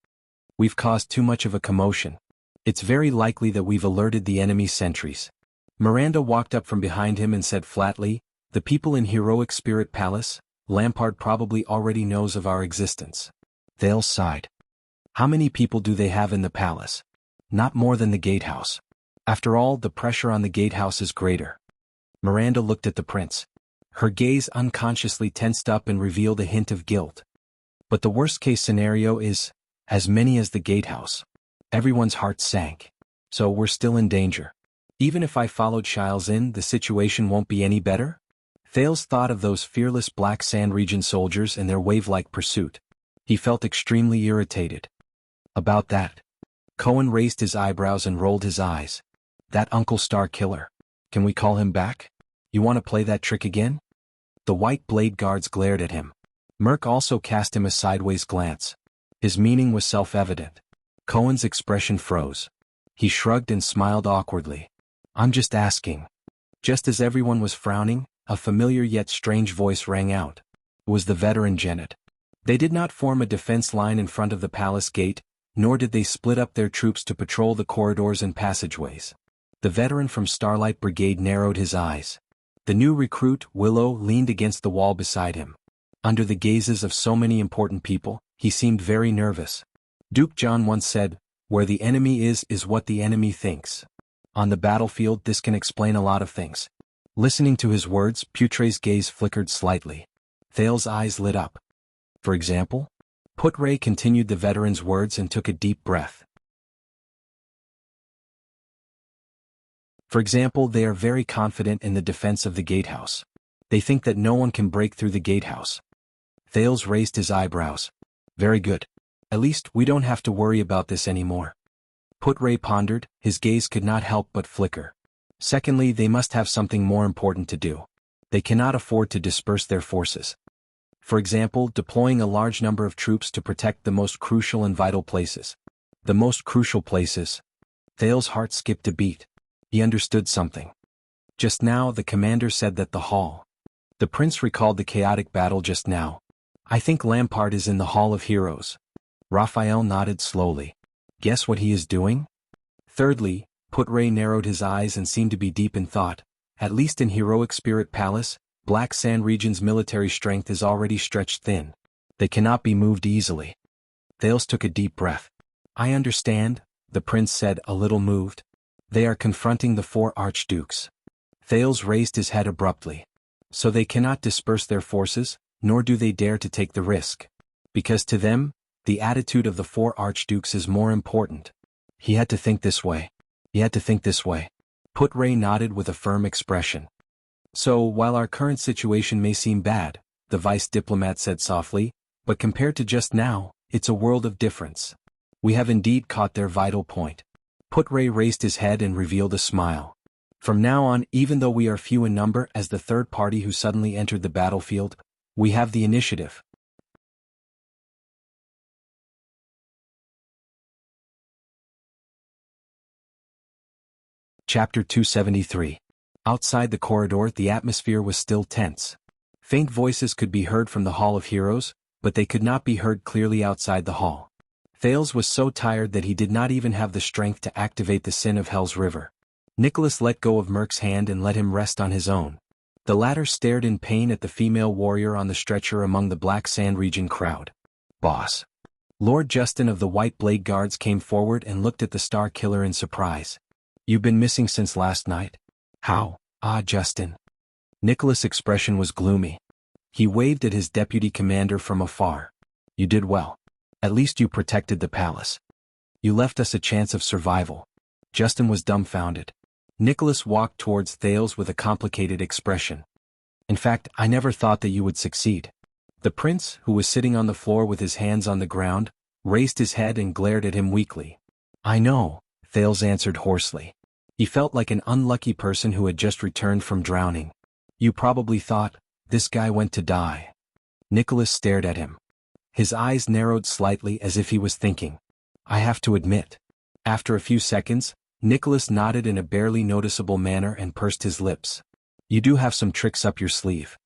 We've caused too much of a commotion. It's very likely that we've alerted the enemy sentries. Miranda walked up from behind him and said flatly, The people in Heroic Spirit Palace, Lampard probably already knows of our existence. Thales sighed. How many people do they have in the palace? Not more than the gatehouse. After all, the pressure on the gatehouse is greater. Miranda looked at the prince. Her gaze unconsciously tensed up and revealed a hint of guilt. But the worst-case scenario is, as many as the gatehouse. Everyone's heart sank. So we're still in danger. Even if I followed Shiles in, the situation won't be any better? Thales thought of those fearless Black Sand Region soldiers and their wave-like pursuit. He felt extremely irritated. About that. Cohen raised his eyebrows and rolled his eyes. That Uncle Star Killer. Can we call him back? You want to play that trick again? The White Blade guards glared at him. Merc also cast him a sideways glance. His meaning was self-evident. Cohen's expression froze. He shrugged and smiled awkwardly. I'm just asking. Just as everyone was frowning, a familiar yet strange voice rang out. It was the veteran Janet. They did not form a defense line in front of the palace gate, nor did they split up their troops to patrol the corridors and passageways. The veteran from Starlight Brigade narrowed his eyes. The new recruit, Willow, leaned against the wall beside him. Under the gazes of so many important people, he seemed very nervous. Duke John once said, Where the enemy is what the enemy thinks. On the battlefield, this can explain a lot of things. Listening to his words, Putre's gaze flickered slightly. Thales' eyes lit up. For example? Putre continued the veteran's words and took a deep breath. For example, they are very confident in the defense of the gatehouse. They think that no one can break through the gatehouse. Thales raised his eyebrows. Very good. At least we don't have to worry about this anymore. Putre pondered, his gaze could not help but flicker. Secondly, they must have something more important to do. They cannot afford to disperse their forces. For example, deploying a large number of troops to protect the most crucial and vital places. The most crucial places. Thales' heart skipped a beat. He understood something. Just now, the commander said that the hall. The prince recalled the chaotic battle just now. I think Lampard is in the Hall of Heroes. Raphael nodded slowly. Guess what he is doing? Thirdly, Putre narrowed his eyes and seemed to be deep in thought. At least in Heroic Spirit Palace, Black Sand Region's military strength is already stretched thin. They cannot be moved easily. Thales took a deep breath. I understand, the prince said, a little moved. They are confronting the 4 archdukes. Thales raised his head abruptly. So they cannot disperse their forces, nor do they dare to take the risk. Because to them, the attitude of the 4 archdukes is more important. He had to think this way. He had to think this way. Put-Ray nodded with a firm expression. So, while our current situation may seem bad, the vice diplomat said softly, but compared to just now, it's a world of difference. We have indeed caught their vital point. Put-Ray raised his head and revealed a smile. From now on, even though we are few in number as the third party who suddenly entered the battlefield, we have the initiative. Chapter 273. Outside the corridor, the atmosphere was still tense. Faint voices could be heard from the Hall of Heroes, but they could not be heard clearly outside the hall. Thales was so tired that he did not even have the strength to activate the Sin of Hell's river. Nicholas let go of Merc's hand and let him rest on his own. The latter stared in pain at the female warrior on the stretcher among the Black Sand region crowd. Boss. Lord Justin of the White Blade Guards came forward and looked at the Star Killer in surprise. You've been missing since last night? How? Ah, Justin. Nicholas' expression was gloomy. He waved at his deputy commander from afar. You did well. At least you protected the palace. You left us a chance of survival. Justin was dumbfounded. Nicholas walked towards Thales with a complicated expression. In fact, I never thought that you would succeed. The prince, who was sitting on the floor with his hands on the ground, raised his head and glared at him weakly. I know, Thales answered hoarsely. He felt like an unlucky person who had just returned from drowning. You probably thought, this guy went to die. Nicholas stared at him. His eyes narrowed slightly as if he was thinking. I have to admit. After a few seconds, Nicholas nodded in a barely noticeable manner and pursed his lips. You do have some tricks up your sleeve.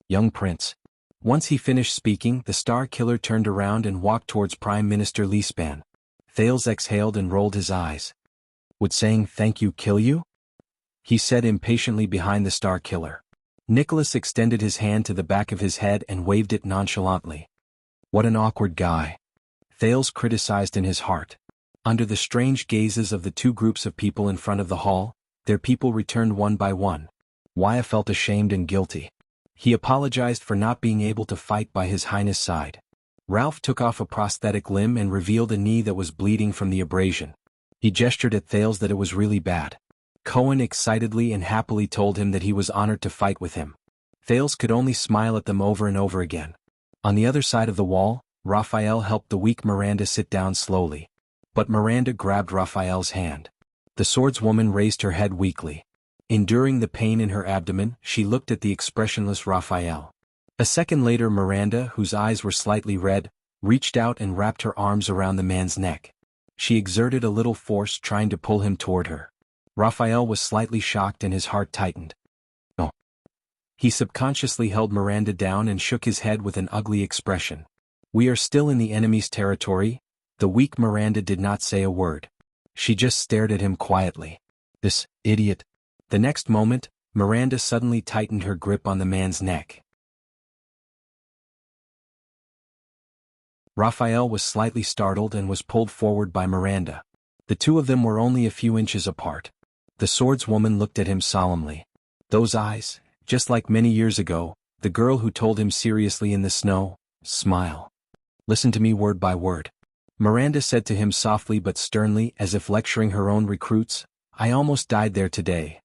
Young prince. Once he finished speaking, the Star Killer turned around and walked towards Prime Minister Leespan. Thales exhaled and rolled his eyes. Would saying thank you kill you? He said impatiently behind the Star Killer. Nicholas extended his hand to the back of his head and waved it nonchalantly. What an awkward guy. Thales criticized in his heart. Under the strange gazes of the 2 groups of people in front of the hall, their people returned one by one. Waya felt ashamed and guilty. He apologized for not being able to fight by His Highness' side. Ralph took off a prosthetic limb and revealed a knee that was bleeding from the abrasion. He gestured at Thales that it was really bad. Cohen excitedly and happily told him that he was honored to fight with him. Thales could only smile at them over and over again. On the other side of the wall, Raphael helped the weak Miranda sit down slowly. But Miranda grabbed Raphael's hand. The swordswoman raised her head weakly. Enduring the pain in her abdomen, she looked at the expressionless Raphael. A second later, Miranda, whose eyes were slightly red, reached out and wrapped her arms around the man's neck. She exerted a little force trying to pull him toward her. Raphael was slightly shocked and his heart tightened. Oh. He subconsciously held Miranda down and shook his head with an ugly expression. We are still in the enemy's territory. The weak Miranda did not say a word. She just stared at him quietly. This idiot. The next moment, Miranda suddenly tightened her grip on the man's neck. Raphael was slightly startled and was pulled forward by Miranda. The 2 of them were only a few inches apart. The swordswoman looked at him solemnly. Those eyes, just like many years ago, the girl who told him seriously in the snow, smile. Listen to me word by word. Miranda said to him softly but sternly as if lecturing her own recruits, I almost died there today.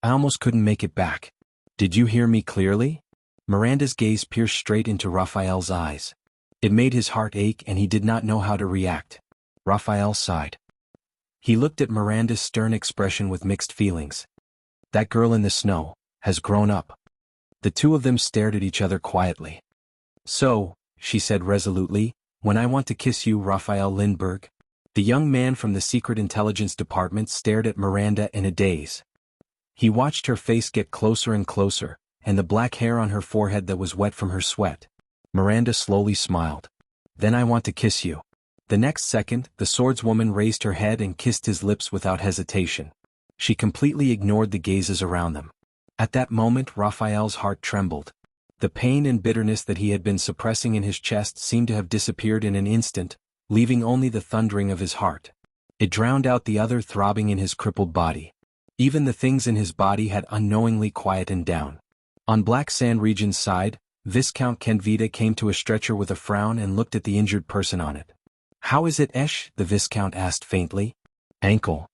I almost couldn't make it back. Did you hear me clearly? Miranda's gaze pierced straight into Raphael's eyes. It made his heart ache and he did not know how to react. Raphael sighed. He looked at Miranda's stern expression with mixed feelings. That girl in the snow has grown up. The 2 of them stared at each other quietly. So, she said resolutely, when I want to kiss you, Raphael Lindbergh. The young man from the Secret Intelligence Department stared at Miranda in a daze. He watched her face get closer and closer, and the black hair on her forehead that was wet from her sweat. Miranda slowly smiled. Then I want to kiss you. The next second, the swordswoman raised her head and kissed his lips without hesitation. She completely ignored the gazes around them. At that moment, Raphael's heart trembled. The pain and bitterness that he had been suppressing in his chest seemed to have disappeared in an instant, leaving only the thundering of his heart. It drowned out the other throbbing in his crippled body. Even the things in his body had unknowingly quietened down. On Black Sand Region's side, Viscount Kenvita came to a stretcher with a frown and looked at the injured person on it. "How is it, Esh?" the Viscount asked faintly. "Ankle."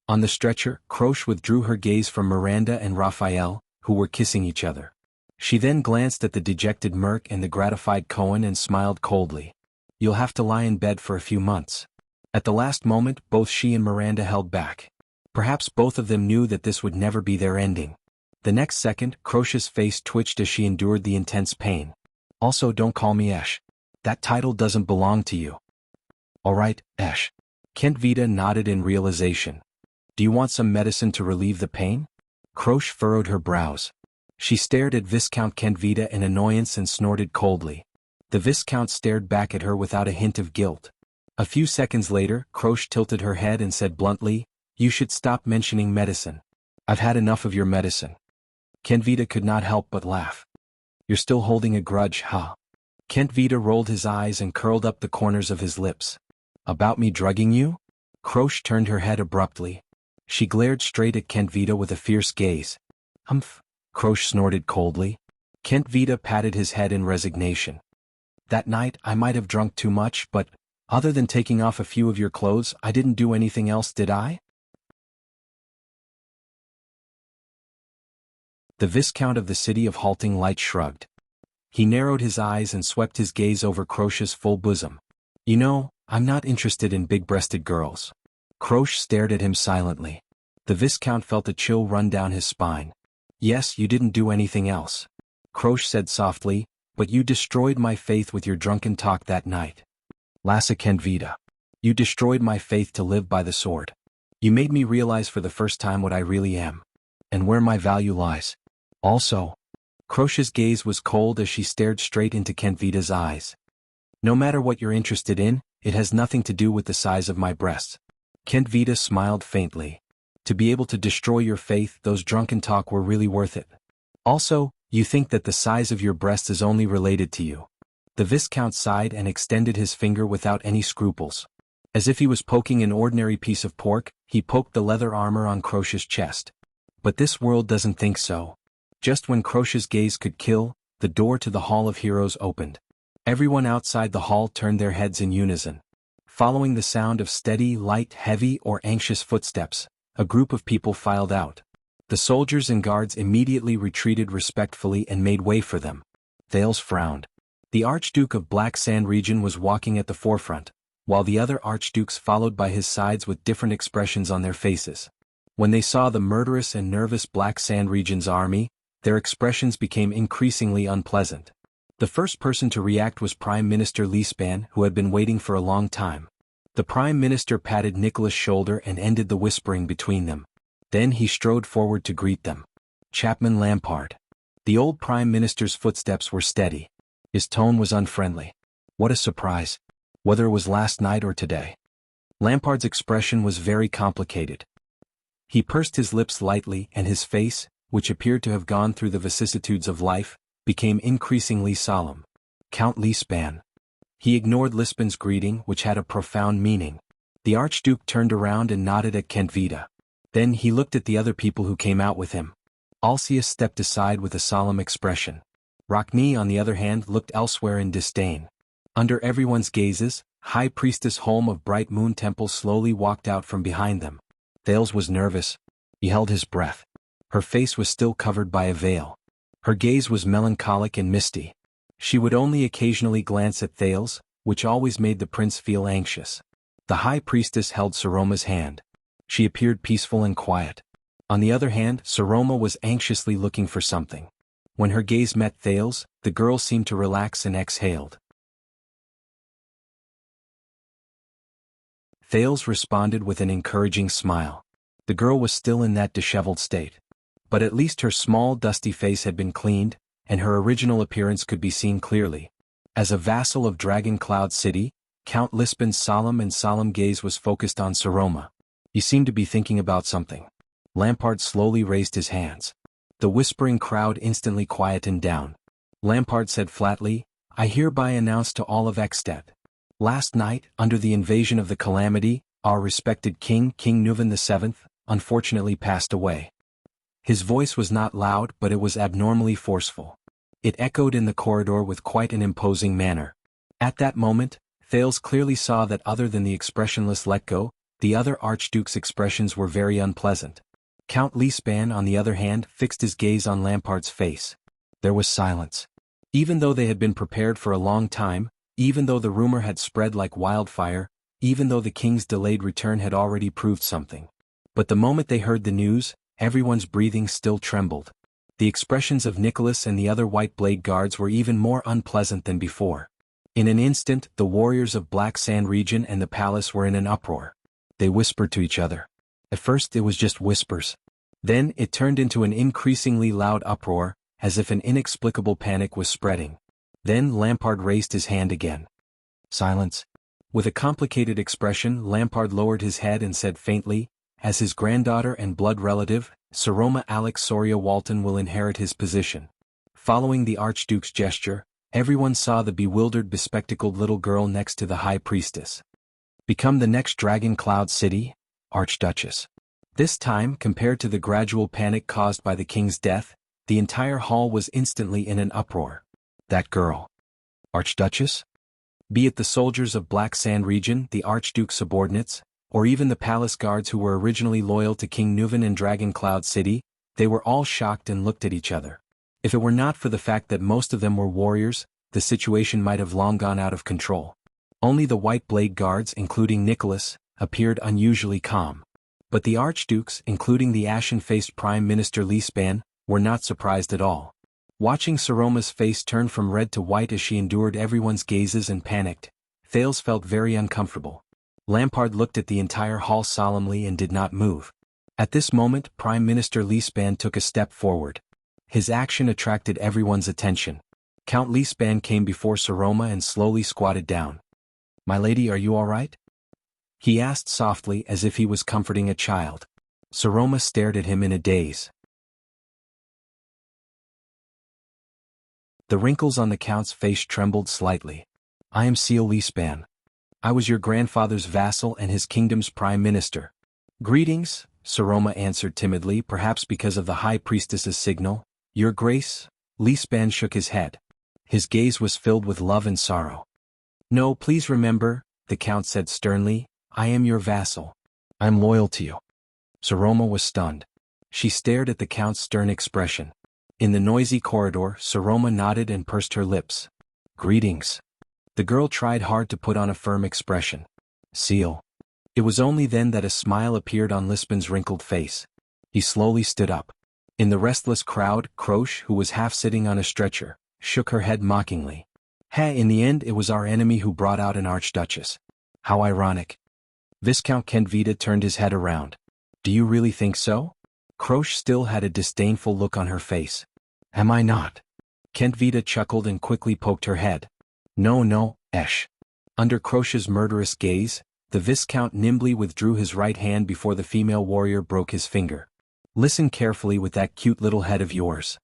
On the stretcher, Croce withdrew her gaze from Miranda and Raphael, who were kissing each other. She then glanced at the dejected Merc and the gratified Cohen and smiled coldly. "You'll have to lie in bed for a few months." At the last moment, both she and Miranda held back. Perhaps both of them knew that this would never be their ending. The next second, Croce's face twitched as she endured the intense pain. "Also, don't call me Esh. That title doesn't belong to you." "All right, Esh." Kentvita nodded in realization. "Do you want some medicine to relieve the pain?" Croce furrowed her brows. She stared at Viscount Kentvita in annoyance and snorted coldly. The Viscount stared back at her without a hint of guilt. A few seconds later, Croce tilted her head and said bluntly, "You should stop mentioning medicine. I've had enough of your medicine." Kentvita could not help but laugh. "You're still holding a grudge, huh?" Kentvita rolled his eyes and curled up the corners of his lips. "About me drugging you?" Croce turned her head abruptly. She glared straight at Kentvita with a fierce gaze. "Humph," Croce snorted coldly. Kentvita patted his head in resignation. "That night I might have drunk too much, but, other than taking off a few of your clothes, I didn't do anything else, did I?" The Viscount of the City of Halting Light shrugged. He narrowed his eyes and swept his gaze over Croce's full bosom. "You know, I'm not interested in big-breasted girls." Croce stared at him silently. The Viscount felt a chill run down his spine. "Yes, you didn't do anything else," Croce said softly, "but you destroyed my faith with your drunken talk that night. Lassa Kentvita. You destroyed my faith to live by the sword. You made me realize for the first time what I really am. And where my value lies. Also." Croce's gaze was cold as she stared straight into Kentvita's eyes. "No matter what you're interested in, it has nothing to do with the size of my breasts." Kentvita smiled faintly. "To be able to destroy your faith, those drunken talk were really worth it. Also, you think that the size of your breast is only related to you." The Viscount sighed and extended his finger without any scruples. As if he was poking an ordinary piece of pork, he poked the leather armor on Croce's chest. But this world doesn't think so. Just when Croce's gaze could kill, the door to the Hall of Heroes opened. Everyone outside the hall turned their heads in unison. Following the sound of steady, light, heavy, or anxious footsteps, a group of people filed out. The soldiers and guards immediately retreated respectfully and made way for them. Thales frowned. The Archduke of Black Sand Region was walking at the forefront, while the other archdukes followed by his sides with different expressions on their faces. When they saw the murderous and nervous Black Sand Region's army, their expressions became increasingly unpleasant. The first person to react was Prime Minister Leespan, who had been waiting for a long time. The Prime Minister patted Nicholas' shoulder and ended the whispering between them. Then he strode forward to greet them. Chapman Lampard. The old Prime Minister's footsteps were steady. His tone was unfriendly. What a surprise. Whether it was last night or today. Lampard's expression was very complicated. He pursed his lips lightly and his face, which appeared to have gone through the vicissitudes of life, became increasingly solemn. Count Leespan. He ignored Lispan's greeting, which had a profound meaning. The Archduke turned around and nodded at Kentvita. Then he looked at the other people who came out with him. Alcius stepped aside with a solemn expression. Rachni, on the other hand, looked elsewhere in disdain. Under everyone's gazes, High Priestess Holm of Bright Moon Temple slowly walked out from behind them. Thales was nervous. He held his breath. Her face was still covered by a veil. Her gaze was melancholic and misty. She would only occasionally glance at Thales, which always made the prince feel anxious. The High Priestess held Saroma's hand. She appeared peaceful and quiet. On the other hand, Saroma was anxiously looking for something. When her gaze met Thales, the girl seemed to relax and exhaled. Thales responded with an encouraging smile. The girl was still in that disheveled state. But at least her small dusty face had been cleaned, and her original appearance could be seen clearly. As a vassal of Dragon Cloud City, Count Lispan's solemn gaze was focused on Saroma. He seemed to be thinking about something. Lampard slowly raised his hands. The whispering crowd instantly quietened down. Lampard said flatly, "I hereby announce to all of Ekstedt. Last night, under the invasion of the Calamity, Our respected king, King Nuvan VII, unfortunately passed away. His voice was not loud, but it was abnormally forceful. It echoed in the corridor with quite an imposing manner. At that moment, Thales clearly saw that other than the expressionless Letgo, the other archduke's expressions were very unpleasant. Count Leespan, on the other hand, fixed his gaze on Lampard's face. There was silence. Even though they had been prepared for a long time, even though the rumor had spread like wildfire, even though the king's delayed return had already proved something. But the moment they heard the news, everyone's breathing still trembled. The expressions of Nicholas and the other White Blade guards were even more unpleasant than before. In an instant, the warriors of Black Sand region and the palace were in an uproar. They whispered to each other. At first it was just whispers. Then it turned into an increasingly loud uproar, as if an inexplicable panic was spreading. Then Lampard raised his hand again. Silence. With a complicated expression, Lampard lowered his head and said faintly, as his granddaughter and blood relative, Saroma Alex Soria Walton will inherit his position. Following the Archduke's gesture, everyone saw the bewildered bespectacled little girl next to the High Priestess. Become the next Dragon Cloud City, Archduchess. This time, compared to the gradual panic caused by the king's death, the entire hall was instantly in an uproar. That girl. Archduchess? Be it the soldiers of Black Sand region, the Archduke's subordinates, or even the palace guards who were originally loyal to King Nuvan and Dragon Cloud City, they were all shocked and looked at each other. If it were not for the fact that most of them were warriors, the situation might have long gone out of control. Only the White Blade guards, including Nicholas, appeared unusually calm. But the archdukes, including the ashen-faced Prime Minister Leespan, were not surprised at all. Watching Saroma's face turn from red to white as she endured everyone's gazes and panicked, Thales felt very uncomfortable. Lampard looked at the entire hall solemnly and did not move. At this moment, Prime Minister Leespan took a step forward. His action attracted everyone's attention. Count Leespan came before Saroma and slowly squatted down. "My lady, are you all right?" he asked softly as if he was comforting a child. Saroma stared at him in a daze. The wrinkles on the count's face trembled slightly. "I am Seal Leespan. I was your grandfather's vassal and his kingdom's prime minister." "Greetings," Saroma answered timidly, perhaps because of the high priestess's signal. "Your grace?" Leespan shook his head. His gaze was filled with love and sorrow. "No, please remember," the count said sternly, "I am your vassal. I am loyal to you." Saroma was stunned. She stared at the count's stern expression. In the noisy corridor, Saroma nodded and pursed her lips. "Greetings." The girl tried hard to put on a firm expression. "Seal." It was only then that a smile appeared on Lispan's wrinkled face. He slowly stood up. In the restless crowd, Croche, who was half sitting on a stretcher, shook her head mockingly. In the end it was our enemy who brought out an archduchess. How ironic." Viscount Kentvita turned his head around. "Do you really think so?" Croche still had a disdainful look on her face. "Am I not?" Kentvita chuckled and quickly poked her head. No, Esh." Under Croche's murderous gaze, the Viscount nimbly withdrew his right hand before the female warrior broke his finger. "Listen carefully with that cute little head of yours."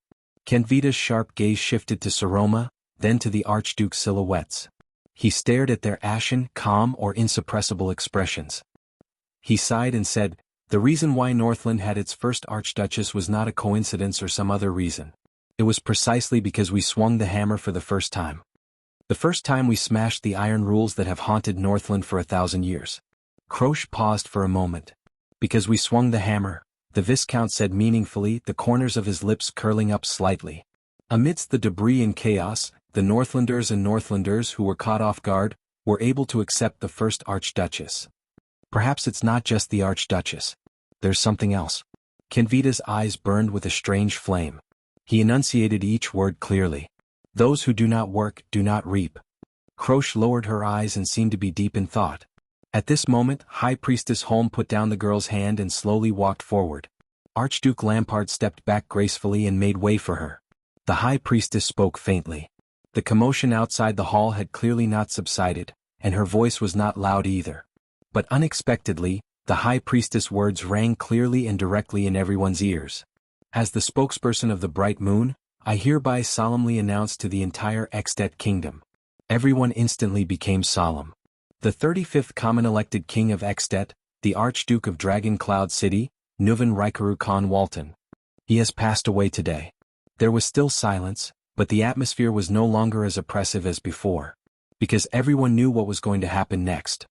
Kentvita's sharp gaze shifted to Saroma, then to the Archduke's silhouettes. He stared at their ashen, calm or insuppressible expressions. He sighed and said, "The reason why Northland had its first archduchess was not a coincidence or some other reason. It was precisely because we swung the hammer for the first time. The first time we smashed the iron rules that have haunted Northland for 1,000 years." Croche paused for a moment. "Because we swung the hammer," the Viscount said meaningfully, the corners of his lips curling up slightly. "Amidst the debris and chaos, the Northlanders and Northlanders who were caught off guard were able to accept the first archduchess. Perhaps it's not just the archduchess. There's something else." Kenvita's eyes burned with a strange flame. He enunciated each word clearly. "Those who do not work, do not reap." Croche lowered her eyes and seemed to be deep in thought. At this moment, High Priestess Holm put down the girl's hand and slowly walked forward. Archduke Lampard stepped back gracefully and made way for her. The High Priestess spoke faintly. The commotion outside the hall had clearly not subsided, and her voice was not loud either. But unexpectedly, the High Priestess' words rang clearly and directly in everyone's ears. "As the spokesperson of the Bright Moon, I hereby solemnly announce to the entire Extet Kingdom." Everyone instantly became solemn. The 35th common elected king of Extet, the Archduke of Dragon Cloud City, Nuvan Rikaru Khan Walton. He has passed away today. There was still silence, but the atmosphere was no longer as oppressive as before. Because everyone knew what was going to happen next.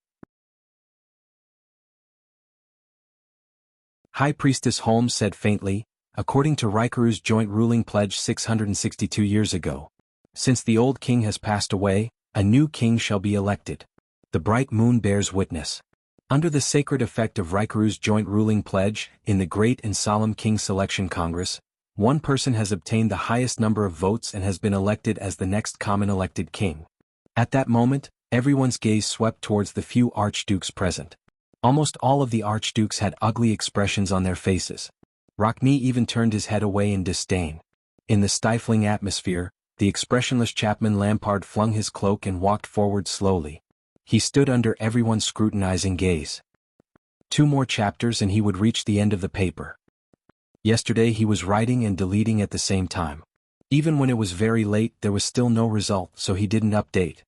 High Priestess Holmes said faintly, according to Rikaru's joint ruling pledge 662 years ago. Since the old king has passed away, a new king shall be elected. The bright moon bears witness. Under the sacred effect of Rikaru's joint ruling pledge, in the Great and Solemn King Selection Congress, one person has obtained the highest number of votes and has been elected as the next common elected king. At that moment, everyone's gaze swept towards the few archdukes present. Almost all of the archdukes had ugly expressions on their faces. Rockne even turned his head away in disdain. In the stifling atmosphere, the expressionless Chapman Lampard flung his cloak and walked forward slowly. He stood under everyone's scrutinizing gaze. 2 more chapters and he would reach the end of the paper. Yesterday he was writing and deleting at the same time. Even when it was very late there was still no result, so he didn't update.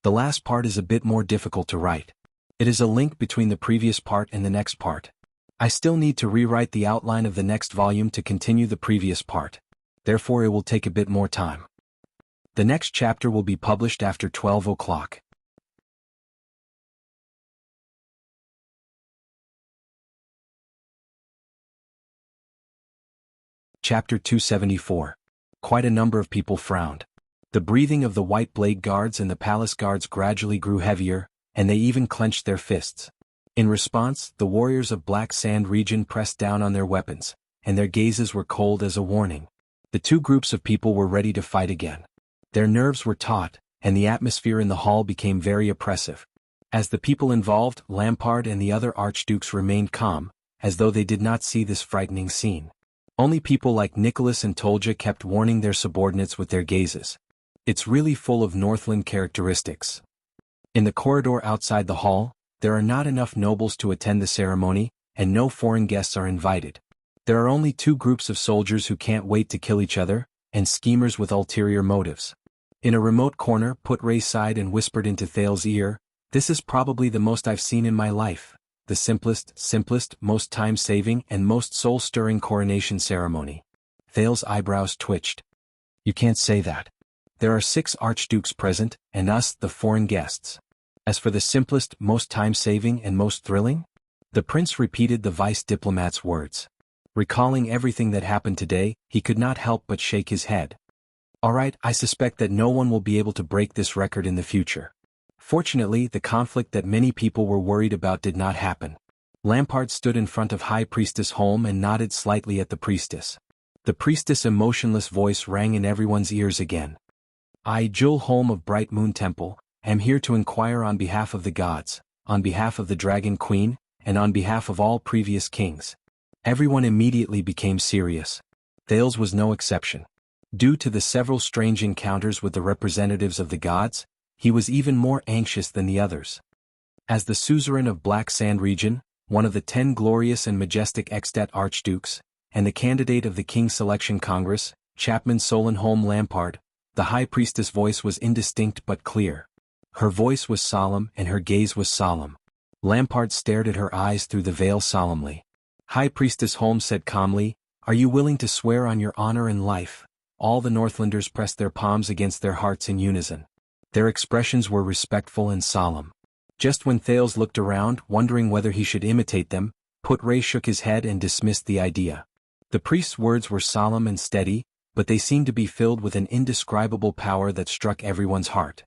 The last part is a bit more difficult to write. It is a link between the previous part and the next part. I still need to rewrite the outline of the next volume to continue the previous part. Therefore it will take a bit more time. The next chapter will be published after 12 o'clock. Chapter 274. Quite a number of people frowned. The breathing of the white blade guards and the palace guards gradually grew heavier, and they even clenched their fists. In response, the warriors of Black Sand region pressed down on their weapons, and their gazes were cold as a warning. The 2 groups of people were ready to fight again. Their nerves were taut, and the atmosphere in the hall became very oppressive. As the people involved, Lampard and the other archdukes remained calm, as though they did not see this frightening scene. Only people like Nicholas and Tolja kept warning their subordinates with their gazes. It's really full of Northland characteristics. In the corridor outside the hall, there are not enough nobles to attend the ceremony, and no foreign guests are invited. There are only 2 groups of soldiers who can't wait to kill each other, and schemers with ulterior motives. In a remote corner, Putray sighed and whispered into Thales's ear, "This is probably the most I've seen in my life. The simplest, most time-saving and most soul-stirring coronation ceremony." Thales's eyebrows twitched. "You can't say that. There are 6 archdukes present, and us, the foreign guests. As for the simplest, most time-saving and most thrilling?" The prince repeated the vice diplomat's words. Recalling everything that happened today, he could not help but shake his head. "All right, I suspect that no one will be able to break this record in the future." Fortunately, the conflict that many people were worried about did not happen. Lampard stood in front of High Priestess Holm and nodded slightly at the priestess. The priestess' emotionless voice rang in everyone's ears again. "I, Jewel Holm of Bright Moon Temple, am here to inquire on behalf of the gods, on behalf of the Dragon Queen, and on behalf of all previous kings." Everyone immediately became serious. Thales was no exception. Due to the several strange encounters with the representatives of the gods, he was even more anxious than the others. As the suzerain of Black Sand region, one of the 10 glorious and majestic Extet archdukes, and the candidate of the King Selection Congress, Chapman Solon Holm Lampard, the high priestess' voice was indistinct but clear. Her voice was solemn and her gaze was solemn. Lampard stared at her eyes through the veil solemnly. High Priestess Holmes said calmly, "Are you willing to swear on your honor and life?" All the Northlanders pressed their palms against their hearts in unison. Their expressions were respectful and solemn. Just when Thales looked around, wondering whether he should imitate them, Putray shook his head and dismissed the idea. The priest's words were solemn and steady, but they seemed to be filled with an indescribable power that struck everyone's heart.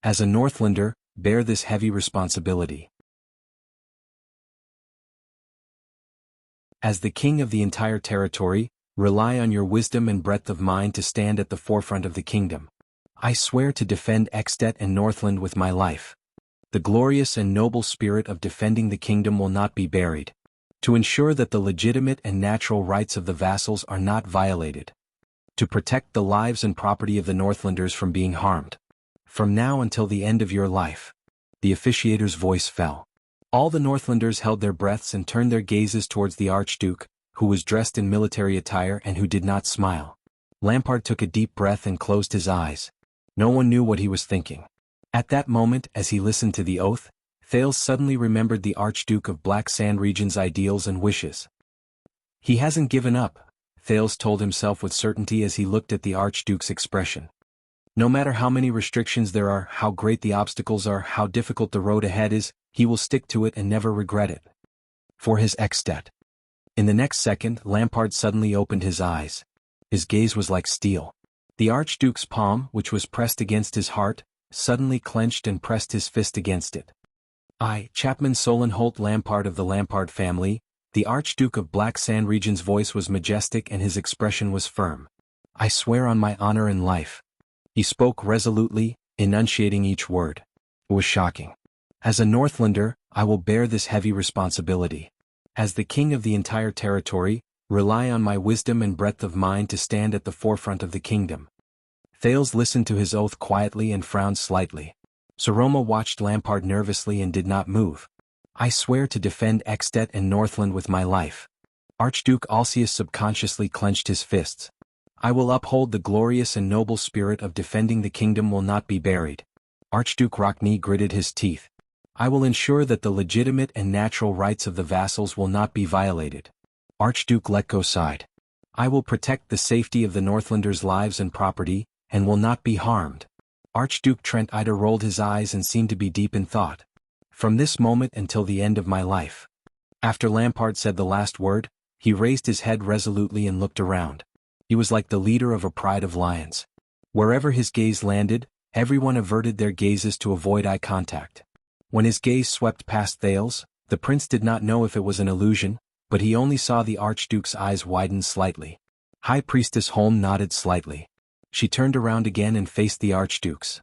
As a Northlander, bear this heavy responsibility. As the king of the entire territory, rely on your wisdom and breadth of mind to stand at the forefront of the kingdom. I swear to defend Extet and Northland with my life. The glorious and noble spirit of defending the kingdom will not be buried. To ensure that the legitimate and natural rights of the vassals are not violated. To protect the lives and property of the Northlanders from being harmed. From now until the end of your life. The officiator's voice fell. All the Northlanders held their breaths and turned their gazes towards the Archduke, who was dressed in military attire and who did not smile. Lampard took a deep breath and closed his eyes. No one knew what he was thinking. At that moment, as he listened to the oath, Thales suddenly remembered the Archduke of Black Sand Region's ideals and wishes. He hasn't given up, Thales told himself with certainty as he looked at the Archduke's expression. No matter how many restrictions there are, how great the obstacles are, how difficult the road ahead is, he will stick to it and never regret it. For his Extet. In the next second, Lampard suddenly opened his eyes. His gaze was like steel. The Archduke's palm, which was pressed against his heart, suddenly clenched and pressed his fist against it. I, Chapman Solon Holt Lampard of the Lampard family, the Archduke of Black Sand Region's voice was majestic and his expression was firm. I swear on my honor and life. He spoke resolutely, enunciating each word. It was shocking. As a Northlander, I will bear this heavy responsibility. As the king of the entire territory, rely on my wisdom and breadth of mind to stand at the forefront of the kingdom. Thales listened to his oath quietly and frowned slightly. Saroma watched Lampard nervously and did not move. I swear to defend Extet and Northland with my life. Archduke Alcius subconsciously clenched his fists. I will uphold the glorious and noble spirit of defending the kingdom will not be buried. Archduke Rockney gritted his teeth. I will ensure that the legitimate and natural rights of the vassals will not be violated. Archduke Letko sighed. I will protect the safety of the Northlanders' lives and property, and will not be harmed. Archduke Trent Ida rolled his eyes and seemed to be deep in thought. From this moment until the end of my life. After Lampard said the last word, he raised his head resolutely and looked around. He was like the leader of a pride of lions. Wherever his gaze landed, everyone averted their gazes to avoid eye contact. When his gaze swept past Thales, the prince did not know if it was an illusion, but he only saw the Archduke's eyes widen slightly. High Priestess Holm nodded slightly. She turned around again and faced the Archduke's.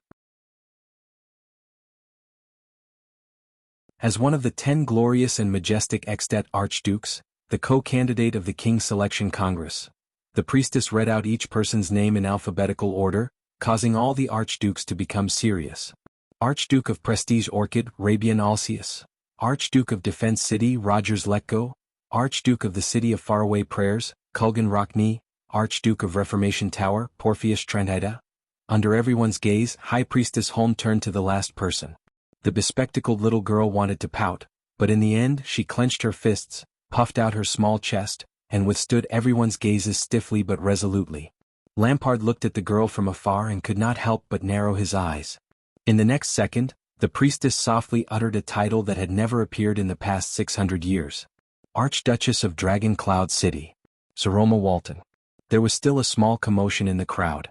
As one of the 10 glorious and majestic Extet Archdukes, the co-candidate of the King's Selection Congress, the priestess read out each person's name in alphabetical order, causing all the Archdukes to become serious. Archduke of Prestige Orchid, Rabian Alcius. Archduke of Defense City, Rogers Letko. Archduke of the City of Faraway Prayers, Kulgan Rockney. Archduke of Reformation Tower, Porphyus Trentida. Under everyone's gaze, High Priestess Holm turned to the last person. The bespectacled little girl wanted to pout, but in the end she clenched her fists, puffed out her small chest, and withstood everyone's gazes stiffly but resolutely. Lampard looked at the girl from afar and could not help but narrow his eyes. In the next second, the priestess softly uttered a title that had never appeared in the past 600 years. Archduchess of Dragon Cloud City. Saroma Walton. There was still a small commotion in the crowd.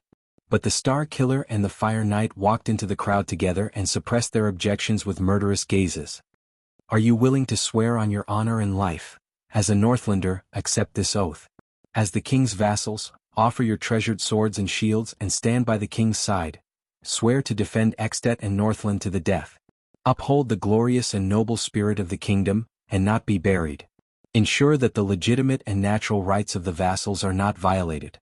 But the Star Killer and the Fire Knight walked into the crowd together and suppressed their objections with murderous gazes. Are you willing to swear on your honor and life? As a Northlander, accept this oath. As the king's vassals, offer your treasured swords and shields and stand by the king's side. Swear to defend Extet and Northland to the death. Uphold the glorious and noble spirit of the kingdom, and not be buried. Ensure that the legitimate and natural rights of the vassals are not violated.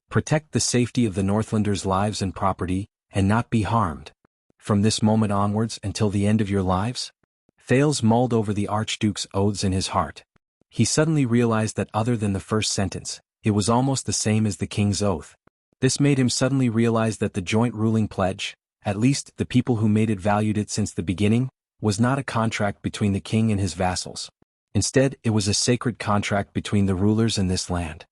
Protect the safety of the Northlanders' lives and property, and not be harmed. From this moment onwards until the end of your lives? Thales mulled over the Archduke's oaths in his heart. He suddenly realized that other than the first sentence, it was almost the same as the king's oath. This made him suddenly realize that the joint ruling pledge, at least the people who made it valued it since the beginning, was not a contract between the king and his vassals. Instead, it was a sacred contract between the rulers in this land.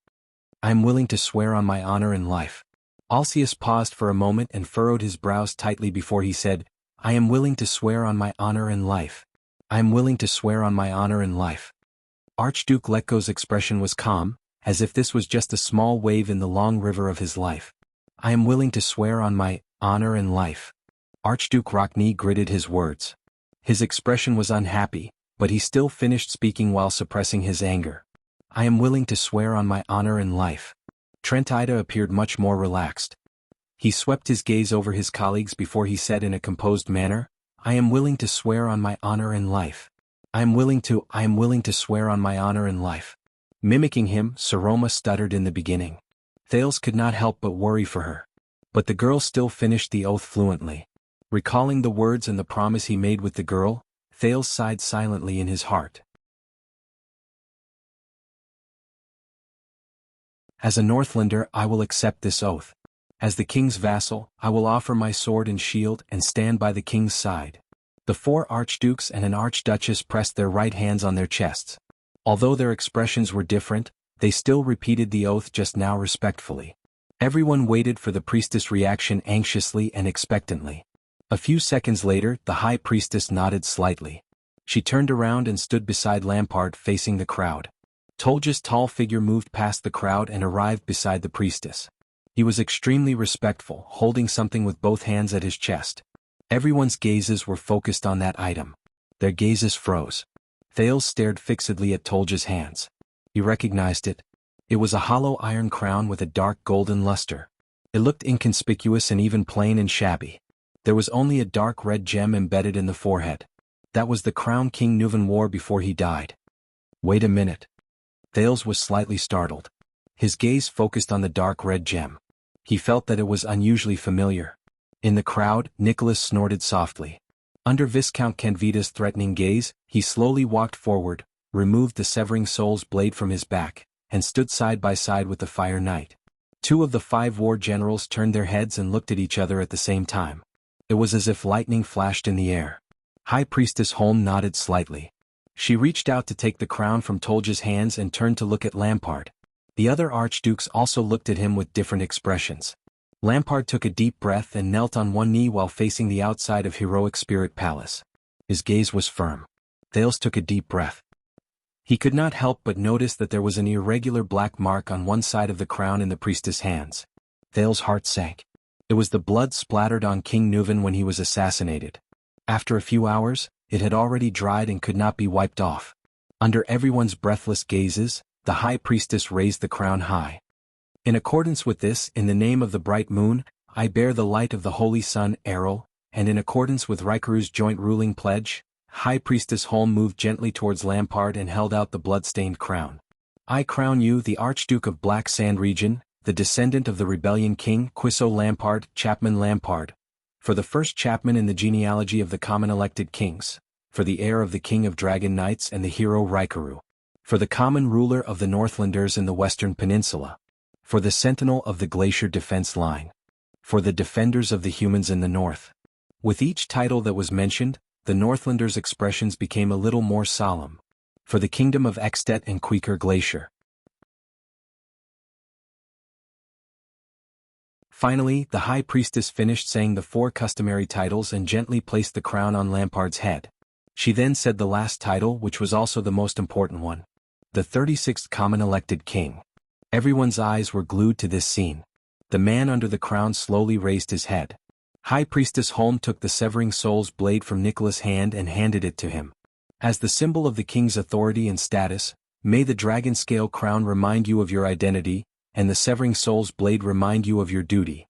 I am willing to swear on my honor and life. Alcius paused for a moment and furrowed his brows tightly before he said, I am willing to swear on my honor and life. I am willing to swear on my honor and life. Archduke Letko's expression was calm, as if this was just a small wave in the long river of his life. I am willing to swear on my honor and life. Archduke Rockney gritted his words. His expression was unhappy, but he still finished speaking while suppressing his anger. I am willing to swear on my honor and life. Trent Ida appeared much more relaxed. He swept his gaze over his colleagues before he said in a composed manner, I am willing to swear on my honor and life. I am willing to swear on my honor and life. Mimicking him, Saroma stuttered in the beginning. Thales could not help but worry for her. But the girl still finished the oath fluently. Recalling the words and the promise he made with the girl, Thales sighed silently in his heart. As a Northlander, I will accept this oath. As the king's vassal, I will offer my sword and shield and stand by the king's side. The 4 archdukes and an archduchess pressed their right hands on their chests. Although their expressions were different, they still repeated the oath just now respectfully. Everyone waited for the priestess' reaction anxiously and expectantly. A few seconds later, the high priestess nodded slightly. She turned around and stood beside Lampard facing the crowd. Tolja's tall figure moved past the crowd and arrived beside the priestess. He was extremely respectful, holding something with both hands at his chest. Everyone's gazes were focused on that item. Their gazes froze. Thales stared fixedly at Tolja's hands. He recognized it. It was a hollow iron crown with a dark golden luster. It looked inconspicuous and even plain and shabby. There was only a dark red gem embedded in the forehead. That was the crown King Nuvan wore before he died. Wait a minute. Thales was slightly startled. His gaze focused on the dark red gem. He felt that it was unusually familiar. In the crowd, Nicholas snorted softly. Under Viscount Kenvita's threatening gaze, he slowly walked forward, removed the severing soul's blade from his back, and stood side by side with the Fire Knight. 2 of the 5 war generals turned their heads and looked at each other at the same time. It was as if lightning flashed in the air. High Priestess Holm nodded slightly. She reached out to take the crown from Tolja's hands and turned to look at Lampard. The other archdukes also looked at him with different expressions. Lampard took a deep breath and knelt on one knee while facing the outside of Heroic Spirit Palace. His gaze was firm. Thales took a deep breath. He could not help but notice that there was an irregular black mark on one side of the crown in the priestess' hands. Thales' heart sank. It was the blood splattered on King Nuvan when he was assassinated. After a few hours, it had already dried and could not be wiped off. Under everyone's breathless gazes, the high priestess raised the crown high. In accordance with this, in the name of the bright moon, I bear the light of the holy sun, Errol, and in accordance with Rikaru's joint ruling pledge, High Priestess Holm moved gently towards Lampard and held out the blood-stained crown. I crown you the Archduke of Black Sand Region, the descendant of the rebellion king Quiso Lampard, Chapman Lampard, for the first Chapman in the genealogy of the common elected kings, for the heir of the king of dragon knights and the hero Rikaru, for the common ruler of the Northlanders in the western peninsula, for the sentinel of the glacier defense line, for the defenders of the humans in the north. With each title that was mentioned, the Northlanders' expressions became a little more solemn. For the kingdom of Extet and Queeker Glacier. Finally, the high priestess finished saying the 4 customary titles and gently placed the crown on Lampard's head. She then said the last title, which was also the most important one. The 36th common elected king. Everyone's eyes were glued to this scene. The man under the crown slowly raised his head. High Priestess Holm took the severing soul's blade from Nicholas' hand and handed it to him. As the symbol of the king's authority and status, may the dragon scale crown remind you of your identity, and the severing soul's blade remind you of your duty.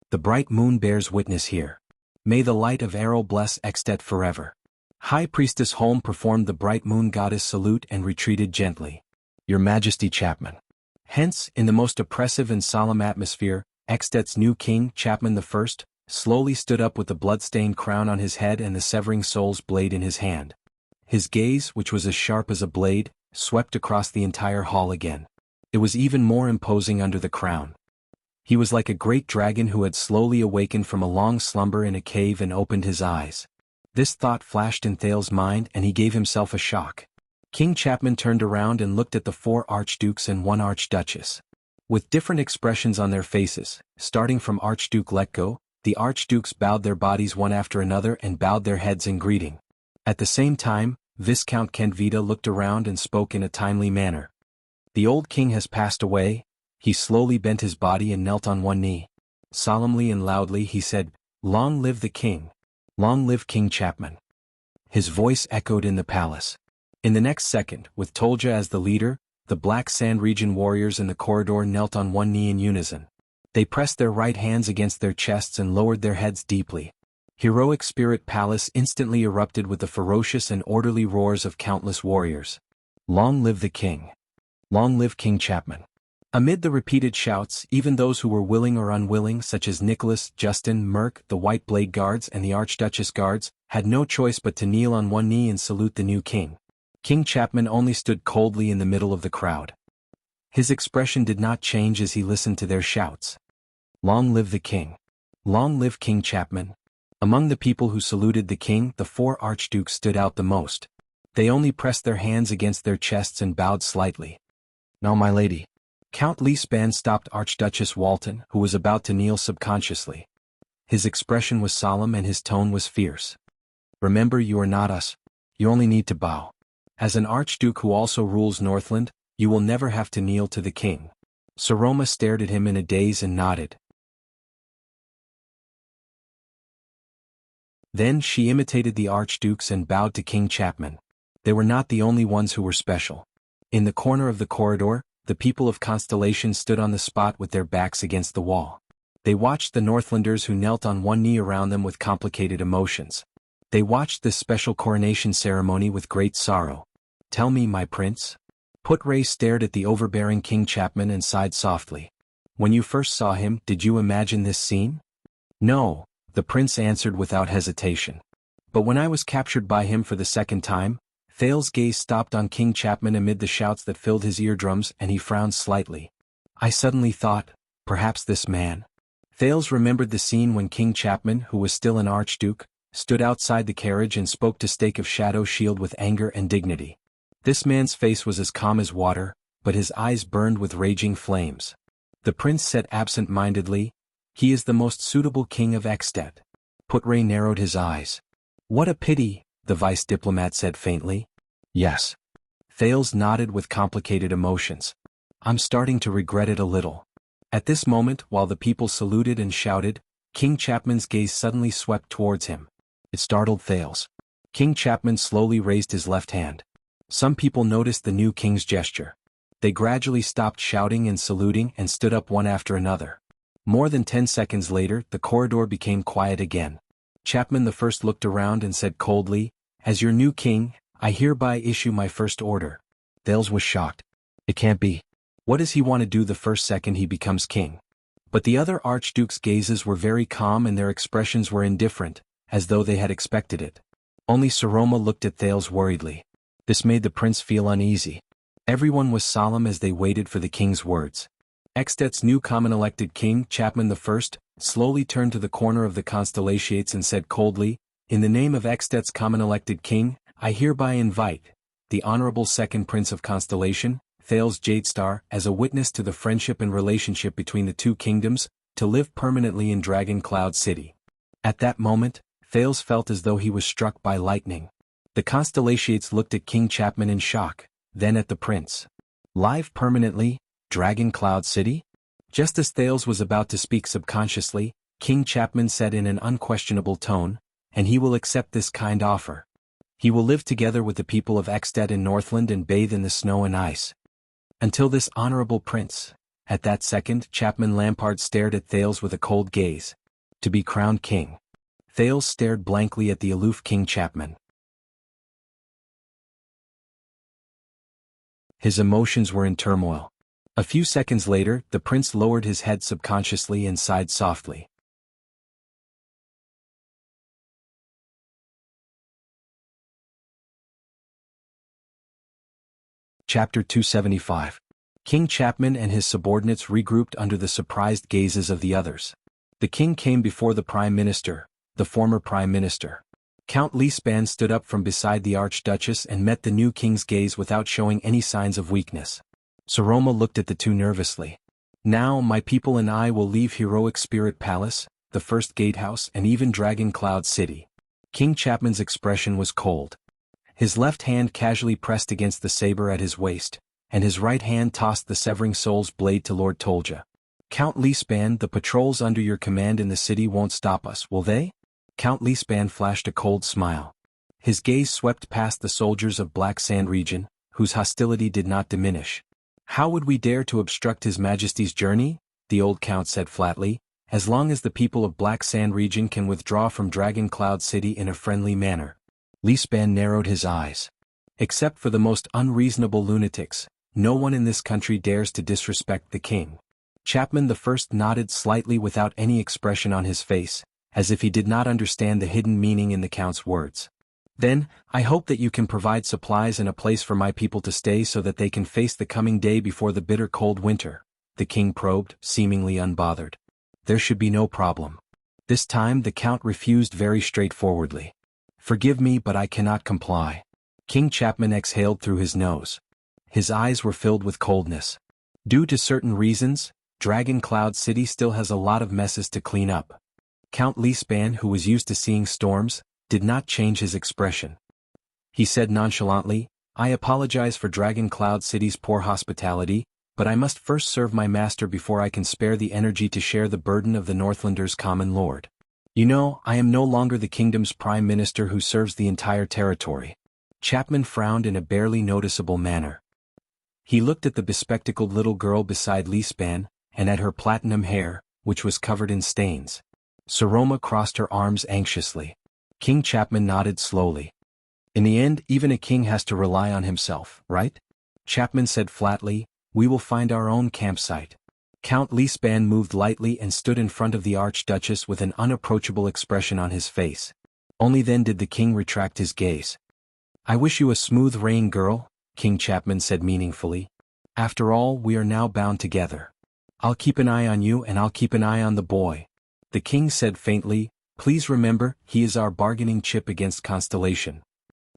The bright moon bears witness here. May the light of Errol bless Extet forever. High Priestess Holm performed the bright moon goddess salute and retreated gently. Your Majesty Chapman. Hence, in the most oppressive and solemn atmosphere, Extet's new king, Chapman I, slowly stood up with the blood-stained crown on his head and the severing soul's blade in his hand. His gaze, which was as sharp as a blade, swept across the entire hall again. It was even more imposing under the crown. He was like a great dragon who had slowly awakened from a long slumber in a cave and opened his eyes. This thought flashed in Thales' mind and he gave himself a shock. King Chapman turned around and looked at the 4 archdukes and 1 archduchess. With different expressions on their faces, starting from Archduke Letko, the archdukes bowed their bodies one after another and bowed their heads in greeting. At the same time, Viscount Kenvita looked around and spoke in a timely manner. The old king has passed away. He slowly bent his body and knelt on one knee. Solemnly and loudly he said, "Long live the king! Long live King Chapman!" His voice echoed in the palace. In the next second, with Tolja as the leader, the Black Sand Region warriors in the corridor knelt on one knee in unison. They pressed their right hands against their chests and lowered their heads deeply. Heroic Spirit Palace instantly erupted with the ferocious and orderly roars of countless warriors. Long live the king! Long live King Chapman! Amid the repeated shouts, even those who were willing or unwilling, such as Nicholas, Justin, Merk, the White Blade Guards and the Archduchess Guards, had no choice but to kneel on one knee and salute the new king. King Chapman only stood coldly in the middle of the crowd. His expression did not change as he listened to their shouts. Long live the king. Long live King Chapman. Among the people who saluted the king, the 4 archdukes stood out the most. They only pressed their hands against their chests and bowed slightly. "Now, my lady." Count Leespan stopped Archduchess Walton, who was about to kneel subconsciously. His expression was solemn and his tone was fierce. "Remember, you are not us. You only need to bow. As an archduke who also rules Northland, you will never have to kneel to the king." Saroma stared at him in a daze and nodded. Then she imitated the archdukes and bowed to King Chapman. They were not the only ones who were special. In the corner of the corridor, the people of Constellation stood on the spot with their backs against the wall. They watched the Northlanders who knelt on one knee around them with complicated emotions. They watched this special coronation ceremony with great sorrow. "Tell me, my prince." Putray stared at the overbearing King Chapman and sighed softly. "When you first saw him, did you imagine this scene?" "No," the prince answered without hesitation. "But when I was captured by him for the second time," Thales's gaze stopped on King Chapman amid the shouts that filled his eardrums, and he frowned slightly. "I suddenly thought, perhaps this man." Thales remembered the scene when King Chapman, who was still an archduke, stood outside the carriage and spoke to Stake of Shadow Shield with anger and dignity. This man's face was as calm as water, but his eyes burned with raging flames. The prince said absent-mindedly, "He is the most suitable king of Ekstedt." Putray narrowed his eyes. "What a pity," the vice diplomat said faintly. "Yes." Thales nodded with complicated emotions. "I'm starting to regret it a little." At this moment, while the people saluted and shouted, King Chapman's gaze suddenly swept towards him. It startled Thales. King Chapman slowly raised his left hand. Some people noticed the new king's gesture. They gradually stopped shouting and saluting and stood up one after another. More than 10 seconds later, the corridor became quiet again. Chapman the First looked around and said coldly, "As your new king, I hereby issue my first order." Thales was shocked. "It can't be. What does he want to do the first second he becomes king?" But the other archdukes' gazes were very calm and their expressions were indifferent, as though they had expected it. Only Saroma looked at Thales worriedly. This made the prince feel uneasy. Everyone was solemn as they waited for the king's words. Ekstedt's new common-elected king, Chapman I, slowly turned to the corner of the Constellations and said coldly, "In the name of Ekstedt's common-elected king, I hereby invite the Honorable Second Prince of Constellation, Thales Jadestar, as a witness to the friendship and relationship between the two kingdoms, to live permanently in Dragon Cloud City." At that moment, Thales felt as though he was struck by lightning. The Constellations looked at King Chapman in shock, then at the prince. "Live permanently, Dragon Cloud City?" Just as Thales was about to speak subconsciously, King Chapman said in an unquestionable tone, "And he will accept this kind offer. He will live together with the people of Ekstedt in Northland and bathe in the snow and ice. Until this honorable prince." At that second, Chapman Lampard stared at Thales with a cold gaze. "To be crowned king." Thales stared blankly at the aloof King Chapman. His emotions were in turmoil. A few seconds later, the prince lowered his head subconsciously and sighed softly. Chapter 275. King Chapman and his subordinates regrouped under the surprised gazes of the others. The king came before the prime minister, the former prime minister. Count Leespan stood up from beside the archduchess and met the new king's gaze without showing any signs of weakness. Saroma looked at the two nervously. "Now my people and I will leave Heroic Spirit Palace, the First Gatehouse and even Dragon Cloud City." King Chapman's expression was cold. His left hand casually pressed against the saber at his waist, and his right hand tossed the severing soul's blade to Lord Tolja. "Count Leespan, the patrols under your command in the city won't stop us, will they?" Count Leespan flashed a cold smile. His gaze swept past the soldiers of Black Sand region, whose hostility did not diminish. "How would we dare to obstruct His Majesty's journey?" the old count said flatly, "as long as the people of Black Sand region can withdraw from Dragon Cloud City in a friendly manner." Leespan narrowed his eyes. "Except for the most unreasonable lunatics, no one in this country dares to disrespect the king." Chapman I nodded slightly without any expression on his face, as if he did not understand the hidden meaning in the count's words. "Then, I hope that you can provide supplies and a place for my people to stay so that they can face the coming day before the bitter cold winter," the king probed, seemingly unbothered. There should be no problem. This time the Count refused very straightforwardly. Forgive me, but I cannot comply. King Chapman exhaled through his nose. His eyes were filled with coldness. Due to certain reasons, Dragon Cloud City still has a lot of messes to clean up. Count Lispan, who was used to seeing storms, did not change his expression. He said nonchalantly, I apologize for Dragon Cloud City's poor hospitality, but I must first serve my master before I can spare the energy to share the burden of the Northlanders' common lord. You know, I am no longer the kingdom's prime minister who serves the entire territory. Chapman frowned in a barely noticeable manner. He looked at the bespectacled little girl beside Lispan, and at her platinum hair, which was covered in stains. Saroma crossed her arms anxiously. King Chapman nodded slowly. In the end, even a king has to rely on himself, right? Chapman said flatly, we will find our own campsite. Count Lispan moved lightly and stood in front of the Archduchess with an unapproachable expression on his face. Only then did the king retract his gaze. I wish you a smooth reign, girl, King Chapman said meaningfully. After all, we are now bound together. I'll keep an eye on you and I'll keep an eye on the boy. The king said faintly, please remember, he is our bargaining chip against Constellation.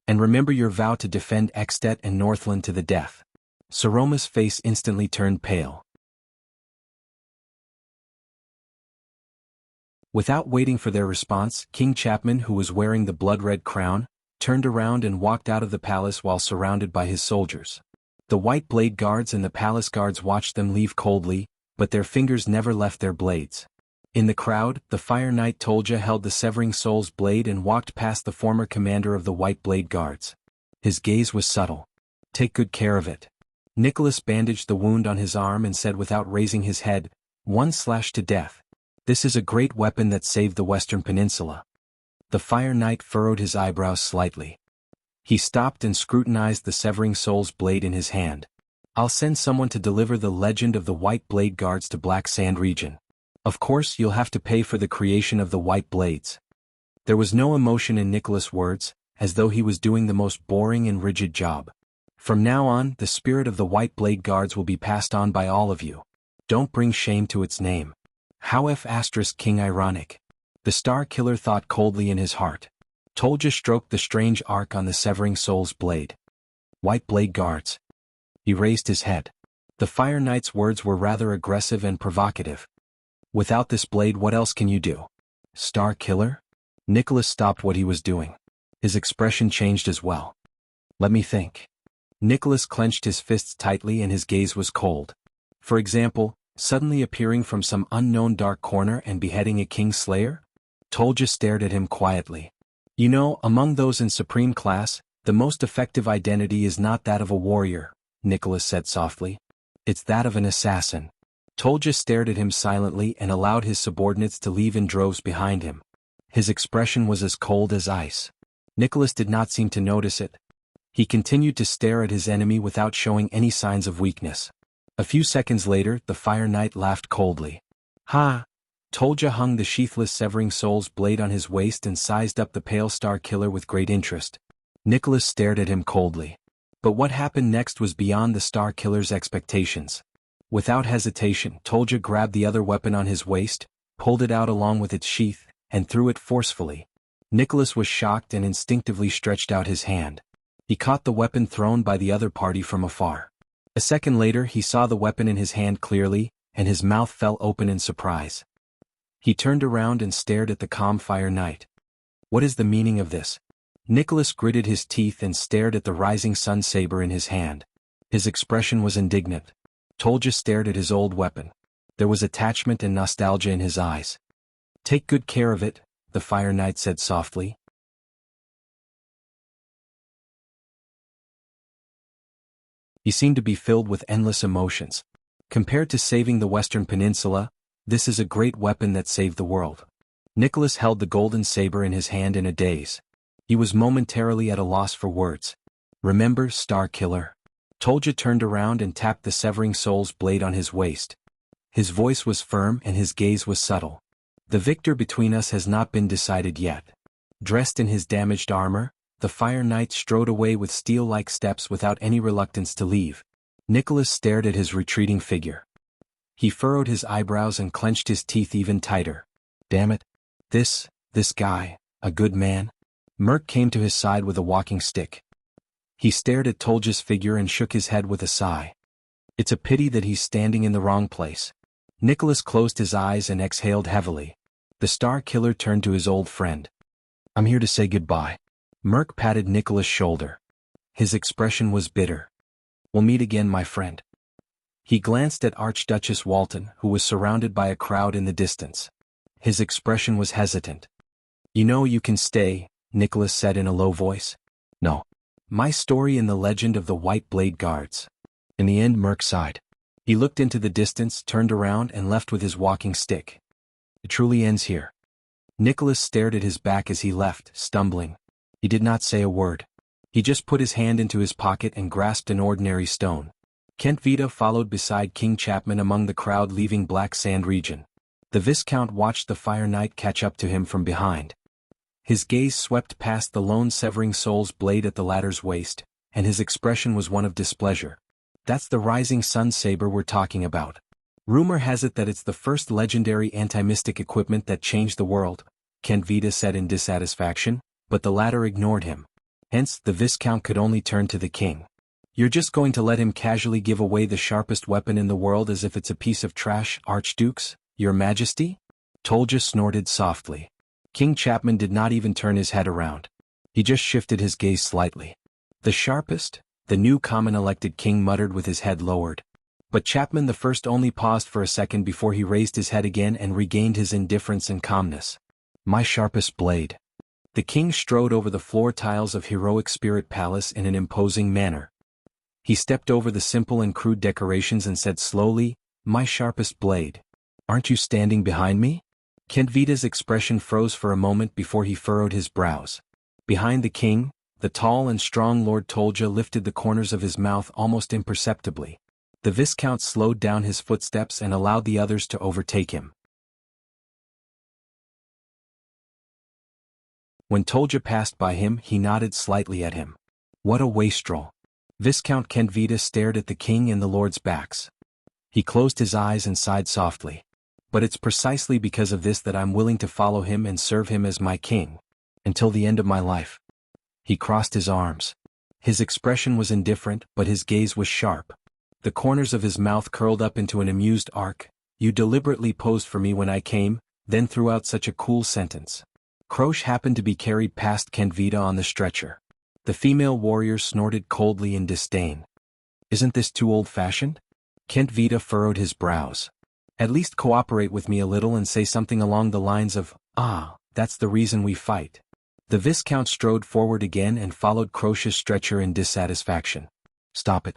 And remember your vow to defend Extet and Northland to the death. Saroma's face instantly turned pale. Without waiting for their response, King Chapman, who was wearing the blood-red crown, turned around and walked out of the palace while surrounded by his soldiers. The White Blade Guards and the palace guards watched them leave coldly, but their fingers never left their blades. In the crowd, the Fire Knight Tolja held the Severing Soul's blade and walked past the former commander of the White Blade Guards. His gaze was subtle. Take good care of it. Nicholas bandaged the wound on his arm and said without raising his head, one slash to death. This is a great weapon that saved the Western Peninsula. The Fire Knight furrowed his eyebrows slightly. He stopped and scrutinized the Severing Soul's blade in his hand. I'll send someone to deliver the legend of the White Blade Guards to Black Sand region. Of course, you'll have to pay for the creation of the White Blades. There was no emotion in Nicholas' words, as though he was doing the most boring and rigid job. From now on, the spirit of the White Blade Guards will be passed on by all of you. Don't bring shame to its name. How F*** King ironic. The Star Killer thought coldly in his heart. Tolja stroked the strange arc on the Severing Soul's blade. White Blade Guards. He raised his head. The Fire Knight's words were rather aggressive and provocative. Without this blade, what else can you do? Star Killer? Nicholas stopped what he was doing. His expression changed as well. Let me think. Nicholas clenched his fists tightly and his gaze was cold. For example, suddenly appearing from some unknown dark corner and beheading a king slayer? Tolja stared at him quietly. You know, among those in supreme class, the most effective identity is not that of a warrior, Nicholas said softly. It's that of an assassin. Tolja stared at him silently and allowed his subordinates to leave in droves behind him. His expression was as cold as ice. Nicholas did not seem to notice it. He continued to stare at his enemy without showing any signs of weakness. A few seconds later, the Fire Knight laughed coldly. Ha! Tolja hung the sheathless Severing Soul's blade on his waist and sized up the pale Star Killer with great interest. Nicholas stared at him coldly. But what happened next was beyond the Star Killer's expectations. Without hesitation, Tolja grabbed the other weapon on his waist, pulled it out along with its sheath, and threw it forcefully. Nicholas was shocked and instinctively stretched out his hand. He caught the weapon thrown by the other party from afar. A second later he saw the weapon in his hand clearly, and his mouth fell open in surprise. He turned around and stared at the calm Fire Knight. What is the meaning of this? Nicholas gritted his teeth and stared at the rising sun saber in his hand. His expression was indignant. Tolja stared at his old weapon. There was attachment and nostalgia in his eyes. Take good care of it, the Fire Knight said softly. He seemed to be filled with endless emotions. Compared to saving the Western Peninsula, this is a great weapon that saved the world. Nicholas held the golden saber in his hand in a daze. He was momentarily at a loss for words. Remember, Star Killer? Tolja turned around and tapped the Severing Soul's blade on his waist. His voice was firm and his gaze was subtle. The victor between us has not been decided yet. Dressed in his damaged armor, the Fire Knight strode away with steel-like steps without any reluctance to leave. Nicholas stared at his retreating figure. He furrowed his eyebrows and clenched his teeth even tighter. Damn it. This guy, a good man? Merc came to his side with a walking stick. He stared at Tolja's figure and shook his head with a sigh. It's a pity that he's standing in the wrong place. Nicholas closed his eyes and exhaled heavily. The Star Killer turned to his old friend. I'm here to say goodbye. Merc patted Nicholas' shoulder. His expression was bitter. We'll meet again, my friend. He glanced at Archduchess Walton, who was surrounded by a crowd in the distance. His expression was hesitant. You know you can stay, Nicholas said in a low voice. No. My story in the legend of the White Blade Guards. In the end, Merc sighed. He looked into the distance, turned around and left with his walking stick. It truly ends here. Nicholas stared at his back as he left, stumbling. He did not say a word. He just put his hand into his pocket and grasped an ordinary stone. Kent Vita followed beside King Chapman among the crowd leaving Black Sand region. The Viscount watched the Fire Knight catch up to him from behind. His gaze swept past the lone severing soul's blade at the latter's waist, and his expression was one of displeasure. That's the Rising Sun saber we're talking about. Rumor has it that it's the first legendary anti-mystic equipment that changed the world, Kent Vita said in dissatisfaction, but the latter ignored him. Hence, the Viscount could only turn to the king. You're just going to let him casually give away the sharpest weapon in the world as if it's a piece of trash, Archdukes, your majesty? Tolja snorted softly. King Chapman did not even turn his head around. He just shifted his gaze slightly. The sharpest? The new common-elected king muttered with his head lowered. But Chapman the First only paused for a second before he raised his head again and regained his indifference and calmness. My sharpest blade. The king strode over the floor tiles of Heroic Spirit Palace in an imposing manner. He stepped over the simple and crude decorations and said slowly, My sharpest blade. Aren't you standing behind me? Kent Vita's expression froze for a moment before he furrowed his brows. Behind the king, the tall and strong Lord Tolja lifted the corners of his mouth almost imperceptibly. The Viscount slowed down his footsteps and allowed the others to overtake him. When Tolja passed by him, he nodded slightly at him. What a wastrel. Viscount Kent Vita stared at the king and the lord's backs. He closed his eyes and sighed softly. But it's precisely because of this that I'm willing to follow him and serve him as my king. Until the end of my life. He crossed his arms. His expression was indifferent, but his gaze was sharp. The corners of his mouth curled up into an amused arc. You deliberately posed for me when I came, then threw out such a cool sentence. Croche happened to be carried past Kent Vita on the stretcher. The female warrior snorted coldly in disdain. Isn't this too old-fashioned? Kent Vita furrowed his brows. At least cooperate with me a little and say something along the lines of, that's the reason we fight. The Viscount strode forward again and followed Croche's stretcher in dissatisfaction. Stop it.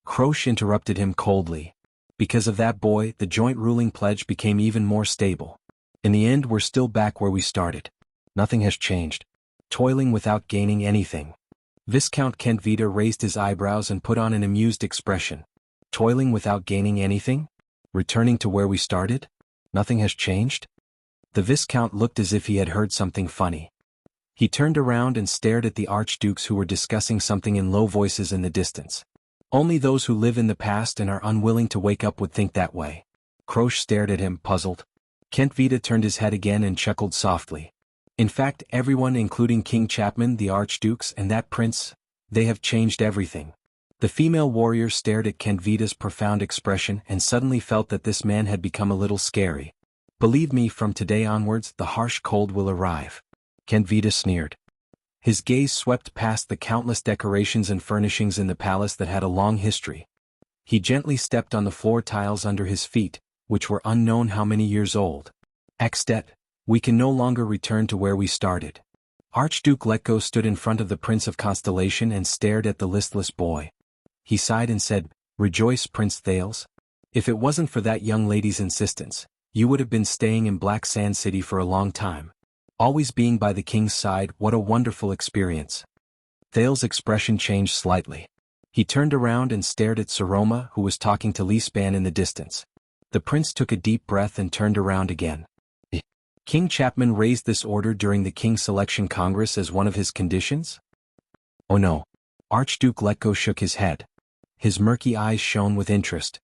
Croche interrupted him coldly. Because of that boy, the joint ruling pledge became even more stable. In the end, we're still back where we started. Nothing has changed. Toiling without gaining anything. Viscount Kent Vita raised his eyebrows and put on an amused expression. Toiling without gaining anything? Returning to where we started? Nothing has changed? The Viscount looked as if he had heard something funny. He turned around and stared at the archdukes who were discussing something in low voices in the distance. Only those who live in the past and are unwilling to wake up would think that way. Croche stared at him, puzzled. Kent Vita turned his head again and chuckled softly. In fact, everyone including King Chapman, the archdukes, and that prince, they have changed everything. The female warrior stared at Kent Vita's profound expression and suddenly felt that this man had become a little scary. Believe me, from today onwards, the harsh cold will arrive. Kent Vita sneered. His gaze swept past the countless decorations and furnishings in the palace that had a long history. He gently stepped on the floor tiles under his feet, which were unknown how many years old. Extet, we can no longer return to where we started. Archduke Letko stood in front of the Prince of Constellation and stared at the listless boy. He sighed and said, Rejoice, Prince Thales. If it wasn't for that young lady's insistence, you would have been staying in Black Sand City for a long time. Always being by the king's side, what a wonderful experience. Thales' expression changed slightly. He turned around and stared at Saroma, who was talking to Leespan in the distance. The prince took a deep breath and turned around again. King Chapman raised this order during the King's Selection Congress as one of his conditions? Oh no. Archduke Letko shook his head. His murky eyes shone with interest.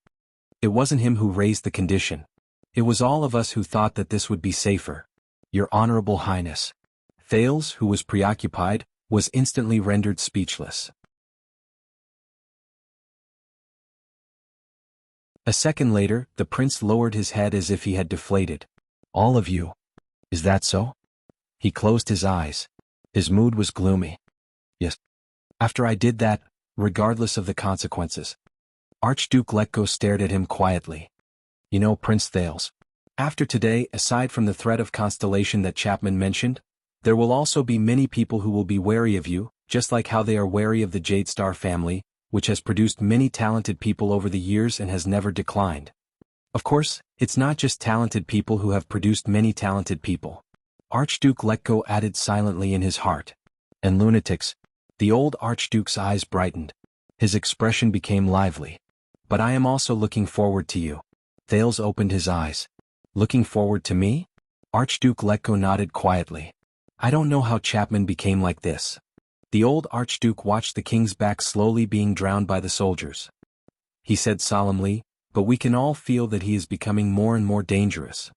It wasn't him who raised the condition. It was all of us who thought that this would be safer. Your Honorable Highness. Thales, who was preoccupied, was instantly rendered speechless. A second later, the prince lowered his head as if he had deflated. All of you. Is that so? He closed his eyes. His mood was gloomy. Yes. After I did that, regardless of the consequences. Archduke Letko stared at him quietly. You know, Prince Thales. After today, aside from the threat of Constellation that Chapman mentioned, there will also be many people who will be wary of you, just like how they are wary of the Jade Star family, which has produced many talented people over the years and has never declined. Of course, it's not just talented people who have produced many talented people. Archduke Letko added silently in his heart. And lunatics. The old Archduke's eyes brightened. His expression became lively. But I am also looking forward to you. Thales opened his eyes. Looking forward to me? Archduke Letko nodded quietly. I don't know how Chapman became like this. The old Archduke watched the king's back slowly being drowned by the soldiers. He said solemnly, but we can all feel that he is becoming more and more dangerous.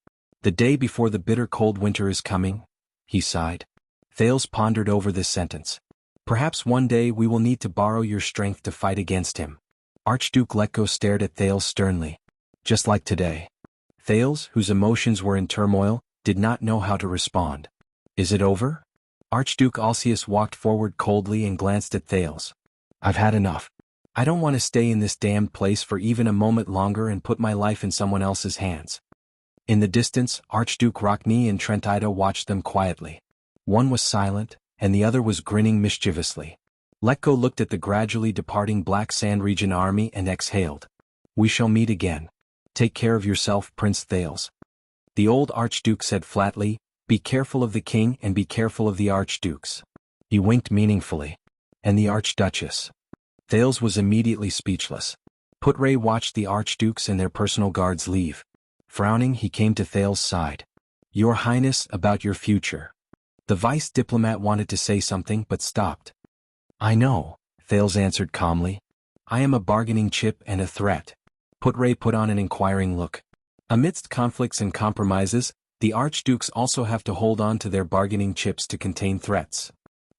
The day before the bitter cold winter is coming, he sighed. Thales pondered over this sentence. Perhaps one day we will need to borrow your strength to fight against him. Archduke Letko stared at Thales sternly. Just like today. Thales, whose emotions were in turmoil, did not know how to respond. Is it over? Archduke Alcius walked forward coldly and glanced at Thales. I've had enough. I don't want to stay in this damned place for even a moment longer and put my life in someone else's hands. In the distance, Archduke Rockney and Trentida watched them quietly. One was silent, and the other was grinning mischievously. Letko looked at the gradually departing Black Sand Region army and exhaled. We shall meet again. Take care of yourself, Prince Thales. The old Archduke said flatly, be careful of the king and be careful of the Archdukes. He winked meaningfully. And the Archduchess. Thales was immediately speechless. Putre watched the Archdukes and their personal guards leave. Frowning, he came to Thales' side. Your Highness, about your future. The vice diplomat wanted to say something but stopped. I know, Thales answered calmly. I am a bargaining chip and a threat. Putre put on an inquiring look. Amidst conflicts and compromises, the Archdukes also have to hold on to their bargaining chips to contain threats.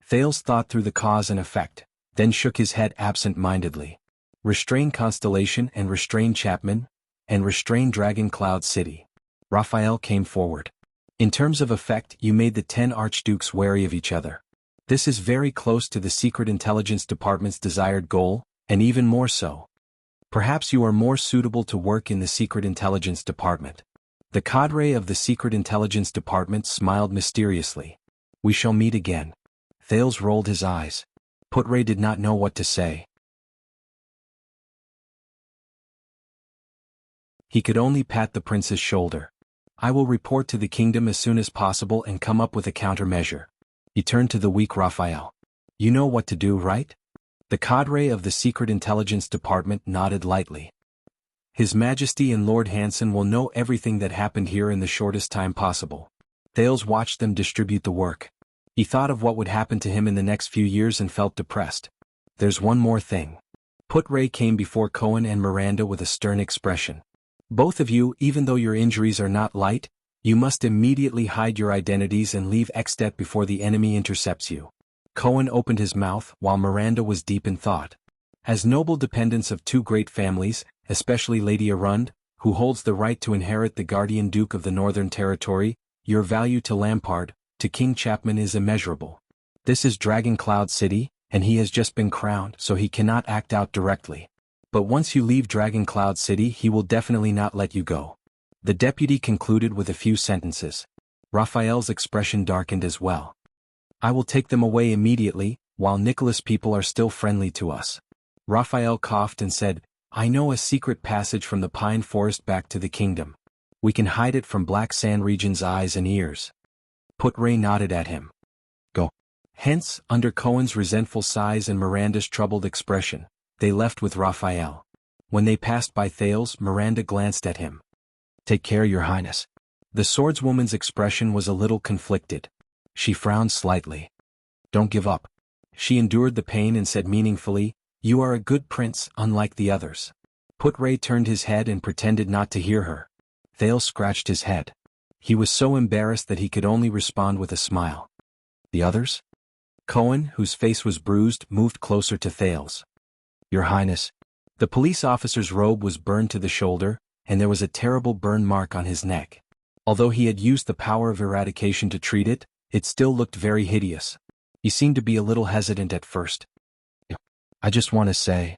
Thales thought through the cause and effect, then shook his head absent-mindedly. Restrain Constellation and restrain Chapman, and restrain Dragon Cloud City. Raphael came forward. In terms of effect, you made the 10 Archdukes wary of each other. This is very close to the Secret Intelligence Department's desired goal, and even more so. Perhaps you are more suitable to work in the Secret Intelligence Department. The cadre of the Secret Intelligence Department smiled mysteriously. We shall meet again. Thales rolled his eyes. Putre did not know what to say. He could only pat the prince's shoulder. I will report to the kingdom as soon as possible and come up with a countermeasure. He turned to the weak Raphael. You know what to do, right? The cadre of the Secret Intelligence Department nodded lightly. His Majesty and Lord Hanson will know everything that happened here in the shortest time possible. Thales watched them distribute the work. He thought of what would happen to him in the next few years and felt depressed. There's one more thing. Putre came before Cohen and Miranda with a stern expression. Both of you, even though your injuries are not light, you must immediately hide your identities and leave Extet before the enemy intercepts you. Cohen opened his mouth while Miranda was deep in thought. As noble dependents of two great families, especially Lady Arund, who holds the right to inherit the Guardian Duke of the Northern Territory, your value to Lampard, to King Chapman is immeasurable. This is Dragon Cloud City, and he has just been crowned, so he cannot act out directly. But once you leave Dragon Cloud City, he will definitely not let you go. The deputy concluded with a few sentences. Raphael's expression darkened as well. I will take them away immediately, while Nicholas' people are still friendly to us. Raphael coughed and said, I know a secret passage from the pine forest back to the kingdom. We can hide it from Black Sand Region's eyes and ears. Putre nodded at him. Go. Hence, under Cohen's resentful sighs and Miranda's troubled expression, they left with Raphael. When they passed by Thales, Miranda glanced at him. Take care, Your Highness. The swordswoman's expression was a little conflicted. She frowned slightly. Don't give up. She endured the pain and said meaningfully, You are a good prince, unlike the others. Put-Ray turned his head and pretended not to hear her. Thales scratched his head. He was so embarrassed that he could only respond with a smile. The others? Cohen, whose face was bruised, moved closer to Thales. Your Highness. The police officer's robe was burned to the shoulder, and there was a terrible burn mark on his neck. Although he had used the power of eradication to treat it, it still looked very hideous. He seemed to be a little hesitant at first. I just want to say.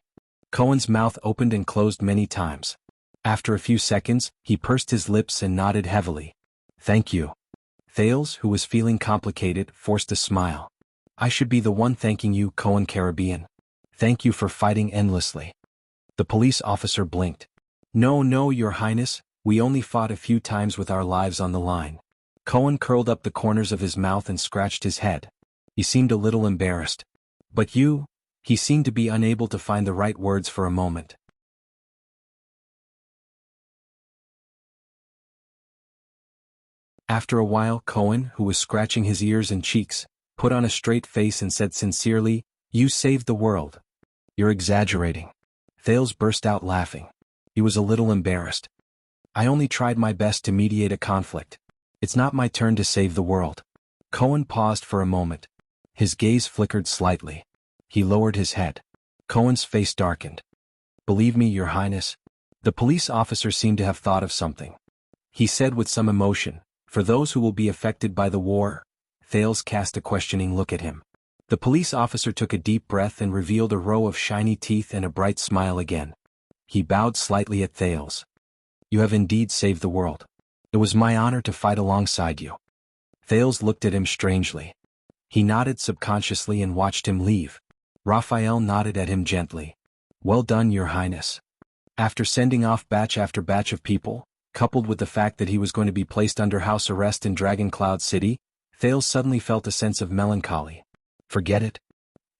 Cohen's mouth opened and closed many times. After a few seconds, he pursed his lips and nodded heavily. Thank you. Thales, who was feeling complicated, forced a smile. I should be the one thanking you, Cohen Caribbean. Thank you for fighting endlessly. The police officer blinked. No, Your Highness, we only fought a few times with our lives on the line. Cohen curled up the corners of his mouth and scratched his head. He seemed a little embarrassed. But you? He seemed to be unable to find the right words for a moment. After a while, Cohen, who was scratching his ears and cheeks, put on a straight face and said sincerely, You saved the world. You're exaggerating. Thales burst out laughing. He was a little embarrassed. I only tried my best to mediate a conflict. It's not my turn to save the world. Cohen paused for a moment. His gaze flickered slightly. He lowered his head. Cohen's face darkened. Believe me, Your Highness. The police officer seemed to have thought of something. He said with some emotion, For those who will be affected by the war. Thales cast a questioning look at him. The police officer took a deep breath and revealed a row of shiny teeth and a bright smile again. He bowed slightly at Thales. You have indeed saved the world. It was my honor to fight alongside you. Thales looked at him strangely. He nodded subconsciously and watched him leave. Raphael nodded at him gently. Well done, Your Highness. After sending off batch after batch of people, coupled with the fact that he was going to be placed under house arrest in Dragon Cloud City, Thales suddenly felt a sense of melancholy. Forget it.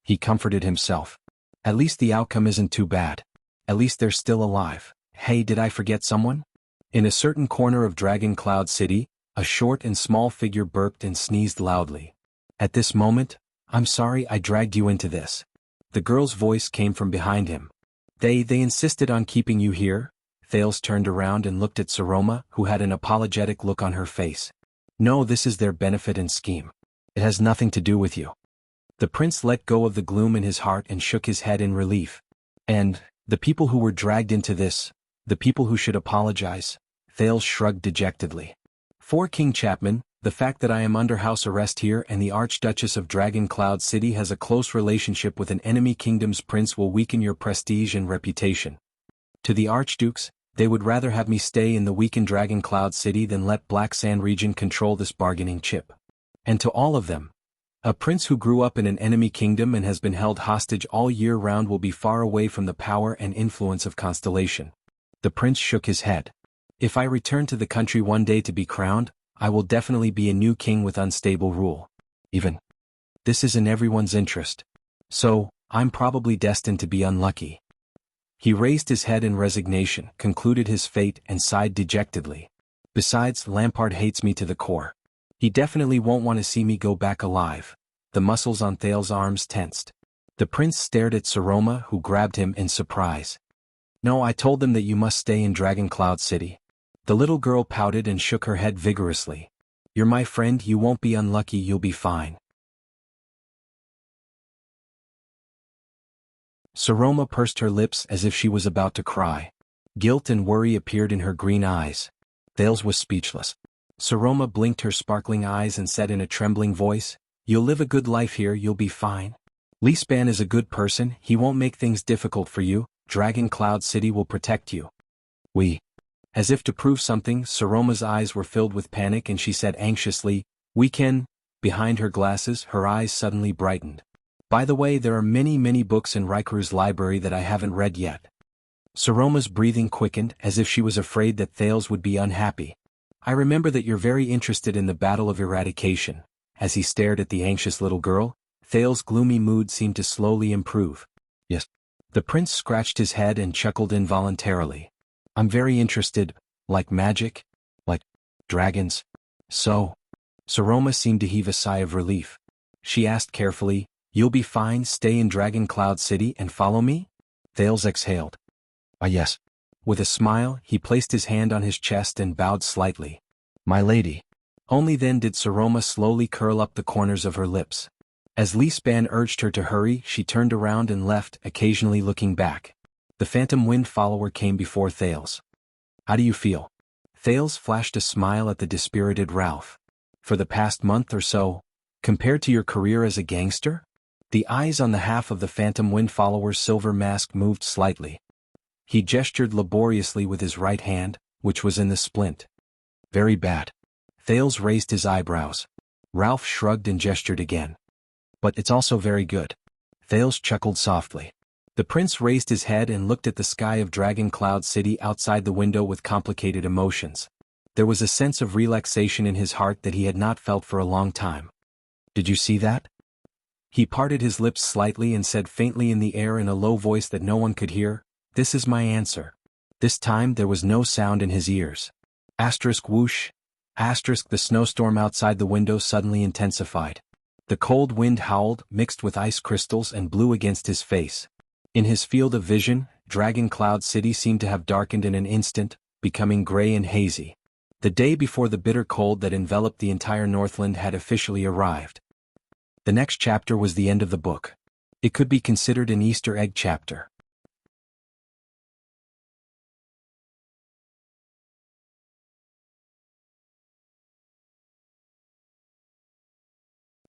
He comforted himself. At least the outcome isn't too bad. At least they're still alive. Hey, did I forget someone? In a certain corner of Dragon Cloud City, a short and small figure burped and sneezed loudly. At this moment, I'm sorry I dragged you into this. The girl's voice came from behind him. They insisted on keeping you here? Thales turned around and looked at Saroma, who had an apologetic look on her face. No, this is their benefit and scheme. It has nothing to do with you. The prince let go of the gloom in his heart and shook his head in relief. And, the people who were dragged into this, the people who should apologize, Thales shrugged dejectedly. For King Chapman, the fact that I am under house arrest here and the Archduchess of Dragon Cloud City has a close relationship with an enemy kingdom's prince will weaken your prestige and reputation. To the Archdukes, they would rather have me stay in the weakened Dragon Cloud City than let Black Sand region control this bargaining chip. And to all of them, a prince who grew up in an enemy kingdom and has been held hostage all year round will be far away from the power and influence of Constellation. The prince shook his head. If I return to the country one day to be crowned, I will definitely be a new king with unstable rule. This is in everyone's interest. So, I'm probably destined to be unlucky. He raised his head in resignation, concluded his fate and sighed dejectedly. Besides, Lampard hates me to the core. He definitely won't want to see me go back alive. The muscles on Thales' arms tensed. The prince stared at Saroma, who grabbed him in surprise. No, I told them that you must stay in Dragon Cloud City. The little girl pouted and shook her head vigorously. You're my friend, you won't be unlucky, you'll be fine. Saroma pursed her lips as if she was about to cry. Guilt and worry appeared in her green eyes. Thales was speechless. Saroma blinked her sparkling eyes and said in a trembling voice, You'll live a good life here, you'll be fine. Leespan is a good person, he won't make things difficult for you, Dragon Cloud City will protect you. As if to prove something, Saroma's eyes were filled with panic and she said anxiously, We can. Behind her glasses, her eyes suddenly brightened. By the way, there are many books in Rikuru's library that I haven't read yet. Saroma's breathing quickened as if she was afraid that Thales would be unhappy. I remember that you're very interested in the Battle of Eradication. As he stared at the anxious little girl, Thales' gloomy mood seemed to slowly improve. Yes. The prince scratched his head and chuckled involuntarily. I'm very interested, like magic? Like dragons? So? Saroma seemed to heave a sigh of relief. She asked carefully, You'll be fine, stay in Dragon Cloud City and follow me? Thales exhaled. Yes. With a smile, he placed his hand on his chest and bowed slightly. "My lady." Only then did Saroma slowly curl up the corners of her lips. As Li Span urged her to hurry, she turned around and left, occasionally looking back. The phantom wind follower came before Thales. "How do you feel?" Thales flashed a smile at the dispirited Ralph. "For the past month or so, compared to your career as a gangster?" The eyes on the half of the phantom wind follower's silver mask moved slightly. He gestured laboriously with his right hand, which was in the splint. "Very bad." Thales raised his eyebrows. Ralph shrugged and gestured again. "But it's also very good." Thales chuckled softly. The prince raised his head and looked at the sky of Dragon Cloud City outside the window with complicated emotions. There was a sense of relaxation in his heart that he had not felt for a long time. "Did you see that?" He parted his lips slightly and said faintly in the air in a low voice that no one could hear, "This is my answer." This time there was no sound in his ears. Whoosh. The snowstorm outside the window suddenly intensified. The cold wind howled, mixed with ice crystals, and blew against his face. In his field of vision, Dragon Cloud City seemed to have darkened in an instant, becoming gray and hazy. The day before the bitter cold that enveloped the entire Northland had officially arrived. The next chapter was the end of the book. It could be considered an Easter egg chapter.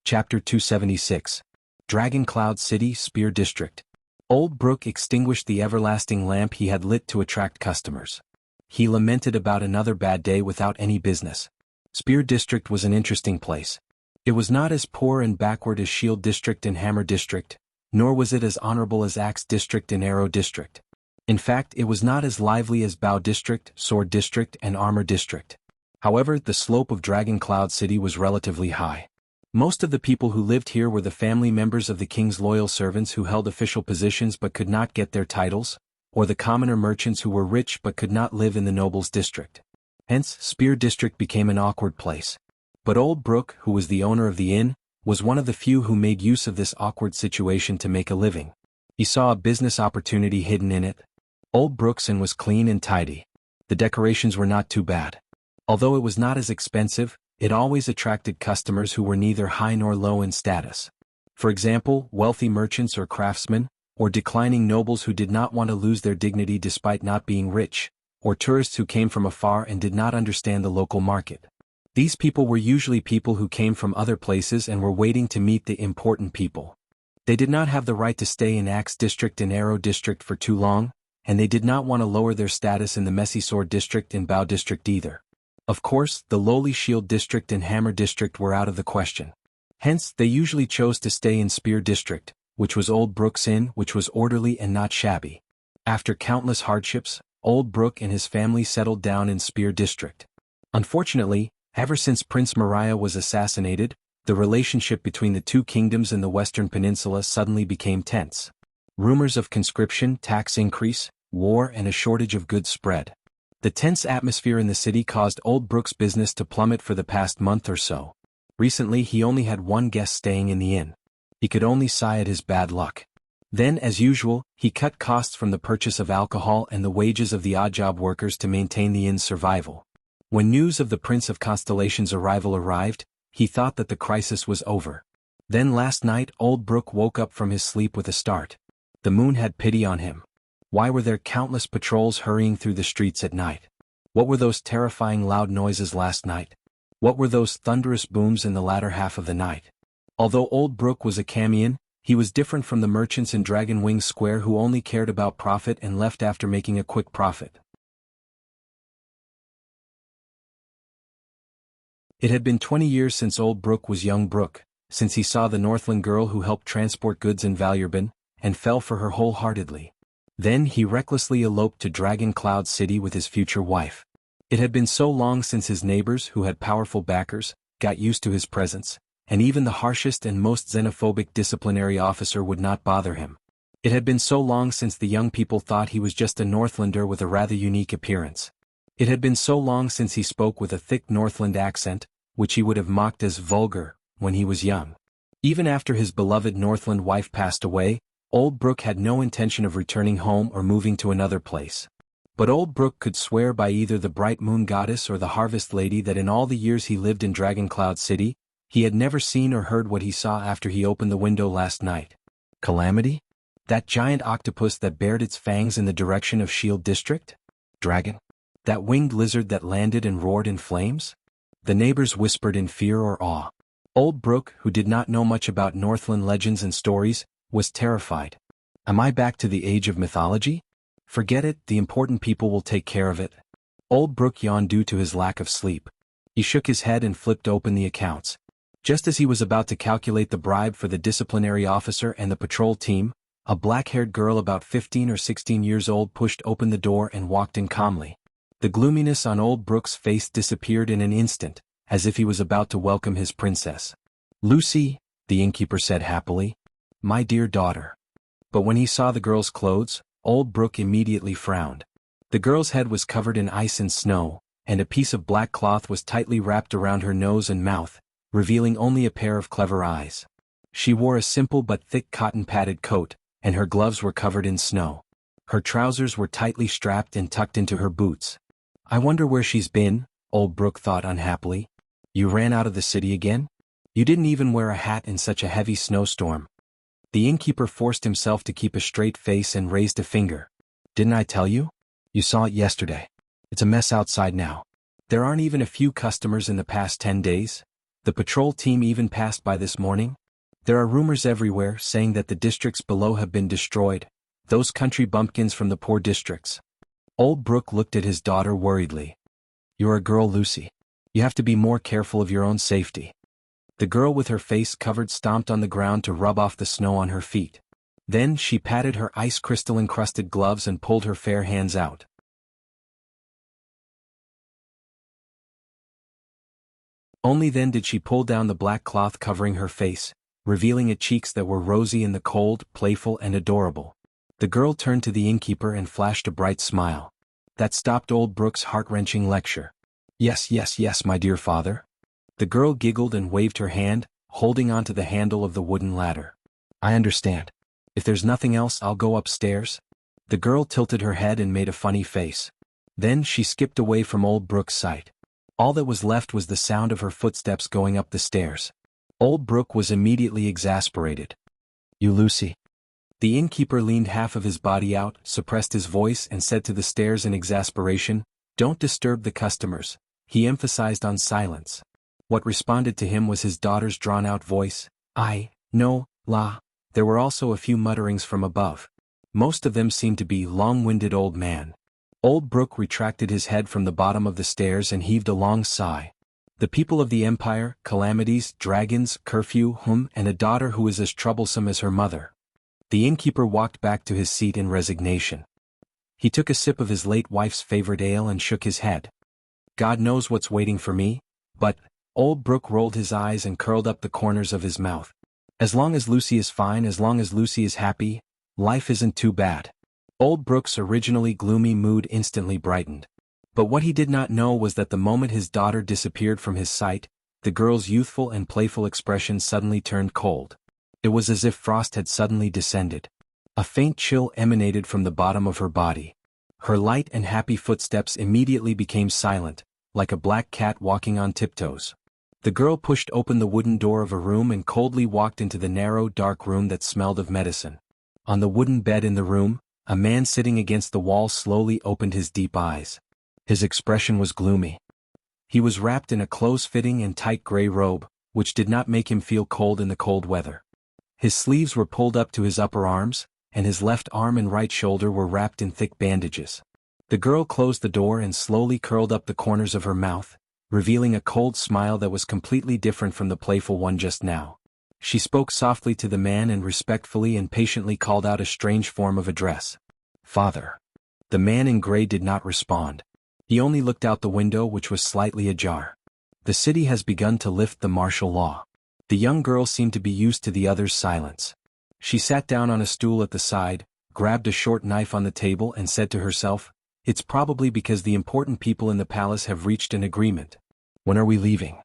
Chapter 276. Dragon Cloud City, Spear District. Old Brook extinguished the everlasting lamp he had lit to attract customers. He lamented about another bad day without any business. Spear District was an interesting place. It was not as poor and backward as Shield District and Hammer District, nor was it as honorable as Axe District and Arrow District. In fact, it was not as lively as Bow District, Sword District, and Armor District. However, the slope of Dragon Cloud City was relatively high. Most of the people who lived here were the family members of the king's loyal servants who held official positions but could not get their titles, or the commoner merchants who were rich but could not live in the nobles' district. Hence, Spear District became an awkward place. But Old Brook, who was the owner of the inn, was one of the few who made use of this awkward situation to make a living. He saw a business opportunity hidden in it. Old Brook's inn was clean and tidy. The decorations were not too bad. Although it was not as expensive, it always attracted customers who were neither high nor low in status. For example, wealthy merchants or craftsmen, or declining nobles who did not want to lose their dignity despite not being rich, or tourists who came from afar and did not understand the local market. These people were usually people who came from other places and were waiting to meet the important people. They did not have the right to stay in Axe District and Arrow District for too long, and they did not want to lower their status in the messy Sword District and Bow District either. Of course, the lowly Shield District and Hammer District were out of the question. Hence, they usually chose to stay in Spear District, which was Old Brook's inn, which was orderly and not shabby. After countless hardships, Old Brook and his family settled down in Spear District. Unfortunately, ever since Prince Mariah was assassinated, the relationship between the two kingdoms in the Western Peninsula suddenly became tense. Rumors of conscription, tax increase, war, and a shortage of goods spread. The tense atmosphere in the city caused Old Brook's business to plummet for the past month or so. Recently he only had one guest staying in the inn. He could only sigh at his bad luck. Then, as usual, he cut costs from the purchase of alcohol and the wages of the odd-job workers to maintain the inn's survival. When news of the Prince of Constellation's arrival arrived, he thought that the crisis was over. Then last night Old Brook woke up from his sleep with a start. The moon had pity on him. Why were there countless patrols hurrying through the streets at night? What were those terrifying loud noises last night? What were those thunderous booms in the latter half of the night? Although Old Brook was a Camion, he was different from the merchants in Dragon Wing Square who only cared about profit and left after making a quick profit. It had been 20 years since Old Brook was young Brook, since he saw the Northland girl who helped transport goods in Valurbin, and fell for her wholeheartedly. Then he recklessly eloped to Dragon Cloud City with his future wife. It had been so long since his neighbors, who had powerful backers, got used to his presence, and even the harshest and most xenophobic disciplinary officer would not bother him. It had been so long since the young people thought he was just a Northlander with a rather unique appearance. It had been so long since he spoke with a thick Northland accent, which he would have mocked as vulgar, when he was young. Even after his beloved Northland wife passed away, Old Brook had no intention of returning home or moving to another place. But old Brook could swear by either the bright moon goddess or the harvest lady that in all the years he lived in Dragon Cloud City, he had never seen or heard what he saw after he opened the window last night. Calamity? That giant octopus that bared its fangs in the direction of Shield District? Dragon? That winged lizard that landed and roared in flames? The neighbors whispered in fear or awe. Old Brook, who did not know much about Northland legends and stories, was terrified. Am I back to the age of mythology? Forget it, the important people will take care of it. Old Brook yawned due to his lack of sleep. He shook his head and flipped open the accounts. Just as he was about to calculate the bribe for the disciplinary officer and the patrol team, a black-haired girl about 15 or 16 years old pushed open the door and walked in calmly. The gloominess on old Brook's face disappeared in an instant, as if he was about to welcome his princess. "Lucy," the innkeeper said happily. "My dear daughter." But when he saw the girl's clothes, old Brook immediately frowned. The girl's head was covered in ice and snow, and a piece of black cloth was tightly wrapped around her nose and mouth, revealing only a pair of clever eyes. She wore a simple but thick cotton-padded coat, and her gloves were covered in snow. Her trousers were tightly strapped and tucked into her boots. "I wonder where she's been," old Brook thought unhappily. "You ran out of the city again? You didn't even wear a hat in such a heavy snowstorm." The innkeeper forced himself to keep a straight face and raised a finger. "Didn't I tell you? You saw it yesterday. It's a mess outside now. There aren't even a few customers in the past 10 days. The patrol team even passed by this morning. There are rumors everywhere saying that the districts below have been destroyed, those country bumpkins from the poor districts." Old Brook looked at his daughter worriedly. "You're a girl, Lucy. You have to be more careful of your own safety." The girl with her face covered stomped on the ground to rub off the snow on her feet. Then she patted her ice crystal-encrusted gloves and pulled her fair hands out. Only then did she pull down the black cloth covering her face, revealing its cheeks that were rosy in the cold, playful and adorable. The girl turned to the innkeeper and flashed a bright smile. That stopped old Brook's heart-wrenching lecture. "Yes, yes, yes, my dear father." The girl giggled and waved her hand, holding onto the handle of the wooden ladder. "I understand. If there's nothing else, I'll go upstairs." The girl tilted her head and made a funny face. Then she skipped away from old Brook's sight. All that was left was the sound of her footsteps going up the stairs. Old Brook was immediately exasperated. "You Lucy." The innkeeper leaned half of his body out, suppressed his voice and said to the stairs in exasperation, "Don't disturb the customers." He emphasized on silence. What responded to him was his daughter's drawn-out voice, "No, la." There were also a few mutterings from above. Most of them seemed to be long-winded old man. Old Brook retracted his head from the bottom of the stairs and heaved a long sigh. The people of the Empire, calamities, dragons, curfew, and a daughter who is as troublesome as her mother. The innkeeper walked back to his seat in resignation. He took a sip of his late wife's favorite ale and shook his head. "God knows what's waiting for me, but..." Old Brook rolled his eyes and curled up the corners of his mouth. "As long as Lucy is fine, as long as Lucy is happy, life isn't too bad." Old Brook's originally gloomy mood instantly brightened. But what he did not know was that the moment his daughter disappeared from his sight, the girl's youthful and playful expression suddenly turned cold. It was as if frost had suddenly descended. A faint chill emanated from the bottom of her body. Her light and happy footsteps immediately became silent, like a black cat walking on tiptoes. The girl pushed open the wooden door of a room and coldly walked into the narrow, dark room that smelled of medicine. On the wooden bed in the room, a man sitting against the wall slowly opened his deep eyes. His expression was gloomy. He was wrapped in a close-fitting and tight gray robe, which did not make him feel cold in the cold weather. His sleeves were pulled up to his upper arms, and his left arm and right shoulder were wrapped in thick bandages. The girl closed the door and slowly curled up the corners of her mouth, revealing a cold smile that was completely different from the playful one just now. She spoke softly to the man and respectfully and patiently called out a strange form of address. "Father." The man in gray did not respond. He only looked out the window, which was slightly ajar. The city has begun to lift the martial law. The young girl seemed to be used to the other's silence. She sat down on a stool at the side, grabbed a short knife on the table and said to herself, "It's probably because the important people in the palace have reached an agreement. When are we leaving?"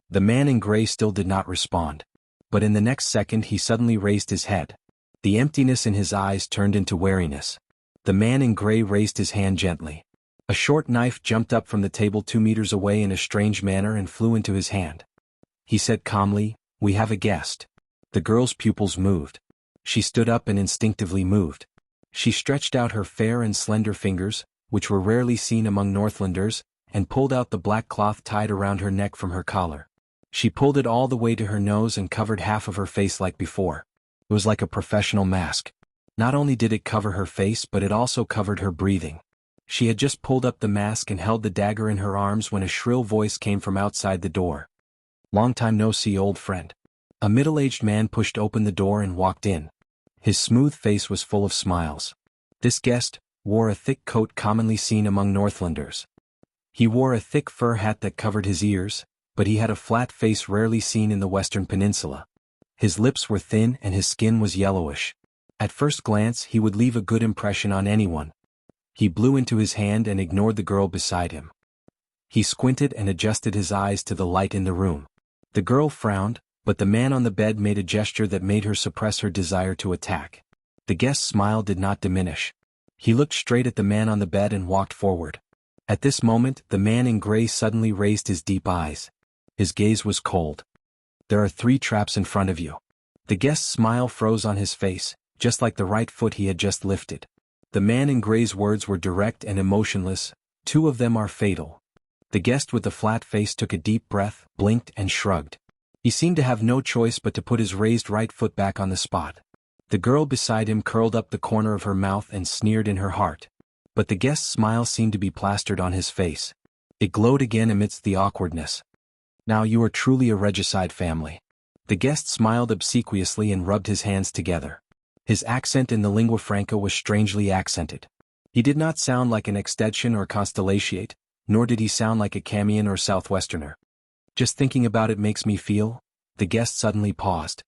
The man in gray still did not respond. But in the next second he suddenly raised his head. The emptiness in his eyes turned into wariness. The man in gray raised his hand gently. A short knife jumped up from the table 2 meters away in a strange manner and flew into his hand. He said calmly, "We have a guest." The girl's pupils moved. She stood up and instinctively moved. She stretched out her fair and slender fingers, which were rarely seen among Northlanders, and pulled out the black cloth tied around her neck from her collar. She pulled it all the way to her nose and covered half of her face like before. It was like a professional mask. Not only did it cover her face but it also covered her breathing. She had just pulled up the mask and held the dagger in her arms when a shrill voice came from outside the door. "Long time no see, old friend." A middle-aged man pushed open the door and walked in. His smooth face was full of smiles. This guest wore a thick coat commonly seen among Northlanders. He wore a thick fur hat that covered his ears, but he had a flat face rarely seen in the Western Peninsula. His lips were thin and his skin was yellowish. At first glance he would leave a good impression on anyone. He blew into his hand and ignored the girl beside him. He squinted and adjusted his eyes to the light in the room. The girl frowned, but the man on the bed made a gesture that made her suppress her desire to attack. The guest's smile did not diminish. He looked straight at the man on the bed and walked forward. At this moment, the man in gray suddenly raised his deep eyes. His gaze was cold. "There are 3 traps in front of you." The guest's smile froze on his face, just like the right foot he had just lifted. The man in gray's words were direct and emotionless. 2 of them are fatal." The guest with the flat face took a deep breath, blinked and shrugged. He seemed to have no choice but to put his raised right foot back on the spot. The girl beside him curled up the corner of her mouth and sneered in her heart. But the guest's smile seemed to be plastered on his face. It glowed again amidst the awkwardness. "Now you are truly a regicide family." The guest smiled obsequiously and rubbed his hands together. His accent in the lingua franca was strangely accented. He did not sound like an extension or constellatiate, nor did he sound like a Camian or Southwesterner. "Just thinking about it makes me feel..." The guest suddenly paused.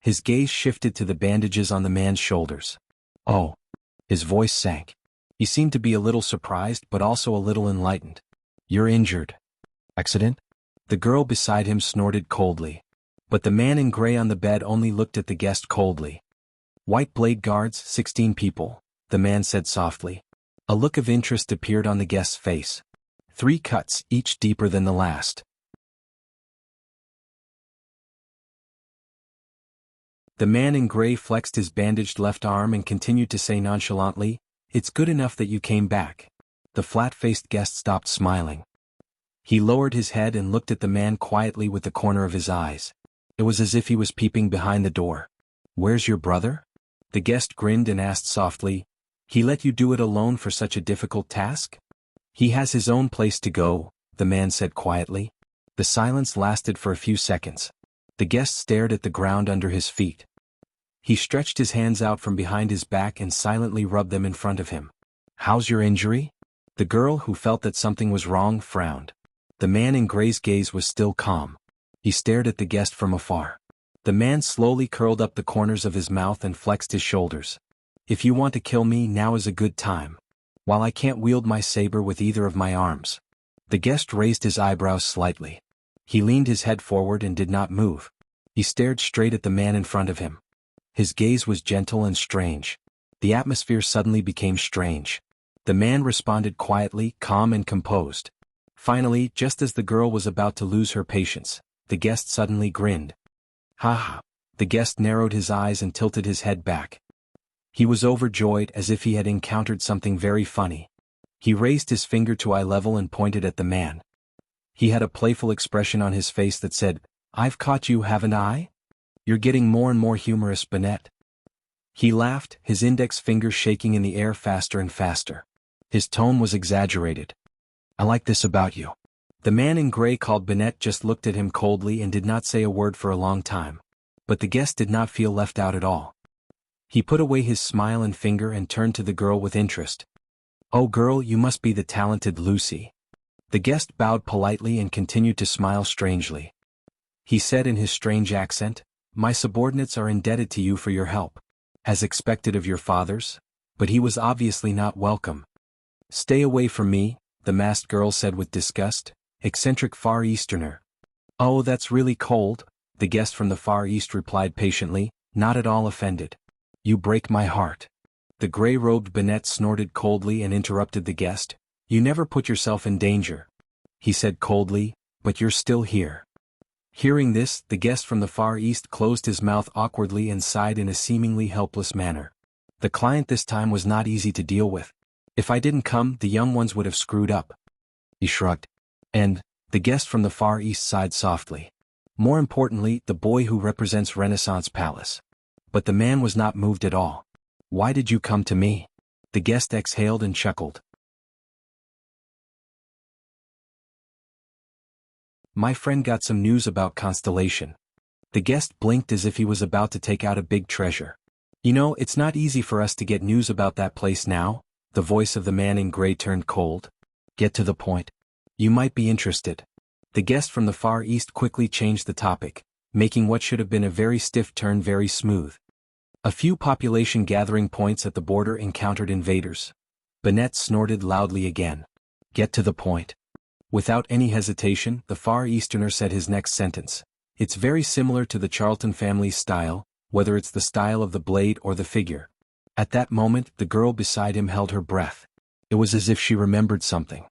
His gaze shifted to the bandages on the man's shoulders. "Oh." His voice sank. He seemed to be a little surprised but also a little enlightened. "You're injured." "Accident?" The girl beside him snorted coldly. But the man in gray on the bed only looked at the guest coldly. "White blade guards, 16 people," the man said softly. A look of interest appeared on the guest's face. 3 cuts, each deeper than the last. The man in gray flexed his bandaged left arm and continued to say nonchalantly, "It's good enough that you came back." The flat-faced guest stopped smiling. He lowered his head and looked at the man quietly with the corner of his eyes. It was as if he was peeping behind the door. "Where's your brother?" The guest grinned and asked softly, "He let you do it alone for such a difficult task?" "He has his own place to go," the man said quietly. The silence lasted for a few seconds. The guest stared at the ground under his feet. He stretched his hands out from behind his back and silently rubbed them in front of him. "How's your injury?" The girl, who felt that something was wrong, frowned. The man in gray's gaze was still calm. He stared at the guest from afar. The man slowly curled up the corners of his mouth and flexed his shoulders. "If you want to kill me, now is a good time. While I can't wield my saber with either of my arms." The guest raised his eyebrows slightly. He leaned his head forward and did not move. He stared straight at the man in front of him. His gaze was gentle and strange. The atmosphere suddenly became strange. The man responded quietly, calm and composed. Finally, just as the girl was about to lose her patience, the guest suddenly grinned. "Ha ha." The guest narrowed his eyes and tilted his head back. He was overjoyed, as if he had encountered something very funny. He raised his finger to eye level and pointed at the man. He had a playful expression on his face that said, "I've caught you, haven't I? You're getting more and more humorous, Bennett." He laughed, his index finger shaking in the air faster and faster. His tone was exaggerated. "I like this about you." The man in gray called Bennett just looked at him coldly and did not say a word for a long time. But the guest did not feel left out at all. He put away his smile and finger and turned to the girl with interest. "Oh girl, you must be the talented Lucy." The guest bowed politely and continued to smile strangely. He said in his strange accent, "My subordinates are indebted to you for your help. As expected of your fathers." But he was obviously not welcome. "Stay away from me," the masked girl said with disgust. "Eccentric Far Easterner." "Oh, that's really cold," the guest from the Far East replied patiently, not at all offended. You break my heart. The gray-robed Bennett snorted coldly and interrupted the guest. You never put yourself in danger. He said coldly, but you're still here. Hearing this, the guest from the Far East closed his mouth awkwardly and sighed in a seemingly helpless manner. The client this time was not easy to deal with. If I didn't come, the young ones would have screwed up. He shrugged. And, the guest from the Far East sighed softly. More importantly, the boy who represents Renaissance Palace. But the man was not moved at all. Why did you come to me? The guest exhaled and chuckled. My friend got some news about Constellation. The guest blinked as if he was about to take out a big treasure. You know, it's not easy for us to get news about that place now. The voice of the man in gray turned cold. Get to the point. You might be interested. The guest from the Far East quickly changed the topic, making what should have been a very stiff turn very smooth. A few population gathering points at the border encountered invaders. Bennett snorted loudly again. Get to the point. Without any hesitation, the Far Easterner said his next sentence. It's very similar to the Charlton family's style, whether it's the style of the blade or the figure. At that moment, the girl beside him held her breath. It was as if she remembered something.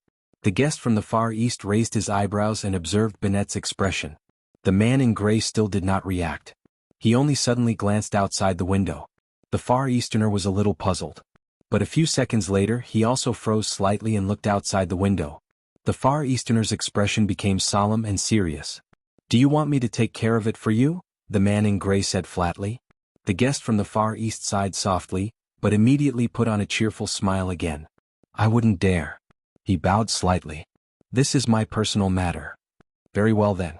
The guest from the Far East raised his eyebrows and observed Bennett's expression. The man in gray still did not react. He only suddenly glanced outside the window. The Far Easterner was a little puzzled. But a few seconds later, he also froze slightly and looked outside the window. The Far Easterner's expression became solemn and serious. Do you want me to take care of it for you? The man in gray said flatly. The guest from the Far East sighed softly, but immediately put on a cheerful smile again. I wouldn't dare. He bowed slightly. This is my personal matter. Very well then.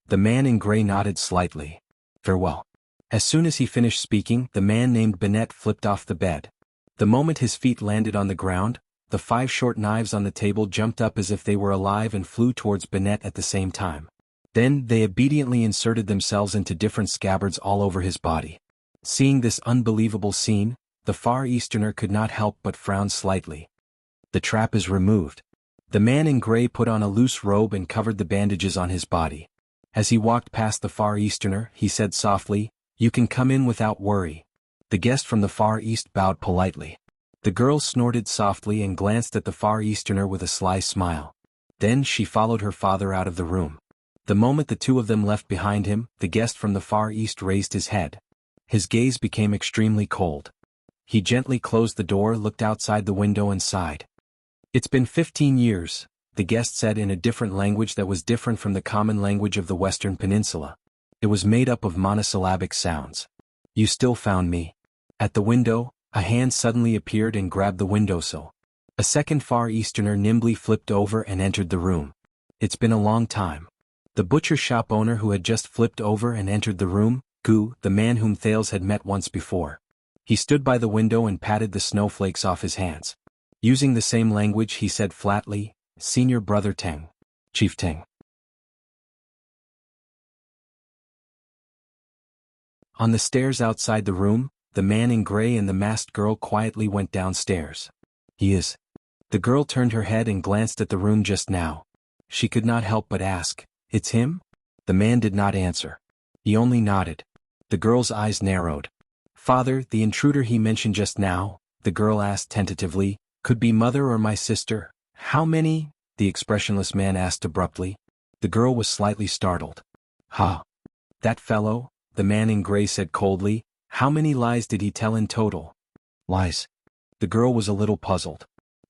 The man in gray nodded slightly. Farewell. As soon as he finished speaking, the man named Bennett flipped off the bed. The moment his feet landed on the ground, the 5 short knives on the table jumped up as if they were alive and flew towards Bennett at the same time. Then, they obediently inserted themselves into different scabbards all over his body. Seeing this unbelievable scene, the Far Easterner could not help but frown slightly. The trap is removed. The man in gray put on a loose robe and covered the bandages on his body. As he walked past the Far Easterner, he said softly, You can come in without worry. The guest from the Far East bowed politely. The girl snorted softly and glanced at the Far Easterner with a sly smile. Then she followed her father out of the room. The moment the two of them left behind him, the guest from the Far East raised his head. His gaze became extremely cold. He gently closed the door, looked outside the window and sighed. It's been 15 years, the guest said in a different language that was different from the common language of the Western Peninsula. It was made up of monosyllabic sounds. You still found me. At the window, a hand suddenly appeared and grabbed the windowsill. A second Far Easterner nimbly flipped over and entered the room. It's been a long time. The butcher shop owner who had just flipped over and entered the room, Gu, the man whom Thales had met once before. He stood by the window and patted the snowflakes off his hands. Using the same language, he said flatly, Senior Brother Teng. Chief Teng. On the stairs outside the room, the man in gray and the masked girl quietly went downstairs. He is. The girl turned her head and glanced at the room just now. She could not help but ask, It's him? The man did not answer. He only nodded. The girl's eyes narrowed. Father, the intruder he mentioned just now, the girl asked tentatively, could be mother or my sister. How many? The expressionless man asked abruptly. The girl was slightly startled. Ha! That fellow, the man in gray said coldly, how many lies did he tell in total? Lies. The girl was a little puzzled.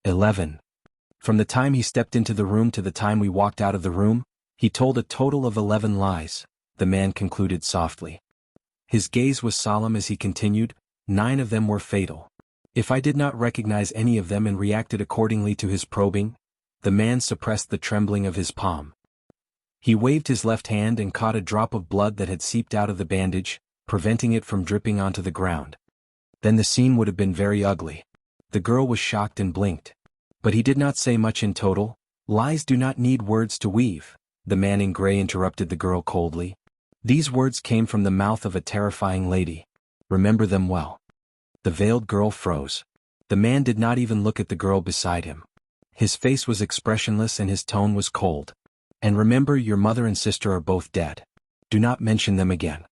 11. From the time he stepped into the room to the time we walked out of the room, he told a total of 11 lies, the man concluded softly. His gaze was solemn as he continued, 9 of them were fatal. If I did not recognize any of them and reacted accordingly to his probing, the man suppressed the trembling of his palm. He waved his left hand and caught a drop of blood that had seeped out of the bandage, preventing it from dripping onto the ground. Then the scene would have been very ugly. The girl was shocked and blinked. But he did not say much in total. Lies do not need words to weave, the man in gray interrupted the girl coldly. These words came from the mouth of a terrifying lady. Remember them well. The veiled girl froze. The man did not even look at the girl beside him. His face was expressionless and his tone was cold. And remember, your mother and sister are both dead. Do not mention them again.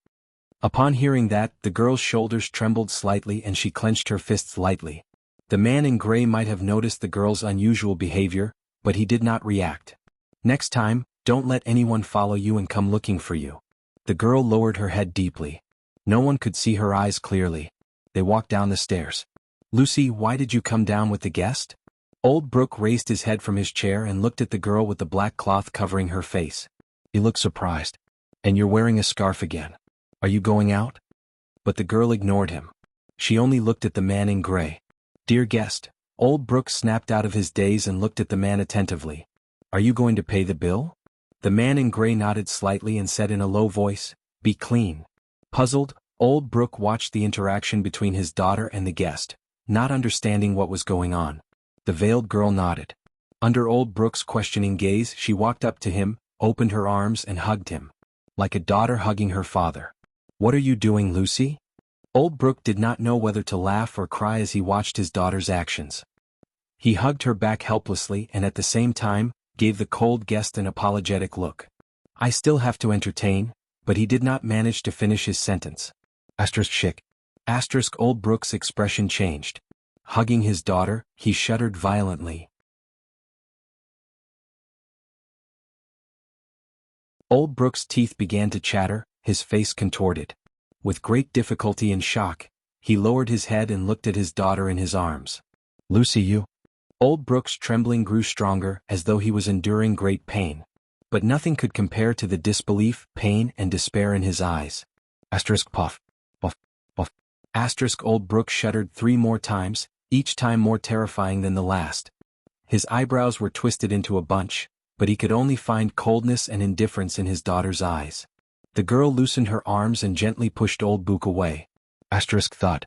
Upon hearing that, the girl's shoulders trembled slightly and she clenched her fists lightly. The man in gray might have noticed the girl's unusual behavior, but he did not react. Next time, don't let anyone follow you and come looking for you. The girl lowered her head deeply. No one could see her eyes clearly. They walked down the stairs. Lucy, why did you come down with the guest? Old Brooke raised his head from his chair and looked at the girl with the black cloth covering her face. He looked surprised. And you're wearing a scarf again. Are you going out? But the girl ignored him. She only looked at the man in gray. Dear guest, Old Brooke snapped out of his daze and looked at the man attentively. Are you going to pay the bill? The man in gray nodded slightly and said in a low voice, Be clean. Puzzled, Old Brooke watched the interaction between his daughter and the guest, not understanding what was going on. The veiled girl nodded. Under Old Brooke's questioning gaze, she walked up to him, opened her arms and hugged him. Like a daughter hugging her father. What are you doing, Lucy? Old Brooke did not know whether to laugh or cry as he watched his daughter's actions. He hugged her back helplessly and at the same time, gave the cold guest an apologetic look. I still have to entertain, but he did not manage to finish his sentence. Old Brooke's expression changed. Hugging his daughter, he shuddered violently. Old Brooke's teeth began to chatter, his face contorted. With great difficulty and shock, he lowered his head and looked at his daughter in his arms. Lucy, you. Old Brooke's trembling grew stronger as though he was enduring great pain. But nothing could compare to the disbelief, pain and despair in his eyes. Puff. Puff. Puff. Old Brooke shuddered 3 more times, each time more terrifying than the last. His eyebrows were twisted into a bunch, but he could only find coldness and indifference in his daughter's eyes. The girl loosened her arms and gently pushed Old Brooke away. Thud.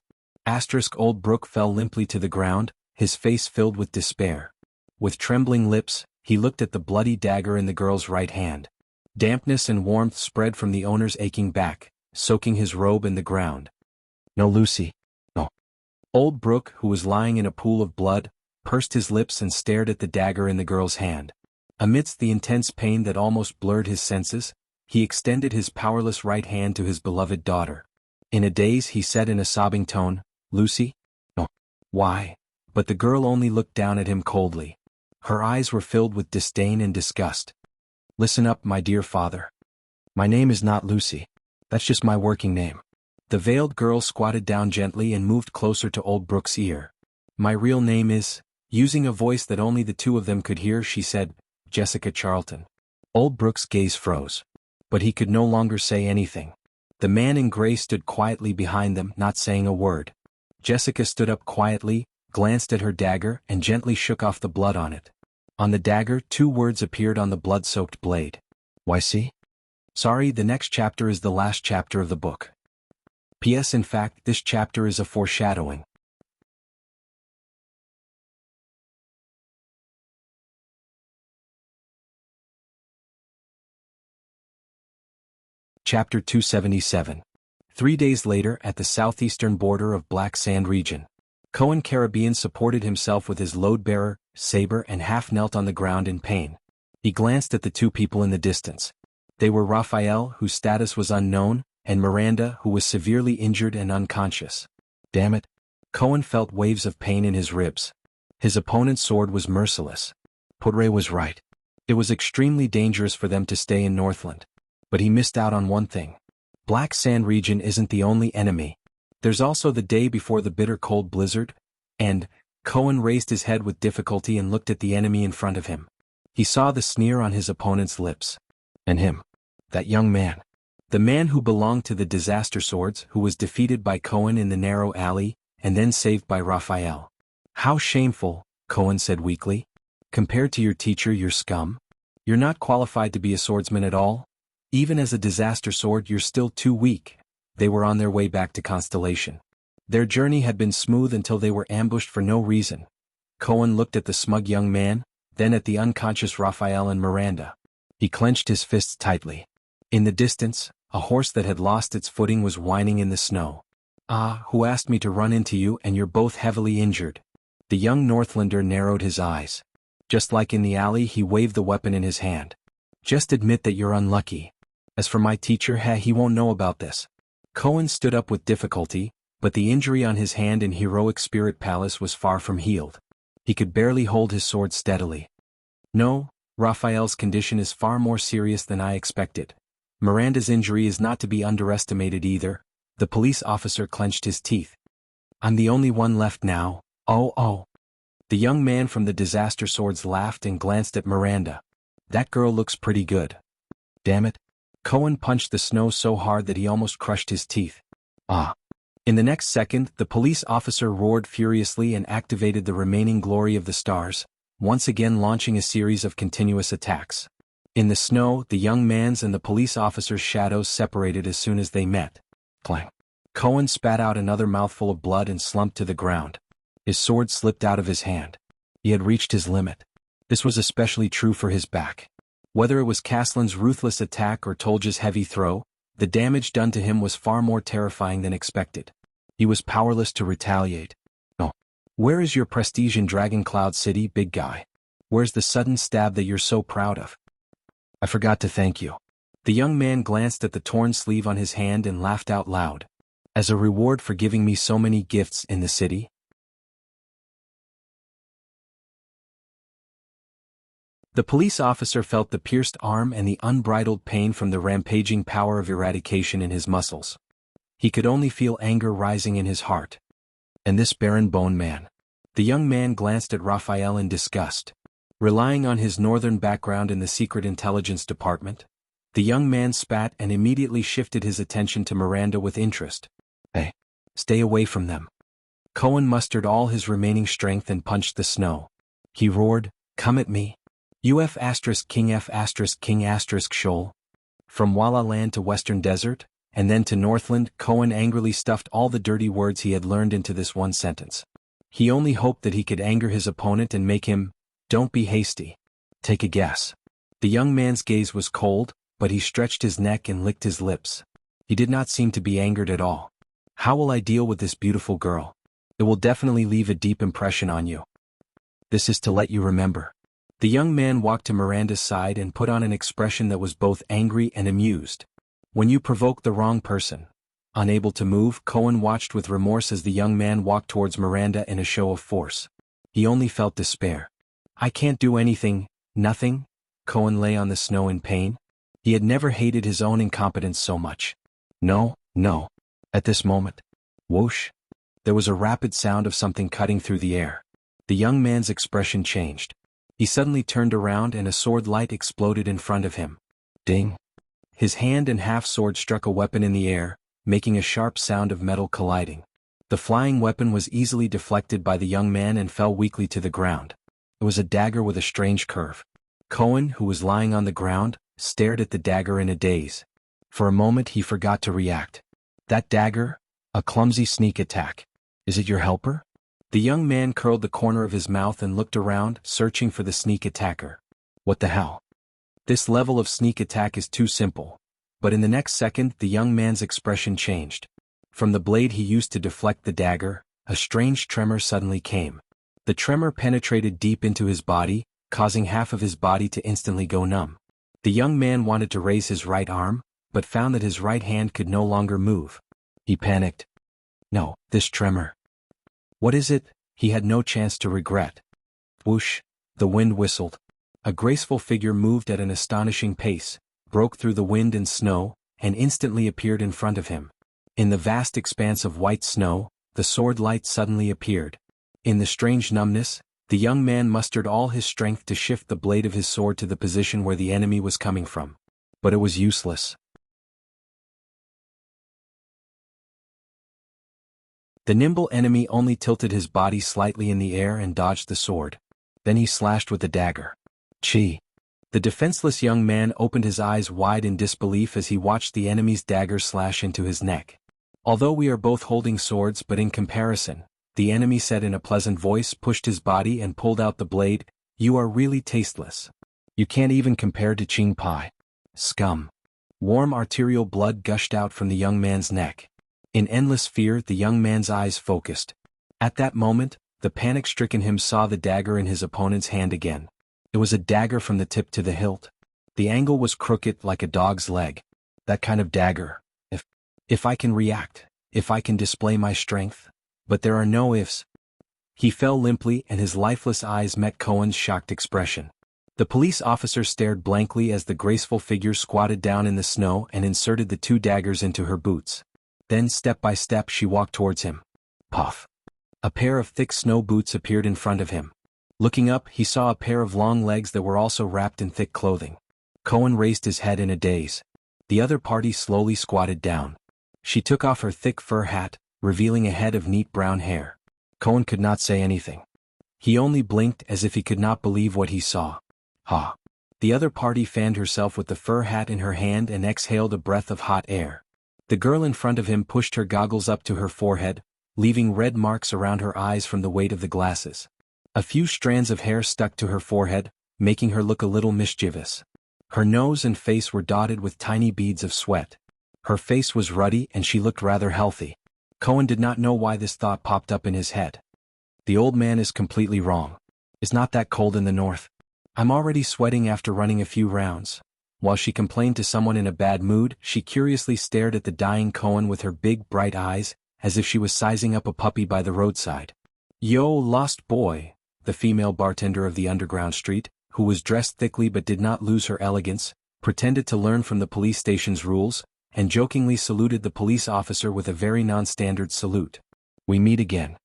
Old Brooke fell limply to the ground, his face filled with despair. With trembling lips, he looked at the bloody dagger in the girl's right hand. Dampness and warmth spread from the owner's aching back, soaking his robe in the ground. No, Lucy. No. Old Brooke, who was lying in a pool of blood, pursed his lips and stared at the dagger in the girl's hand. Amidst the intense pain that almost blurred his senses, he extended his powerless right hand to his beloved daughter. In a daze he said in a sobbing tone, Lucy? No. Why? But the girl only looked down at him coldly. Her eyes were filled with disdain and disgust. Listen up, my dear father. My name is not Lucy. That's just my working name. The veiled girl squatted down gently and moved closer to Old Brooke's ear. My real name is, using a voice that only the two of them could hear, she said, Jessica Charlton. Old Brooke's gaze froze. But he could no longer say anything. The man in gray stood quietly behind them, not saying a word. Jessica stood up quietly, glanced at her dagger and gently shook off the blood on it. On the dagger, 2 words appeared on the blood-soaked blade. YC? Sorry, the next chapter is the last chapter of the book. P.S. In fact, this chapter is a foreshadowing. Chapter 277. 3 days later, at the southeastern border of Black Sand region. Cohen Caribbean supported himself with his load-bearer, saber and half knelt on the ground in pain. He glanced at the 2 people in the distance. They were Raphael, whose status was unknown, and Miranda, who was severely injured and unconscious. Damn it. Cohen felt waves of pain in his ribs. His opponent's sword was merciless. Podre was right. It was extremely dangerous for them to stay in Northland. But he missed out on one thing. Black Sand region isn't the only enemy. There's also the day before the bitter cold blizzard, and, Cohen raised his head with difficulty and looked at the enemy in front of him. He saw the sneer on his opponent's lips. And him. That young man. The man who belonged to the Disaster Swords, who was defeated by Cohen in the narrow alley, and then saved by Raphael. How shameful, Cohen said weakly. Compared to your teacher, you're scum. You're not qualified to be a swordsman at all. Even as a disaster sword, you're still too weak. They were on their way back to Constellation. Their journey had been smooth until they were ambushed for no reason. Cohen looked at the smug young man, then at the unconscious Raphael and Miranda. He clenched his fists tightly. In the distance, a horse that had lost its footing was whining in the snow. Ah, who asked me to run into you, and you're both heavily injured. The young Northlander narrowed his eyes. Just like in the alley, he waved the weapon in his hand. Just admit that you're unlucky. As for my teacher, he won't know about this. Cohen stood up with difficulty, but the injury on his hand in Heroic Spirit Palace was far from healed. He could barely hold his sword steadily. No, Raphael's condition is far more serious than I expected. Miranda's injury is not to be underestimated either. The police officer clenched his teeth. I'm the only one left now. Oh. The young man from the Disaster Swords laughed and glanced at Miranda. That girl looks pretty good. Damn it. Cohen punched the snow so hard that he almost crushed his teeth. Ah. In the next second, the police officer roared furiously and activated the remaining glory of the stars, once again launching a series of continuous attacks. In the snow, the young man's and the police officer's shadows separated as soon as they met. Clang. Cohen spat out another mouthful of blood and slumped to the ground. His sword slipped out of his hand. He had reached his limit. This was especially true for his back. Whether it was Caslin's ruthless attack or Tolja's heavy throw, the damage done to him was far more terrifying than expected. He was powerless to retaliate. Oh. Where is your prestige in Dragon Cloud City, big guy? Where's the sudden stab that you're so proud of? I forgot to thank you. The young man glanced at the torn sleeve on his hand and laughed out loud. As a reward for giving me so many gifts in the city? The police officer felt the pierced arm and the unbridled pain from the rampaging power of eradication in his muscles. He could only feel anger rising in his heart. And this barren bone man. The young man glanced at Raphael in disgust. Relying on his northern background in the Secret Intelligence Department, the young man spat and immediately shifted his attention to Miranda with interest. Hey, stay away from them. Cohen mustered all his remaining strength and punched the snow. He roared, come at me. UF King F King Shoal. From Walla Land to Western Desert, and then to Northland, Cohen angrily stuffed all the dirty words he had learned into this one sentence. He only hoped that he could anger his opponent and make him, don't be hasty. Take a guess. The young man's gaze was cold, but he stretched his neck and licked his lips. He did not seem to be angered at all. How will I deal with this beautiful girl? It will definitely leave a deep impression on you. This is to let you remember. The young man walked to Miranda's side and put on an expression that was both angry and amused. When you provoke the wrong person. Unable to move, Cohen watched with remorse as the young man walked towards Miranda in a show of force. He only felt despair. I can't do anything, nothing. Cohen lay on the snow in pain. He had never hated his own incompetence so much. No. At this moment. Whoosh. There was a rapid sound of something cutting through the air. The young man's expression changed. He suddenly turned around and a sword light exploded in front of him. Ding. His hand and half-sword struck a weapon in the air, making a sharp sound of metal colliding. The flying weapon was easily deflected by the young man and fell weakly to the ground. It was a dagger with a strange curve. Cohen, who was lying on the ground, stared at the dagger in a daze. For a moment he forgot to react. That dagger? A clumsy sneak attack. Is it your helper? The young man curled the corner of his mouth and looked around, searching for the sneak attacker. What the hell? This level of sneak attack is too simple. But in the next second, the young man's expression changed. From the blade he used to deflect the dagger, a strange tremor suddenly came. The tremor penetrated deep into his body, causing half of his body to instantly go numb. The young man wanted to raise his right arm, but found that his right hand could no longer move. He panicked. No, this tremor. What is it? He had no chance to regret. Whoosh, the wind whistled. A graceful figure moved at an astonishing pace, broke through the wind and snow, and instantly appeared in front of him. In the vast expanse of white snow, the sword light suddenly appeared. In the strange numbness, the young man mustered all his strength to shift the blade of his sword to the position where the enemy was coming from. But it was useless. The nimble enemy only tilted his body slightly in the air and dodged the sword. Then he slashed with the dagger. Chi. The defenseless young man opened his eyes wide in disbelief as he watched the enemy's dagger slash into his neck. Although we are both holding swords, but in comparison, the enemy said in a pleasant voice, pushed his body and pulled out the blade. You are really tasteless. You can't even compare to Ching Pai. Scum. Warm arterial blood gushed out from the young man's neck. In endless fear, the young man's eyes focused. At that moment, the panic-stricken him saw the dagger in his opponent's hand again. It was a dagger from the tip to the hilt. The angle was crooked like a dog's leg. That kind of dagger. If If I can react, if I can display my strength. But there are no ifs. He fell limply and his lifeless eyes met Cohen's shocked expression. The police officer stared blankly as the graceful figure squatted down in the snow and inserted the 2 daggers into her boots. Then step by step she walked towards him. Puff. A pair of thick snow boots appeared in front of him. Looking up, he saw a pair of long legs that were also wrapped in thick clothing. Cohen raised his head in a daze. The other party slowly squatted down. She took off her thick fur hat, revealing a head of neat brown hair. Cohen could not say anything. He only blinked as if he could not believe what he saw. Ha! The other party fanned herself with the fur hat in her hand and exhaled a breath of hot air. The girl in front of him pushed her goggles up to her forehead, leaving red marks around her eyes from the weight of the glasses. A few strands of hair stuck to her forehead, making her look a little mischievous. Her nose and face were dotted with tiny beads of sweat. Her face was ruddy and she looked rather healthy. Cohen did not know why this thought popped up in his head. The old man is completely wrong. It's not that cold in the north. I'm already sweating after running a few rounds. While she complained to someone in a bad mood, she curiously stared at the dying Cohen with her big bright eyes, as if she was sizing up a puppy by the roadside. Yo, lost boy, the female bartender of the underground street, who was dressed thickly but did not lose her elegance, pretended to learn from the police station's rules, and jokingly saluted the police officer with a very non-standard salute. We meet again.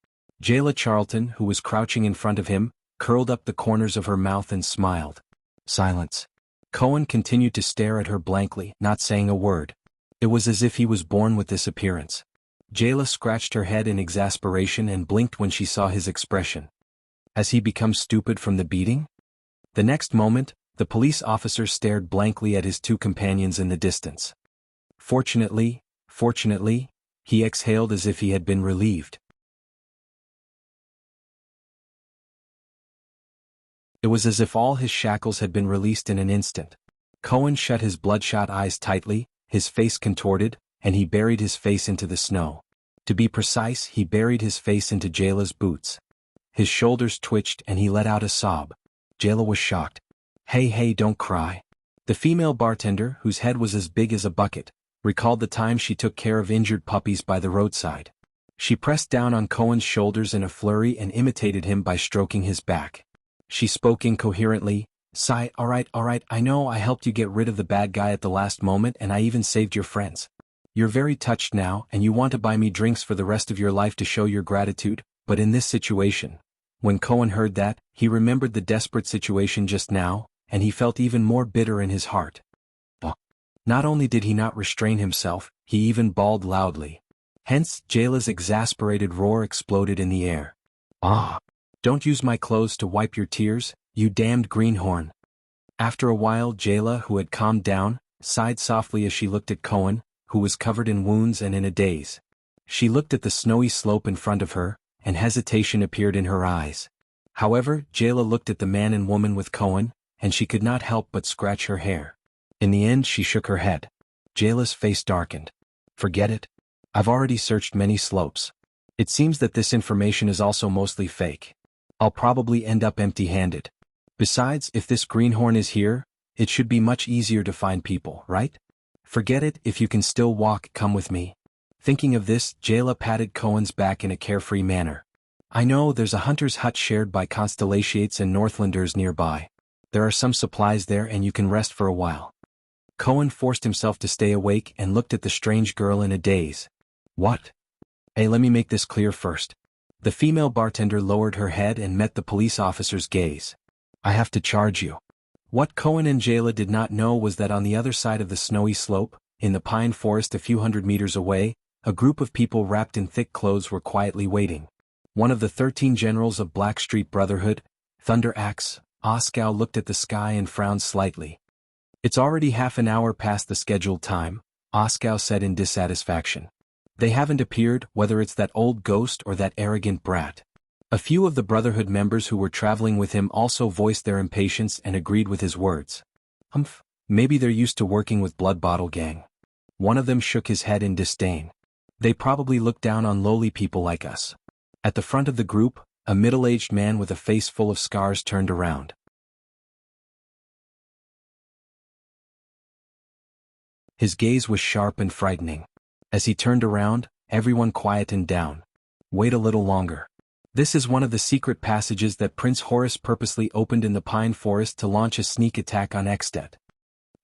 Jayla Charlton, who was crouching in front of him, curled up the corners of her mouth and smiled. Silence. Cohen continued to stare at her blankly, not saying a word. It was as if he was born with this appearance. Jayla scratched her head in exasperation and blinked when she saw his expression. Has he become stupid from the beating? The next moment, the police officer stared blankly at his 2 companions in the distance. Fortunately, he exhaled as if he had been relieved. It was as if all his shackles had been released in an instant. Cohen shut his bloodshot eyes tightly, his face contorted, and he buried his face into the snow. To be precise, he buried his face into Jayla's boots. His shoulders twitched and he let out a sob. Jayla was shocked. Hey, don't cry. The female bartender, whose head was as big as a bucket, recalled the time she took care of injured puppies by the roadside. She pressed down on Cohen's shoulders in a flurry and imitated him by stroking his back. She spoke incoherently. Sigh, all right, I know I helped you get rid of the bad guy at the last moment and I even saved your friends. You're very touched now and you want to buy me drinks for the rest of your life to show your gratitude, but in this situation. When Cohen heard that, he remembered the desperate situation just now, and he felt even more bitter in his heart. Not only did he not restrain himself, he even bawled loudly. Hence, Jayla's exasperated roar exploded in the air. Don't use my clothes to wipe your tears, you damned greenhorn. After a while Jayla, who had calmed down, sighed softly as she looked at Cohen, who was covered in wounds and in a daze. She looked at the snowy slope in front of her, and hesitation appeared in her eyes. However, Jayla looked at the man and woman with Cohen, and she could not help but scratch her hair. In the end she shook her head. Jayla's face darkened. Forget it. I've already searched many slopes. It seems that this information is also mostly fake. I'll probably end up empty-handed. Besides, if this greenhorn is here, it should be much easier to find people, right? Forget it, if you can still walk, come with me. Thinking of this, Jayla patted Cohen's back in a carefree manner. I know there's a hunter's hut shared by Constellations and Northlanders nearby. There are some supplies there and you can rest for a while. Cohen forced himself to stay awake and looked at the strange girl in a daze. What? Hey, let me make this clear first. The female bartender lowered her head and met the police officer's gaze. I have to charge you. What Cohen and Jayla did not know was that on the other side of the snowy slope, in the pine forest a few hundred meters away, a group of people wrapped in thick clothes were quietly waiting. One of the 13 generals of Blackstreet Brotherhood, Thunder Axe, Oskow, looked at the sky and frowned slightly. It's already half an hour past the scheduled time, Oskow said in dissatisfaction. They haven't appeared, whether it's that old ghost or that arrogant brat. A few of the Brotherhood members who were traveling with him also voiced their impatience and agreed with his words. Maybe they're used to working with Blood Bottle Gang. One of them shook his head in disdain. They probably look down on lowly people like us. At the front of the group, a middle-aged man with a face full of scars turned around. His gaze was sharp and frightening. As he turned around, everyone quietened down. Wait a little longer. This is one of the secret passages that Prince Horus purposely opened in the pine forest to launch a sneak attack on Extet.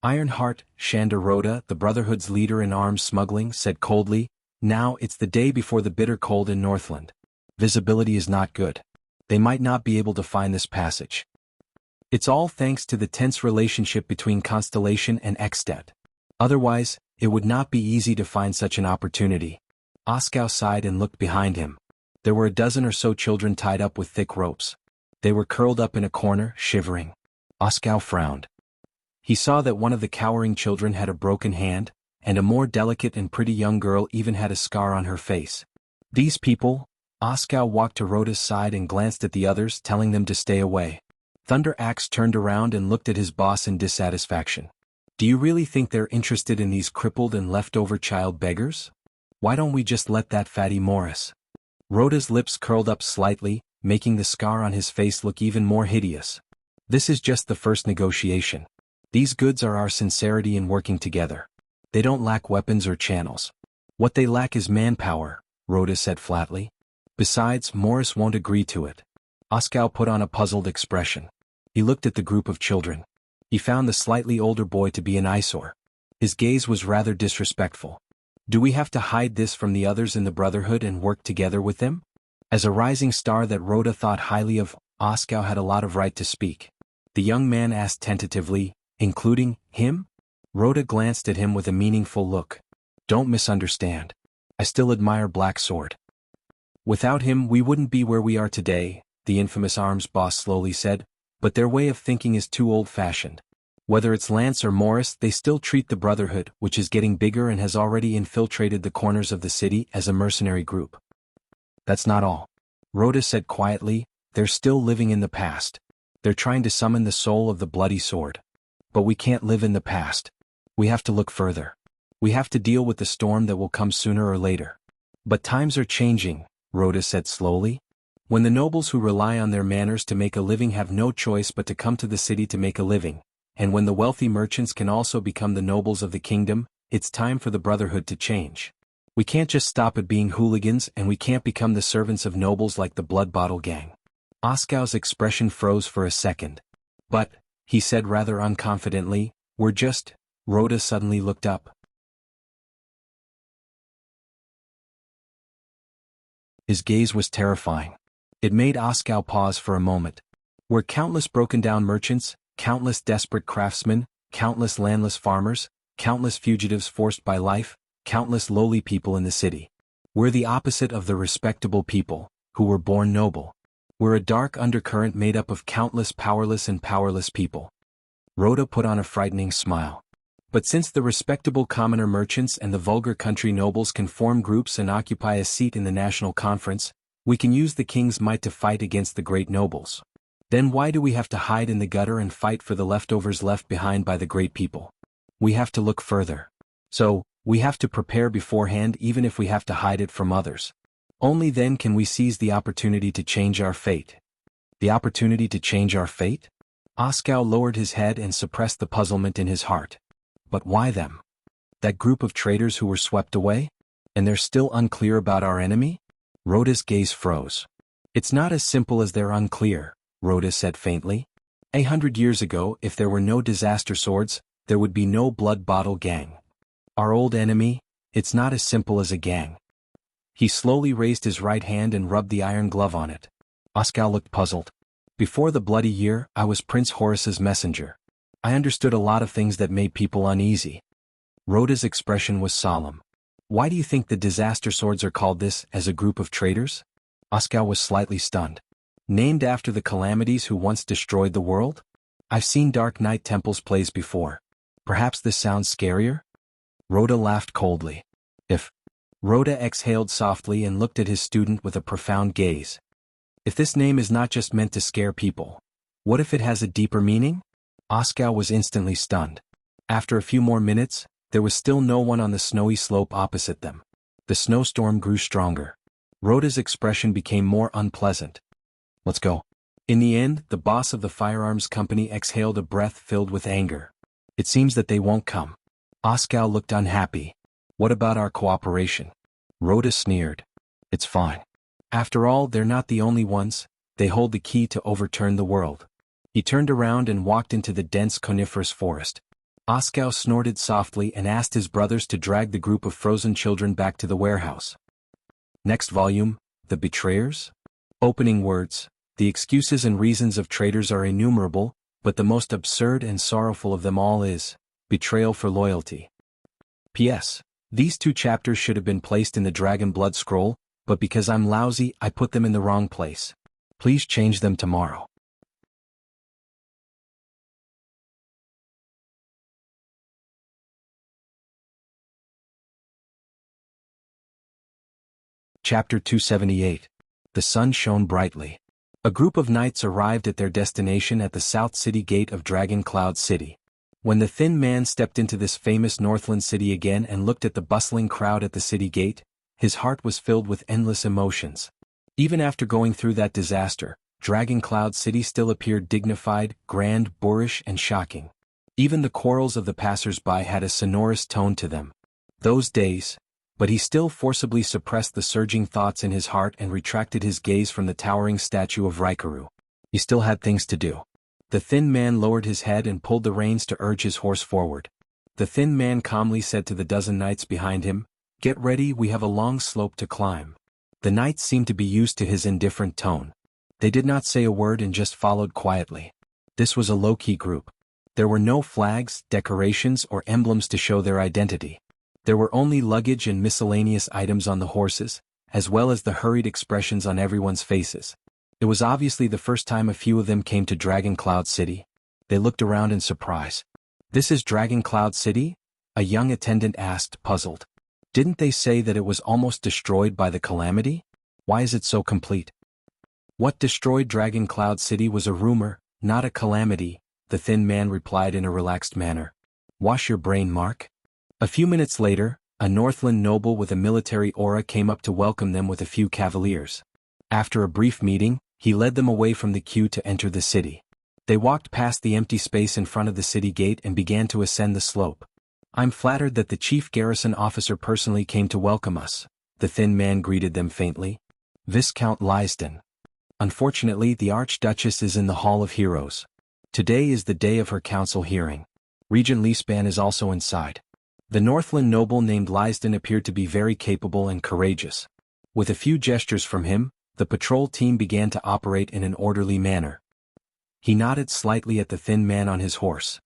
Ironheart, Shanda Rhoda, the Brotherhood's leader in arms smuggling, said coldly, "Now it's the day before the bitter cold in Northland. Visibility is not good. They might not be able to find this passage. It's all thanks to the tense relationship between Constellation and Extet. Otherwise, it would not be easy to find such an opportunity." Oskow sighed and looked behind him. There were a dozen or so children tied up with thick ropes. They were curled up in a corner, shivering. Oskow frowned. He saw that one of the cowering children had a broken hand, and a more delicate and pretty young girl even had a scar on her face. These people. Oskow walked to Rhoda's side and glanced at the others, telling them to stay away. Thunder Axe turned around and looked at his boss in dissatisfaction. "Do you really think they're interested in these crippled and leftover child beggars? Why don't we just let that fatty Morris?" Rhoda's lips curled up slightly, making the scar on his face look even more hideous. "This is just the first negotiation. These goods are our sincerity in working together. They don't lack weapons or channels. What they lack is manpower," Rhoda said flatly. "Besides, Morris won't agree to it." Oskow put on a puzzled expression. He looked at the group of children. He found the slightly older boy to be an eyesore. His gaze was rather disrespectful. "Do we have to hide this from the others in the Brotherhood and work together with them?" As a rising star that Rhoda thought highly of, Oskow had a lot of right to speak. The young man asked tentatively, "Including him?" Rhoda glanced at him with a meaningful look. "Don't misunderstand. I still admire Black Sword. Without him we wouldn't be where we are today," the infamous arms boss slowly said, "but their way of thinking is too old-fashioned. Whether it's Lance or Morris, they still treat the Brotherhood, which is getting bigger and has already infiltrated the corners of the city, as a mercenary group." "That's not all," Rhoda said quietly. "They're still living in the past. They're trying to summon the soul of the bloody sword. But we can't live in the past. We have to look further. We have to deal with the storm that will come sooner or later." "But times are changing," Rhoda said slowly. "When the nobles who rely on their manors to make a living have no choice but to come to the city to make a living, and when the wealthy merchants can also become the nobles of the kingdom, it's time for the Brotherhood to change. We can't just stop at being hooligans, and we can't become the servants of nobles like the Blood Bottle Gang." Oskow's expression froze for a second. "But," he said rather unconfidently, "we're just—" Rhoda suddenly looked up. His gaze was terrifying. It made Oskow pause for a moment. "We're countless broken-down merchants, countless desperate craftsmen, countless landless farmers, countless fugitives forced by life, countless lowly people in the city. We're the opposite of the respectable people, who were born noble. We're a dark undercurrent made up of countless powerless and powerless people." Rhoda put on a frightening smile. "But since the respectable commoner merchants and the vulgar country nobles can form groups and occupy a seat in the national conference, we can use the king's might to fight against the great nobles. Then why do we have to hide in the gutter and fight for the leftovers left behind by the great people? We have to look further. So, we have to prepare beforehand even if we have to hide it from others. Only then can we seize the opportunity to change our fate." "The opportunity to change our fate?" Oskow lowered his head and suppressed the puzzlement in his heart. "But why them? That group of traitors who were swept away? And they're still unclear about our enemy?" Rhoda's gaze froze. "It's not as simple as they're unclear," Rhoda said faintly. 100 years ago, if there were no disaster swords, there would be no Blood Bottle Gang. Our old enemy, it's not as simple as a gang." He slowly raised his right hand and rubbed the iron glove on it. Oskow looked puzzled. "Before the Bloody Year, I was Prince Horus's messenger. I understood a lot of things that made people uneasy." Rhoda's expression was solemn. "Why do you think the disaster swords are called this, as a group of traitors?" Oskow was slightly stunned. "Named after the calamities who once destroyed the world? I've seen Dark Knight Temples plays before. Perhaps this sounds scarier?" Rhoda laughed coldly. "If..." Rhoda exhaled softly and looked at his student with a profound gaze. "If this name is not just meant to scare people, what if it has a deeper meaning?" Oskow was instantly stunned. After a few more minutes, there was still no one on the snowy slope opposite them. The snowstorm grew stronger. Rhoda's expression became more unpleasant. "Let's go." In the end, the boss of the firearms company exhaled a breath filled with anger. "It seems that they won't come." Oskow looked unhappy. What about our cooperation? Rhoda sneered. It's fine. After all, they're not the only ones, they hold the key to overturn the world. He turned around and walked into the dense coniferous forest. Oskar snorted softly and asked his brothers to drag the group of frozen children back to the warehouse. Next volume, The Betrayers? Opening words. The excuses and reasons of traitors are innumerable, but the most absurd and sorrowful of them all is betrayal for loyalty. P.S. These 2 chapters should have been placed in the Dragon Blood Scroll, but because I'm lousy, I put them in the wrong place. Please change them tomorrow. Chapter 278. The sun shone brightly. A group of knights arrived at their destination at the South City Gate of Dragon Cloud City. When the thin man stepped into this famous Northland city again and looked at the bustling crowd at the city gate, his heart was filled with endless emotions. Even after going through that disaster, Dragon Cloud City still appeared dignified, grand, boorish, and shocking. Even the quarrels of the passers-by had a sonorous tone to them. Those days, but he still forcibly suppressed the surging thoughts in his heart and retracted his gaze from the towering statue of Rikaru. He still had things to do. The thin man lowered his head and pulled the reins to urge his horse forward. The thin man calmly said to the dozen knights behind him, "Get ready, we have a long slope to climb." The knights seemed to be used to his indifferent tone. They did not say a word and just followed quietly. This was a low-key group. There were no flags, decorations, or emblems to show their identity. There were only luggage and miscellaneous items on the horses, as well as the hurried expressions on everyone's faces. It was obviously the first time a few of them came to Dragon Cloud City. They looked around in surprise. "This is Dragon Cloud City?" a young attendant asked, puzzled. "Didn't they say that it was almost destroyed by the calamity? Why is it so complete?" "What destroyed Dragon Cloud City was a rumor, not a calamity," the thin man replied in a relaxed manner. "Wash your brain, Mark." A few minutes later, a Northland noble with a military aura came up to welcome them with a few cavaliers. After a brief meeting, he led them away from the queue to enter the city. They walked past the empty space in front of the city gate and began to ascend the slope. "I'm flattered that the chief garrison officer personally came to welcome us," the thin man greeted them faintly. "Viscount Lysden. Unfortunately, the Archduchess is in the Hall of Heroes. Today is the day of her council hearing. Regent Leespan is also inside." The Northland noble named Lysden appeared to be very capable and courageous. With a few gestures from him, the patrol team began to operate in an orderly manner. He nodded slightly at the thin man on his horse.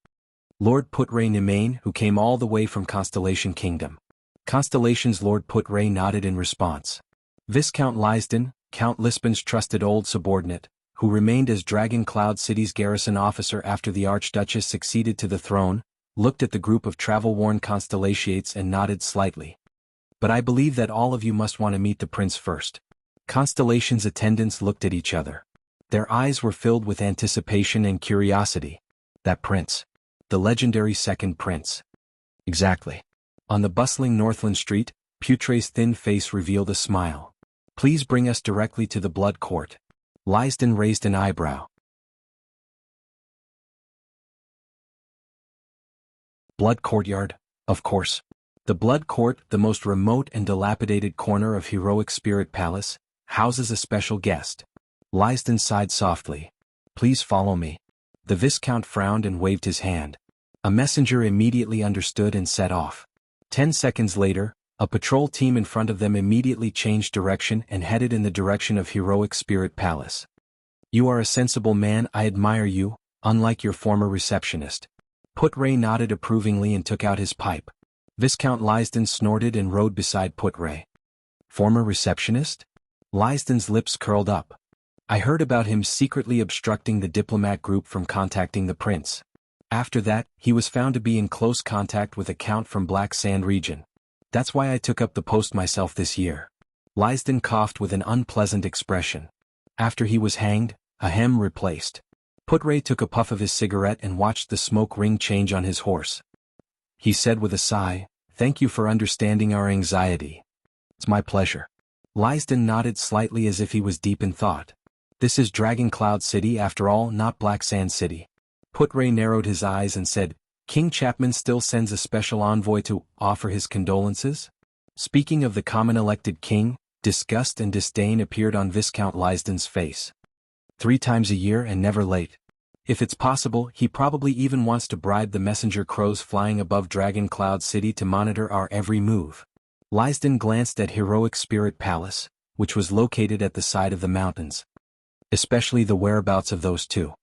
"Lord Putre Nimain, who came all the way from Constellation Kingdom." Constellation's Lord Putre nodded in response. Viscount Lysden, Count Lispan's trusted old subordinate, who remained as Dragon Cloud City's garrison officer after the Archduchess succeeded to the throne, looked at the group of travel-worn Constellations and nodded slightly. "But I believe that all of you must want to meet the prince first." Constellation's attendants looked at each other. Their eyes were filled with anticipation and curiosity. That prince. The legendary second prince. Exactly. On the bustling Northland street, Putre's thin face revealed a smile. "Please bring us directly to the Blood Court." Lysden raised an eyebrow. Blood Courtyard, of course. The Blood Court, the most remote and dilapidated corner of Heroic Spirit Palace, houses a special guest. Lysden sighed softly. "Please follow me." The Viscount frowned and waved his hand. A messenger immediately understood and set off. 10 seconds later, a patrol team in front of them immediately changed direction and headed in the direction of Heroic Spirit Palace. "You are a sensible man, I admire you, unlike your former receptionist." Putre nodded approvingly and took out his pipe. Viscount Lysden snorted and rode beside Putre. "Former receptionist?" Lysden's lips curled up. "I heard about him secretly obstructing the diplomat group from contacting the prince. After that, he was found to be in close contact with a count from Black Sand region. That's why I took up the post myself this year." Lysden coughed with an unpleasant expression. "After he was hanged, ahem replaced." Putre took a puff of his cigarette and watched the smoke ring change on his horse. He said with a sigh, "Thank you for understanding our anxiety." "It's my pleasure." Lysden nodded slightly as if he was deep in thought. "This is Dragon Cloud City after all, not Black Sand City." Putre narrowed his eyes and said, King Chapman still sends a special envoy to offer his condolences? Speaking of the common elected king, disgust and disdain appeared on Viscount Lysden's face. 3 times a year and never late. If it's possible, he probably even wants to bribe the messenger crows flying above Dragon Cloud City to monitor our every move. Lysden glanced at Heroic Spirit Palace, which was located at the side of the mountains. Especially the whereabouts of those two.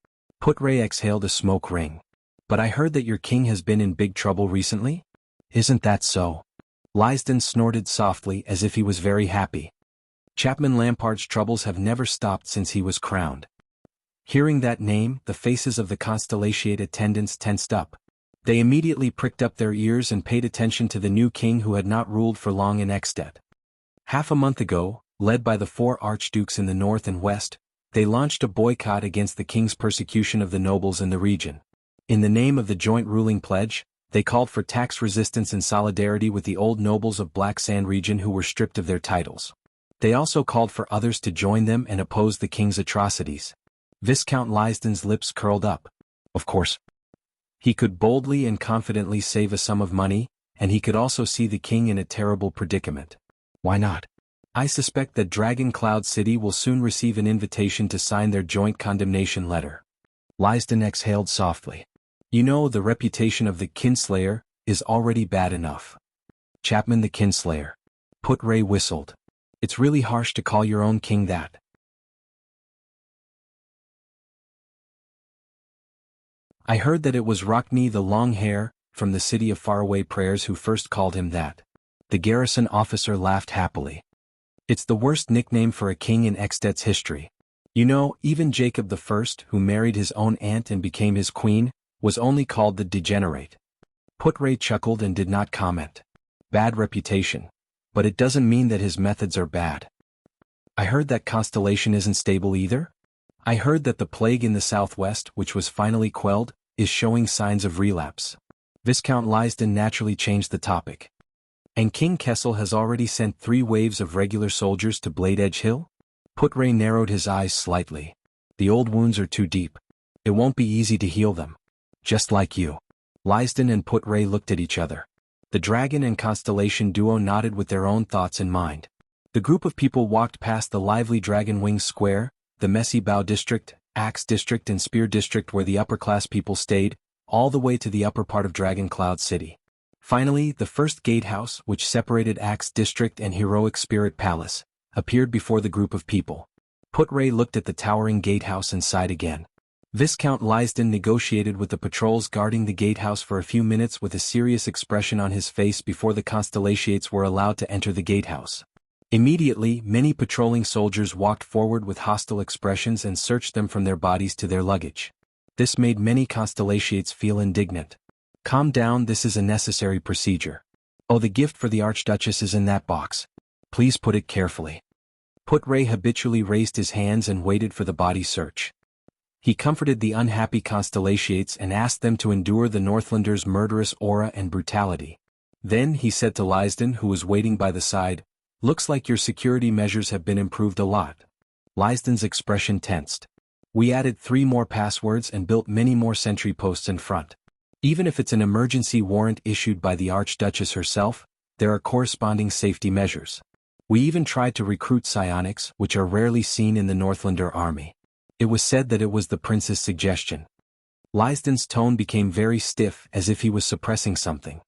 Putray exhaled a smoke ring. But I heard that your king has been in big trouble recently? Isn't that so? Lysden snorted softly as if he was very happy. Chapman Lampard's troubles have never stopped since he was crowned. Hearing that name, the faces of the Constellatiate attendants tensed up. They immediately pricked up their ears and paid attention to the new king who had not ruled for long in Extet. Half a month ago, led by the 4 archdukes in the north and west, they launched a boycott against the king's persecution of the nobles in the region. In the name of the joint ruling pledge, they called for tax resistance in solidarity with the old nobles of Black Sand region who were stripped of their titles. They also called for others to join them and oppose the king's atrocities. Viscount Lysden's lips curled up. Of course. He could boldly and confidently save a sum of money, and he could also see the king in a terrible predicament. Why not? I suspect that Dragon Cloud City will soon receive an invitation to sign their joint condemnation letter. Lysden exhaled softly. You know, the reputation of the Kinslayer is already bad enough. Chapman the Kinslayer. Putray whistled. It's really harsh to call your own king that. I heard that it was Rockney the Long Hair, from the City of Faraway Prayers who first called him that. The garrison officer laughed happily. It's the worst nickname for a king in Extet's history. You know, even Jacob I, who married his own aunt and became his queen, was only called the Degenerate. Putray chuckled and did not comment. Bad reputation. But it doesn't mean that his methods are bad. I heard that Constellation isn't stable either? I heard that the plague in the southwest, which was finally quelled, is showing signs of relapse. Viscount Lysden naturally changed the topic. And King Kessel has already sent 3 waves of regular soldiers to Blade Edge Hill? Putray narrowed his eyes slightly. The old wounds are too deep. It won't be easy to heal them. Just like you. Lysden and Putray looked at each other. The Dragon and Constellation duo nodded with their own thoughts in mind. The group of people walked past the lively Dragon Wing Square, the messy Bow District, Axe District and Spear District where the upper-class people stayed, all the way to the upper part of Dragon Cloud City. Finally, the first gatehouse, which separated Axe District and Heroic Spirit Palace, appeared before the group of people. Putray looked at the towering gatehouse and sighed again. Viscount Lysden negotiated with the patrols guarding the gatehouse for a few minutes with a serious expression on his face before the Constellatiates were allowed to enter the gatehouse. Immediately, many patrolling soldiers walked forward with hostile expressions and searched them from their bodies to their luggage. This made many Constellatiates feel indignant. Calm down, this is a necessary procedure. Oh, the gift for the Archduchess is in that box. Please put it carefully. Putray habitually raised his hands and waited for the body search. He comforted the unhappy Constellatiates and asked them to endure the Northlanders' murderous aura and brutality. Then he said to Lysden, who was waiting by the side, "Looks like your security measures have been improved a lot." Lysden's expression tensed. "We added 3 more passwords and built many more sentry posts in front. Even if it's an emergency warrant issued by the Archduchess herself, there are corresponding safety measures. We even tried to recruit psionics, which are rarely seen in the Northlander army. It was said that it was the prince's suggestion." Lysden's tone became very stiff as if he was suppressing something.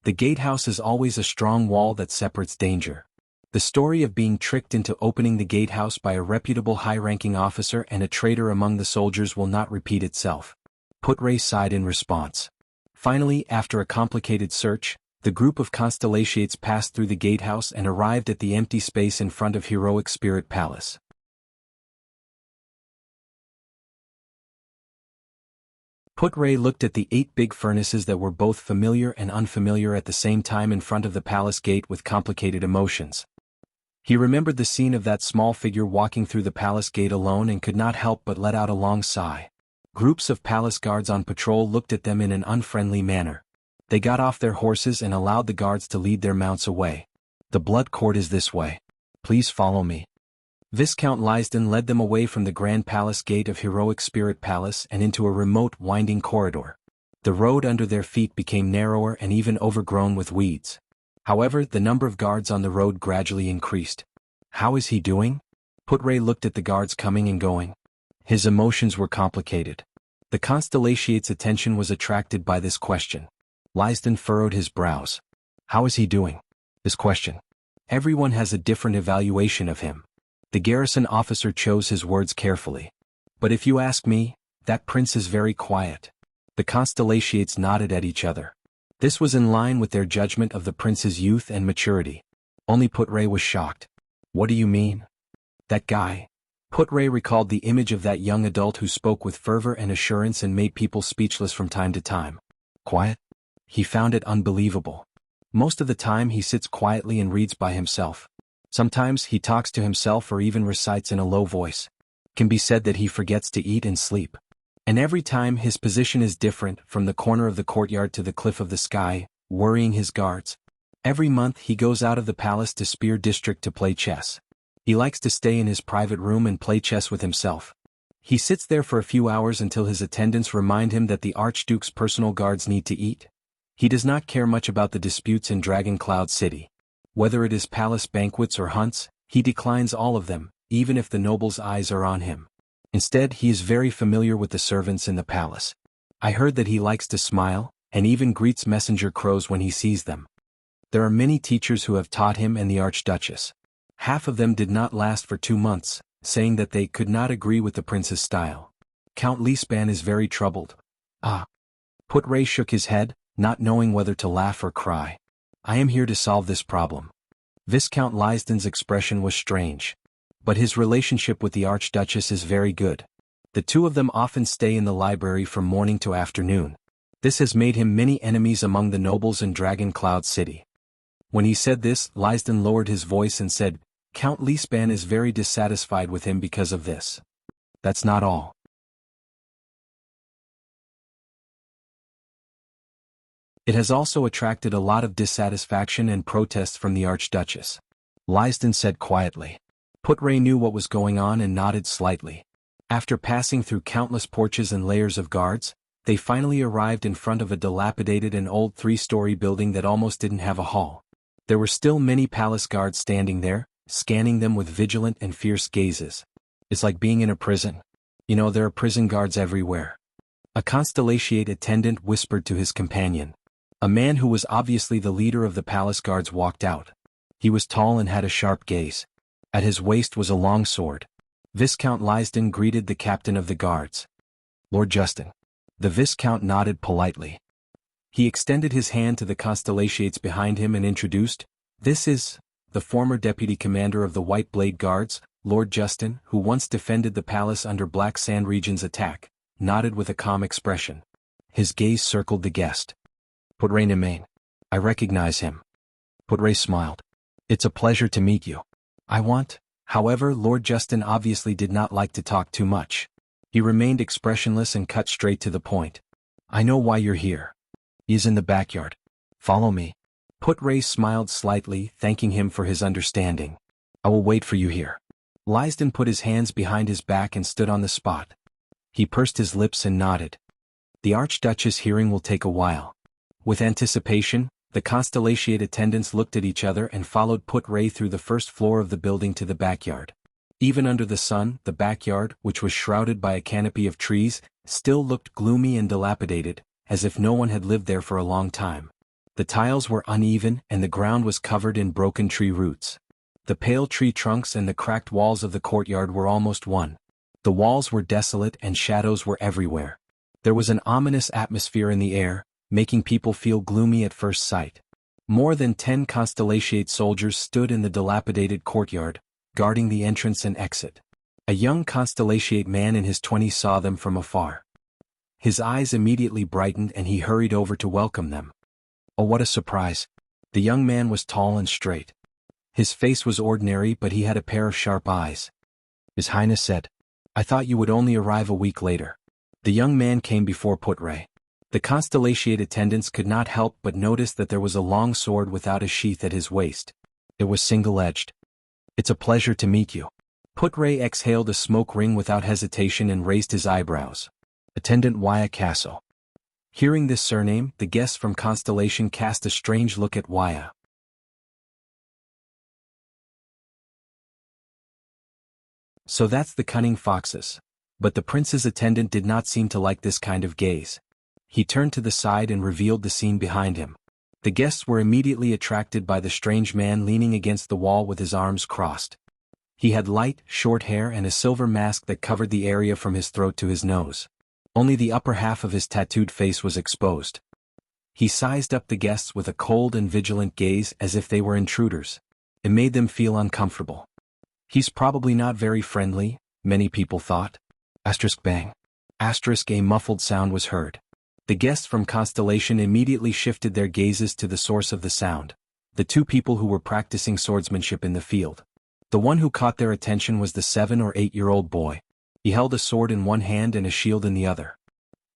The gatehouse is always a strong wall that separates danger. The story of being tricked into opening the gatehouse by a reputable high-ranking officer and a traitor among the soldiers will not repeat itself. Putray sighed in response. Finally, after a complicated search, the group of Constellatiates passed through the gatehouse and arrived at the empty space in front of Heroic Spirit Palace. Putray looked at the 8 big furnaces that were both familiar and unfamiliar at the same time in front of the palace gate with complicated emotions. He remembered the scene of that small figure walking through the palace gate alone and could not help but let out a long sigh. Groups of palace guards on patrol looked at them in an unfriendly manner. They got off their horses and allowed the guards to lead their mounts away. "The blood court is this way. Please follow me." Viscount Lysden led them away from the grand palace gate of Heroic Spirit Palace and into a remote, winding corridor. The road under their feet became narrower and even overgrown with weeds. However, the number of guards on the road gradually increased. How is he doing? Putray looked at the guards coming and going. His emotions were complicated. The Constellation's attention was attracted by this question. Lysden furrowed his brows. How is he doing? This question. Everyone has a different evaluation of him. The garrison officer chose his words carefully. But if you ask me, that prince is very quiet. The Constellations nodded at each other. This was in line with their judgment of the prince's youth and maturity. Only Putray was shocked. What do you mean? That guy. Putray recalled the image of that young adult who spoke with fervor and assurance and made people speechless from time to time. Quiet? He found it unbelievable. Most of the time he sits quietly and reads by himself. Sometimes he talks to himself or even recites in a low voice. It can be said that he forgets to eat and sleep. And every time his position is different, from the corner of the courtyard to the cliff of the sky, worrying his guards. Every month he goes out of the palace to Spear District to play chess. He likes to stay in his private room and play chess with himself. He sits there for a few hours until his attendants remind him that the Archduke's personal guards need to eat. He does not care much about the disputes in Dragon Cloud City. Whether it is palace banquets or hunts, he declines all of them, even if the nobles' eyes are on him. Instead, he is very familiar with the servants in the palace. I heard that he likes to smile, and even greets messenger crows when he sees them. There are many teachers who have taught him and the Archduchess. Half of them did not last for 2 months, saying that they could not agree with the prince's style. Count Lisban is very troubled. Ah. Putray shook his head, not knowing whether to laugh or cry. I am here to solve this problem. Viscount Lysden's expression was strange. But his relationship with the Archduchess is very good. The two of them often stay in the library from morning to afternoon. This has made him many enemies among the nobles in Dragon Cloud City. When he said this, Lysden lowered his voice and said, Count Lisban is very dissatisfied with him because of this. That's not all. It has also attracted a lot of dissatisfaction and protests from the Archduchess. Lysden said quietly. Putray knew what was going on and nodded slightly. After passing through countless porches and layers of guards, they finally arrived in front of a dilapidated and old 3-story building that almost didn't have a hall. There were still many palace guards standing there, scanning them with vigilant and fierce gazes. It's like being in a prison. You know, there are prison guards everywhere. A Constellation attendant whispered to his companion. A man who was obviously the leader of the palace guards walked out. He was tall and had a sharp gaze. At his waist was a long sword. Viscount Lysden greeted the captain of the guards. Lord Justin. The Viscount nodded politely. He extended his hand to the Constellations behind him and introduced, This is the former deputy commander of the White Blade Guards, Lord Justin, who once defended the palace under Black Sand Region's attack, nodded with a calm expression. His gaze circled the guest. Putray Nemain. I recognize him. Putray smiled. It's a pleasure to meet you. However, Lord Justin obviously did not like to talk too much. He remained expressionless and cut straight to the point. I know why you're here. He's in the backyard. Follow me. Putray smiled slightly, thanking him for his understanding. I will wait for you here. Lysden put his hands behind his back and stood on the spot. He pursed his lips and nodded. The Archduchess' hearing will take a while. With anticipation, the Constellation attendants looked at each other and followed Putray through the first floor of the building to the backyard. Even under the sun, the backyard, which was shrouded by a canopy of trees, still looked gloomy and dilapidated, as if no one had lived there for a long time. The tiles were uneven and the ground was covered in broken tree roots. The pale tree trunks and the cracked walls of the courtyard were almost one. The walls were desolate and shadows were everywhere. There was an ominous atmosphere in the air, making people feel gloomy at first sight. More than 10 Constellation soldiers stood in the dilapidated courtyard, guarding the entrance and exit. A young Constellation man in his 20s saw them from afar. His eyes immediately brightened and he hurried over to welcome them. Oh, what a surprise. The young man was tall and straight. His face was ordinary, but he had a pair of sharp eyes. His Highness said, I thought you would only arrive a week later. The young man came before Putray. The Constellation attendants could not help but notice that there was a long sword without a sheath at his waist. It was single-edged. It's a pleasure to meet you. Putray exhaled a smoke ring without hesitation and raised his eyebrows. Attendant Waya Castle. Hearing this surname, the guests from Constellation cast a strange look at Wuxia. So that's the cunning foxes. But the prince's attendant did not seem to like this kind of gaze. He turned to the side and revealed the scene behind him. The guests were immediately attracted by the strange man leaning against the wall with his arms crossed. He had light, short hair and a silver mask that covered the area from his throat to his nose. Only the upper half of his tattooed face was exposed. He sized up the guests with a cold and vigilant gaze as if they were intruders. It made them feel uncomfortable. He's probably not very friendly, many people thought. Bang. A muffled sound was heard. The guests from Constellation immediately shifted their gazes to the source of the sound. The two people who were practicing swordsmanship in the field. The one who caught their attention was the 7 or 8-year-old boy. He held a sword in one hand and a shield in the other.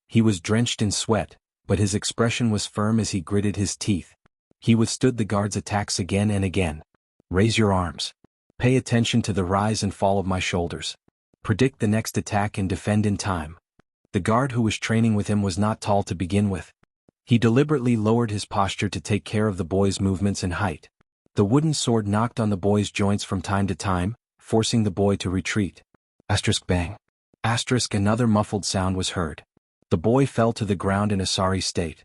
He was drenched in sweat, but his expression was firm as he gritted his teeth. He withstood the guards' attacks again and again. Raise your arms. Pay attention to the rise and fall of my shoulders. Predict the next attack and defend in time. The guard who was training with him was not tall to begin with. He deliberately lowered his posture to take care of the boy's movements and height. The wooden sword knocked on the boy's joints from time to time, forcing the boy to retreat. Bang. Another muffled sound was heard. The boy fell to the ground in a sorry state.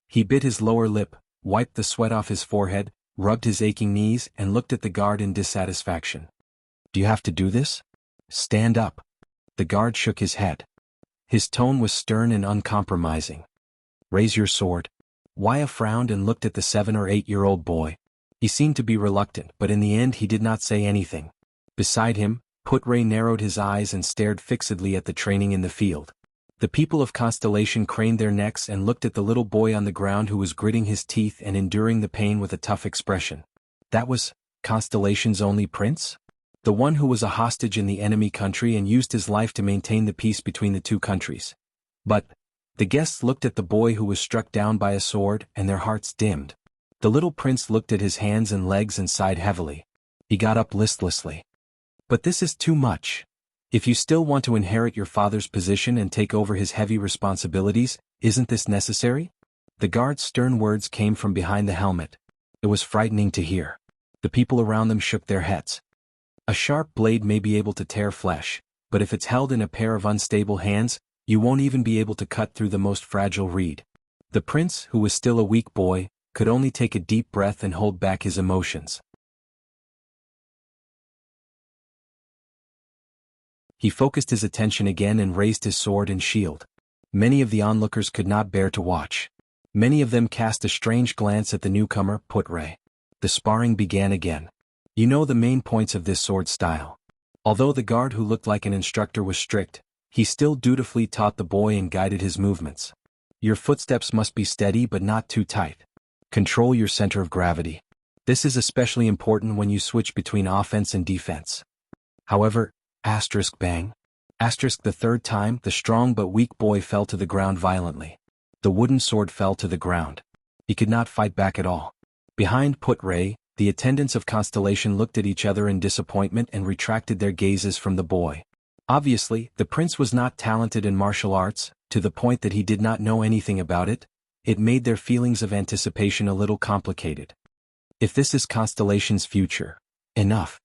He bit his lower lip, wiped the sweat off his forehead, rubbed his aching knees and looked at the guard in dissatisfaction. Do you have to do this? Stand up. The guard shook his head. His tone was stern and uncompromising. Raise your sword. Wuxia frowned and looked at the 7 or 8-year-old boy. He seemed to be reluctant, but in the end he did not say anything. Beside him, Putray narrowed his eyes and stared fixedly at the training in the field. The people of Constellation craned their necks and looked at the little boy on the ground who was gritting his teeth and enduring the pain with a tough expression. That was Constellation's only prince? The one who was a hostage in the enemy country and used his life to maintain the peace between the two countries. But the guests looked at the boy who was struck down by a sword and their hearts dimmed. The little prince looked at his hands and legs and sighed heavily. He got up listlessly. But this is too much. If you still want to inherit your father's position and take over his heavy responsibilities, isn't this necessary? The guard's stern words came from behind the helmet. It was frightening to hear. The people around them shook their heads. A sharp blade may be able to tear flesh, but if it's held in a pair of unstable hands, you won't even be able to cut through the most fragile reed. The prince, who was still a weak boy, could only take a deep breath and hold back his emotions. He focused his attention again and raised his sword and shield. Many of the onlookers could not bear to watch. Many of them cast a strange glance at the newcomer, Putray. The sparring began again. You know the main points of this sword style. Although the guard who looked like an instructor was strict, he still dutifully taught the boy and guided his movements. Your footsteps must be steady but not too tight. Control your center of gravity. This is especially important when you switch between offense and defense. However, bang. The third time, the strong but weak boy fell to the ground violently. The wooden sword fell to the ground. He could not fight back at all. Behind Putray, the attendants of Constellation looked at each other in disappointment and retracted their gazes from the boy. Obviously, the prince was not talented in martial arts, to the point that he did not know anything about it. It made their feelings of anticipation a little complicated. If this is Constellation's future, enough.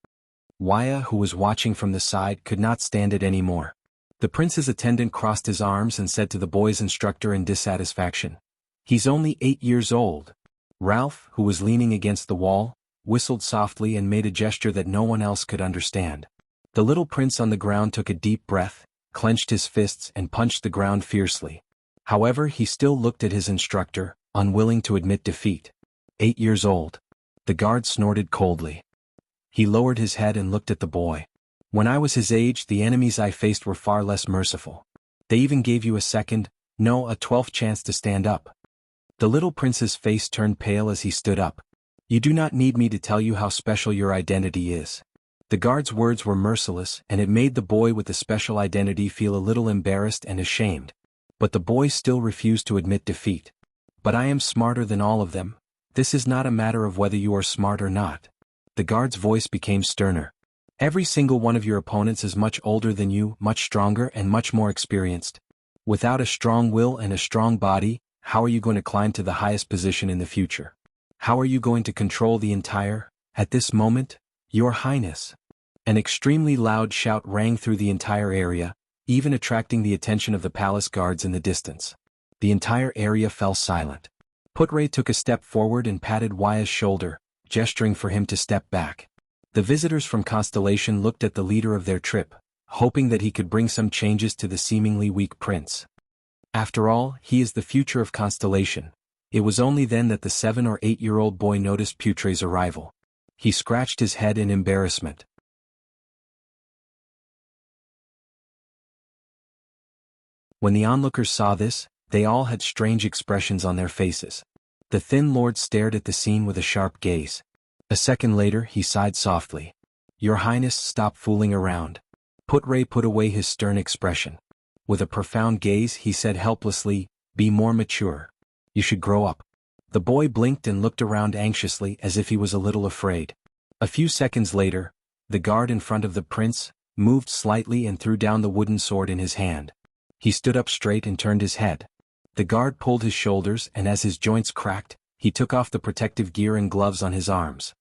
Wuxia, who was watching from the side, could not stand it anymore. The prince's attendant crossed his arms and said to the boy's instructor in dissatisfaction, "He's only 8 years old." Ralph, who was leaning against the wall, whistled softly and made a gesture that no one else could understand. The little prince on the ground took a deep breath, clenched his fists and punched the ground fiercely. However, he still looked at his instructor, unwilling to admit defeat. 8 years old. The guard snorted coldly. He lowered his head and looked at the boy. When I was his age, the enemies I faced were far less merciful. They even gave you a second, no, a 12th chance to stand up. The little prince's face turned pale as he stood up. You do not need me to tell you how special your identity is. The guard's words were merciless, and it made the boy with the special identity feel a little embarrassed and ashamed. But the boy still refused to admit defeat. But I am smarter than all of them. This is not a matter of whether you are smart or not. The guard's voice became sterner. Every single one of your opponents is much older than you, much stronger and much more experienced. Without a strong will and a strong body, how are you going to climb to the highest position in the future? How are you going to control the entire, at this moment, Your Highness? An extremely loud shout rang through the entire area, even attracting the attention of the palace guards in the distance. The entire area fell silent. Putray took a step forward and patted Waya's shoulder, gesturing for him to step back. The visitors from Constellation looked at the leader of their trip, hoping that he could bring some changes to the seemingly weak prince. After all, he is the future of Constellation. It was only then that the 7 or 8-year-old boy noticed Putray's arrival. He scratched his head in embarrassment. When the onlookers saw this, they all had strange expressions on their faces. The thin lord stared at the scene with a sharp gaze. A second later, he sighed softly. Your Highness, stop fooling around. Putray put away his stern expression. With a profound gaze, he said helplessly, be more mature. You should grow up. The boy blinked and looked around anxiously as if he was a little afraid. A few seconds later, the guard in front of the prince moved slightly and threw down the wooden sword in his hand. He stood up straight and turned his head. The guard pulled his shoulders, and as his joints cracked, he took off the protective gear and gloves on his arms.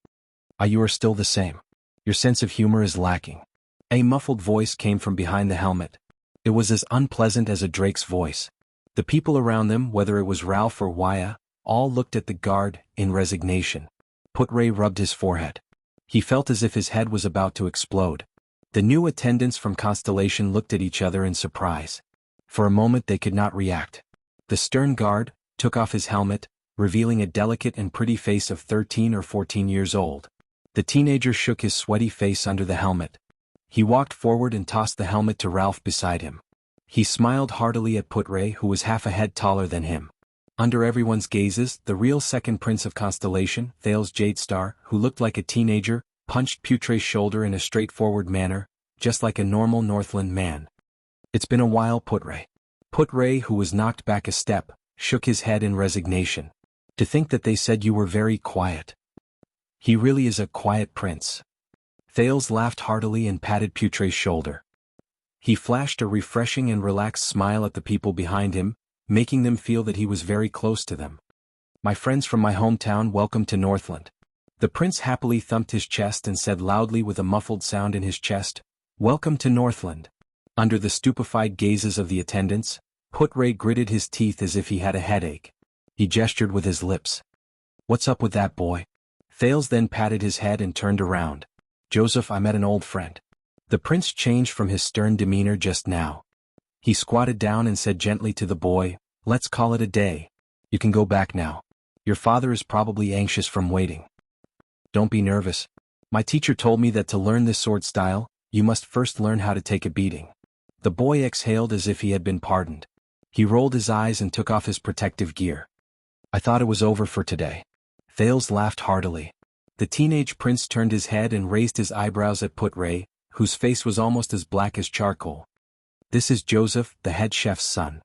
You are still the same. Your sense of humor is lacking. A muffled voice came from behind the helmet. It was as unpleasant as a drake's voice. The people around them, whether it was Ralph or Waya, all looked at the guard in resignation. Putray rubbed his forehead. He felt as if his head was about to explode. The new attendants from Constellation looked at each other in surprise. For a moment they could not react. The stern guard took off his helmet, revealing a delicate and pretty face of 13 or 14 years old. The teenager shook his sweaty face under the helmet. He walked forward and tossed the helmet to Ralph beside him. He smiled heartily at Putray, who was half a head taller than him. Under everyone's gazes, the real second prince of Constellation, Thales Jadestar, who looked like a teenager, punched Putray's shoulder in a straightforward manner, just like a normal Northland man. It's been a while, Putray. Putray, who was knocked back a step, shook his head in resignation. To think that they said you were very quiet. He really is a quiet prince. Thales laughed heartily and patted Putray's shoulder. He flashed a refreshing and relaxed smile at the people behind him, making them feel that he was very close to them. My friends from my hometown, welcome to Northland. The prince happily thumped his chest and said loudly with a muffled sound in his chest, welcome to Northland. Under the stupefied gazes of the attendants, Putray gritted his teeth as if he had a headache. He gestured with his lips. What's up with that boy? Thales then patted his head and turned around. Joseph, I met an old friend. The prince changed from his stern demeanor just now. He squatted down and said gently to the boy, let's call it a day. You can go back now. Your father is probably anxious from waiting. Don't be nervous. My teacher told me that to learn this sword style, you must first learn how to take a beating. The boy exhaled as if he had been pardoned. He rolled his eyes and took off his protective gear. I thought it was over for today. Thales laughed heartily. The teenage prince turned his head and raised his eyebrows at Putray, whose face was almost as black as charcoal. This is Joseph, the head chef's son.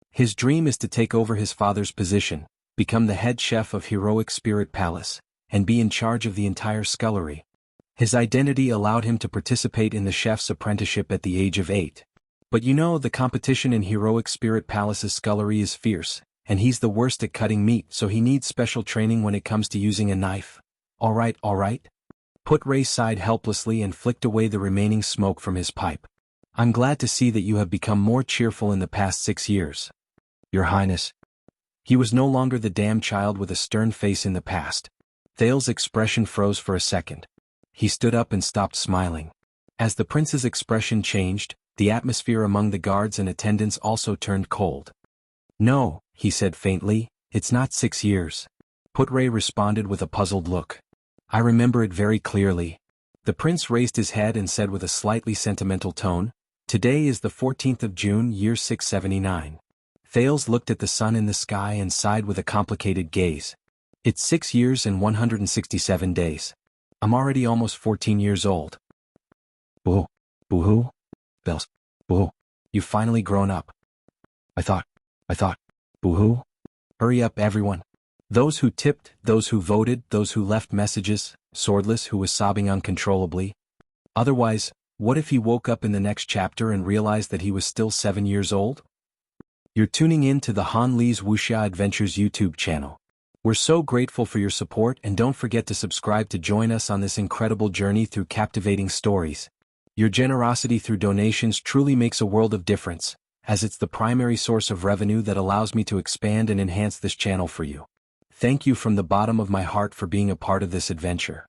His dream is to take over his father's position, become the head chef of Heroic Spirit Palace, and be in charge of the entire scullery. His identity allowed him to participate in the chef's apprenticeship at the age of 8. But you know, the competition in Heroic Spirit Palace's scullery is fierce, and he's the worst at cutting meat, so he needs special training when it comes to using a knife. All right. Putray sighed helplessly and flicked away the remaining smoke from his pipe. I'm glad to see that you have become more cheerful in the past 6 years. Your Highness. He was no longer the damn child with a stern face in the past. Thales' expression froze for a second. He stood up and stopped smiling. As the prince's expression changed, the atmosphere among the guards and attendants also turned cold. No, he said faintly, it's not 6 years. Putray responded with a puzzled look. I remember it very clearly. The prince raised his head and said with a slightly sentimental tone, today is the 14th of June, year 679. Thales looked at the sun in the sky and sighed with a complicated gaze. It's 6 years and 167 days. I'm already almost 14 years old. Boo. Boo-hoo? Bells. Boo. You've finally grown up. I thought. Boo-hoo? Hurry up, everyone. Those who tipped, those who voted, those who left messages, Swordless, who was sobbing uncontrollably. Otherwise, what if he woke up in the next chapter and realized that he was still 7 years old? You're tuning in to the Han Li's Wuxia Adventures YouTube channel. We're so grateful for your support, and don't forget to subscribe to join us on this incredible journey through captivating stories. Your generosity through donations truly makes a world of difference, as it's the primary source of revenue that allows me to expand and enhance this channel for you. Thank you from the bottom of my heart for being a part of this adventure.